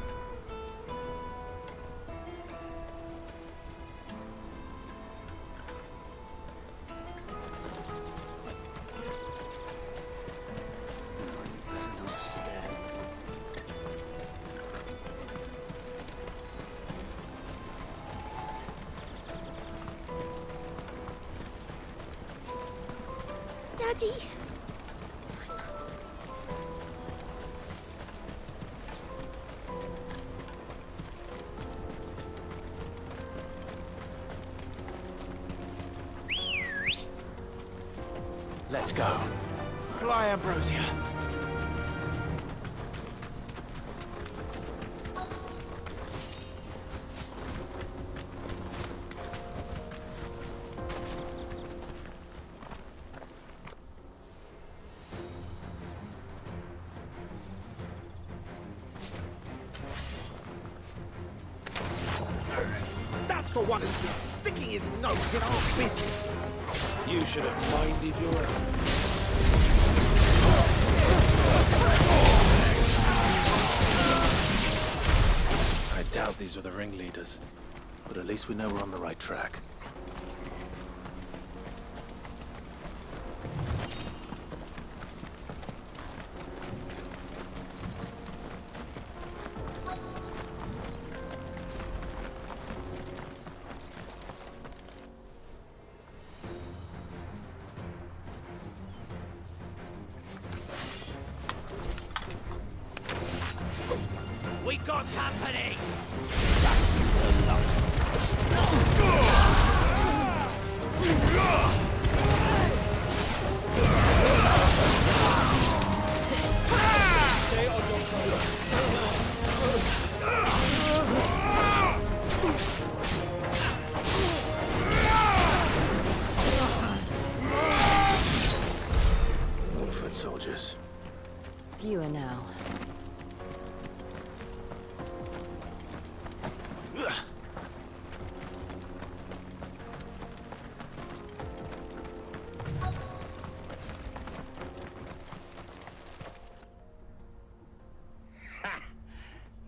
Daddy! Let's go. Fly, Ambrosia. That's for one who's been sticking his nose in our business. You should have minded your own. I doubt these were the ringleaders. But at least we know we're on the right track. We got company! Stay on your toes. Foot soldiers. Fewer now.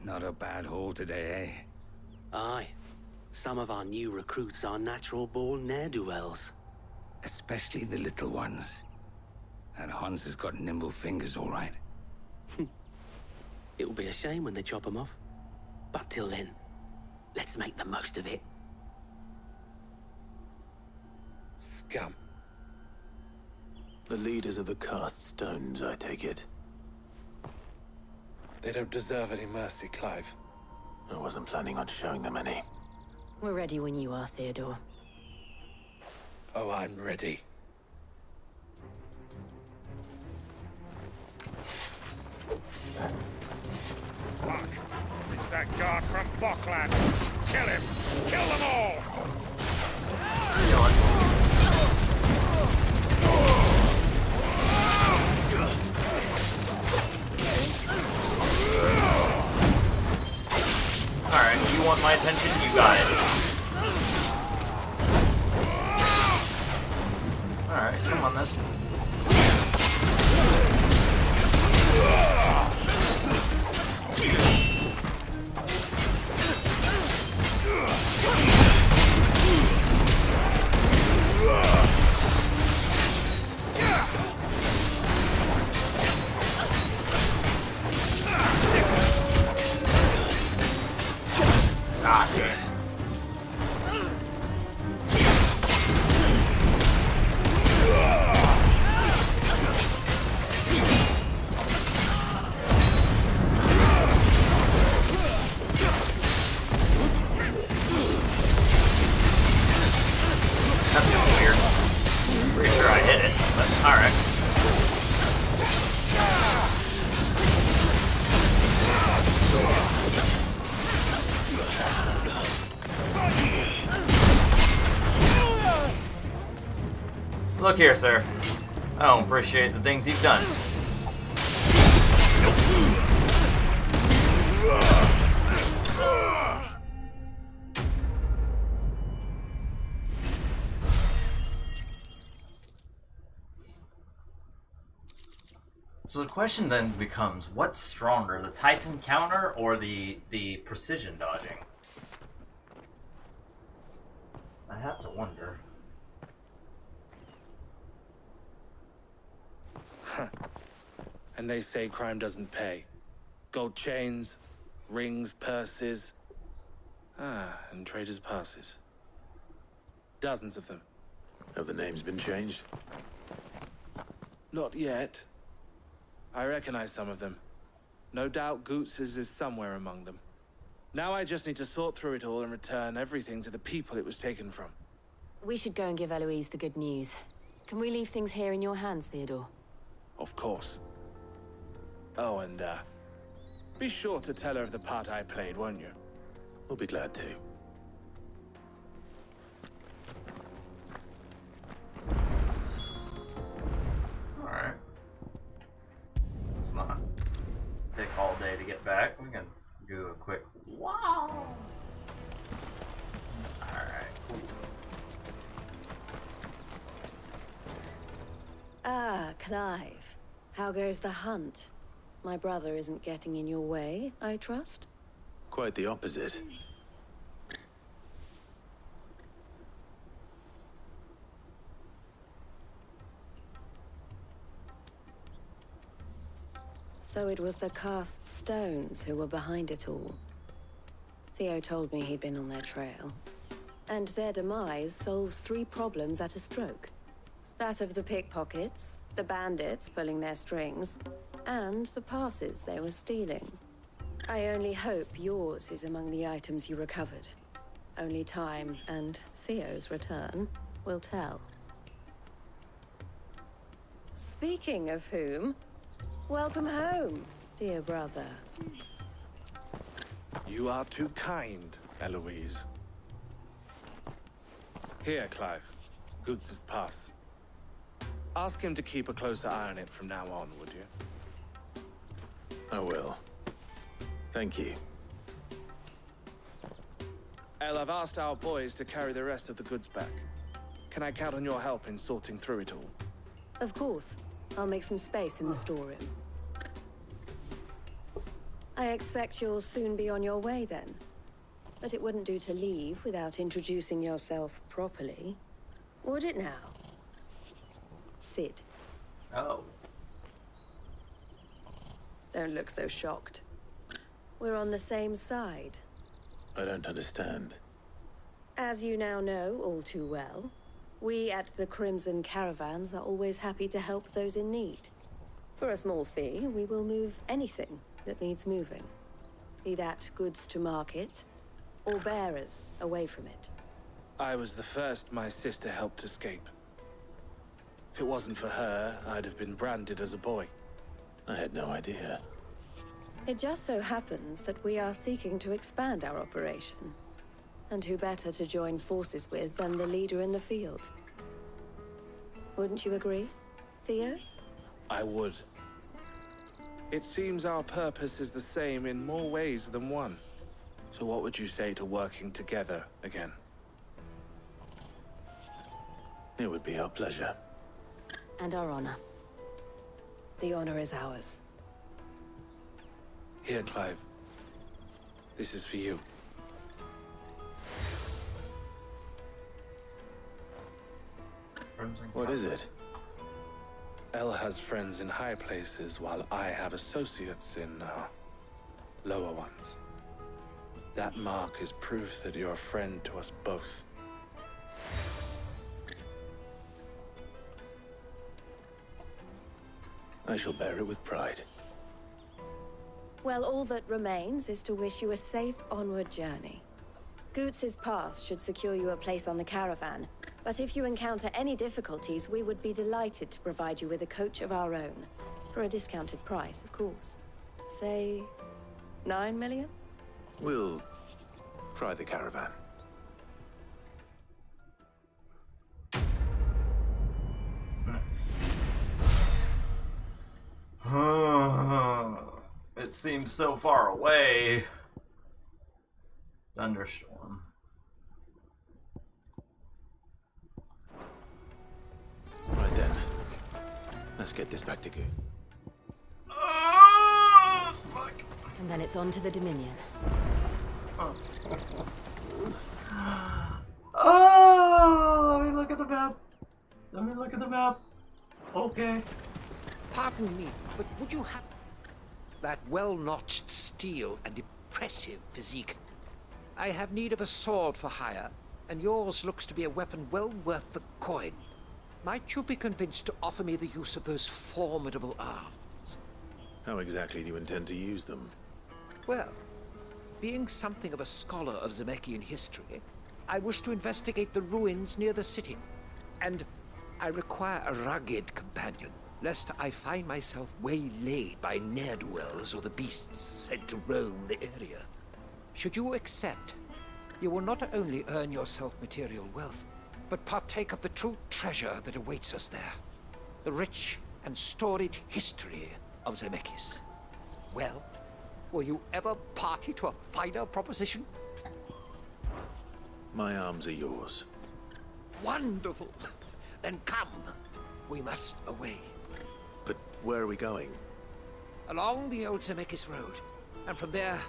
Not a bad haul today, eh? Aye. Some of our new recruits are natural-born ne'er-do-wells. Especially the little ones. And Hans has got nimble fingers, all right. It'll be a shame when they chop them off. But till then, let's make the most of it. Scum. The leaders of the cast stones, I take it. They don't deserve any mercy, Clive. I wasn't planning on showing them any. We're ready when you are, Theodore. Oh, I'm ready. Fuck! It's that guard from Bockland! Kill him! Kill them all! Alright, you want my attention? You got it. Alright, come on then. Look here, sir. I don't appreciate the things you've done. So the question then becomes, what's stronger, the Titan counter or the precision dodging? I have to wonder. And they say crime doesn't pay. Gold chains, rings, purses. And traders' passes. Dozens of them. Have the names been changed? Not yet. I recognize some of them. No doubt Goots's is somewhere among them. Now I just need to sort through it all and return everything to the people it was taken from. We should go and give Eloise the good news. Can we leave things here in your hands, Theodore? Of course. Oh, and, be sure to tell her of the part I played, won't you? We'll be glad to. Alright. It's not take all day to get back. We can do a quick wow. Alright. Clive, how goes the hunt? My brother isn't getting in your way, I trust? Quite the opposite. So it was the cast stones who were behind it all. Theo told me he'd been on their trail. And their demise solves 3 problems at a stroke. That of the pickpockets, the bandits pulling their strings, and the passes they were stealing. I only hope yours is among the items you recovered. Only time and Theo's return will tell. Speaking of whom, welcome home, dear brother. You are too kind, Eloise. Here, Clive. Goods' pass. Ask him to keep a closer eye on it from now on, would you? I will. Thank you. El, I've asked our boys to carry the rest of the goods back. Can I count on your help in sorting through it all? Of course. I'll make some space in the storeroom. I expect you'll soon be on your way then. But it wouldn't do to leave without introducing yourself properly. Would it now? Sid. Oh. Don't look so shocked. We're on the same side. I don't understand. As you now know all too well, we at the Crimson Caravans are always happy to help those in need. For a small fee, we will move anything that needs moving. Be that goods to market, or bearers away from it. I was the first my sister helped escape. If it wasn't for her, I'd have been branded as a boy. I had no idea. It just so happens that we are seeking to expand our operation. And who better to join forces with than the leader in the field? Wouldn't you agree, Theo? I would. It seems our purpose is the same in more ways than one. So what would you say to working together again? It would be our pleasure. And our honor. The honor is ours. Here, Clive. This is for you. What is it? El has friends in high places, while I have associates in, lower ones. That mark is proof that you're a friend to us both. I shall bear it with pride. Well, all that remains is to wish you a safe onward journey. Goots' pass should secure you a place on the caravan, but if you encounter any difficulties, we would be delighted to provide you with a coach of our own. For a discounted price, of course. Say, 9 million? We'll try the caravan. Nice. It seems so far away. Thunderstorm. Right then. Let's get this back to Goo. Oh, fuck. And then it's on to the Dominion. Oh, let me look at the map. Let me look at the map. Okay. Pardon me, but would you have that well-notched steel and impressive physique? I have need of a sword for hire, and yours looks to be a weapon well worth the coin. Might you be convinced to offer me the use of those formidable arms? How exactly do you intend to use them? Well, being something of a scholar of Zemeckis history, I wish to investigate the ruins near the city. And I require a rugged companion, lest I find myself waylaid by ne'er-do-wells or the beasts sent to roam the area. Should you accept, you will not only earn yourself material wealth, but partake of the true treasure that awaits us there. The rich and storied history of Zemeckis. Well, were you ever party to a finer proposition? My arms are yours. Wonderful! Then come, we must away. Where are we going? Along the old Zemeckis Road, and from there,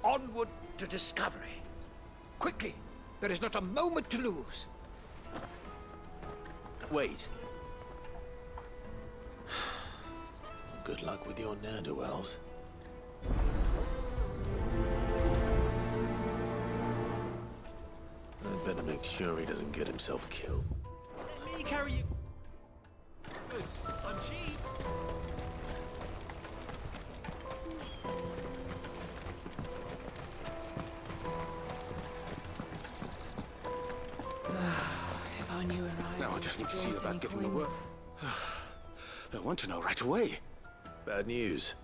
onward to discovery. Quickly! There is not a moment to lose. Wait. Good luck with your ne'er-do-wells. I'd better make sure he doesn't get himself killed. Let me carry you. Goods. I'm cheap. If I knew where I Now I just need to see about getting the work. I want to know right away. Bad news.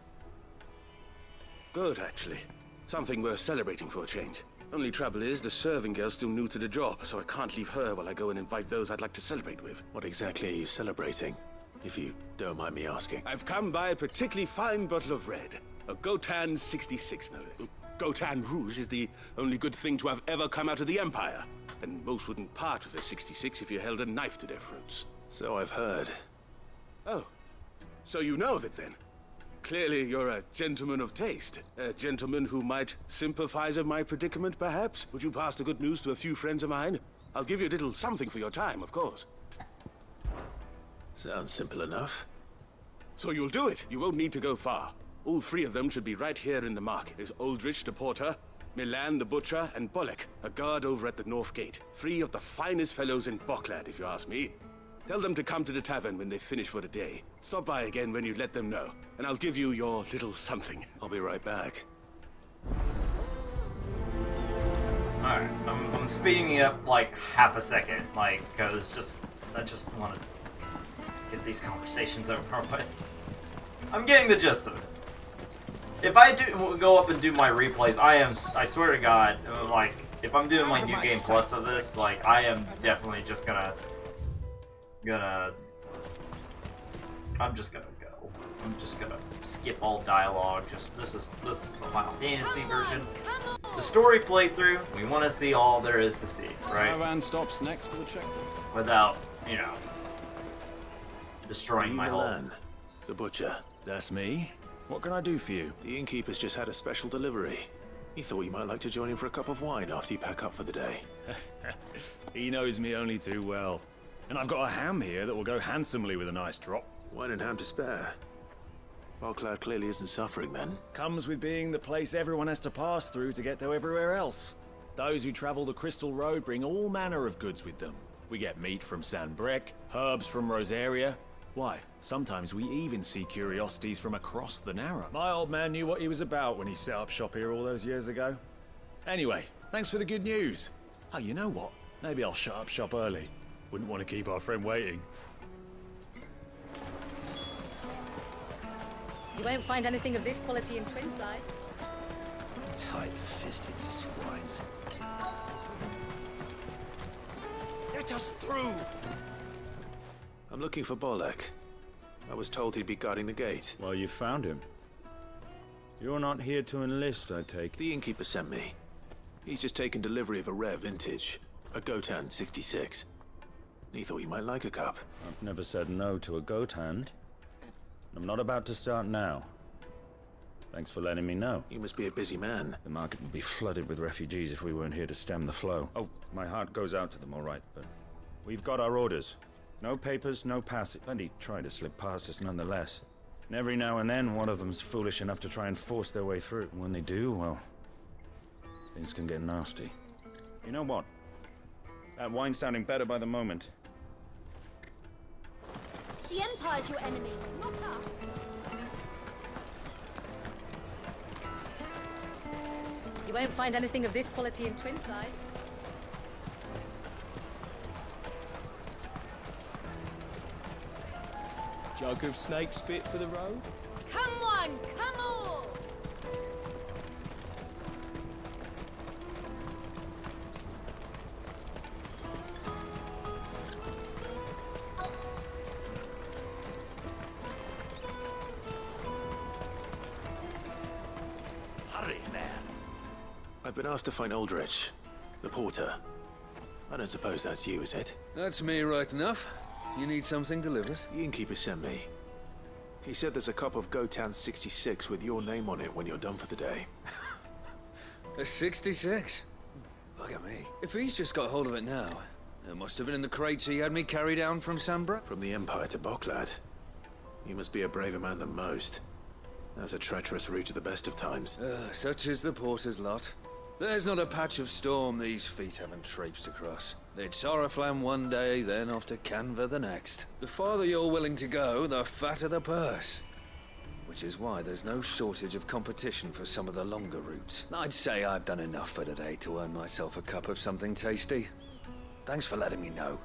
Good, actually. Something worth celebrating for a change. Only trouble is, the serving girl's still new to the job, so I can't leave her while I go and invite those I'd like to celebrate with. What exactly are you celebrating, if you don't mind me asking? I've come by a particularly fine bottle of red. A Gotan 66, no less. Gotan Rouge is the only good thing to have ever come out of the Empire. And most wouldn't part with a 66 if you held a knife to their throats. So I've heard. Oh, so you know of it then? Clearly you're a gentleman of taste. A gentleman who might sympathize with my predicament, perhaps? Would you pass the good news to a few friends of mine? I'll give you a little something for your time, of course. Sounds simple enough. So you'll do it. You won't need to go far. All three of them should be right here in the market. There's Aldrich, the porter, Milan, the butcher, and Bolek, a guard over at the North Gate. Three of the finest fellows in Boklad, if you ask me. Tell them to come to the tavern when they finish for the day. Stop by again when you let them know, and I'll give you your little something. I'll be right back. Alright, I'm speeding you up like half a second, like, because I just want to get these conversations over with. I'm getting the gist of it. If I do go up and do my replays, I swear to God, like, if I'm doing my New Game Plus of this, like, I am definitely just gonna I'm just gonna go. I'm just gonna skip all dialogue. This is the Final Fantasy version. The story playthrough, we want to see all there is to see, right? Caravan stops next to the checkpoint. Without, you know, destroying my whole... Milan, the butcher. That's me. What can I do for you? The innkeeper's just had a special delivery. He thought you might like to join him for a cup of wine after you pack up for the day. He knows me only too well. And I've got a ham here that will go handsomely with a nice drop. Wine and ham to spare. Boklad clearly isn't suffering then. Comes with being the place everyone has to pass through to get to everywhere else. Those who travel the Crystal Road bring all manner of goods with them. We get meat from Sanbrec, herbs from Rosaria. Why, sometimes we even see curiosities from across the Narrow. My old man knew what he was about when he set up shop here all those years ago. Anyway, thanks for the good news. Oh, you know what? Maybe I'll shut up shop early. Wouldn't want to keep our friend waiting. You won't find anything of this quality in Twinside. Tight-fisted swines. Let us through! I'm looking for Bolek. I was told he'd be guarding the gate. Well, you found him. You're not here to enlist, I take. The innkeeper sent me. He's just taken delivery of a rare vintage, a Gotan 66. He thought you might like a cup. I've never said no to a goat hand. I'm not about to start now. Thanks for letting me know. You must be a busy man. The market would be flooded with refugees if we weren't here to stem the flow. Oh, my heart goes out to them, all right, but we've got our orders. No papers, no passage. Plenty try to slip past us nonetheless. And every now and then, one of them's foolish enough to try and force their way through. And when they do, well, things can get nasty. You know what? That wine's sounding better by the moment. The Empire's your enemy, not us. You won't find anything of this quality in Twinside. Jug of snake spit for the road? Come one, come all! Hurry, man. I've been asked to find Aldrich, the porter. I don't suppose that's you, is it? That's me right enough. You need something delivered? The innkeeper sent me. He said there's a cup of Gotan 66 with your name on it when you're done for the day. A 66? Look at me. If he's just got hold of it now, it must have been in the crates he had me carry down from Sambra. From the Empire to Boklad. You must be a braver man than most. That's a treacherous route at the best of times. Such is the porter's lot. There's not a patch of storm these feet haven't traipsed across. They'd Soraflam one day, then off to Canva the next. The farther you're willing to go, the fatter the purse. Which is why there's no shortage of competition for some of the longer routes. I'd say I've done enough for today to earn myself a cup of something tasty. Thanks for letting me know.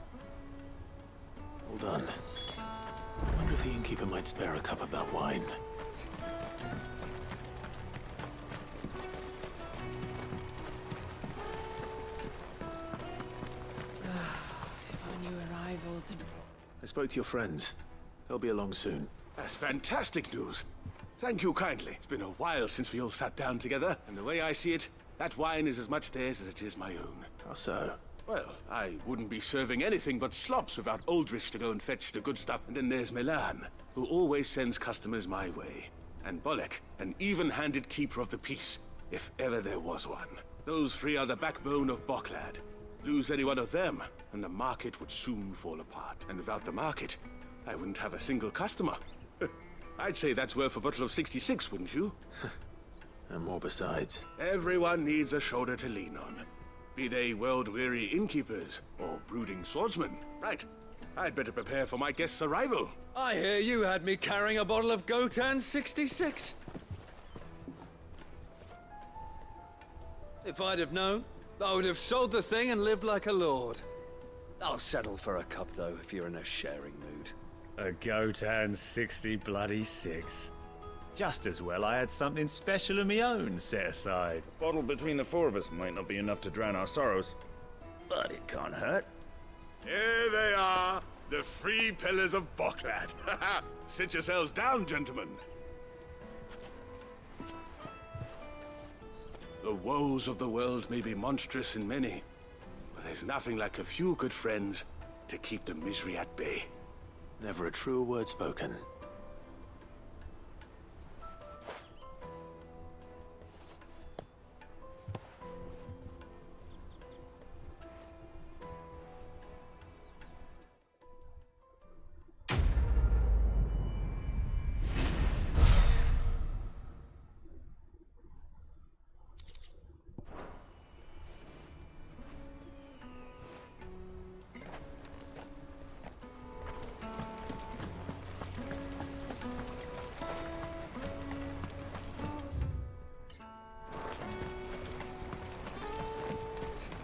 All done. I wonder if the innkeeper might spare a cup of that wine. If I knew arrivals and... I spoke to your friends. They'll be along soon. That's fantastic news. Thank you kindly. It's been a while since we all sat down together, and the way I see it, that wine is as much theirs as it is my own. How so? Well, I wouldn't be serving anything but slops without Aldrich to go and fetch the good stuff. And then there's Milan, who always sends customers my way. And Bolek, an even-handed keeper of the peace, if ever there was one. Those three are the backbone of Boklad. Lose any one of them, and the market would soon fall apart. And without the market, I wouldn't have a single customer. I'd say that's worth a bottle of 66, wouldn't you? And more besides. Everyone needs a shoulder to lean on. Be they world-weary innkeepers or brooding swordsmen. Right. I'd better prepare for my guest's arrival. I hear you had me carrying a bottle of Gotan 66. If I'd have known, I would have sold the thing and lived like a lord. I'll settle for a cup, though, if you're in a sharing mood. A Gotan 60 bloody 6. Just as well I had something special of my own set aside. A bottle between the four of us might not be enough to drown our sorrows, but it can't hurt. Here they are, the three pillars of Boklad. Sit yourselves down, gentlemen. The woes of the world may be monstrous in many, but there's nothing like a few good friends to keep the misery at bay. Never a truer word spoken.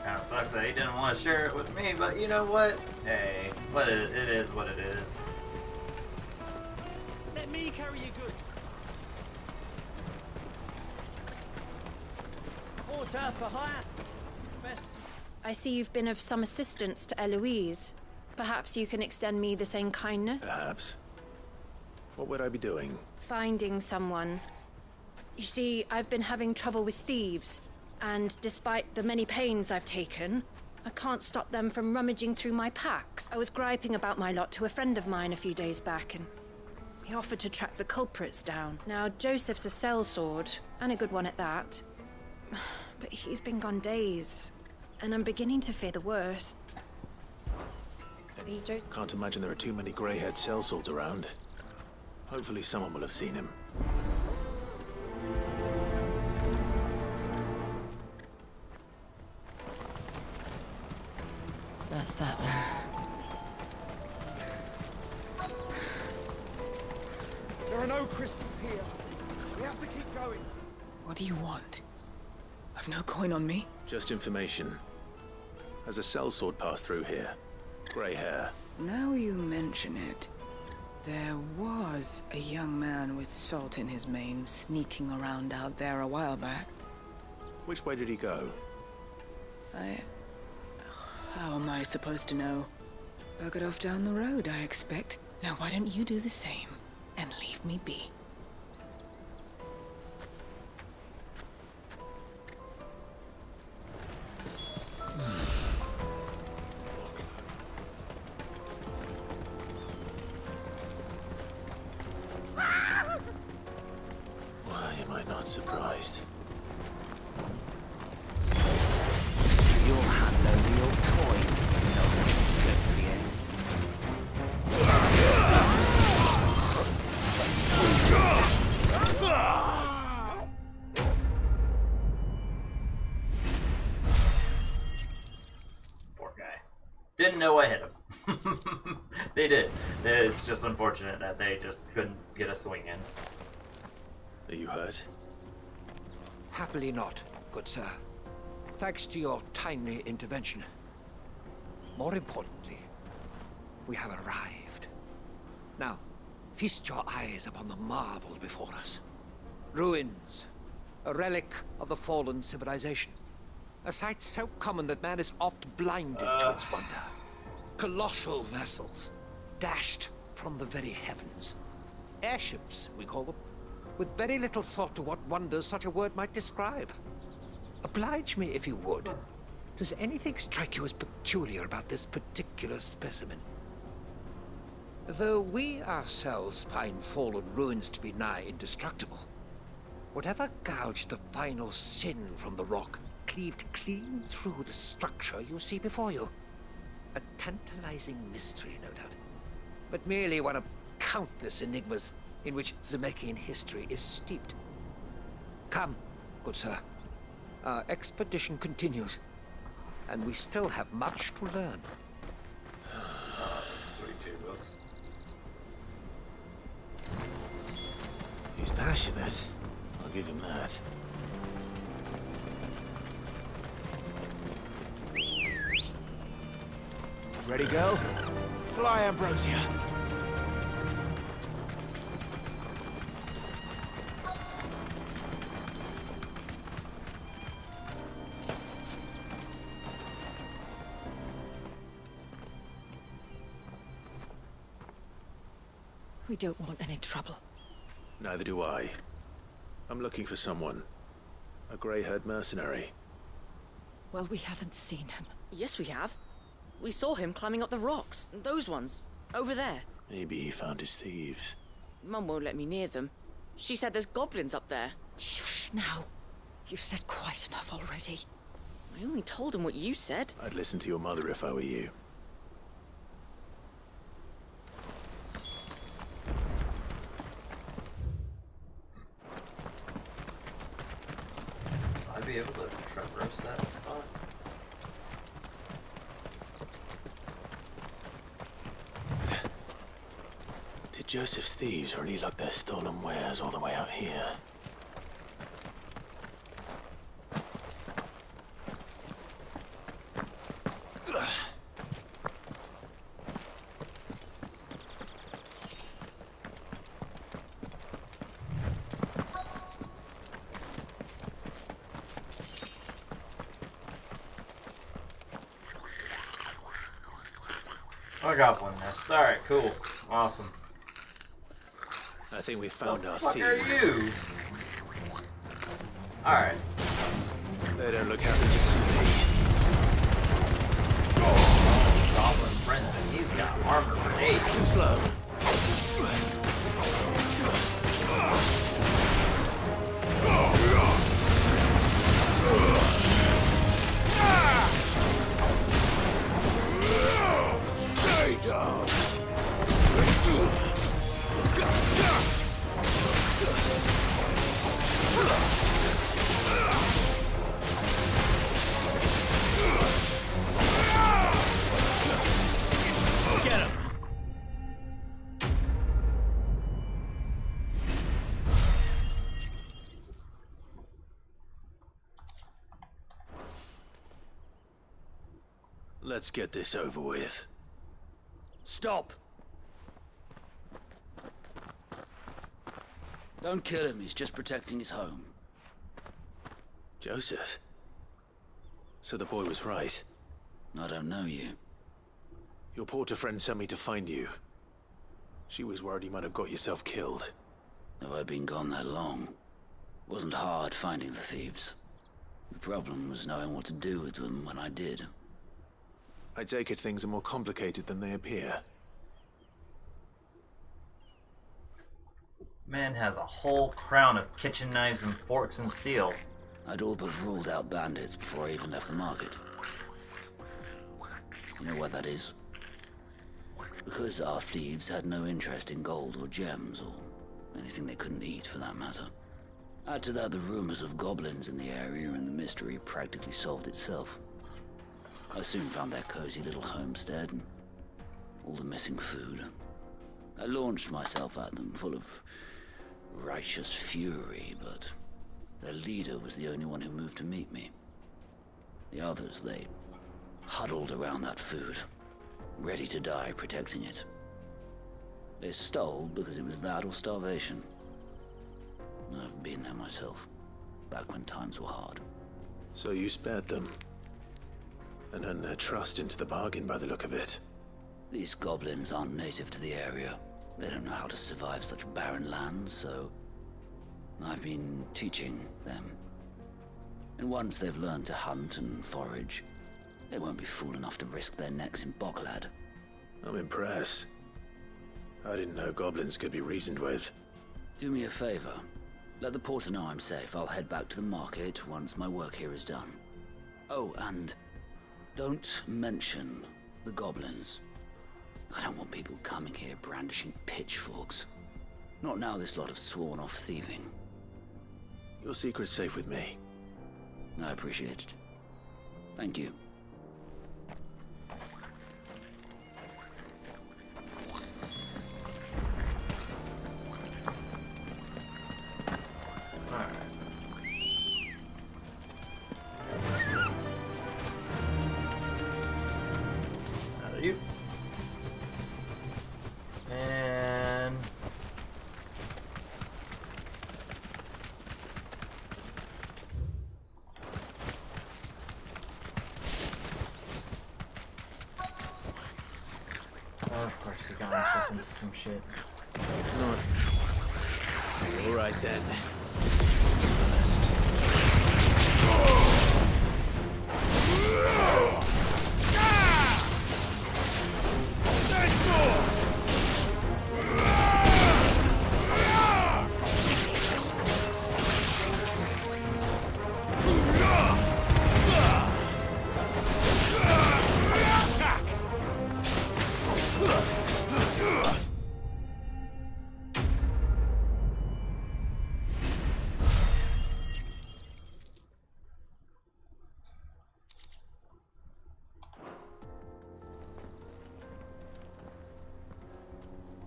Kind of sucks that he didn't want to share it with me, but you know what? Hey, it is what it is. Let me carry your goods. Porter for hire. Best. I see you've been of some assistance to Eloise. Perhaps you can extend me the same kindness? Perhaps. What would I be doing? Finding someone. You see, I've been having trouble with thieves, and despite the many pains I've taken, I can't stop them from rummaging through my packs. I was griping about my lot to a friend of mine a few days back, and he offered to track the culprits down. Now, Joseph's a sellsword, and a good one at that. But he's been gone days, and I'm beginning to fear the worst. Can't imagine there are too many grey-haired sellswords around. Hopefully someone will have seen him. That's that then. There are no crystals here. We have to keep going. What do you want? I've no coin on me. Just information. Has a sellsword passed through here? Grey hair. Now you mention it, there was a young man with salt in his mane sneaking around out there a while back. Which way did he go? How am I supposed to know? Buggered off down the road, I expect. Now why don't you do the same and leave me be? Didn't know I hit them. They did. It's just unfortunate that they just couldn't get a swing in. Are you hurt? Happily not, good sir. Thanks to your timely intervention. More importantly, we have arrived. Now, feast your eyes upon the marvel before us. Ruins, a relic of the fallen civilization. A sight so common that man is oft blinded to its wonder. Colossal vessels, dashed from the very heavens. Airships, we call them, with very little thought to what wonders such a word might describe. Oblige me if you would. Does anything strike you as peculiar about this particular specimen? Though we ourselves find fallen ruins to be nigh indestructible, whatever gouged the final sin from the rock cleaved clean through the structure you see before you. A tantalizing mystery, no doubt, but merely one of countless enigmas in which Zemeckis history is steeped. Come, good sir. Our expedition continues, and we still have much to learn. He's passionate. I'll give him that. Ready, girl? Fly, Ambrosia. We don't want any trouble. Neither do I. I'm looking for someone. A grey-haired mercenary. Well, we haven't seen him. Yes, we have. We saw him climbing up the rocks. Those ones. Over there. Maybe he found his thieves. Mum won't let me near them. She said there's goblins up there. Shush now. You've said quite enough already. I only told him what you said. I'd listen to your mother if I were you. I'd be able to traverse that spot. Did Joseph's thieves really lug their stolen wares all the way out here? I got one nest. Alright, cool. Awesome. I think we found our What the fuck thieves. are you? Alright. They don't look happy to see me. Goblin friends, and he's got armor grenades. Too slow. Stay down. Get him! Let's get this over with. Stop! Don't kill him, he's just protecting his home. Joseph? So the boy was right. I don't know you. Your porter friend sent me to find you. She was worried you might have got yourself killed. Have I been gone that long? Wasn't hard finding the thieves. The problem was knowing what to do with them when I did. I take it things are more complicated than they appear. Man has a whole crown of kitchen knives and forks and steel. I'd all but ruled out bandits before I even left the market. You know why that is? Because our thieves had no interest in gold or gems, or anything they couldn't eat for that matter. Add to that the rumors of goblins in the area and the mystery practically solved itself. I soon found their cozy little homestead and all the missing food. I launched myself at them, full of righteous fury, but their leader was the only one who moved to meet me. The others, they huddled around that food, ready to die protecting it. They stole because it was that or starvation. I've been there myself, back when times were hard. So you spared them, and earned their trust into the bargain by the look of it. These goblins aren't native to the area. They don't know how to survive such barren lands, so I've been teaching them. And once they've learned to hunt and forage, they won't be fool enough to risk their necks in Boklad. I'm impressed. I didn't know goblins could be reasoned with. Do me a favor. Let the porter know I'm safe. I'll head back to the market once my work here is done. Oh, and don't mention the goblins. I don't want people coming here brandishing pitchforks. Not now this lot have sworn off thieving. Your secret's safe with me. I appreciate it. Thank you. You. And of course he got himself into some shit. All right then.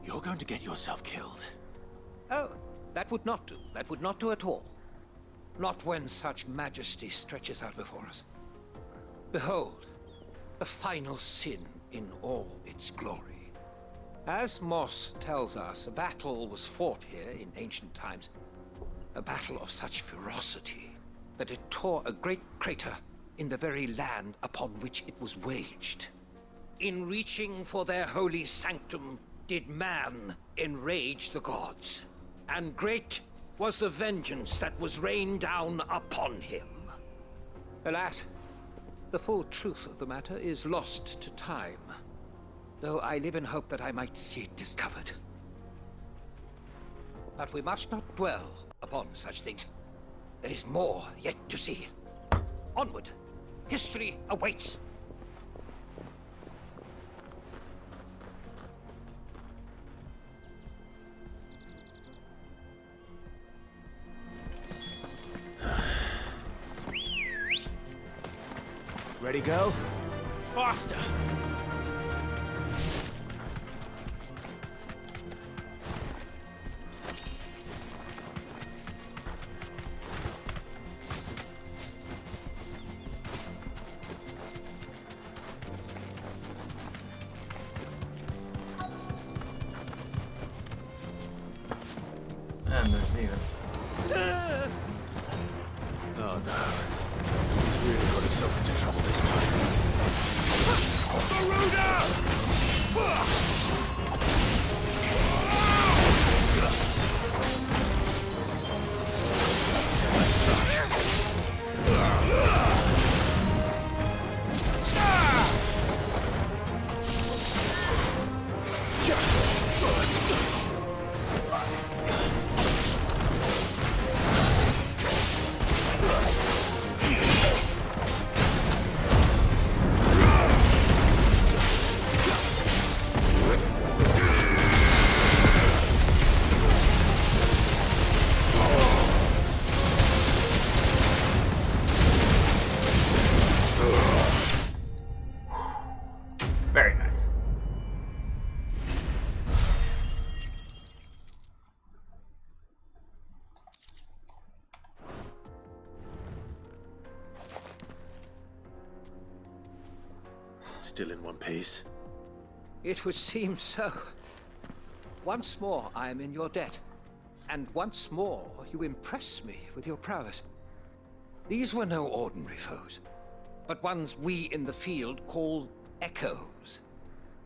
You're going to get yourself killed. Oh, that would not do. That would not do at all. Not when such majesty stretches out before us. Behold, the final sin in all its glory. As Moss tells us, a battle was fought here in ancient times. A battle of such ferocity that it tore a great crater in the very land upon which it was waged. In reaching for their holy sanctum, did man enrage the gods, and great was the vengeance that was rained down upon him. Alas, the full truth of the matter is lost to time, though I live in hope that I might see it discovered. But we must not dwell upon such things. There is more yet to see. Onward! History awaits! Ready, go? Faster! And there's even. Oh no. He's really got himself into trouble this time. Still in one piece? It would seem so. Once more I am in your debt. And once more you impress me with your prowess. These were no ordinary foes, but ones we in the field call echoes.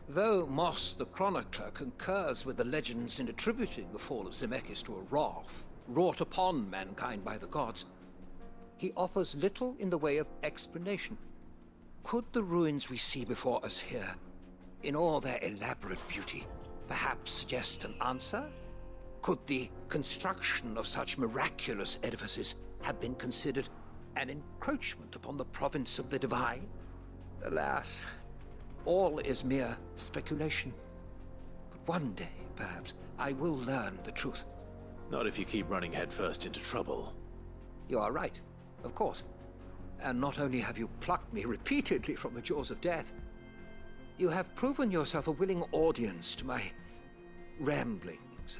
Though Moss the Chronicler concurs with the legends in attributing the fall of Zemeckis to a wrath wrought upon mankind by the gods, he offers little in the way of explanation. Could the ruins we see before us here, in all their elaborate beauty, perhaps suggest an answer? Could the construction of such miraculous edifices have been considered an encroachment upon the province of the divine? Alas, all is mere speculation. But one day, perhaps, I will learn the truth. Not if you keep running headfirst into trouble. You are right, of course. And not only have you plucked me repeatedly from the jaws of death, you have proven yourself a willing audience to my ramblings.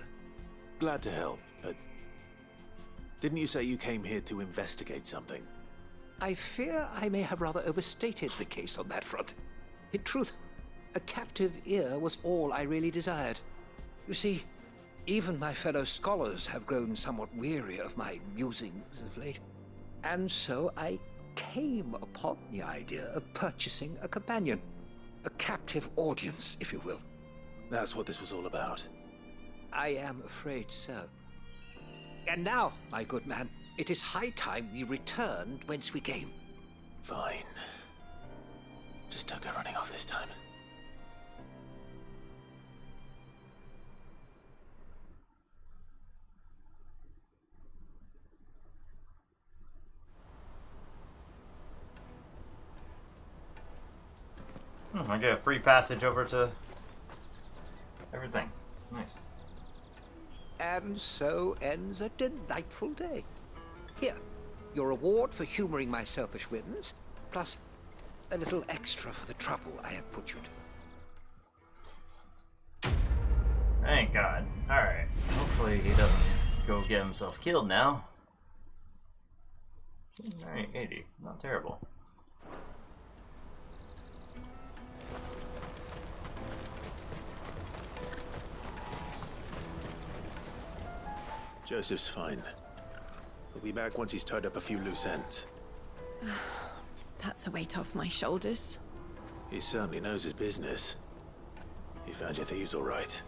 Glad to help, but didn't you say you came here to investigate something? I fear I may have rather overstated the case on that front. In truth, a captive ear was all I really desired. You see, even my fellow scholars have grown somewhat weary of my musings of late. And so I came upon the idea of purchasing a companion. A captive audience, if you will. That's what this was all about. I am afraid so. And now, my good man, it is high time we returned whence we came. Fine. Just don't go running off this time. I get a free passage over to everything. Nice. And so ends a delightful day. Here, your reward for humoring my selfish whims, plus a little extra for the trouble I have put you to. Thank God. Alright. Hopefully he doesn't go get himself killed now. Alright, 80. Not terrible. Joseph's fine. He'll be back once he's tied up a few loose ends. That's a weight off my shoulders. He certainly knows his business. You found your thieves all right.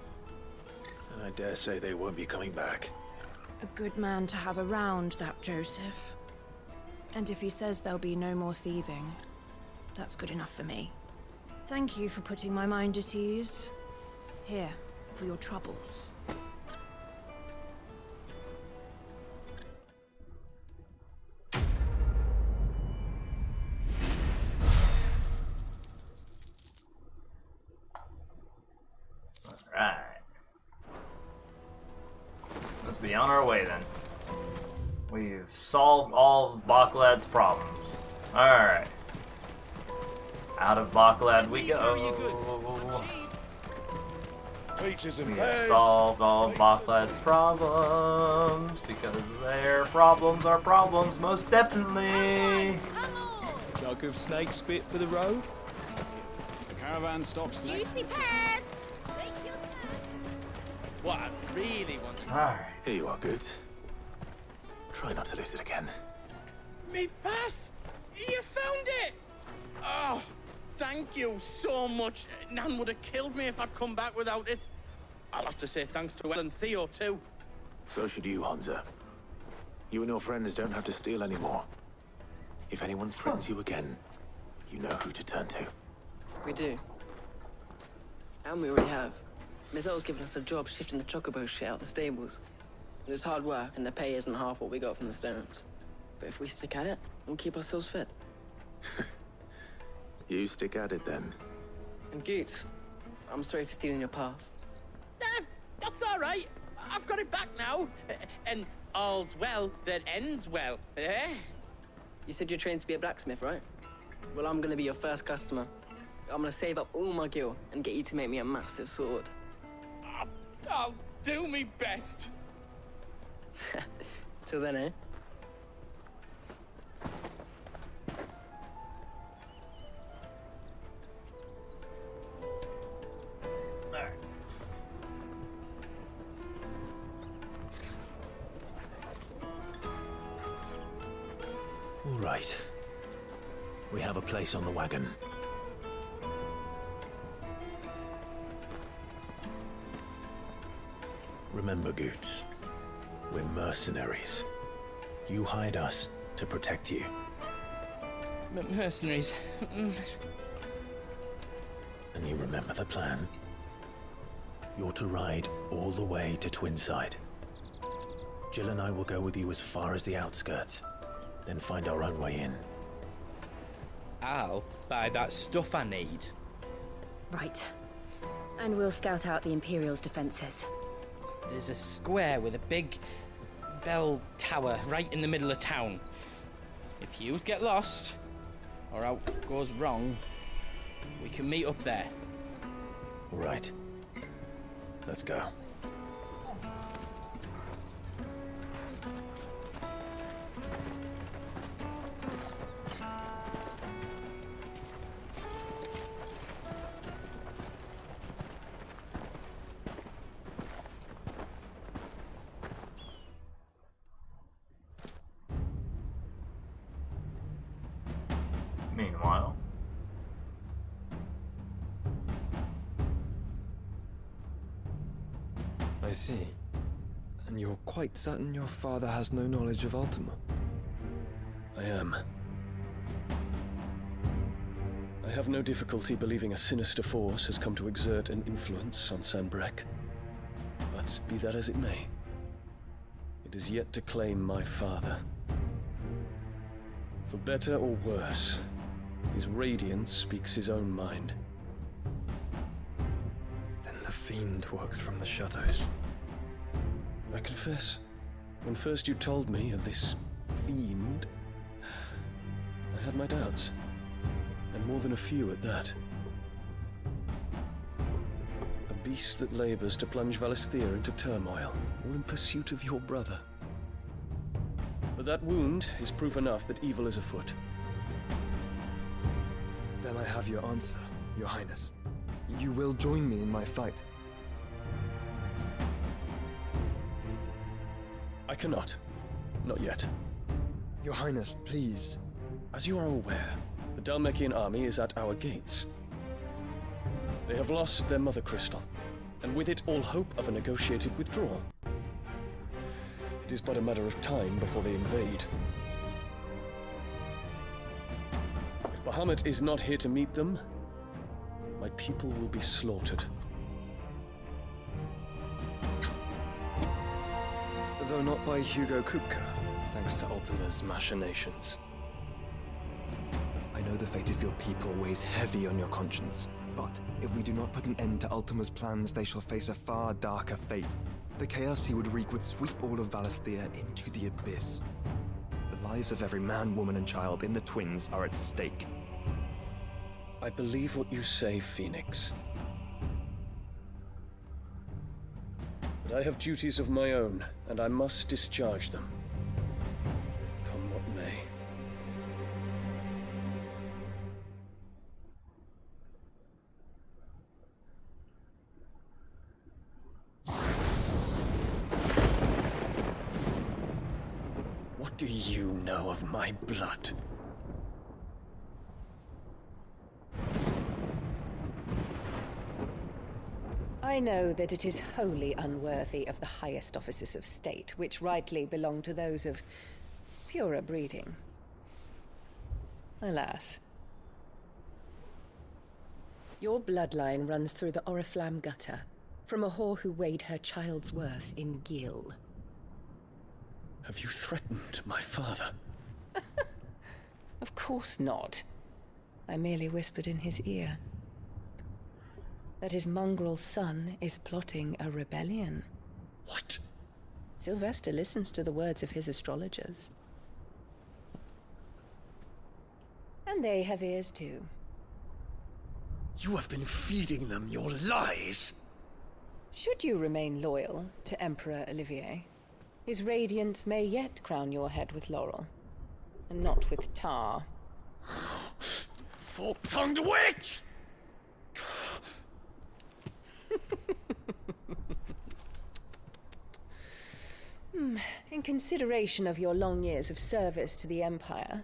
And I dare say they won't be coming back. A good man to have around, that Joseph. And if he says there'll be no more thieving, that's good enough for me. Thank you for putting my mind at ease. Here, for your troubles. Alright. Let's be on our way then. We've solved all of Baklad's problems. Alright. Out of Baklad we go. Peaches and We pears. have solved all of Baklad's problems because their problems are problems, most definitely. Jug of snake spit for the road. The caravan stops next. Juicy pears! What I really want. Alright. Here you are, good. Try not to lose it again. Me pass! You found it! Oh, thank you so much. Nan would have killed me if I'd come back without it. I'll have to say thanks to Ellen and Theo, too. So should you, Hansa. You and your friends don't have to steal anymore. If anyone threatens you again, you know who to turn to. We do. And we already have. Miss O's given us a job shifting the chocobo shit out the stables. It's hard work, and the pay isn't half what we got from the Stones. But if we stick at it, we'll keep ourselves fit. You stick at it then. And Goots, I'm sorry for stealing your pass. That's all right. I've got it back now. And all's well that ends well, eh? You said you're trained to be a blacksmith, right? Well, I'm gonna be your first customer. I'm gonna save up all my gil and get you to make me a massive sword. I'll do me best. Till then, eh? right. We have a place on the wagon. Remember, Goots, we're mercenaries. You hired us to protect you. Mercenaries. And you remember the plan? You're to ride all the way to Twinside. Jill and I will go with you as far as the outskirts, then find our own way in. I'll buy that stuff I need. Right. And we'll scout out the Imperial's defenses. There's a square with a big bell tower right in the middle of town. If you get lost, or out goes wrong, we can meet up there. Right. Let's go. Meanwhile, I see. And you're quite certain your father has no knowledge of Ultima? I am. I have no difficulty believing a sinister force has come to exert an influence on Sanbreque. But be that as it may, it is yet to claim my father. For better or worse, his radiance speaks his own mind. Then the fiend works from the shadows. I confess, when first you told me of this fiend, I had my doubts. And more than a few at that. A beast that labors to plunge Valisthea into turmoil, all in pursuit of your brother. But that wound is proof enough that evil is afoot. Then I have your answer, Your Highness. You will join me in my fight. I cannot. Not yet. Your Highness, please. As you are aware, the Dhalmekian army is at our gates. They have lost their mother crystal, and with it all hope of a negotiated withdrawal. It is but a matter of time before they invade. If Bahamut is not here to meet them, my people will be slaughtered. Though not by Hugo Kupka, thanks to Ultima's machinations. I know the fate of your people weighs heavy on your conscience, but if we do not put an end to Ultima's plans, they shall face a far darker fate. The chaos he would wreak would sweep all of Valisthea into the abyss. The lives of every man, woman, and child in the Twins are at stake. I believe what you say, Phoenix. But I have duties of my own, and I must discharge them. Come what may. What do you know of my blood? I know that it is wholly unworthy of the highest offices of state, which rightly belong to those of purer breeding. Alas. Your bloodline runs through the Oriflamme gutter, from a whore who weighed her child's worth in gil. Have you threatened my father? Of course not. I merely whispered in his ear that his mongrel son is plotting a rebellion. What? Sylvester listens to the words of his astrologers. And they have ears too. You have been feeding them your lies! Should you remain loyal to Emperor Olivier, his radiance may yet crown your head with laurel, and not with tar. Fork-tongued witch! In consideration of your long years of service to the Empire,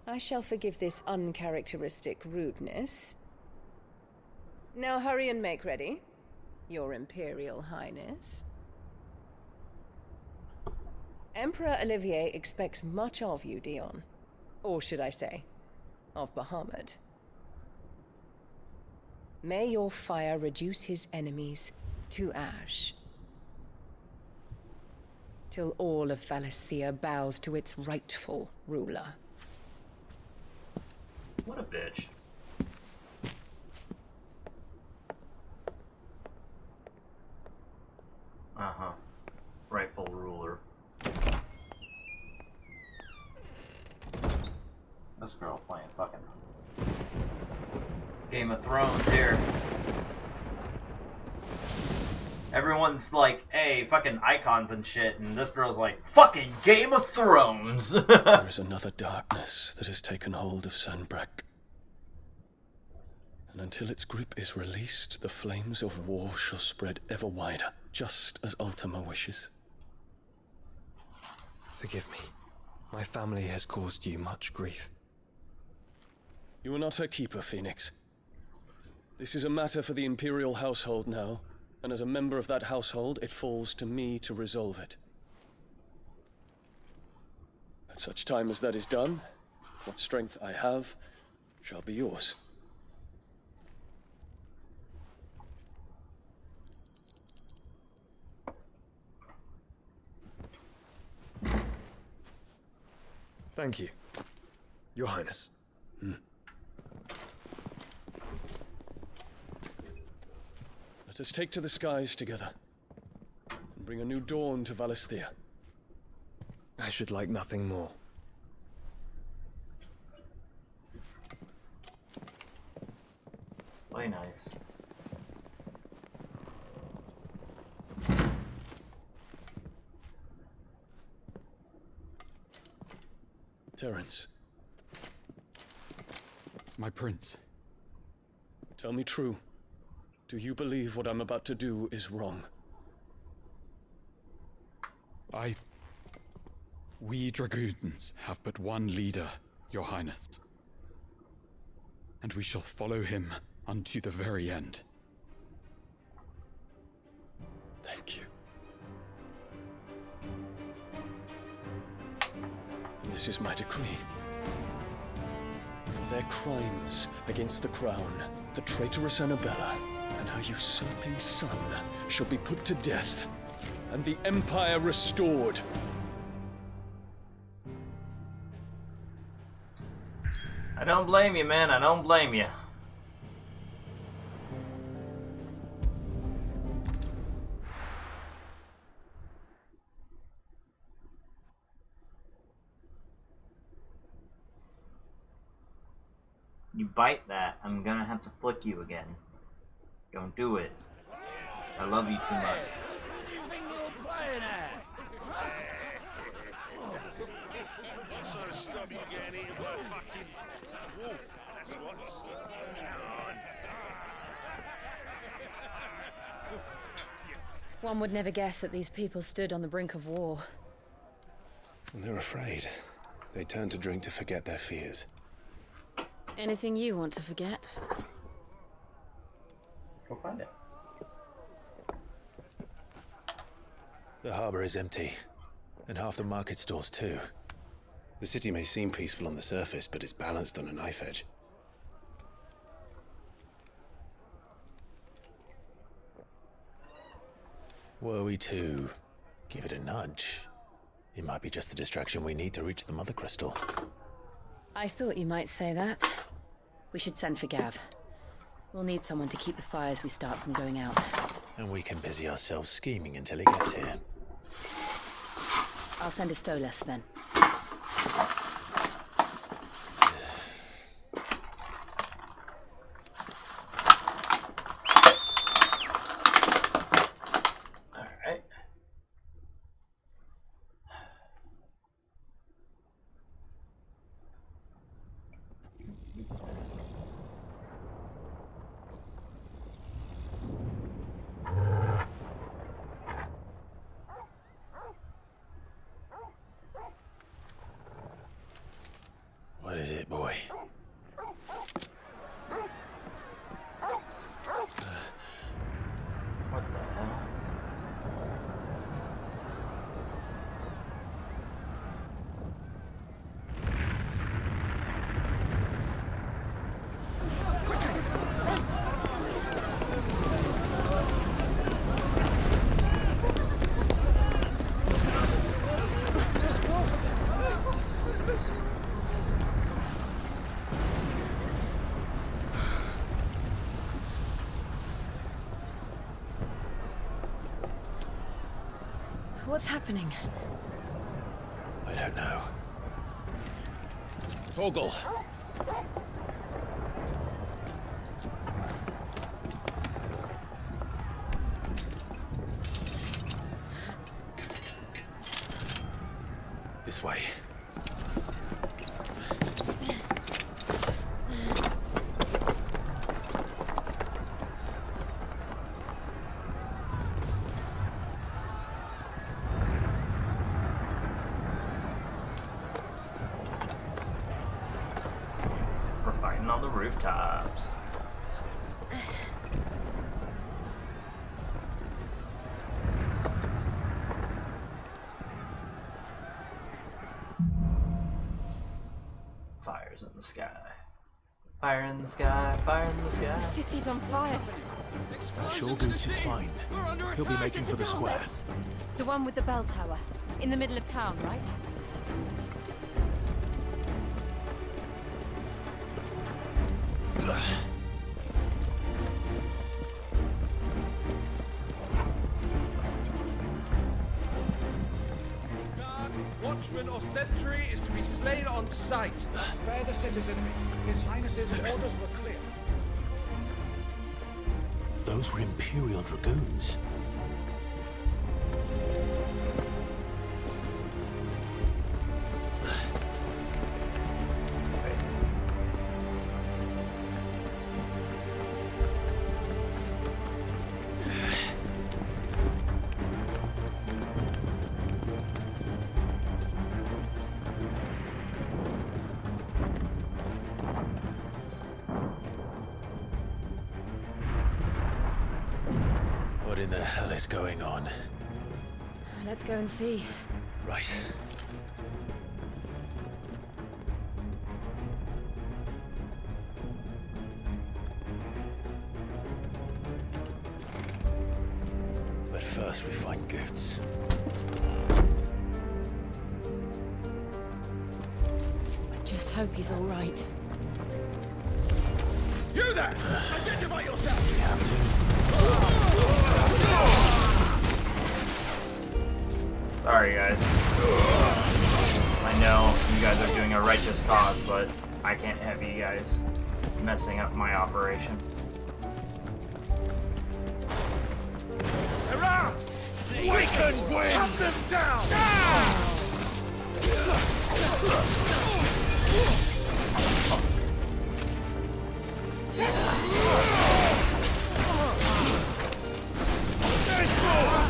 I shall forgive this uncharacteristic rudeness. Now hurry and make ready, Your Imperial Highness. Emperor Olivier expects much of you, Dion. Or should I say, of Bahamut. May your fire reduce his enemies to ash. Till all of Valisthea bows to its rightful ruler. What a bitch. Uh-huh. Rightful ruler. This girl playing fucking Game of Thrones here. Everyone's like, hey, fucking icons and shit, and this girl's like, fucking Game of Thrones! There is another darkness that has taken hold of Sanbreque. And until its grip is released, the flames of war shall spread ever wider, just as Ultima wishes. Forgive me. My family has caused you much grief. You are not her keeper, Phoenix. This is a matter for the Imperial household now, and as a member of that household, it falls to me to resolve it. At such time as that is done, what strength I have shall be yours. Thank you, Your Highness. Let us take to the skies together, and bring a new dawn to Valisthea. I should like nothing more. Play nice. Terence. My prince. Tell me true. Do you believe what I'm about to do is wrong? We dragoons have but one leader, Your Highness. And we shall follow him unto the very end. Thank you. And this is my decree. For their crimes against the crown, the traitorous Annabella and her usurping son shall be put to death, and the Empire restored. I don't blame you, man. I don't blame you. You bite that, I'm gonna have to flick you again. Don't do it. I love you too much. What do you think you're playing at? What sort of stub you getting eaten by a fucking wolf? That's what. Come on. One would never guess that these people stood on the brink of war. Well, they're afraid. They turn to drink to forget their fears. Anything you want to forget? Go find it. The harbor is empty, and half the market stalls too. The city may seem peaceful on the surface, but it's balanced on a knife edge. Were we to give it a nudge, it might be just the distraction we need to reach the Mother Crystal. I thought you might say that. We should send for Gav. We'll need someone to keep the fires we start from going out. And we can busy ourselves scheming until he gets here. I'll send a Stolas then. Alright. is it, boy? What the hell? What's happening? I don't know. Torgal! This way. We're fighting on the rooftops. Fires in the sky. Fire in the sky, fire in the sky. The city's on fire. Shogun's is fine. He'll be making for the square. The one with the bell tower. In the middle of town, right? Watchman or sentry is to be slain on sight. Spare the citizenry. His Highness's orders were clear. Those were Imperial Dragoons. What in the hell is going on? Let's go and see. Right. But first we find Goots. I just hope he's all right. You there! Identify yourself! We have to. Sorry, guys. I know you guys are doing a righteous cause, but I can't have you guys messing up my operation. Around! We can win! Cut them down! There's more!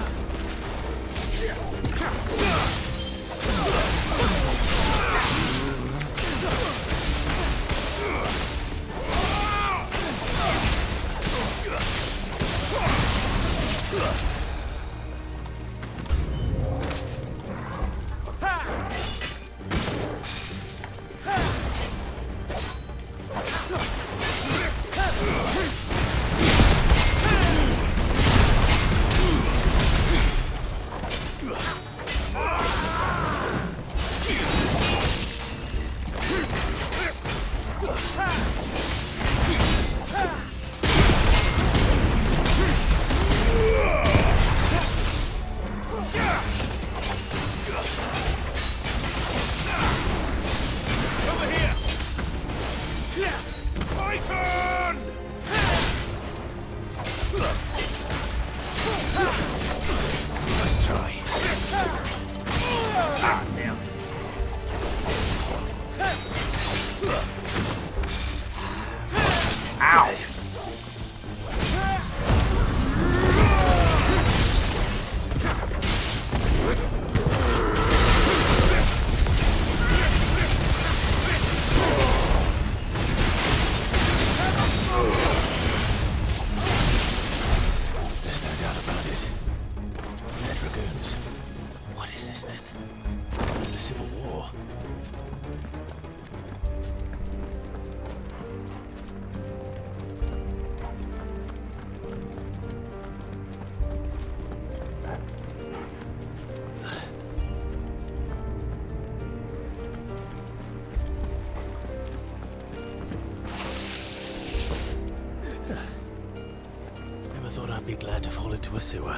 Never thought I'd be glad to fall into a sewer.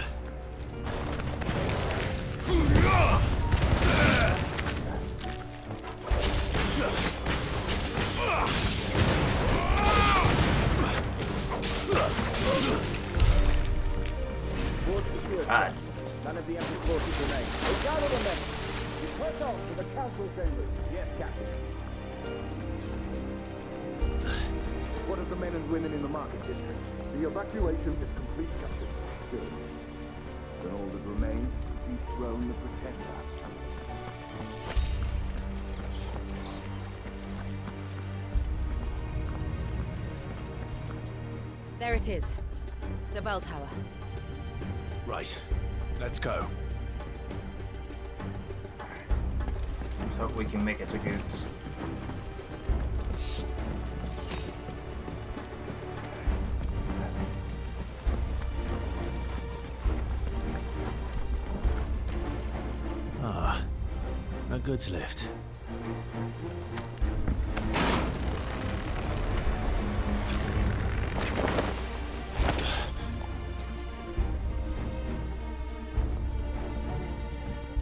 God. None of the empty forces remain. They gather the men. You press on to the council chambers. Yes, Captain. What of the men and women in the market district? The evacuation is complete, Captain. Good. Then all that remains is to dethrone the Pretender. There it is. The bell tower. Right. Let's go. Let's hope we can make it to Goots. Ah, a goods lift.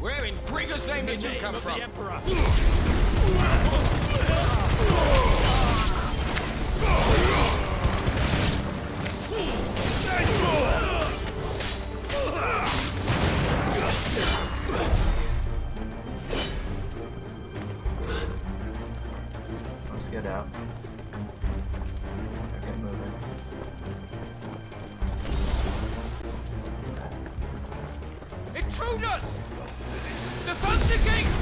Where in Gregor's name did you come from? The Emperor. Let's get out. Okay, moving. Intruders! Defend the gates!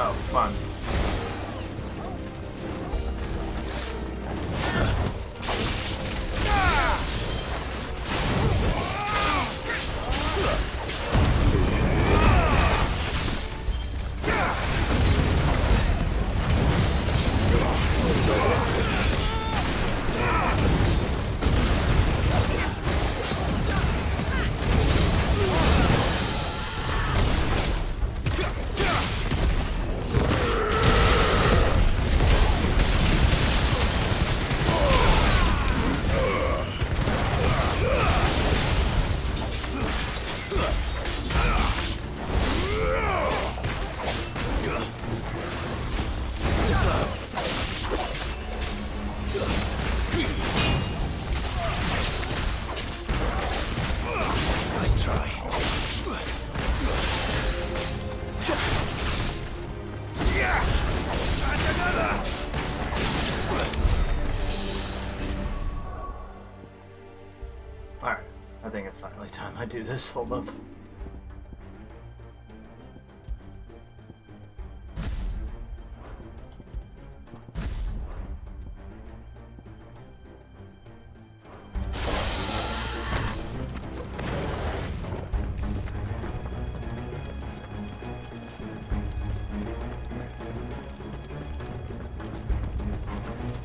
Oh, fun. Nice try. Yeah! And another! Alright, I think it's finally time I do this. Hold up.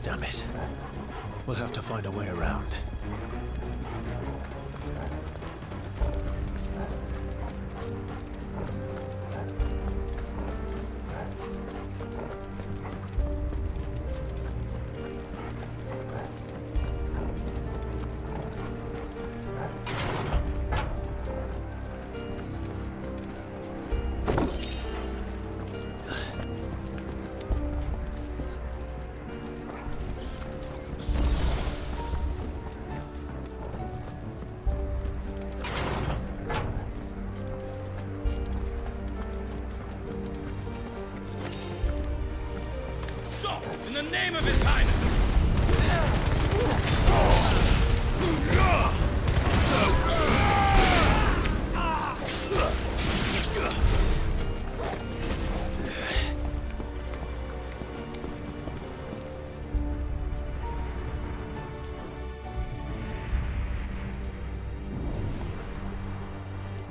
Damn it. We'll have to find a way around. In the name of His Highness!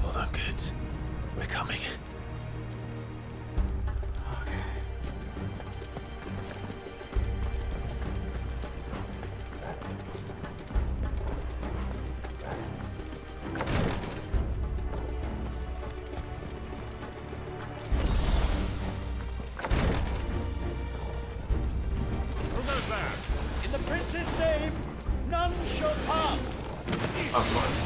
Hold on, kids. We're coming. Who goes there? In the prince's name, none shall pass! Of course.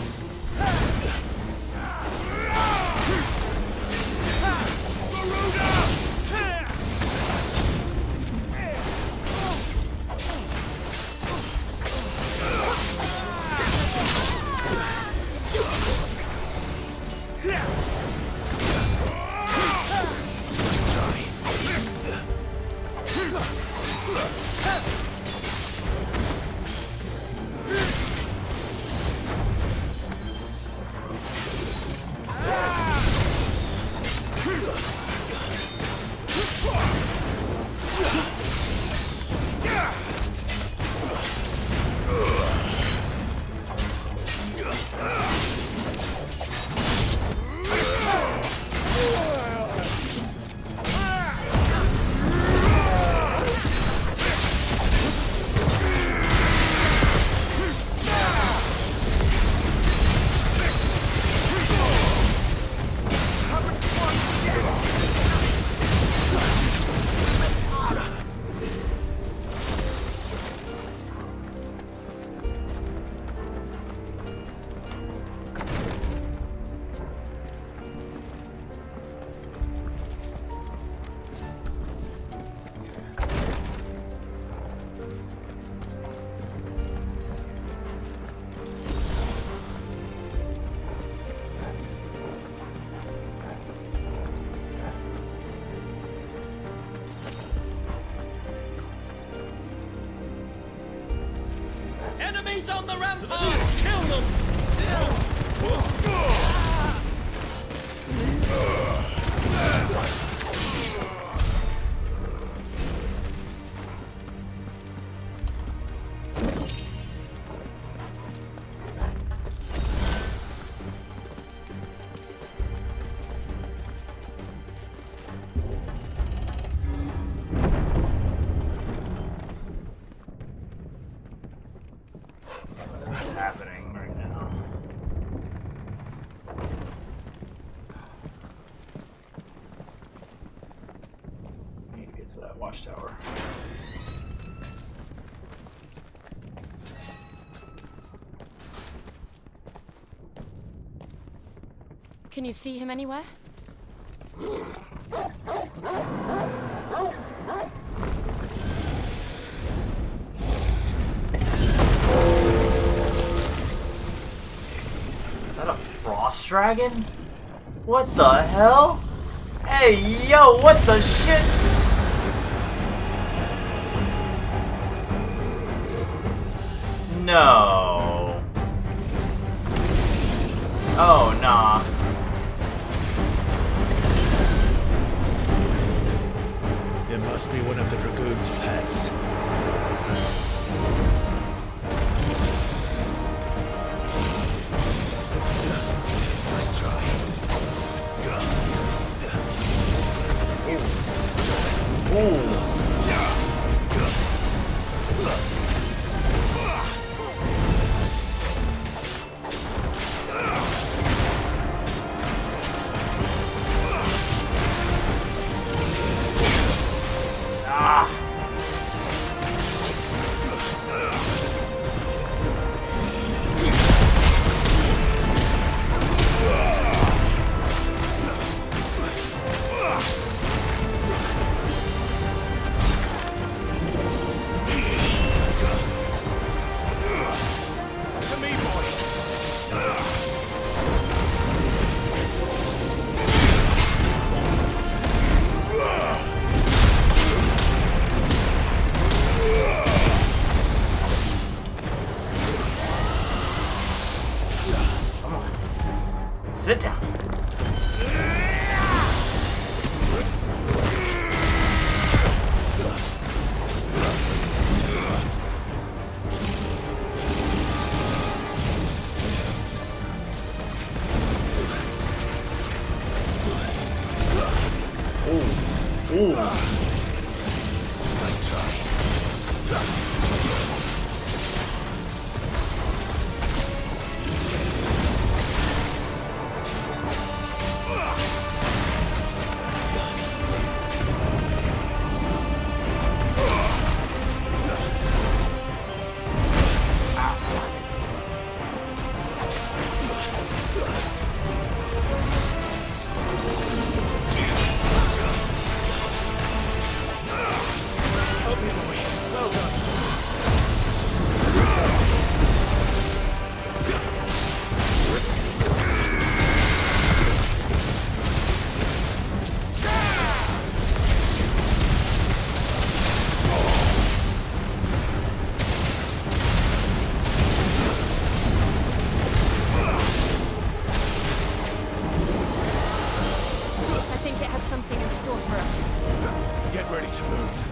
Enemies on the rampart! Kill them! What's happening right now? I need to get to that watchtower. Can you see him anywhere? Is that a frost dragon? What the hell? Hey, yo, what the shit? No. Oh, nah. It must be one of the Dragoon's pets. Nice try. Ooh. Ooh. Nice try. Get ready to move.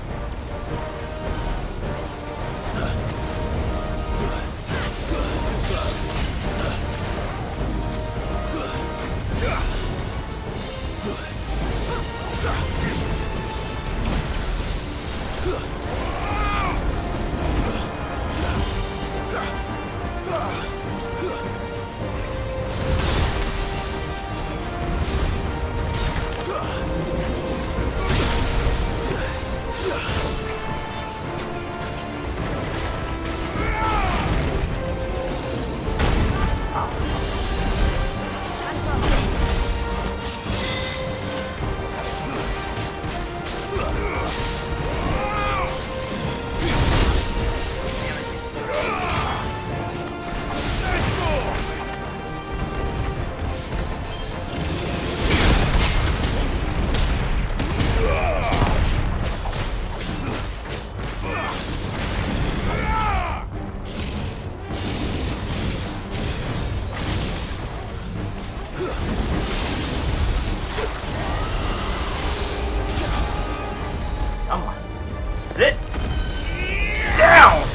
Come on. Sit down!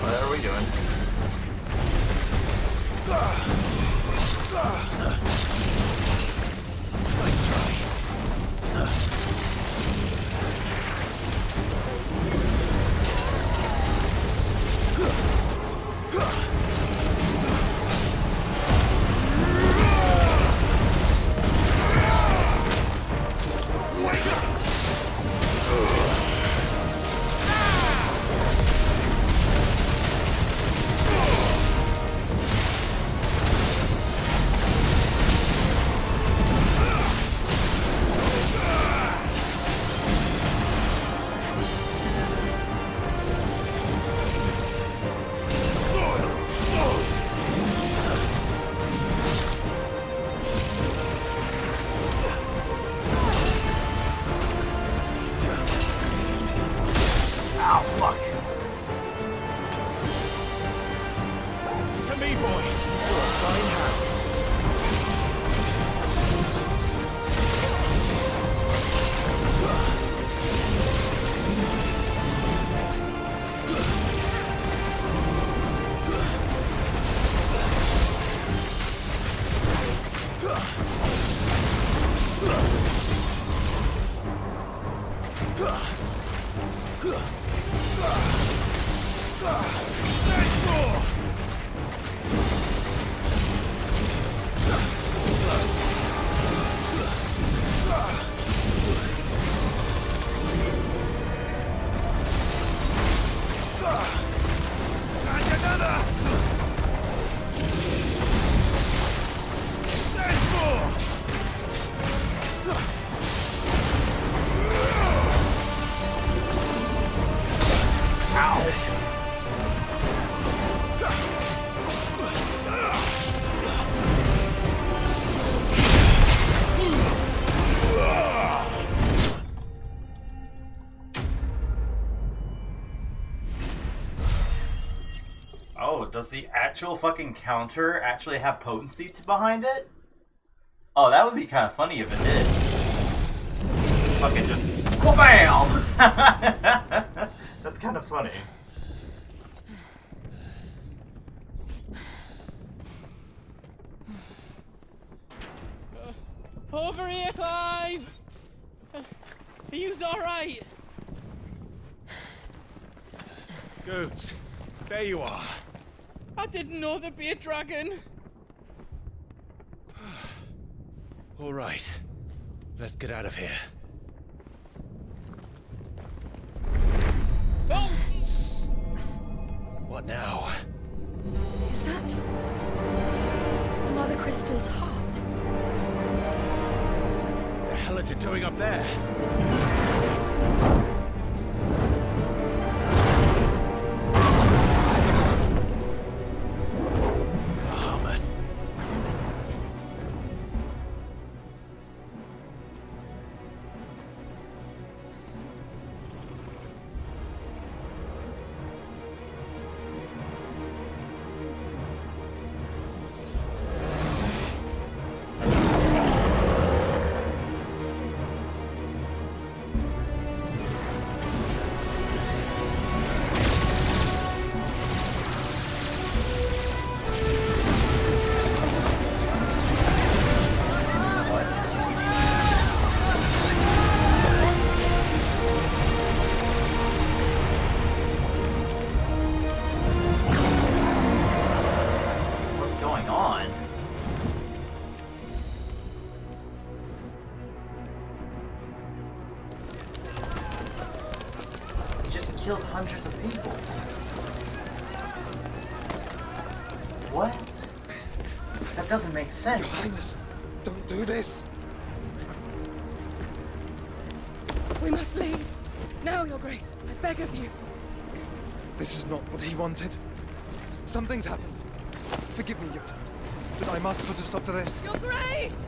What are we doing? Nice try. Ow, fuck. To me, boy. You're a fine hand. does the actual fucking counter actually have potency behind it? Oh, that would be kind of funny if it did. Fucking just wha-bam! That's kind of funny. Over here, Clive! Are you alright? Goods, there you are. I didn't know there'd be a dragon. All right. Let's get out of here. Oh! What now? Is that the Mother Crystal's heart? What the hell is it doing up there? Killed hundreds of people. What? That doesn't make sense. Your Highness, don't do this. We must leave. Now, Your Grace. I beg of you. This is not what he wanted. Something's happened. Forgive me, Yoda, but I must put a stop to this. Your Grace!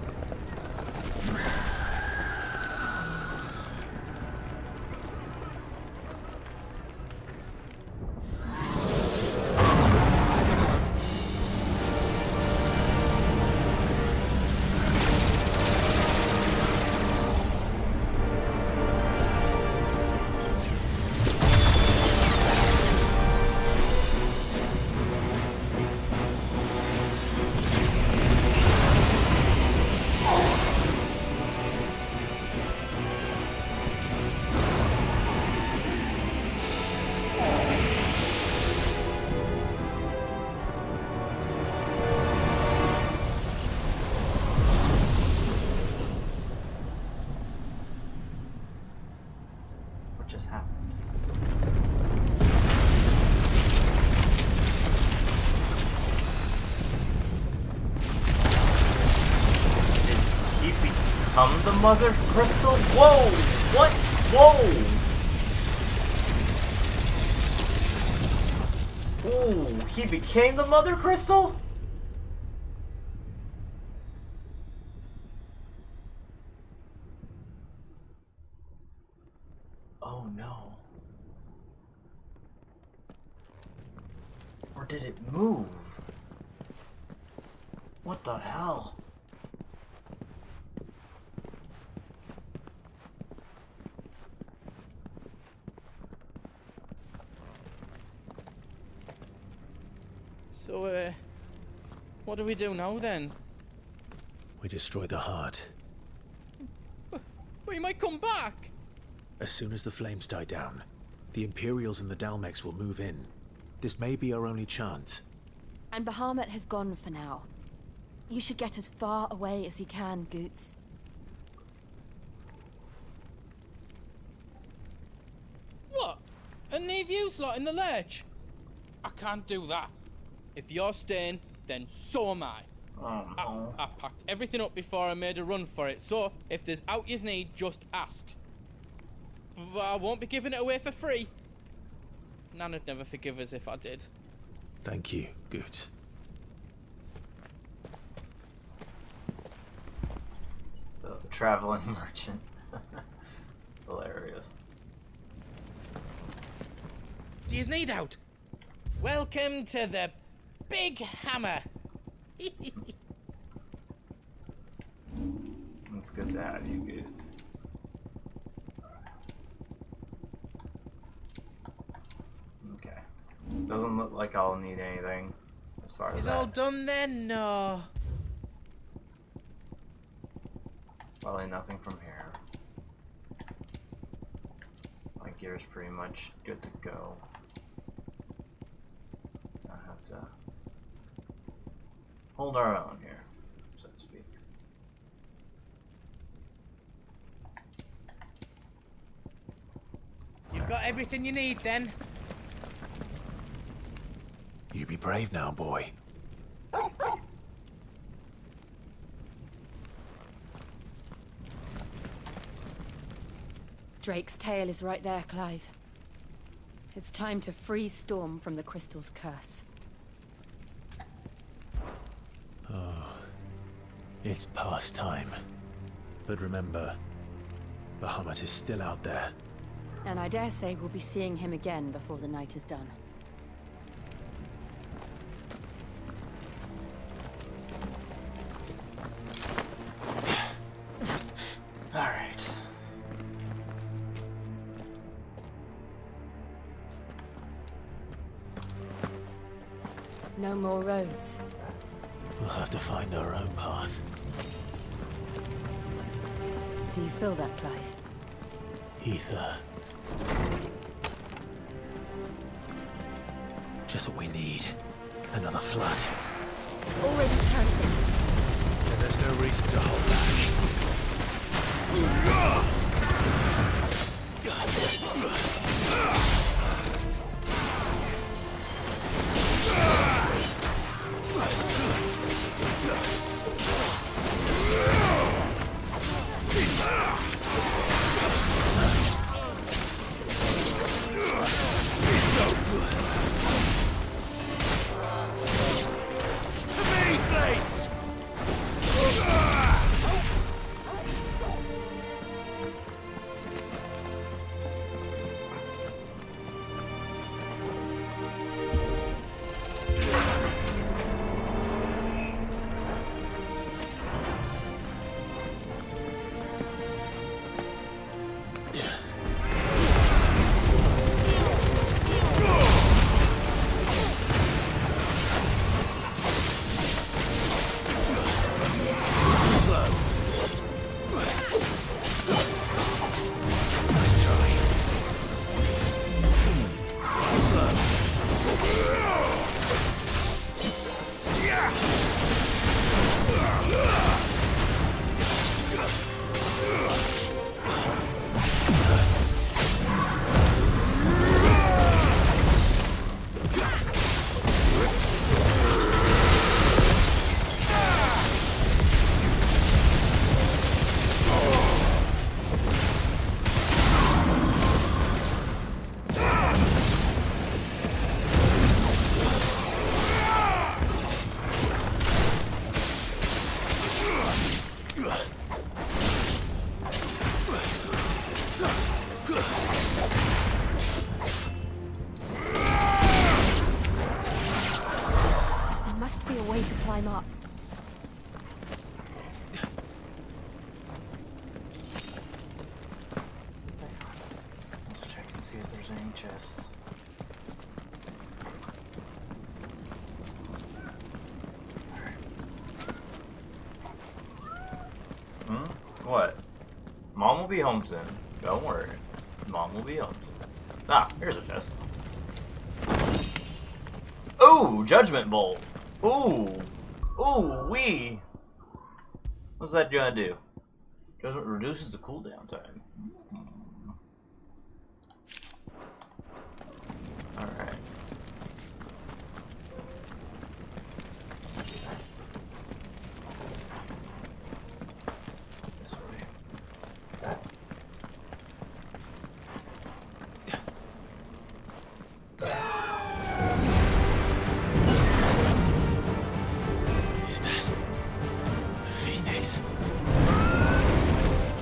Just happened. Did he become the Mother Crystal? Whoa! What? Whoa! Ooh, he became the Mother Crystal? Oh no. Or did it move? What the hell? So, what do we do now then? We destroy the heart. Well, you might come back! As soon as the flames die down, the Imperials and the Dalmex will move in. This may be our only chance. And Bahamut has gone for now. You should get as far away as you can, Goots. What? And leave you lot in the lurch? I can't do that. If you're staying, then so am I. I packed everything up before I made a run for it, so if there's out you need, just ask. But I won't be giving it away for free. Nana'd never forgive us if I did. Thank you, Goots. The traveling merchant. Hilarious. Do you need out? Welcome to the big hammer. It's good to have you kids. Okay. Doesn't look like I'll need anything as far as It's that. all done then? No. Probably nothing from here. My gear's pretty much good to go. I have to hold our own here, so to speak. You've got everything you need then? You be brave now, boy. Drake's tail is right there, Clive. It's time to free Storm from the crystal's curse. Oh, it's past time. But remember, Bahamut is still out there. And I dare say we'll be seeing him again before the night is done. Alright. No more roads. We'll have to find our own path. Do you feel that, Clive? Ether. Just what we need. Another flood. It's already turning. And there's no reason to hold back. There must be a way to climb up. Let's check and see if there's any chests. What? Mom will be home soon. Don't worry. Mom will be home soon. Ah, here's a chest. Ooh, Judgment Bolt. Ooh. Ooh, wee. What's that gonna do? Judgment reduces the cooldown time. Alright. This way. Is that Phoenix?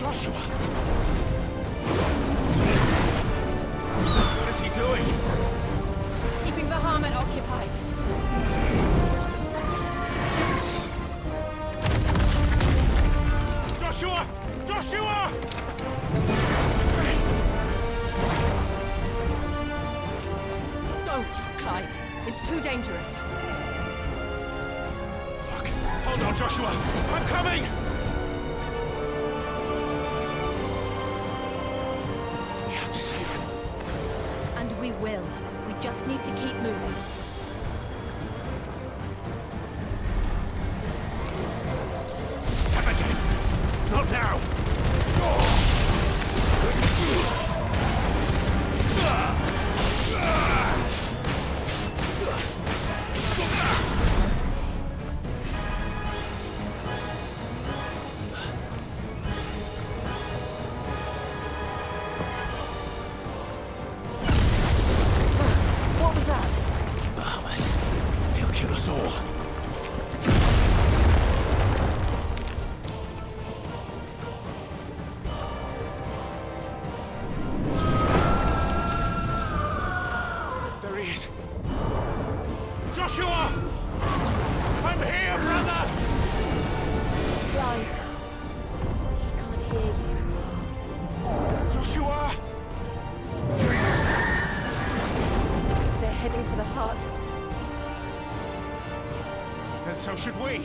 Joshua! Don't, Clive. It's too dangerous. Fuck. Hold on, Joshua. I'm coming! We have to save him. And we will. We just need to keep moving. Never again. Not now. What was that? Bahamut. He'll kill us all. There he is. Joshua! I'm here, brother! Clive. He can't hear you. Joshua! They're heading for the heart. And so should we.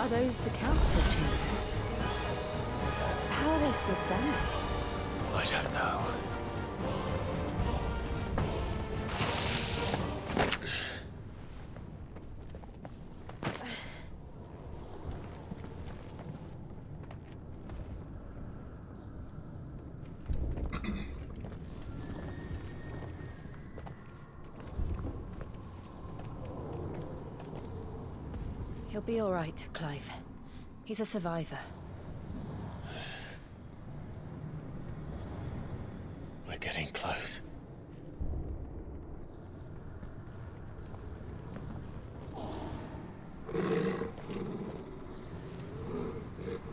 Are those the council chambers? How are they still standing? I don't know. He'll be all right, Clive. He's a survivor. We're getting close.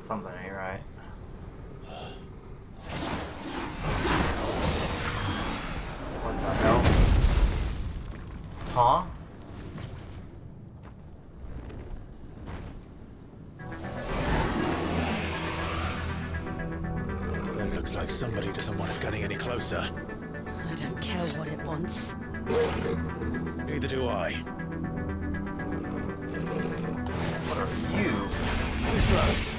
Something ain't right. What the hell? Huh? It looks like somebody doesn't want us getting any closer. I don't care what it wants. Neither do I. What are you? Too slow.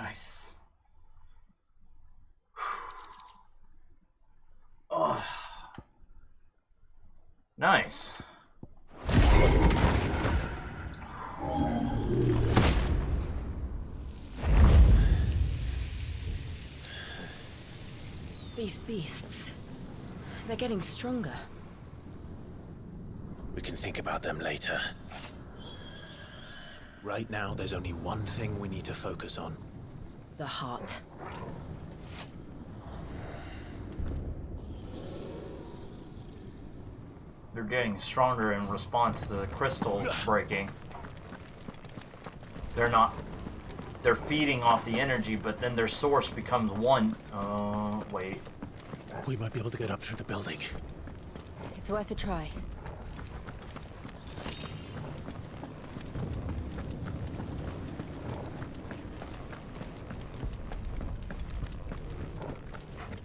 Nice. Oh. Nice. These beasts, they're getting stronger. We can think about them later. Right now, there's only one thing we need to focus on. The heart. They're getting stronger in response to the crystals breaking. They're feeding off the energy, but then their source becomes one. Wait. We might be able to get up through the building. It's worth a try.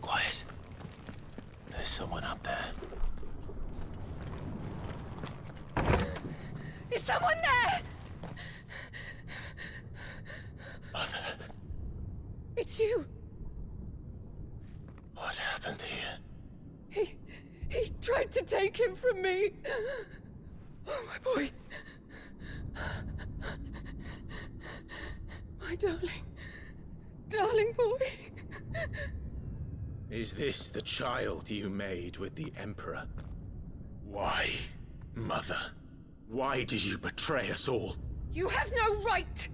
Quiet. There's someone up there. Is someone there? Mother. It's you. What happened here? He tried to take him from me. Oh, my boy. My darling boy. Is this the child you made with the Emperor? Why, Mother? Why did you betray us all? You have no right!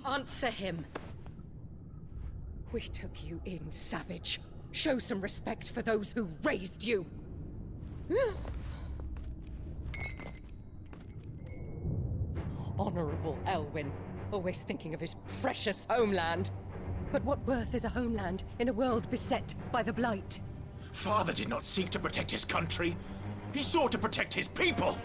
Answer him. We took you in, savage. Show some respect for those who raised you. Honorable Elwyn, always thinking of his precious homeland. But what worth is a homeland in a world beset by the Blight? Father did not seek to protect his country. He sought to protect his people.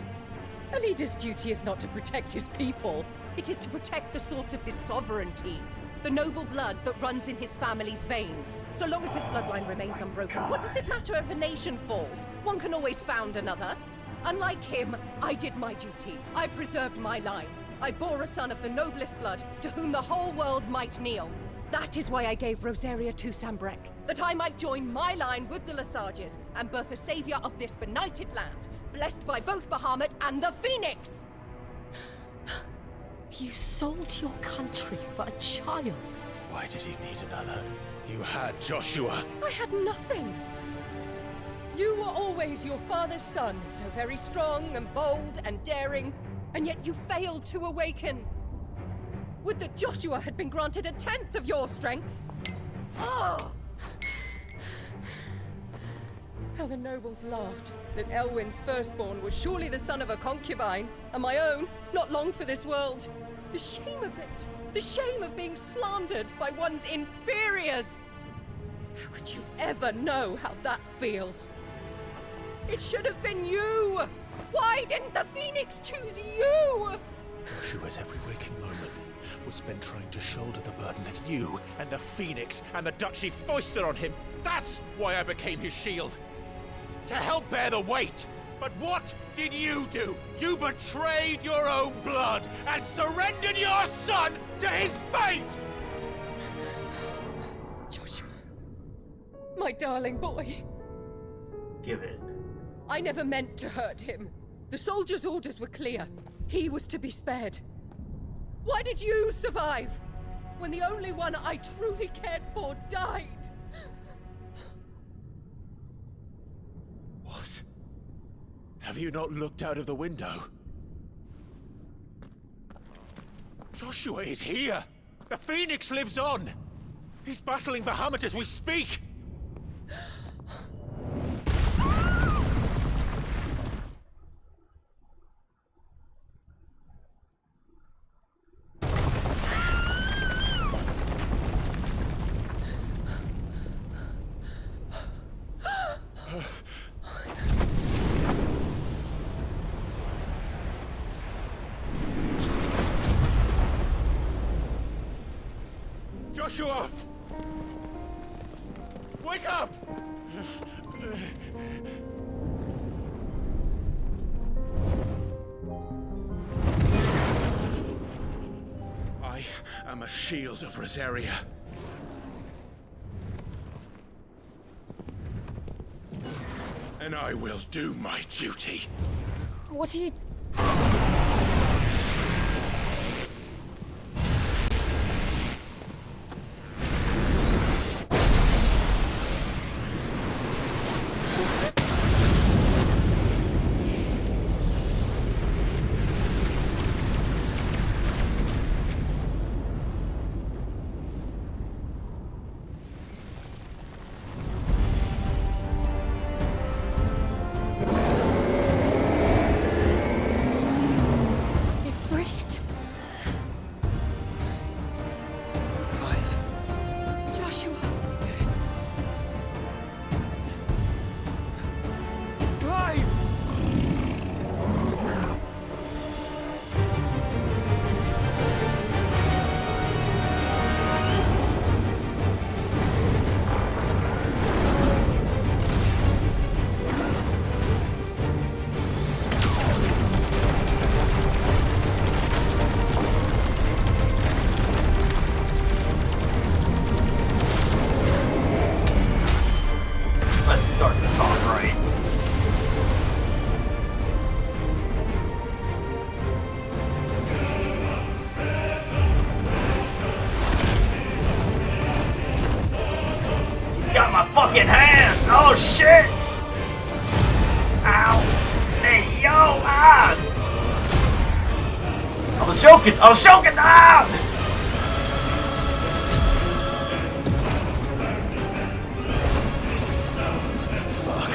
A leader's duty is not to protect his people. It is to protect the source of his sovereignty. The noble blood that runs in his family's veins. So long as this bloodline remains unbroken, what does it matter if a nation falls? One can always found another. Unlike him, I did my duty. I preserved my line. I bore a son of the noblest blood, to whom the whole world might kneel. That is why I gave Rosaria to Sambrek, that I might join my line with the Lesages and birth a savior of this benighted land, blessed by both Bahamut and the Phoenix! You sold your country for a child. Why did he need another? You had Joshua. I had nothing. You were always your father's son, so very strong and bold and daring, and yet you failed to awaken. Would that Joshua had been granted 1/10 of your strength? Oh! How the nobles laughed that Elwyn's firstborn was surely the son of a concubine, and my own, not long for this world. The shame of it! The shame of being slandered by one's inferiors! How could you ever know how that feels? It should have been you! Why didn't the Phoenix choose you? Joshua's every waking moment was spent trying to shoulder the burden that you And the Phoenix and the Duchy foisted on him. That's why I became his shield. To help bear the weight. But what did you do? You betrayed your own blood and surrendered your son to his fate! Joshua. My darling boy. Give it. I never meant to hurt him. The soldiers' orders were clear. He was to be spared. Why did you survive? When the only one I truly cared for died? What? Have you not looked out of the window? Joshua is here! The Phoenix lives on! He's battling Bahamut as we speak! Joshua! Wake up! the shield of Rosaria. And I will do my duty. What are you... fucking hand! Oh shit! Ow! Hey yo! Ah! I was joking! I was joking! Ah! Fuck.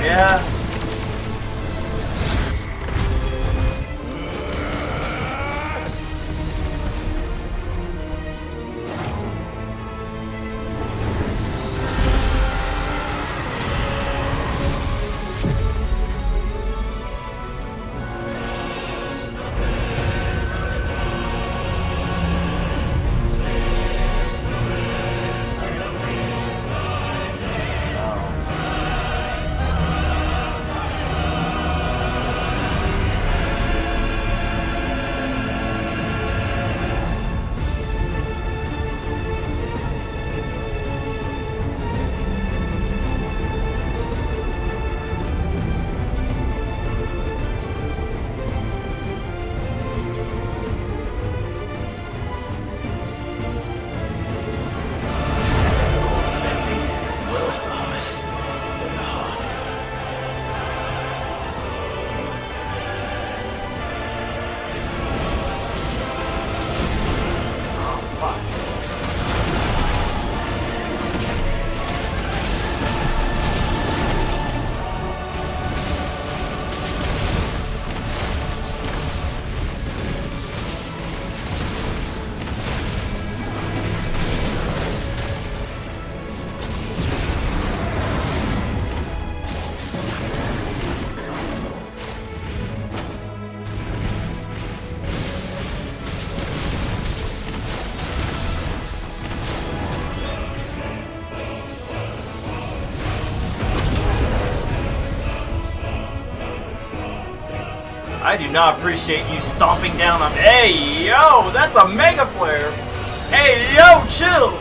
Yeah. I do not appreciate you stomping down on. Hey, yo, that's a mega flare. Hey, yo, chill.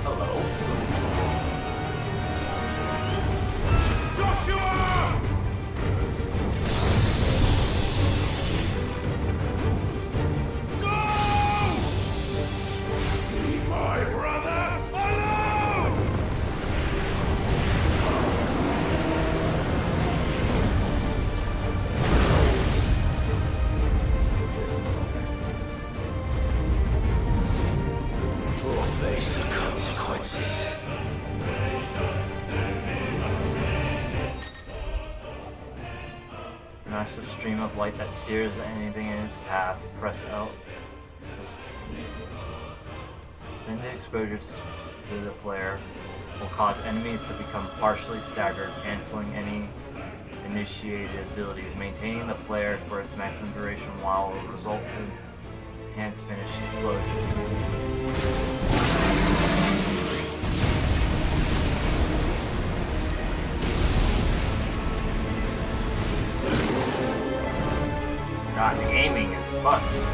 Hello. Joshua! No! Leave my brother alone! Or face the consequences. Massive stream of light that sears anything in its path. Press L. Extended exposure to the flare will cause enemies to become partially staggered, canceling any initiated abilities. Maintaining the flare for its maximum duration while will result in enhanced finish explosion. fun.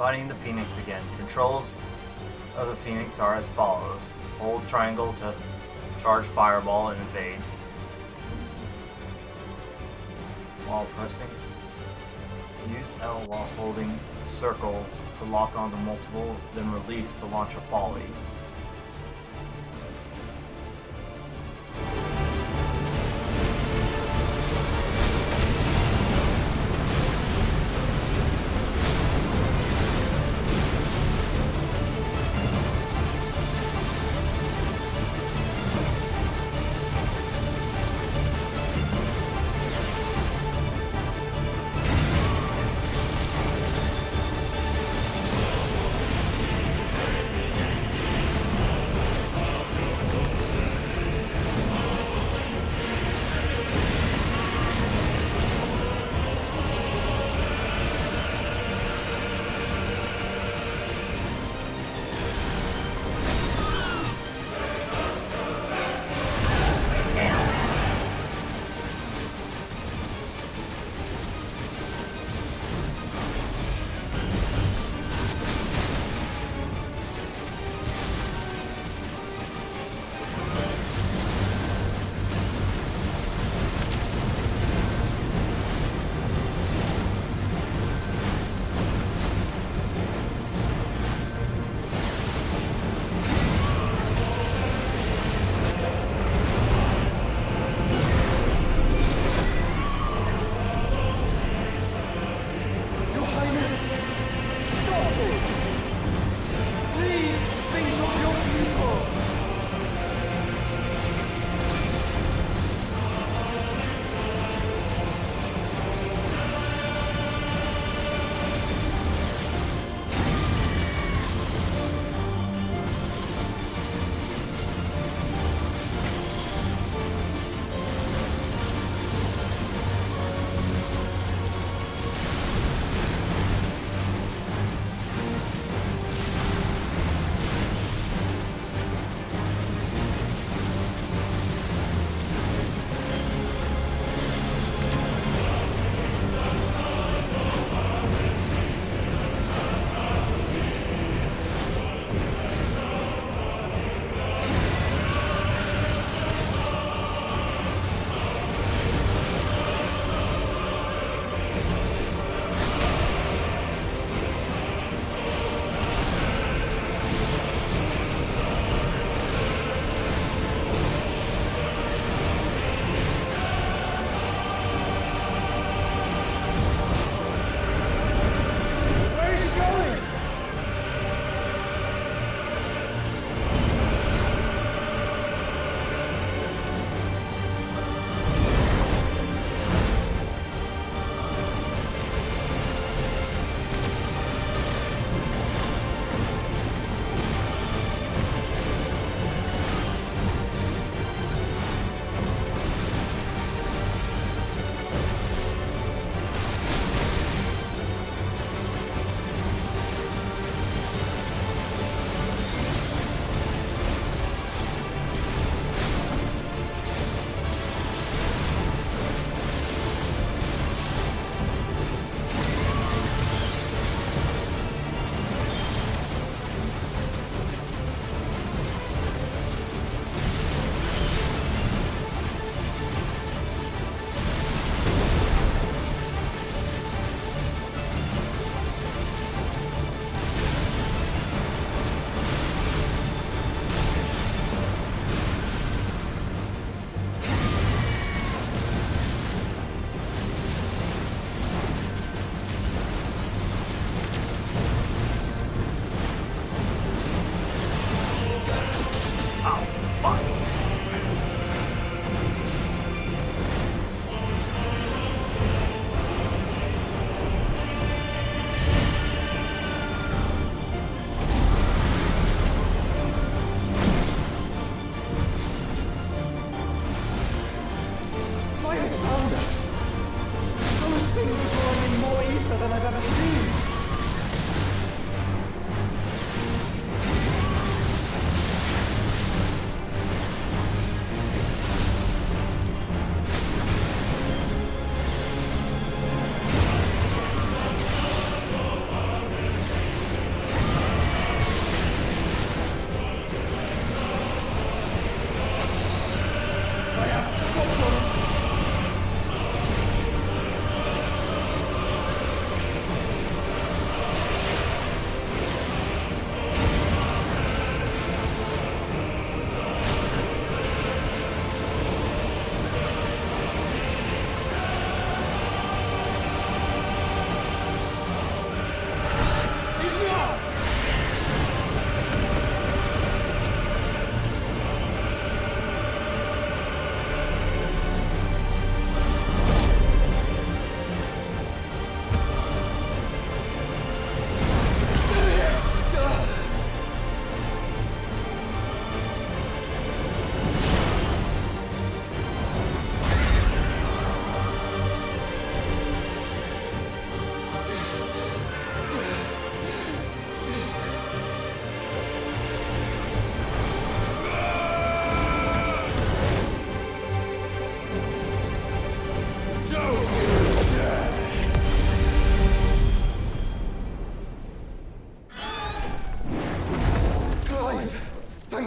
Fighting the Phoenix again. Controls of the Phoenix are as follows. Hold triangle to charge fireball and evade. While pressing, use L while holding circle to lock onto multiple, then release to launch a volley.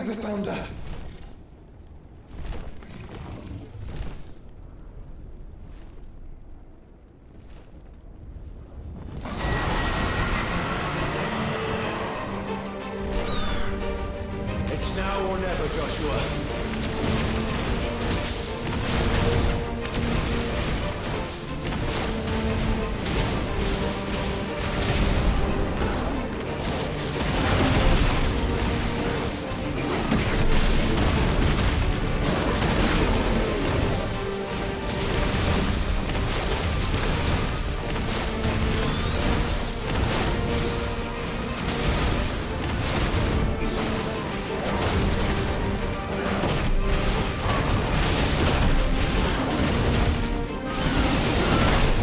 Find the founder! It's now or never, Joshua.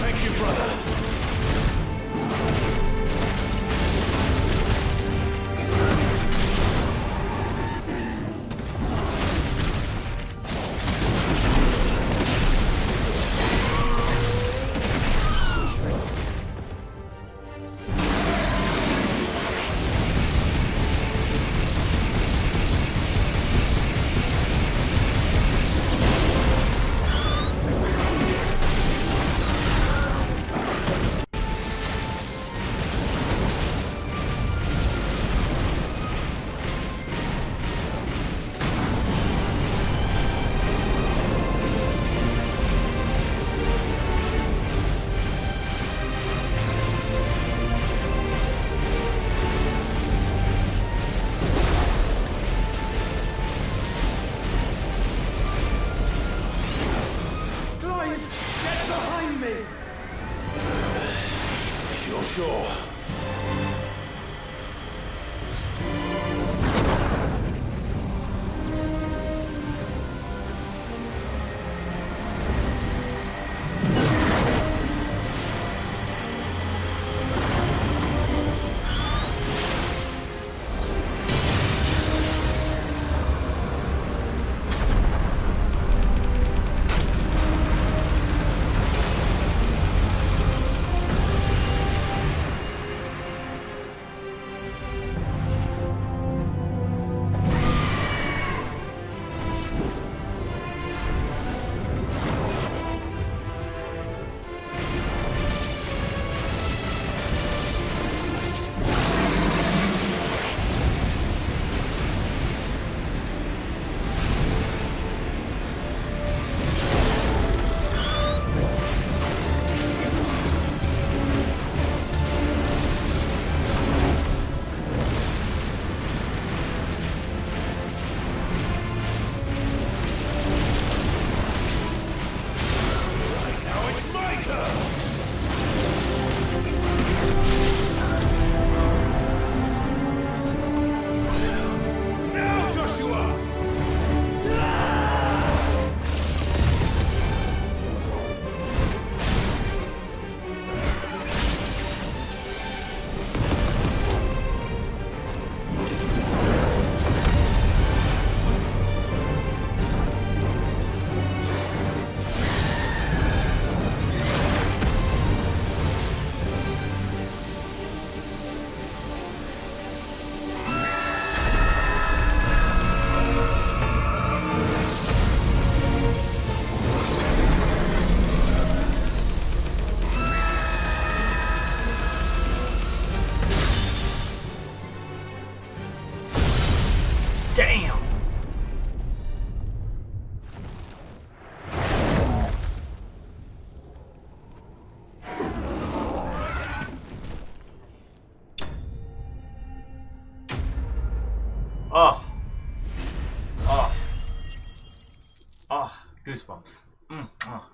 Thank you, brother. Clive, get behind me! If you're sure. Damn! Oh. Oh. Oh. Goosebumps. Oh.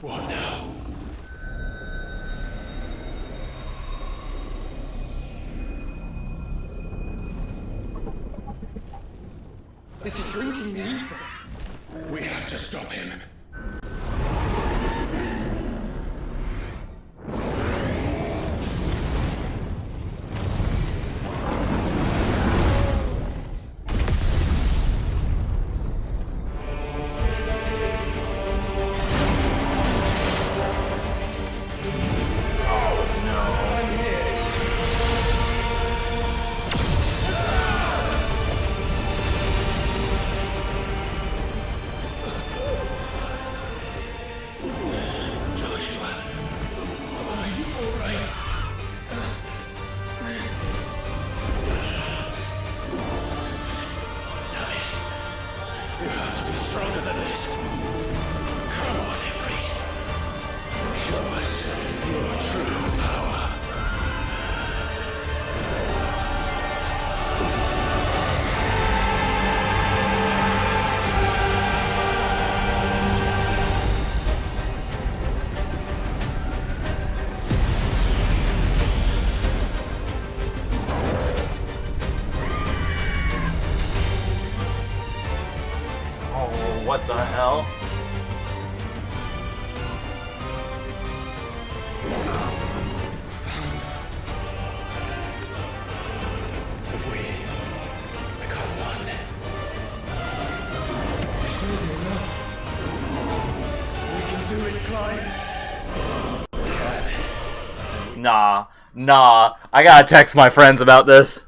What now? This is drinking me. We have to stop him. stronger than this. Come on, Ifrit. Show us your true power. What the hell? If we become one, this will be enough. We can do it, Clive. Nah. I gotta text my friends about this.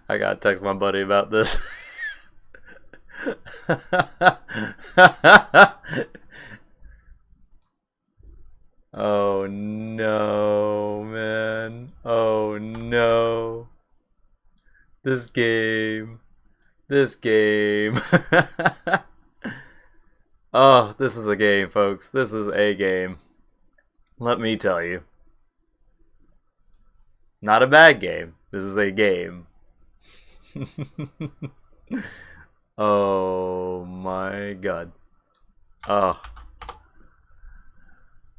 I gotta text my buddy about this. Oh no, man. Oh no. This game. Oh, this is a game, folks. This is a game. Let me tell you. Not a bad game. This is a game. Oh my god. Oh.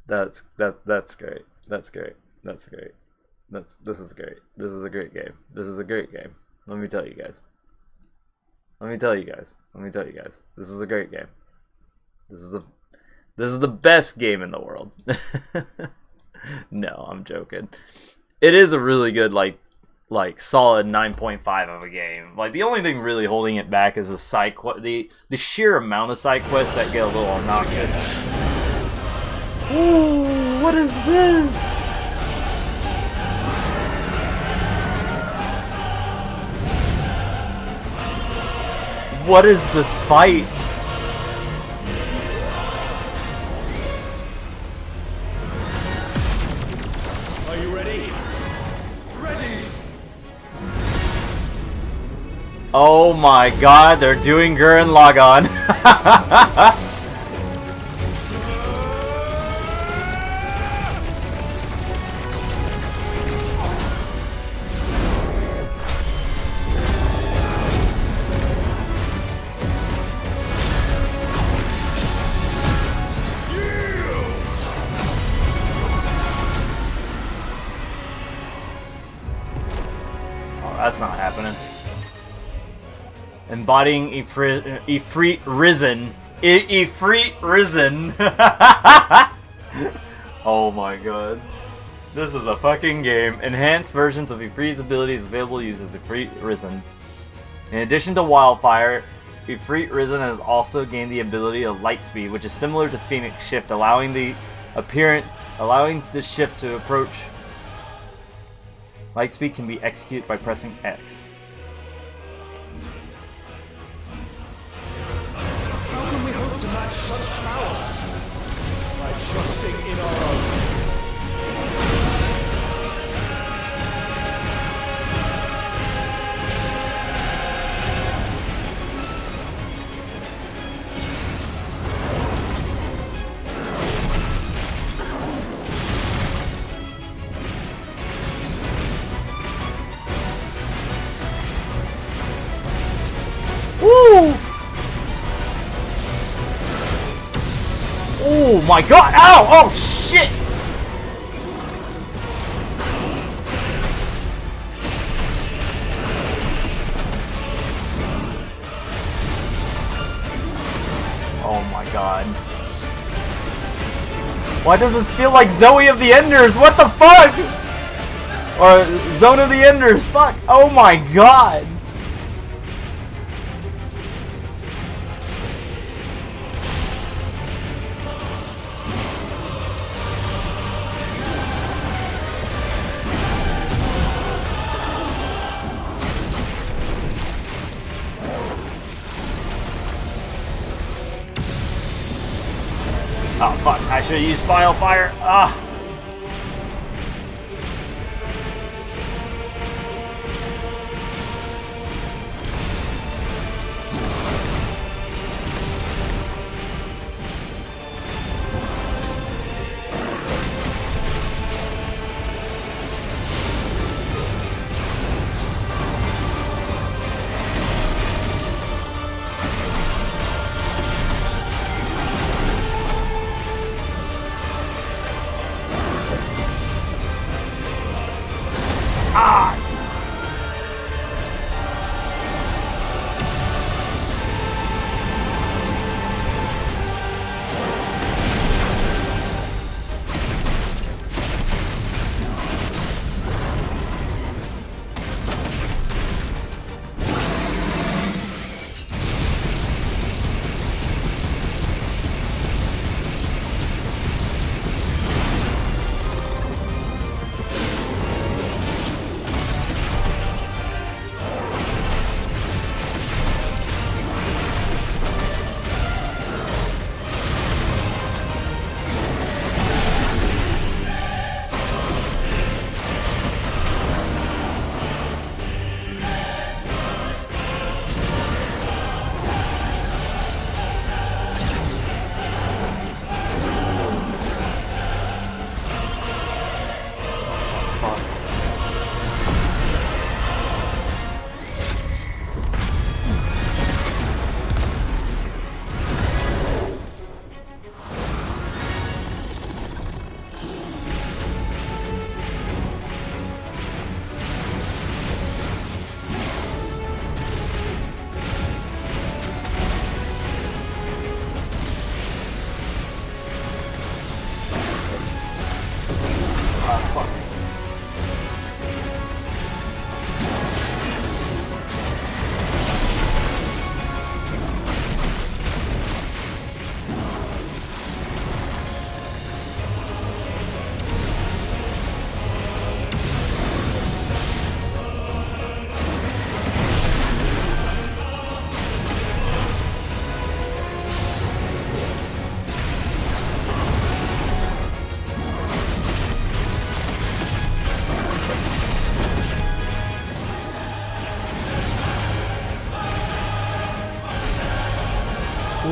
That's great. This is great. This is a great game. This is a great game. Let me tell you guys. This is a great game. This is the best game in the world. No, I'm joking. It is a really good like solid 9.5 of a game. Like the only thing really holding it back is the sheer amount of side quests that get a little obnoxious. Ooh, what is this? What is this fight? Are you ready? Ready! Oh my god, they're doing Gurren Lagann. That's not happening. Embodying Ifrit Risen. Ifrit Risen. Oh my god. This is a fucking game. Enhanced versions of Ifrit's abilities available uses Ifrit Risen. In addition to Wildfire, Ifrit Risen has also gained the ability of Lightspeed, which is similar to Phoenix Shift, allowing the shift to approach. Lightspeed can be executed by pressing X. How can we hope to match such power? By trusting in our own. Woo! Oh my god! Ow! Oh shit! Oh my god. Why does this feel like Zoe of the Enders? What the fuck? Or Zone of the Enders? Fuck! Oh my god! Oh fuck, I should have used File Fire. Ah!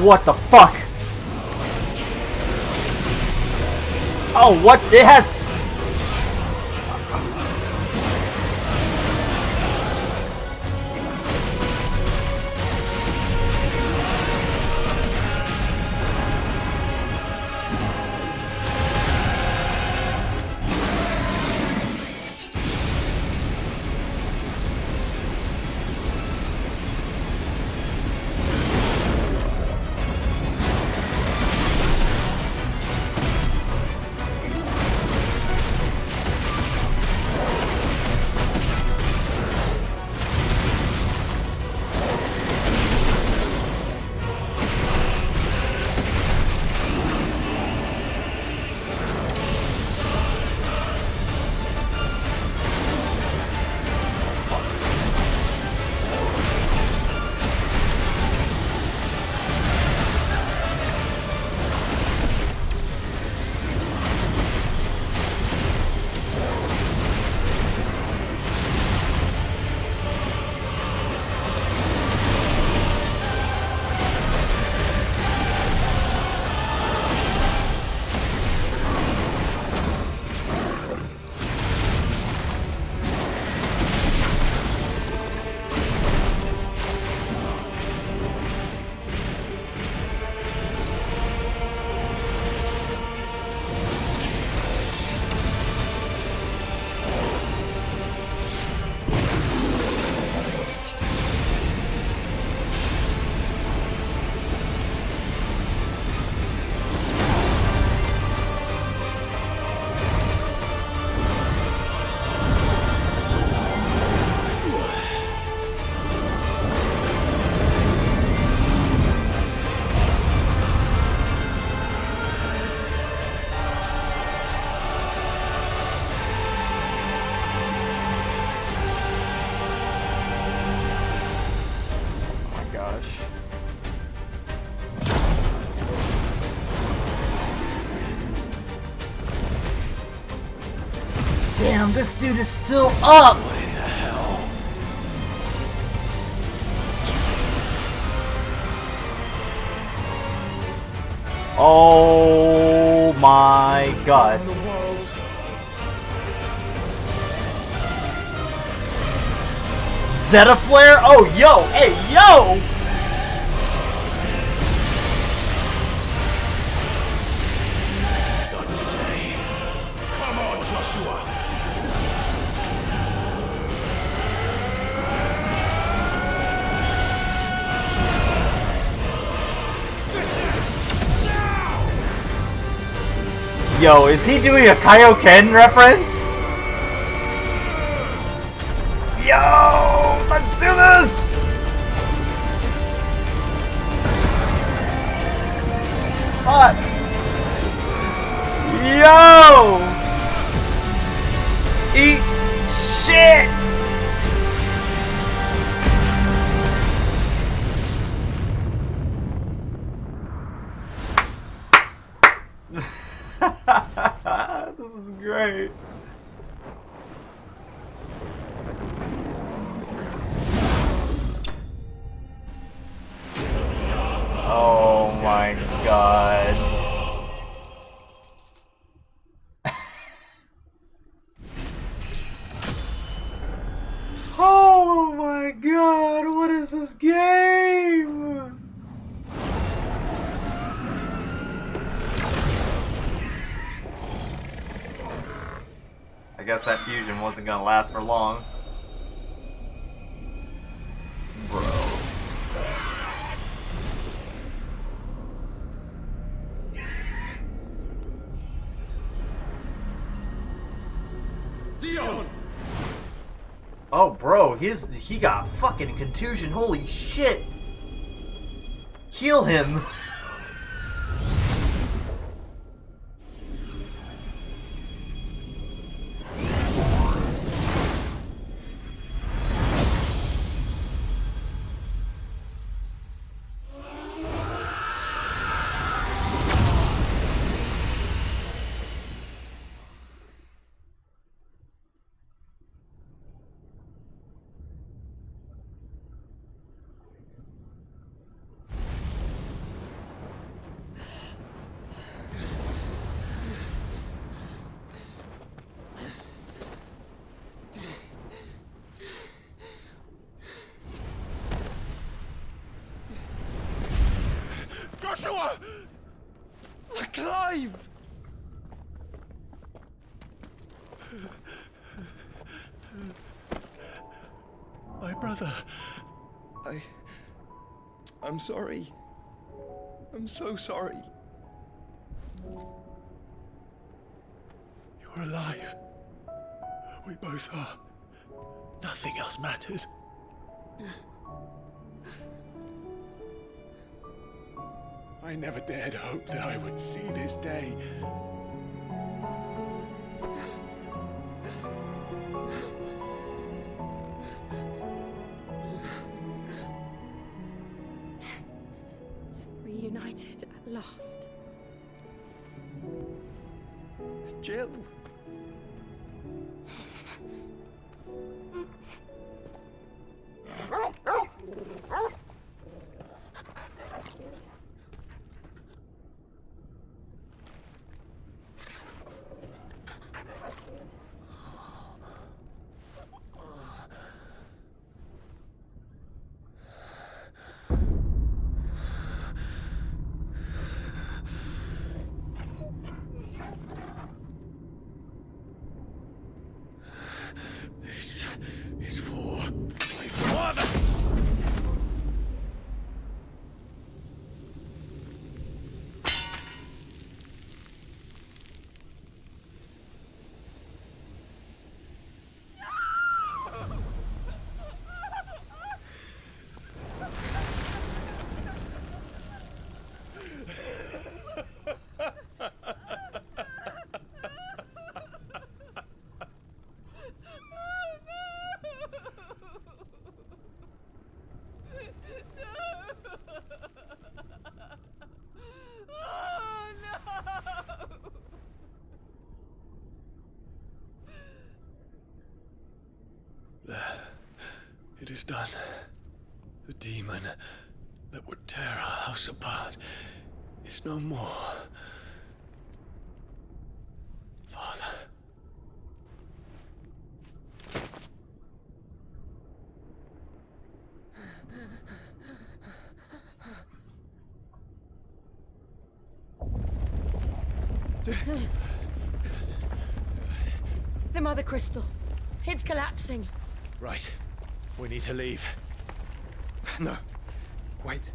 What the fuck? Oh, what? It has... Damn, this dude is still up! What in the hell? Oh my god. Zeta Flare? Oh, yo! Hey, yo! Not today. Come on, Joshua. Yo, is he doing a Kaioken reference? Yo! Let's do this! Fuck! Yo! Eat shit! This is great. Oh my god. Oh my god, what is this game? I guess that fusion wasn't gonna last for long. Bro. Dion! Oh, bro, he got fucking contusion. Holy shit! Heal him. Joshua! Clive! My brother. I'm sorry. I'm so sorry. You're alive. We both are. Nothing else matters. I never dared hope that I would see this day. Reunited at last. Jill. It is done. The demon that would tear our house apart is no more. Father. The Mother Crystal. It's collapsing. Right. We need to leave. No. Wait.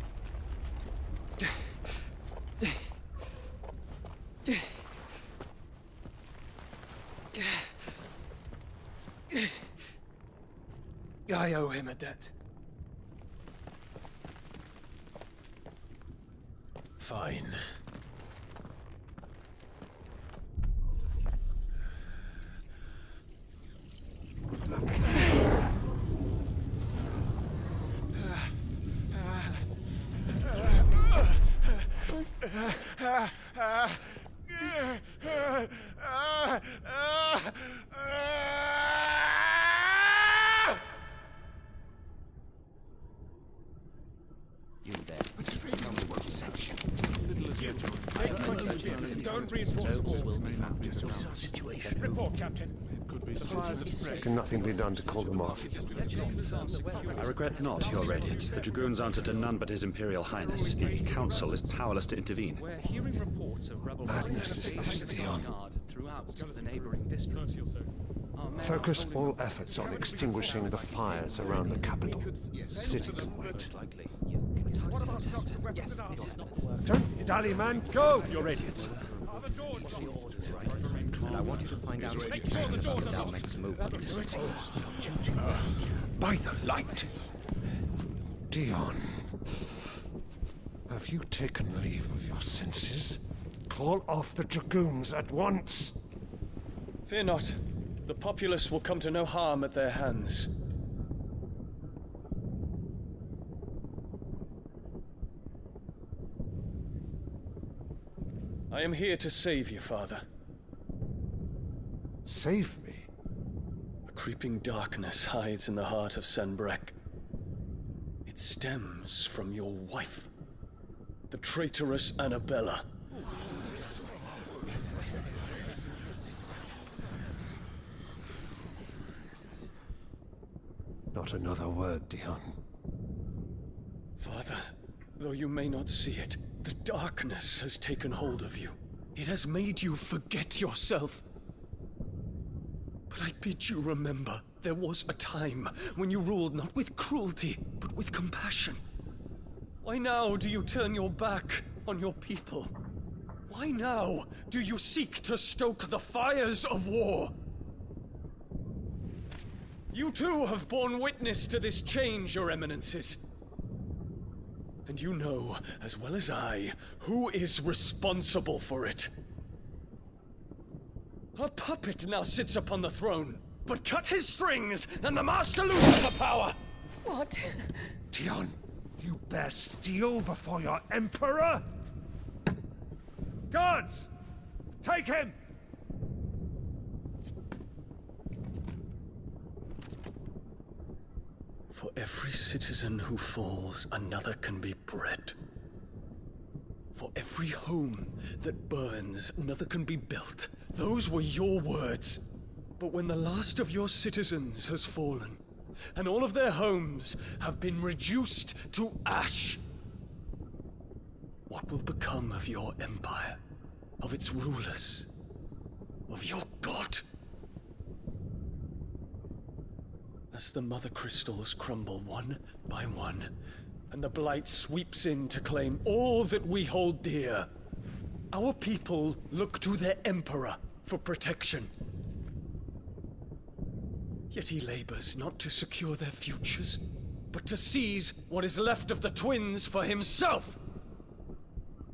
I owe him a debt. Fine. You there. Only one section. Don't reinforce the walls. Situation. Report, Captain. Can nothing be done to call them off? I regret not, Your Radiance. The Dragoons answer to none but His Imperial Highness. The Council is powerless to intervene. We're hearing reports of rebel Madness is this, Dion. throughout the neighboring districts. Focus all efforts on extinguishing the fires around the capital. The city can wait. Don't dally, man. Go! Your Radiance. And I want you to find out Make sure the doors are locked. next movement. By the light! Dion, have you taken leave of your senses? Call off the Dragoons at once! Fear not. The populace will come to no harm at their hands. I am here to save you, Father. Save me? A creeping darkness hides in the heart of Senbrek. It stems from your wife, the traitorous Annabella. Not another word, Dion. Father, though you may not see it, the darkness has taken hold of you. It has made you forget yourself. But I bid you remember, there was a time when you ruled not with cruelty, but with compassion. Why now do you turn your back on your people? Why now do you seek to stoke the fires of war? You too have borne witness to this change, Your Eminences. And you know, as well as I, who is responsible for it. A puppet now sits upon the throne, but cut his strings, and the Master loses the power! What? Dion, you bear steel before your Emperor? Guards! Take him! For every citizen who falls, another can be bred. For every home that burns, another can be built. Those were your words. But when the last of your citizens has fallen, and all of their homes have been reduced to ash, what will become of your empire, of its rulers, of your god? As the Mother Crystals crumble one by one, and the Blight sweeps in to claim all that we hold dear, our people look to their Emperor for protection. Yet he labors not to secure their futures, but to seize what is left of the twins for himself!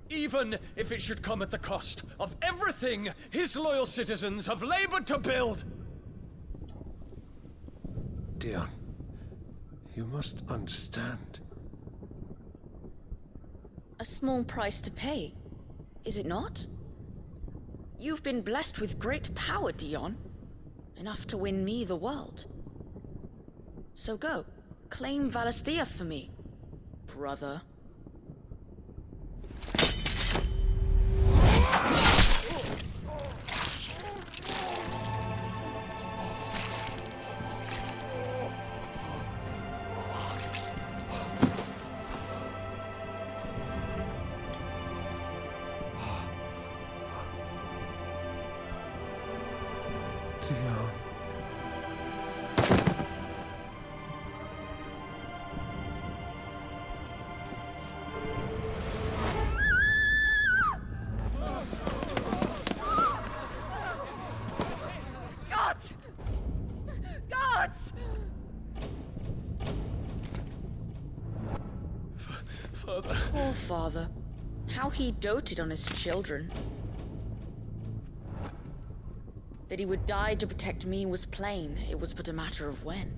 Even if it should come at the cost of everything his loyal citizens have labored to build! Dion, you must understand. A small price to pay, is it not? You've been blessed with great power, Dion. Enough to win me the world. So go, Claim Valisthea for me, brother. Gods! Gods! Father. Poor father. How he doted on his children. That he would die to protect me was plain. It was but a matter of when.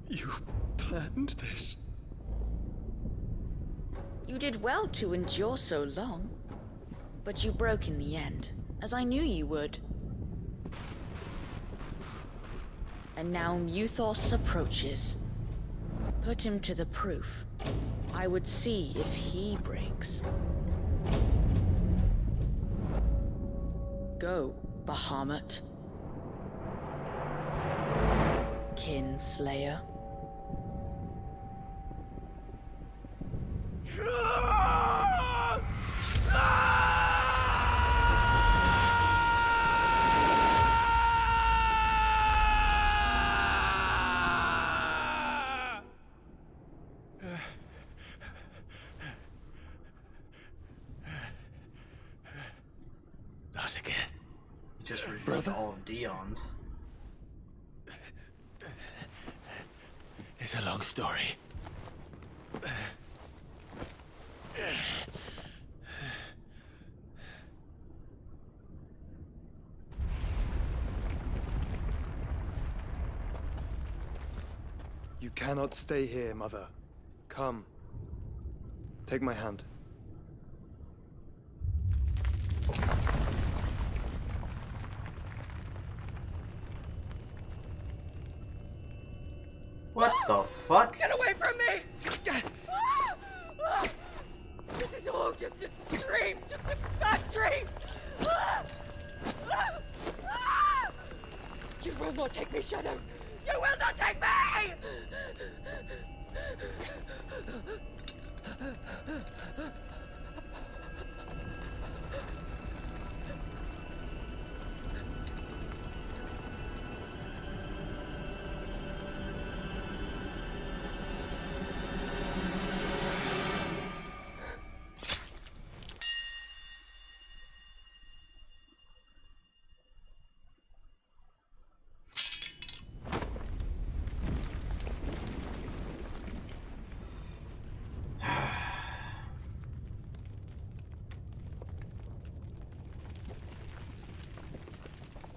You planned this? You did well to endure so long. But you broke in the end, as I knew you would. And now Muthos approaches. Put him to the proof. I would see if he breaks. Go, Bahamut. Kinslayer. Not again. Just revealed all of Dion's. It's a long story. You cannot stay here, Mother. Come. Take my hand. What the fuck? Get away from me! This is all just a dream, just a bad dream! You will not take me, Shadow! You will not take me!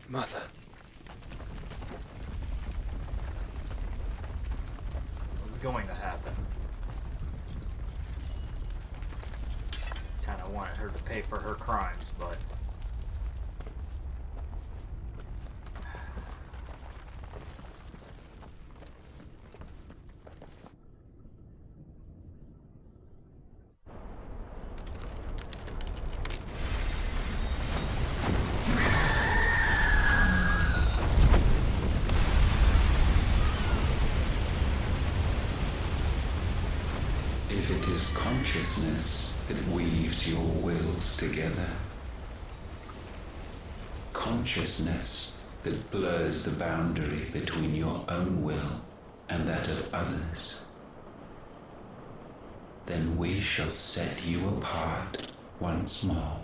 Mother. It was going to happen. Kind of wanted her to pay for her crimes, but... If it is consciousness that weaves your wills together, consciousness that blurs the boundary between your own will and that of others, then we shall set you apart once more.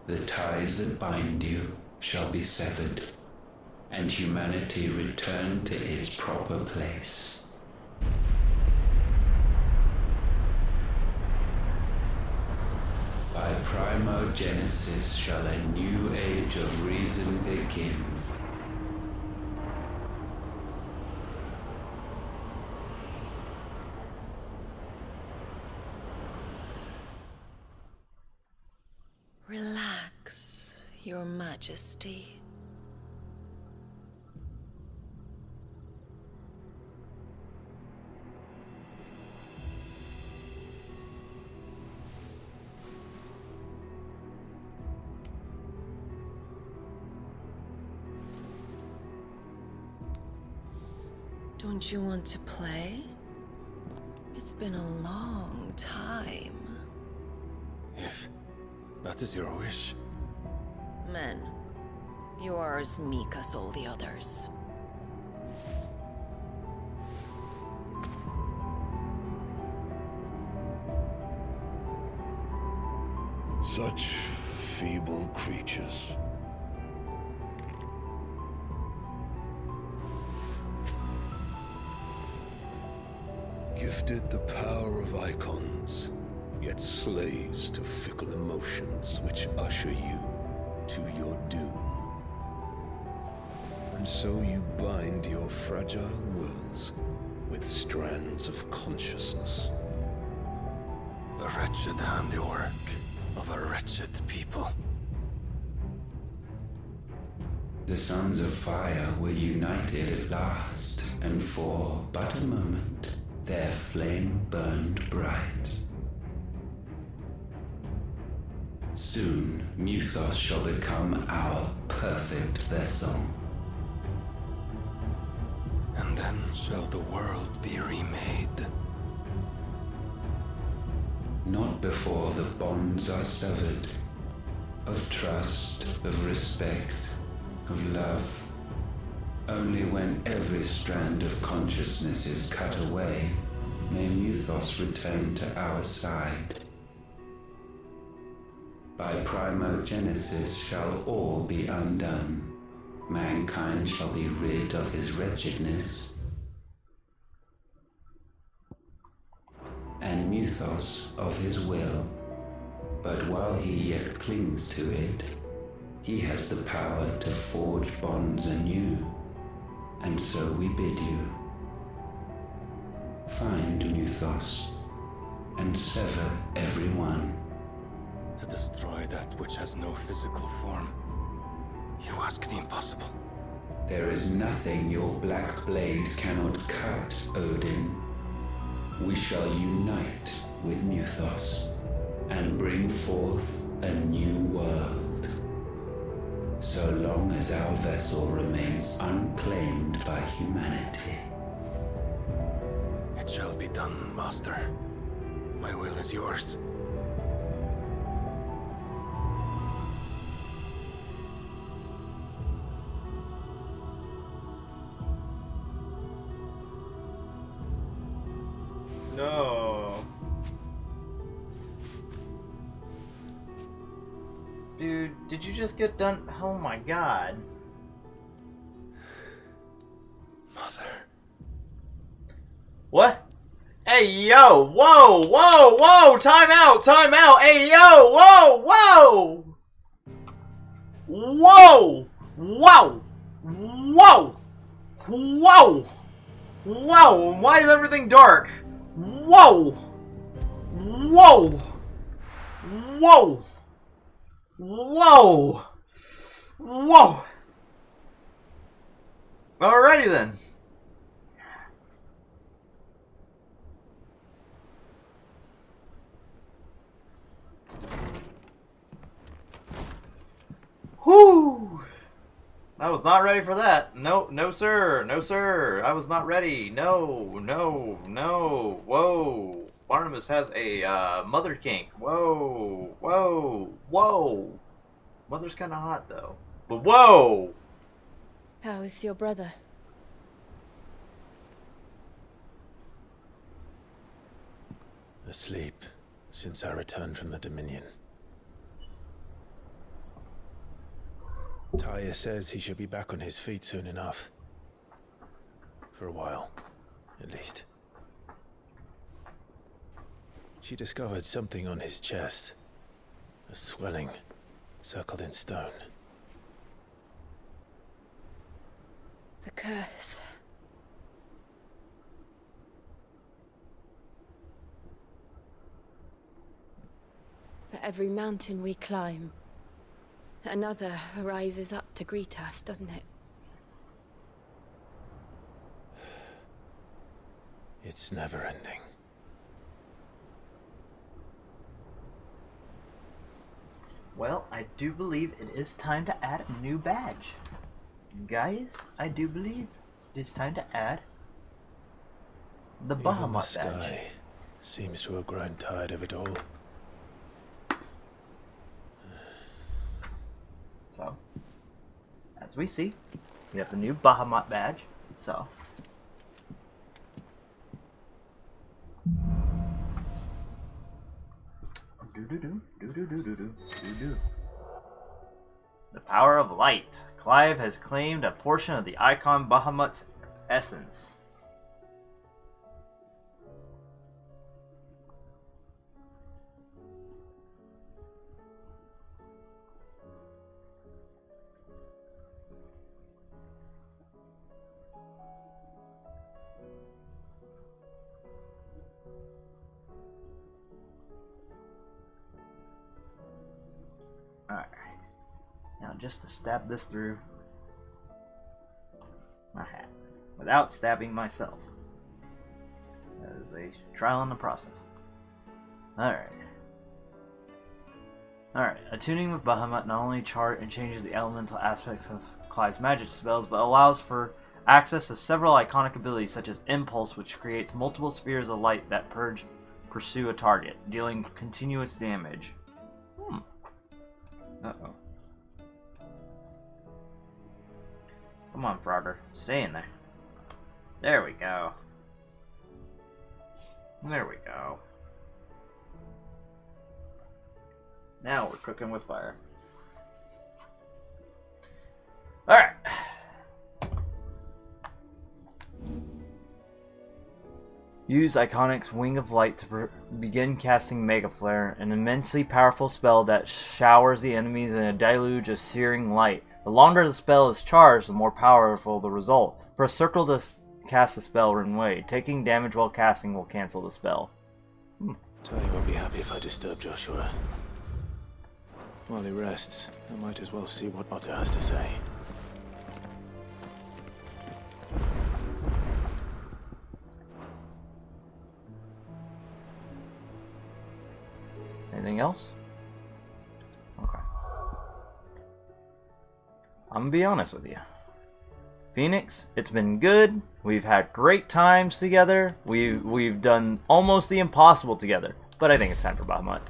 The ties that bind you shall be severed, and humanity return to its proper place. By primogenesis shall a new age of reason begin. Relax, Your Majesty. Don't you want to play? It's been a long time. If that is your wish. Men, you are as meek as all the others. Such feeble creatures. Gifted the power of icons, yet slaves to fickle emotions which usher you to your doom. And so you bind your fragile wills with strands of consciousness. The wretched handiwork of a wretched people. The sons of fire were united at last, and for but a moment their flame burned bright. Soon Muthos shall become our perfect vessel. And then shall the world be remade. Not before the bonds are severed, of trust, of respect, of love. Only when every strand of consciousness is cut away, may Muthos return to our side. By primogenesis shall all be undone. Mankind shall be rid of his wretchedness. And Muthos of his will. But while he yet clings to it, he has the power to forge bonds anew. And so we bid you. Find Muthos, and sever every one. To destroy that which has no physical form. You ask the impossible. There is nothing your black blade cannot cut, Odin. We shall unite with Muthos, and bring forth a new world. So long as our vessel remains unclaimed by humanity. It shall be done, Master. My will is yours. No. Dude, did you just get done? Oh my god. Mother. What? Hey, yo! Whoa! Whoa! Whoa! Time out! Time out! Hey, yo! Whoa! Whoa! Whoa! Whoa! Whoa! Whoa! Whoa! Why is everything dark? Whoa! Whoa! Whoa! Whoa! Whoa! Alrighty then. Whoo! I was not ready for that. No, no sir. No sir. I was not ready. No, no, no. Whoa. Barnabas has a mother kink. Whoa. Whoa. Whoa. Mother's kind of hot though. But whoa. How is your brother? Asleep since I returned from the Dominion. Taya says he should be back on his feet soon enough. For a while, at least. She discovered something on his chest. A swelling, circled in stone. The curse. For every mountain we climb, another rises up to greet us, doesn't it? It's never ending. Well, I do believe it is time to add a new badge. Guys, I do believe it's time to add The Even the Bahamut badge. sky seems to have grown tired of it all. So, as we see, we have the new Bahamut badge. So, the power of light. Clive has claimed a portion of the icon Bahamut's essence. Alright. Now just to stab this through my hat without stabbing myself. That is a trial in the process. Alright. Alright, attuning with Bahamut not only chart and changes the elemental aspects of Clive's magic spells, but allows for access to several iconic abilities such as Impulse, which creates multiple spheres of light that pursue a target, dealing continuous damage. Uh-oh. Come on, Frogger. Stay in there. There we go. There we go. Now we're cooking with fire. Alright. Use Iconic's Wing of Light to begin casting Mega Flare, an immensely powerful spell that showers the enemies in a deluge of searing light. The longer the spell is charged, the more powerful the result. Press circle to cast the spell in way. Taking damage while casting will cancel the spell. Tony won't be happy if I disturb Joshua. While he rests, I might as well see what Otter has to say. Anything else? Okay. I'm gonna be honest with you. Phoenix, it's been good. We've had great times together. We've done almost the impossible together. But I think it's time for Bahamut.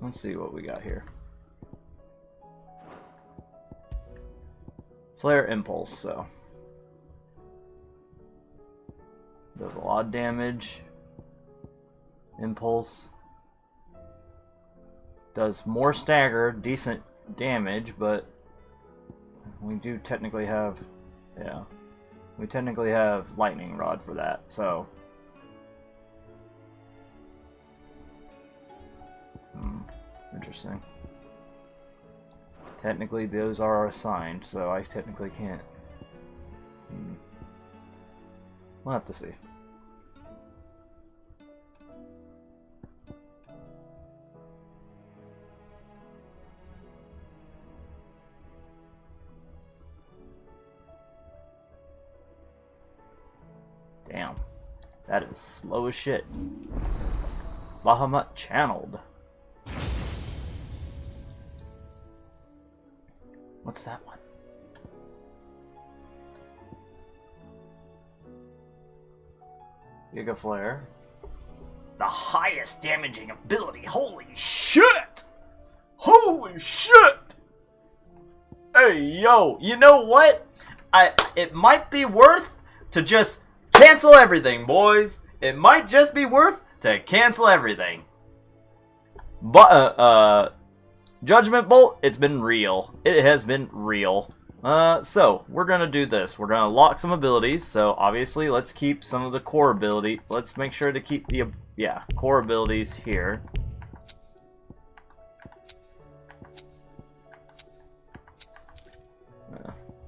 Let's see what we got here. Flare Impulse, so does a lot of damage. Impulse does more stagger, decent damage, but we do technically have, yeah, we technically have Lightning Rod for that, so interesting. Technically those are assigned, so I technically can't. We'll have to see. Damn. That is slow as shit. Bahamut channeled. What's that one? Giga Flare. The highest damaging ability. Holy shit! Holy shit! Hey, yo, you know what? It might be worth to just cancel everything, boys. It might just be worth to cancel everything. But, Judgment Bolt, it's been real. It has been real. So, we're gonna do this. We're gonna lock some abilities, so obviously let's keep some of the core ability. Let's make sure to keep the, core abilities here.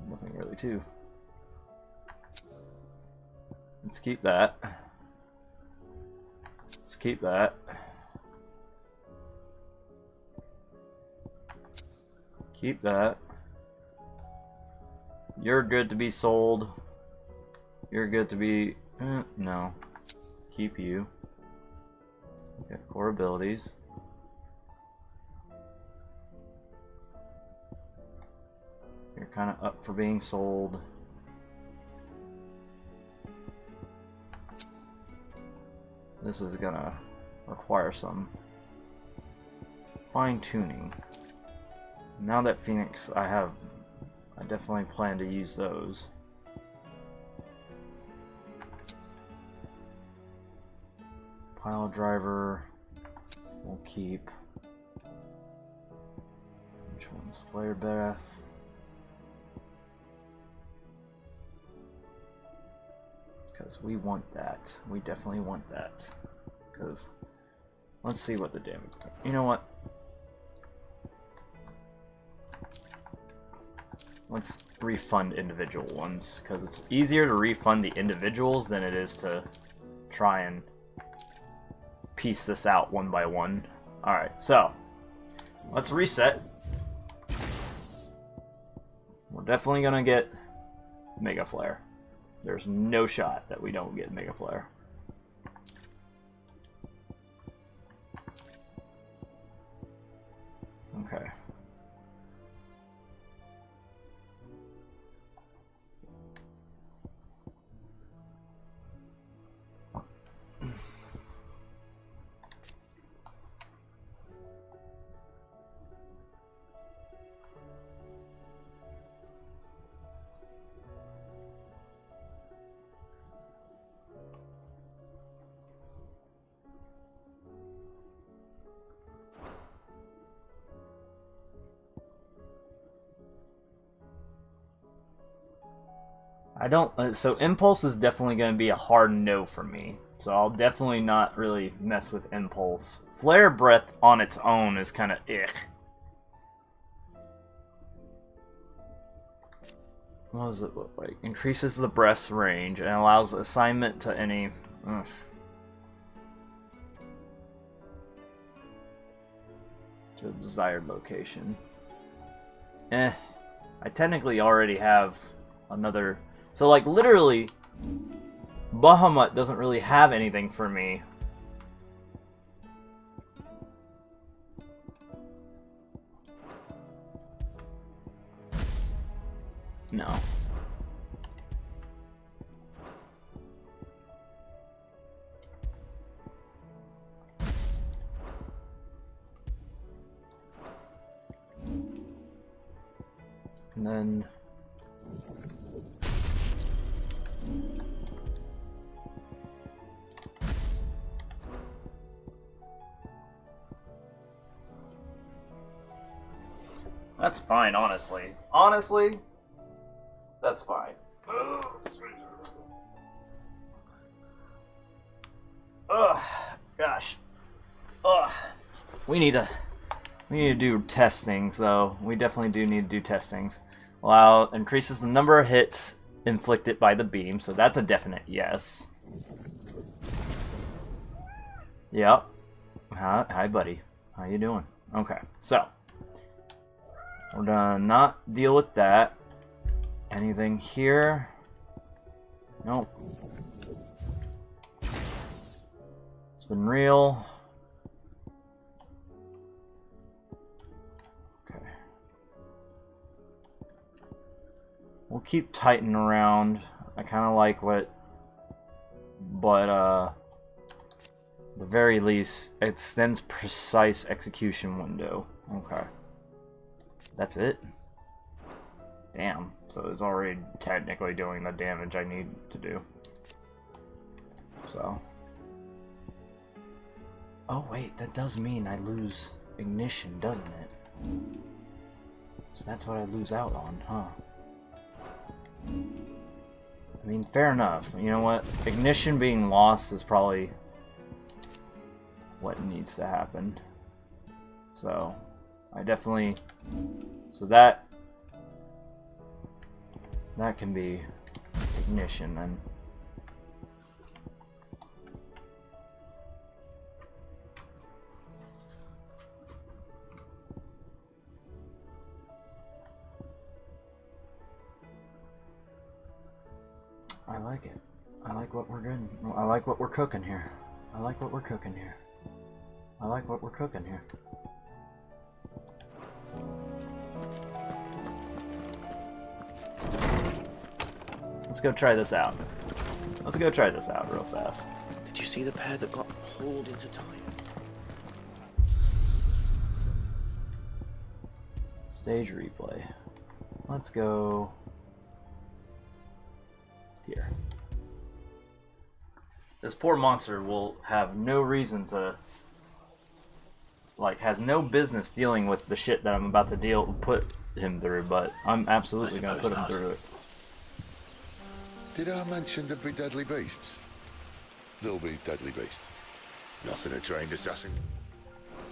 Nothing really too. Let's keep that. Let's keep that. Keep that. You're good to be sold. You're good to be... no. Keep you. Okay, core abilities. You're kind of up for being sold. This is gonna require some fine-tuning. Now that Phoenix, I definitely plan to use those. Pile driver, we'll keep. Which one's flare breath? Because we want that. We definitely want that. Because let's see what the damage. You know what? Let's refund individual ones, because it's easier to refund the individuals than it is to try and piece this out one by one. Alright, so let's reset. We're definitely gonna get Mega Flare. There's no shot that we don't get Mega Flare. Okay. I don't, so Impulse is definitely going to be a hard no for me. So I'll definitely not really mess with Impulse. Flare Breath on its own is kind of ick. What does it look like? Increases the breath's range and allows assignment to any... Ugh. To a desired location. I technically already have another... So, like, literally, Bahamut doesn't really have anything for me. No. And then... That's fine, honestly. Honestly, that's fine. Ugh, gosh. Ugh. We need to do testings, though. We definitely do need to do testings. Allow increases the number of hits inflicted by the beam, so that's a definite yes. Yep. Hi, buddy. How you doing? Okay, so we're gonna not deal with that. Anything here? Nope. It's been real. Okay. We'll keep Titan around. I kind of like what, but at the very least, it extends precise execution window. Okay. That's it? Damn. So it's already technically doing the damage I need to do. So. Oh wait, that does mean I lose ignition, doesn't it? So that's what I lose out on, huh? I mean, fair enough. You know what? Ignition being lost is probably what needs to happen. So, I definitely... So that can be ignition then. I like it. I like what we're doing. I like what we're cooking here. I like what we're cooking here. I like what we're cooking here. Let's go try this out. Let's go try this out real fast. Did you see the pair that got hauled into time? Stage replay. Let's go here. This poor monster will have no reason to, like, has no business dealing with the shit that I'm about to put him through, but I'm absolutely going to put him through it. Did I mention there'd be deadly beasts? There'll be deadly beasts. Nothing a trained assassin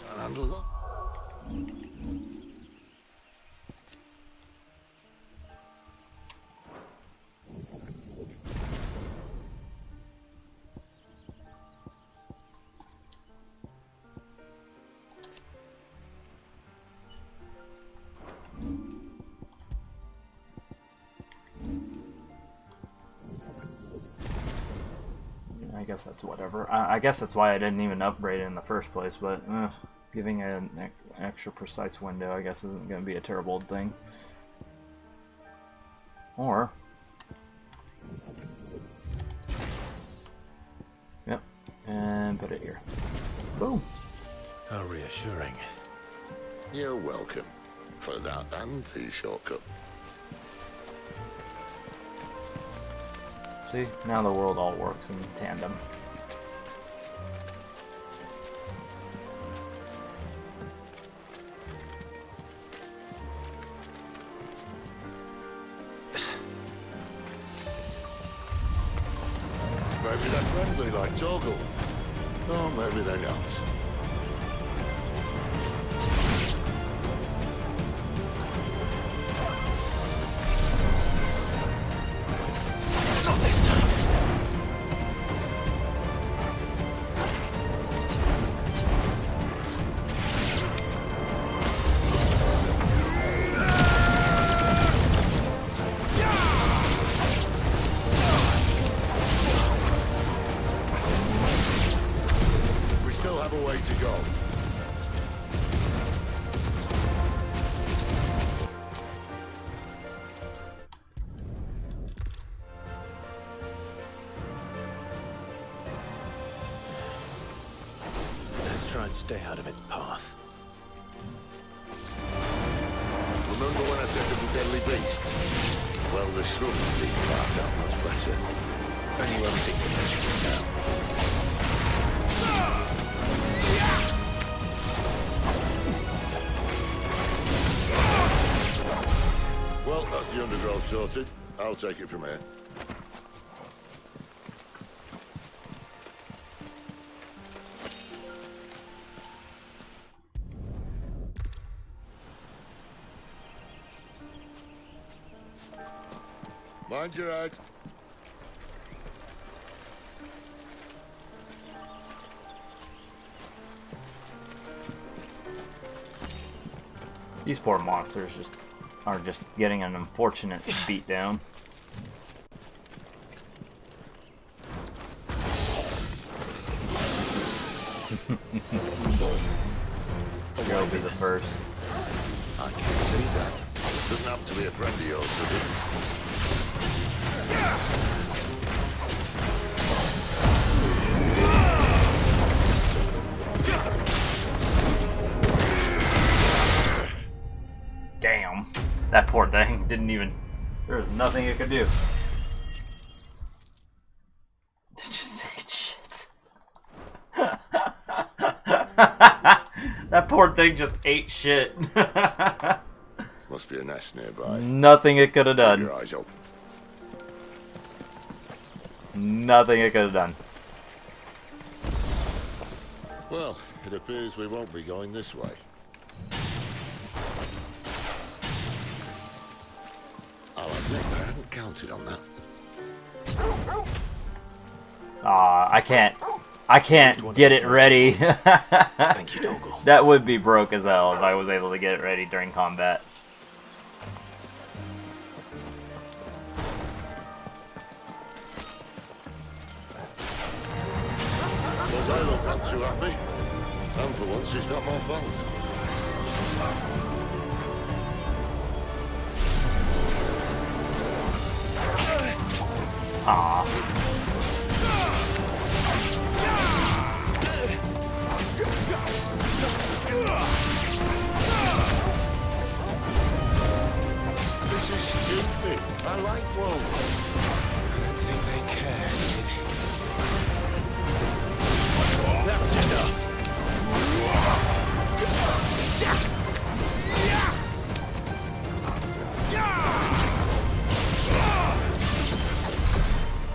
can handle them. I guess that's whatever. I guess that's why I didn't even upgrade it in the first place, but giving it an extra precise window, I guess, isn't going to be a terrible thing. Or... Yep, and put it here. Boom. How reassuring. You're welcome for that and the shortcut. See, now the world all works in tandem. Maybe they're friendly like Torgal. Or maybe they're not. Not this time. We still have a way to go. Let's try and stay out of its path. Remember when I said there were deadly beasts? Well, the shrubs in these parts are much better. And you only think to mention it now. Well, that's the undergrowth sorted. I'll take it from here. Mind your head. These poor monsters are just getting an unfortunate beat down. You'll be the first. I can see that. Doesn't happen to be a friend of yours, does it? Damn. That poor thing didn't even... There was nothing it could do. Did you say shit? That poor thing just ate shit. Must be a nest nearby. Nothing it could have Keep done. your eyes open. Nothing it could have done. Well, it appears we won't be going this way. I'll admit I hadn't counted on that. I can't get it ready. Thank you, Torgal. That would be broke as hell if I was able to get it ready during combat. Well, they look not too happy. And for once, it's not my fault. Aw. This is stupid. I like Rome. I don't think they care, Sid. That's enough.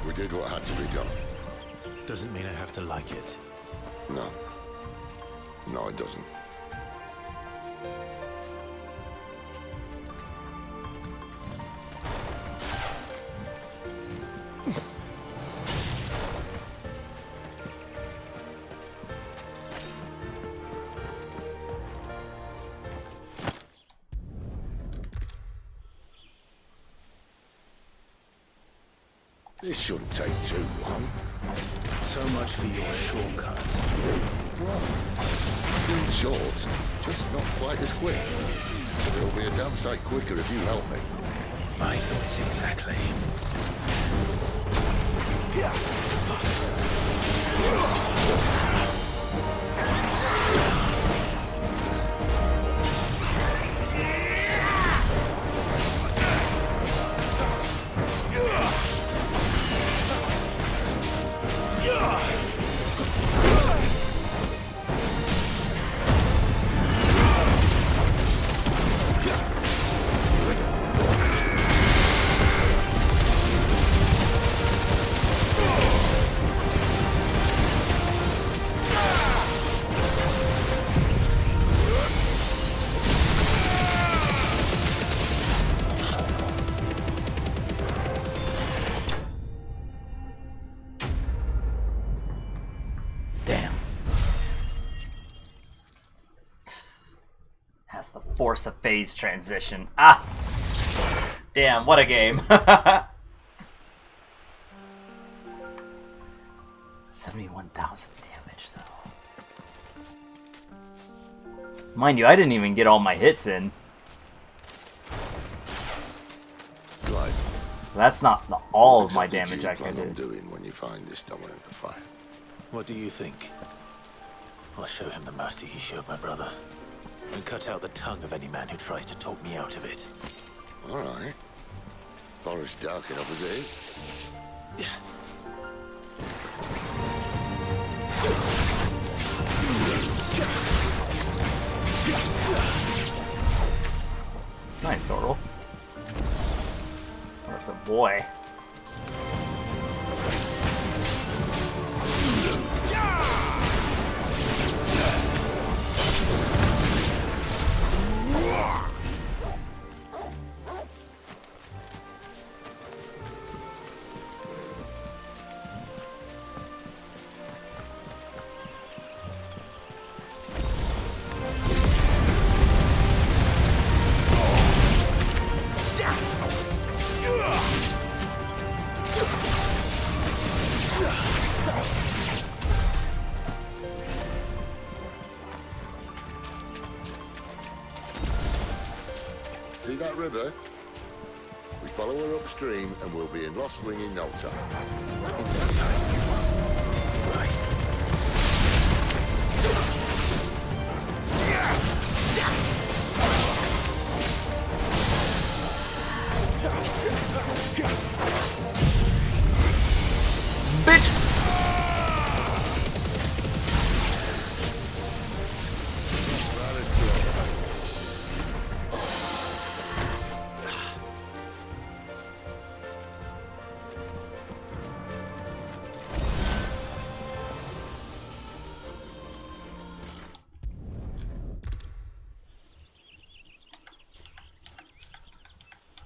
We did what had to be done. Doesn't mean I have to like it. No. No, it doesn't. This shouldn't take too long. So much for your shortcut. Still short, just not quite as quick. But it'll be a damn sight quicker if you help me. My thoughts exactly. Has to force a phase transition. Ah! Damn, what a game. 71,000 damage, though. Mind you, I didn't even get all my hits in. Right. That's not all of my Exactly damage I plan can on do. doing when you find this dominant of fire. What do you think? I'll show him the mercy he showed my brother. And cut out the tongue of any man who tries to talk me out of it. All right. Forest dark enough as it is. Nice, Orl. What a boy. See that river? We follow her upstream and we'll be in Lost Wing in no time. Bitch!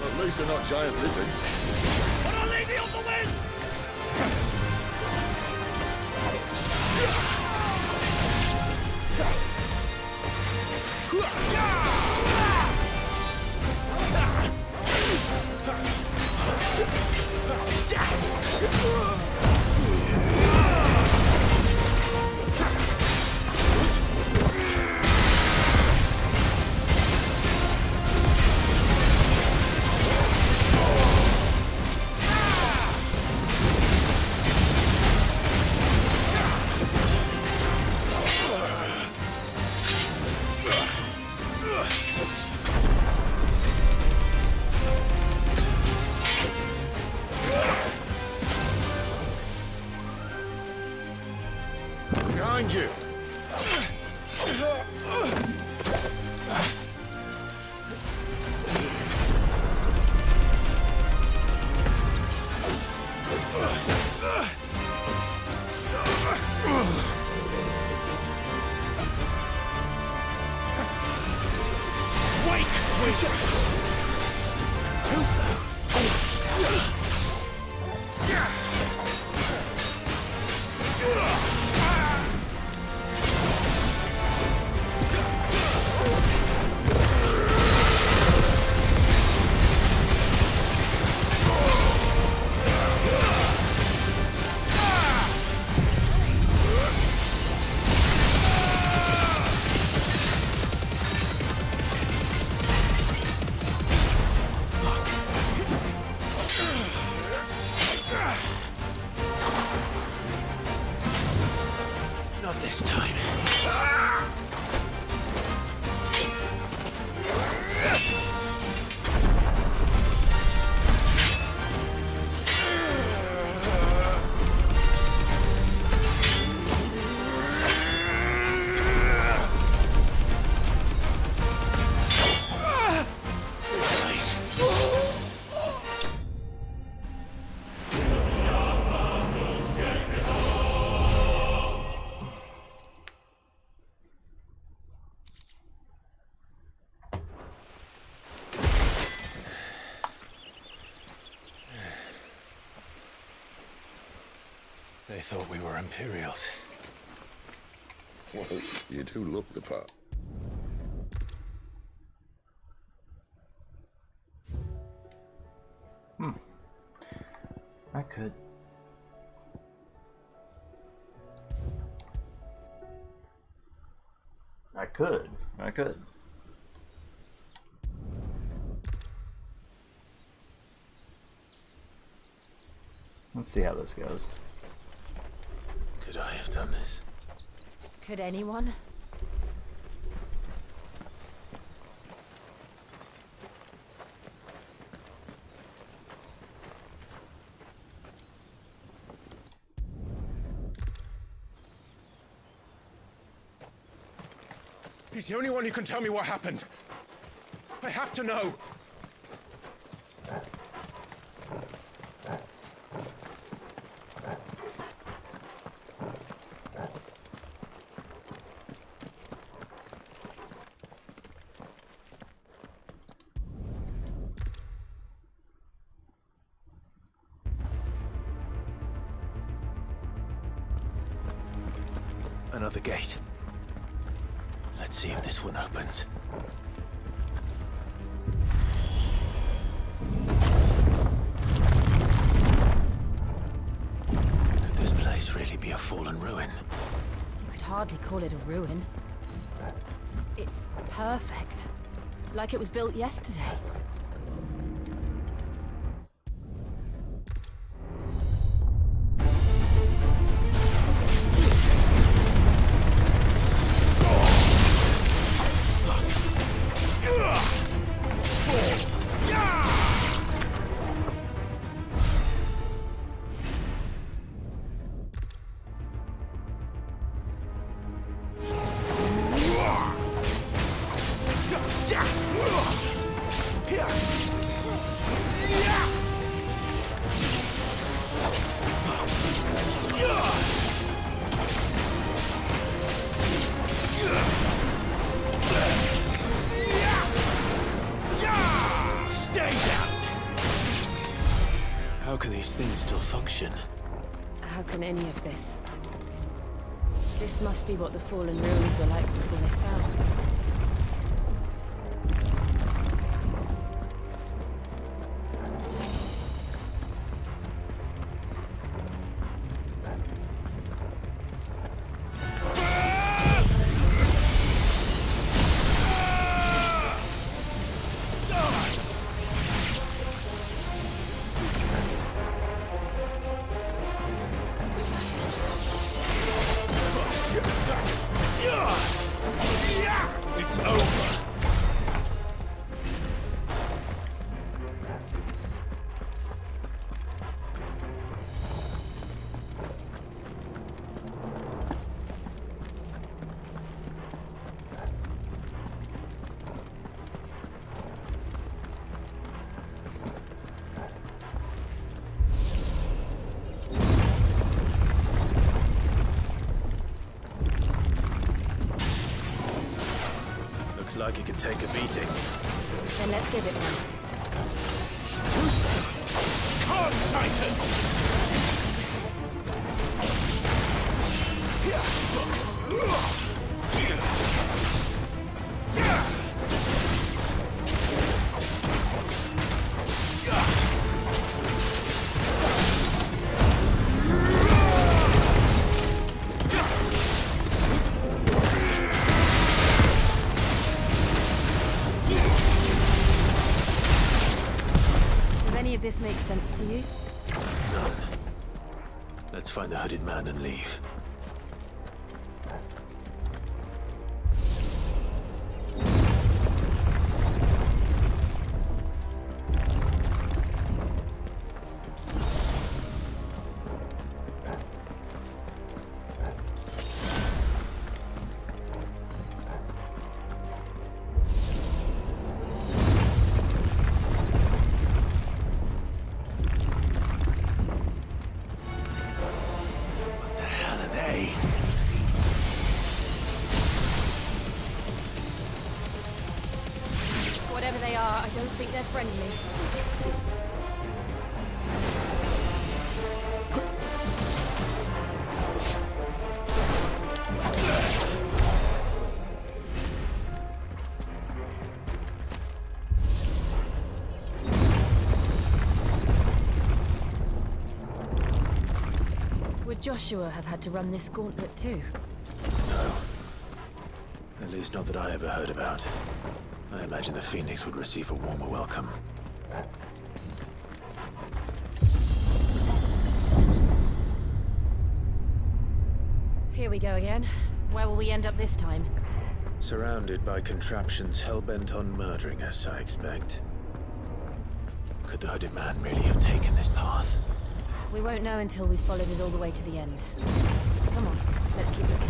At least they're not giant lizards. Put our lady on the wind! behind you! Too slow. Not this time. They thought we were Imperials. Well, you do look the part. I could. I could. Let's see how this goes. Could I have done this? Could anyone? He's the only one who can tell me what happened. I have to know. Another gate. Let's see if this one opens. Could this place really be a fallen ruin? You could hardly call it a ruin. It's perfect. Like it was built yesterday. How can these things still function? How can any of this? This must be what the fallen ruins were like before they fell. Yeah! like it could take a beating. Then let's give it one. Come, Titan! Does any of this make sense to you? None. Let's find the hooded man and leave. Whatever they are, I don't think they're friendly. Would Joshua have had to run this gauntlet too? No. At least not that I ever heard about. I imagine the Phoenix would receive a warmer welcome. Here we go again. Where will we end up this time? Surrounded by contraptions hell-bent on murdering us, I expect. Could the hooded man really have taken this path? We won't know until we've followed it all the way to the end. Come on, let's keep looking.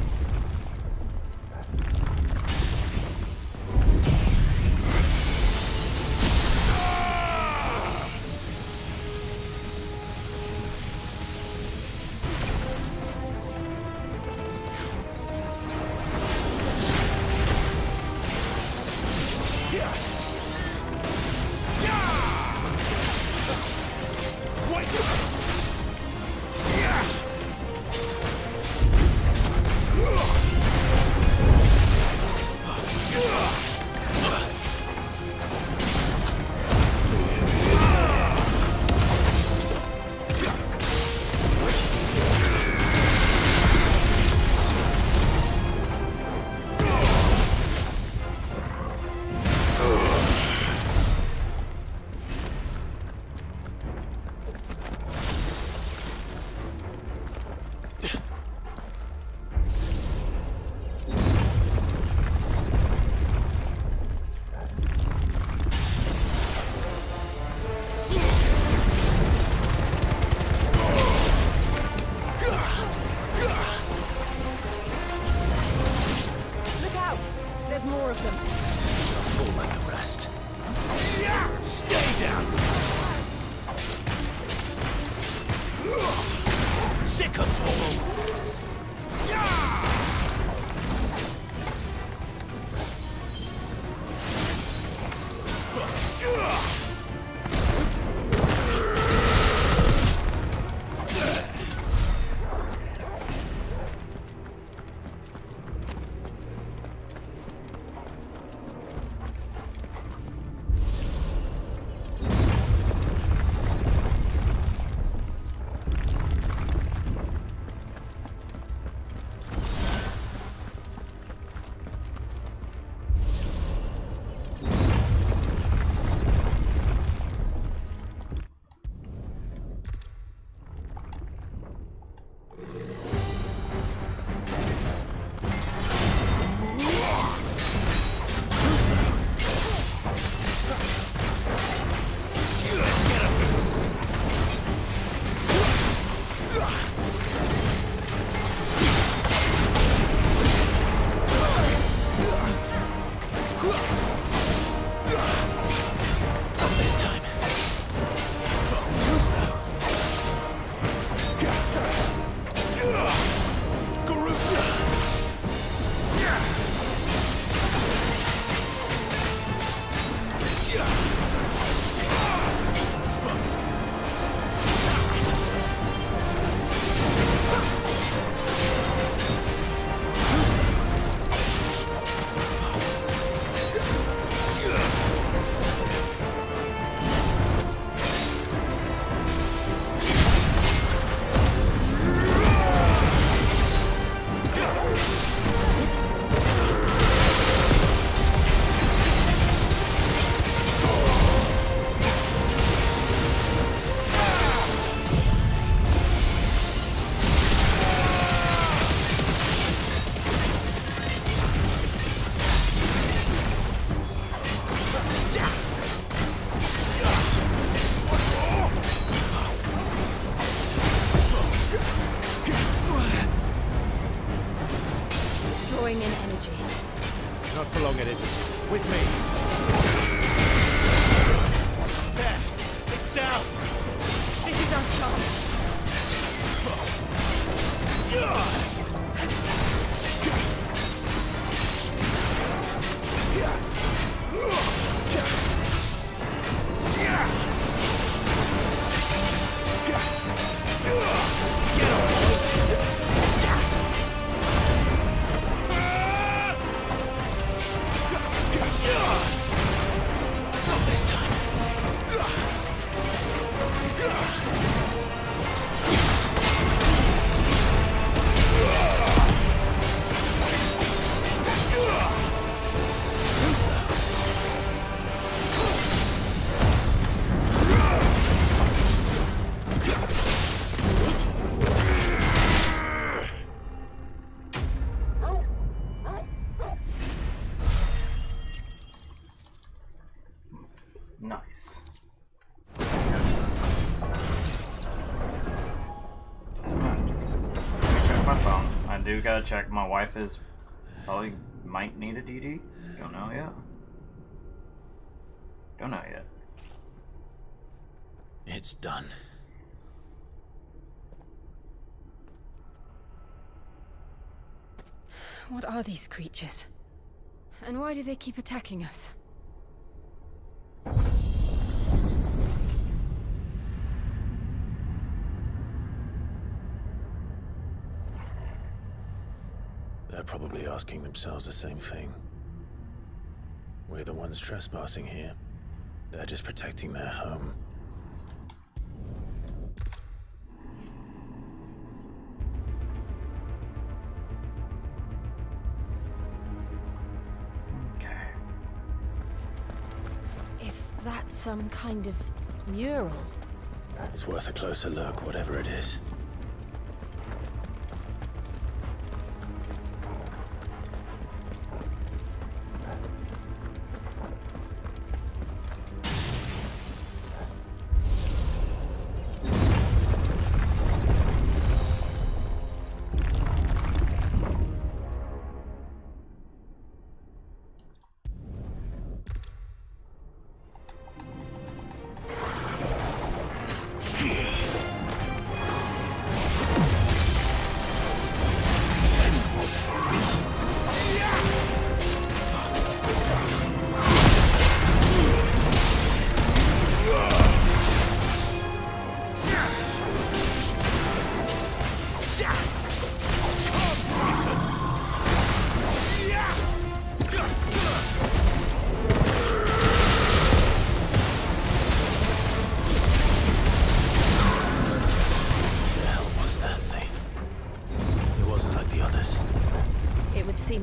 drawing in energy. Not for long, it isn't. With me. There. It's down. This is our chance. Not this time. Too slow. Nice. Check my phone. I do gotta check. My wife is probably might need a DD. Don't know yet. Don't know yet. It's done. What are these creatures? And why do they keep attacking us? They're probably asking themselves the same thing. We're the ones trespassing here. They're just protecting their home. Okay. Is that some kind of mural? It's worth a closer look, whatever it is.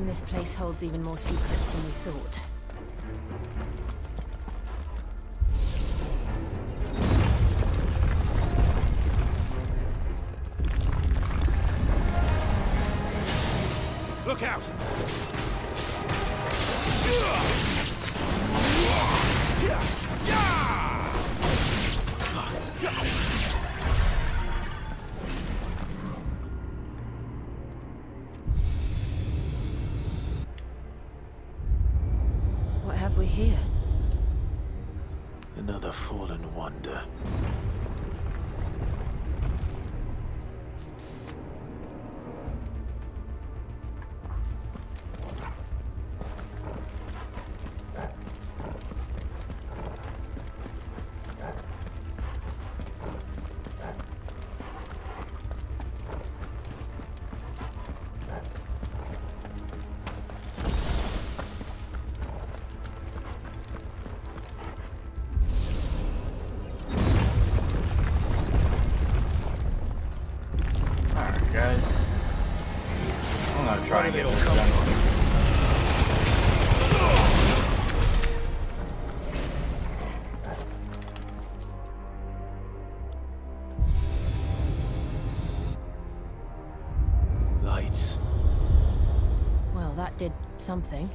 This place holds even more secrets than we thought. Look out! What have we here? Another fallen wonder. Guys, I'm gonna try and get this done. Lights. Well, that did something.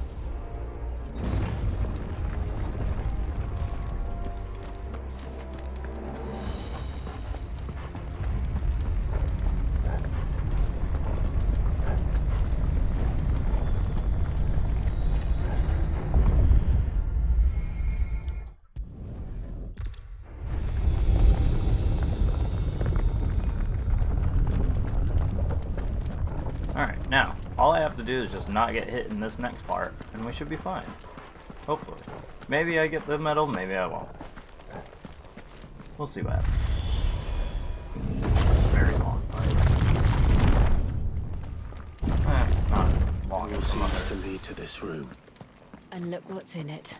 All I have to do is just not get hit in this next part, and we should be fine. Hopefully. Maybe I get the medal, maybe I won't. We'll see what happens. Very long fight. Not long. All seems to lead to this room. And look what's in it.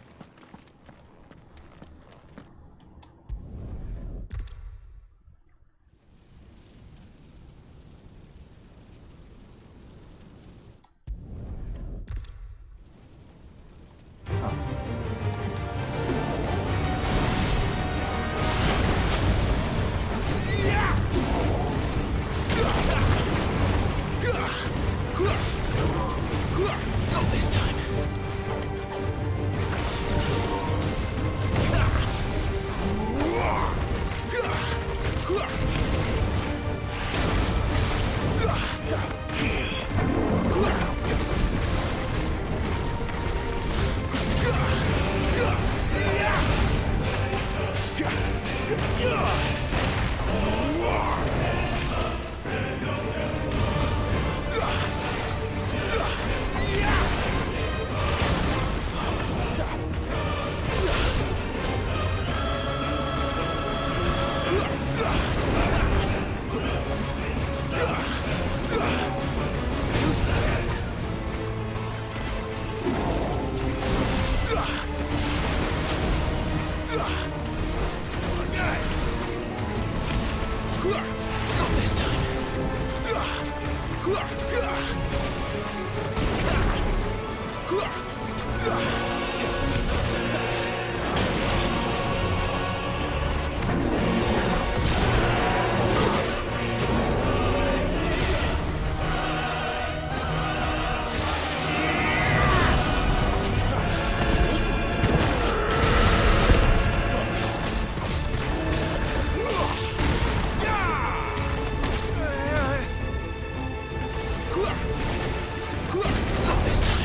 Not this time. Not this time. Not this time.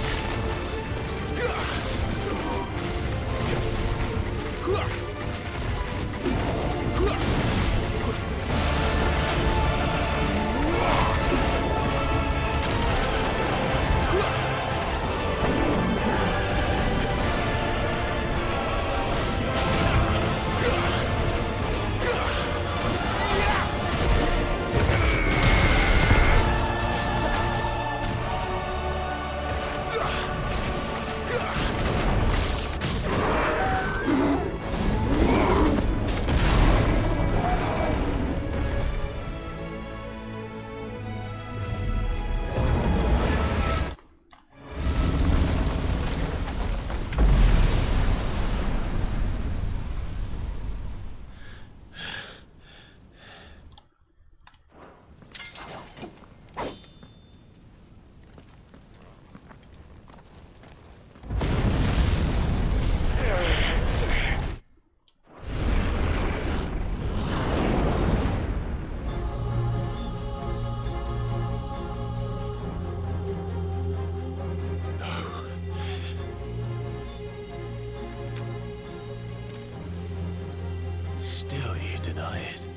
Still you deny it.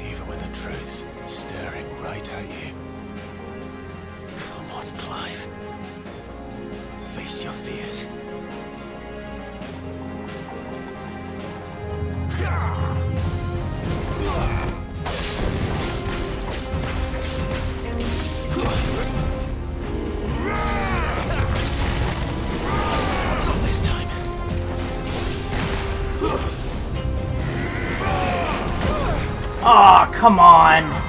Even when the truth's staring right at you. Come on, Clive. Face your fears. Not this time. Aw, come on!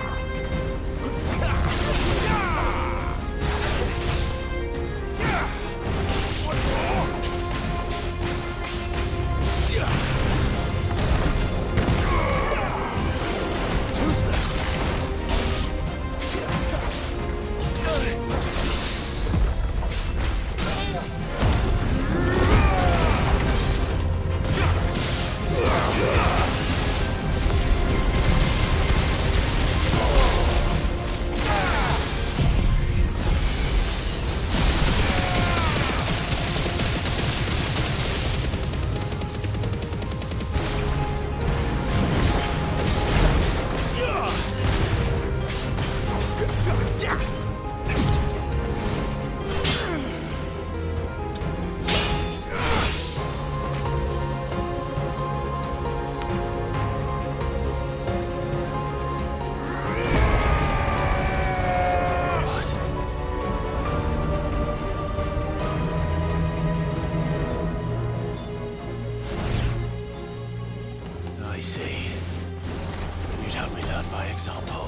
learn by example.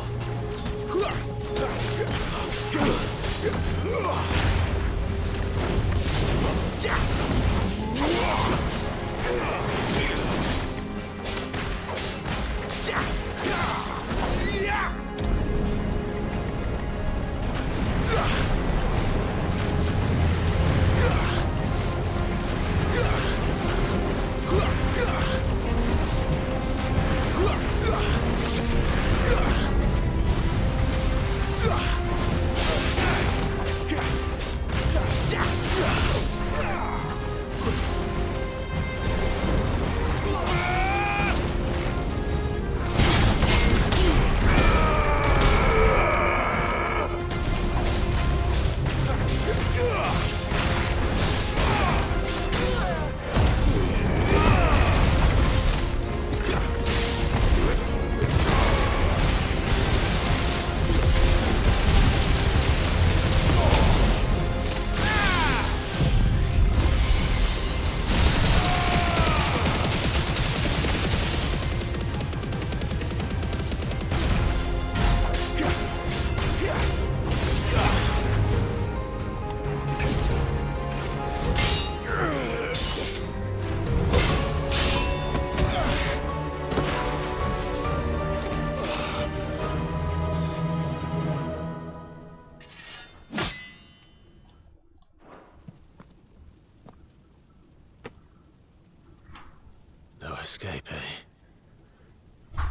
No escape, eh?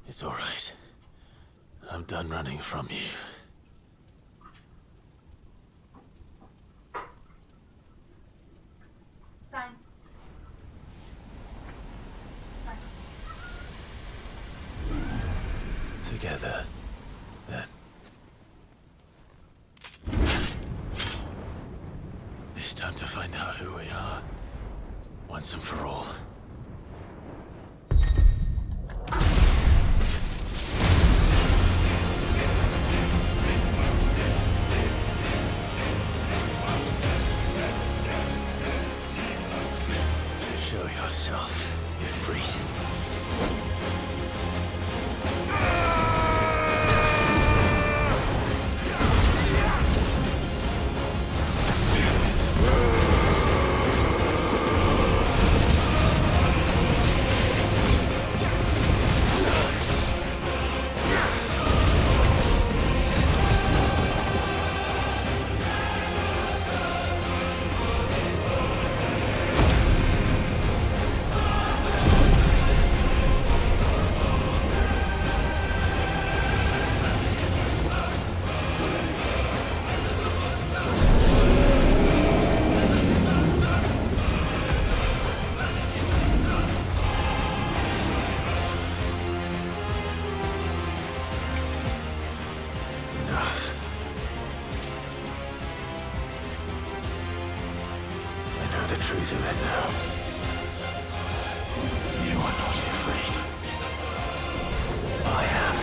It's all right. I'm done running from you. Sign. Sign. Together, then. It's time to find out who we are, once and for all. Show yourself, Ifrit. The truth of it now. You are not afraid. I am.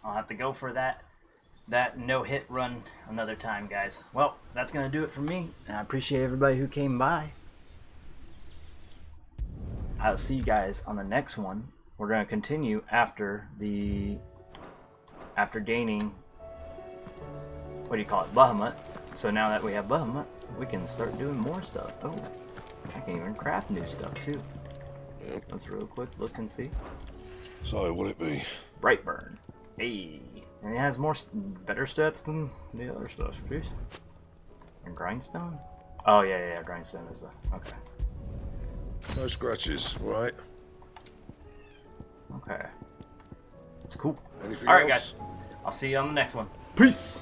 I'll have to go for that no-hit run another time, guys. Well, that's going to do it for me, and I appreciate everybody who came by. I'll see you guys on the next one. We're going to continue after gaining, what do you call it, Bahamut. So now that we have Bahamut, we can start doing more stuff. Oh, I can even craft new stuff too. Yep. Let's real quick look and see. So, what'd it be? Brightburn. Hey. And it has better stats than the other stuff. Jeez. And Grindstone? Oh, yeah, Grindstone is a... Okay. No scratches, right? Okay. It's cool. Anything Alright, else? guys. I'll see you on the next one. Peace!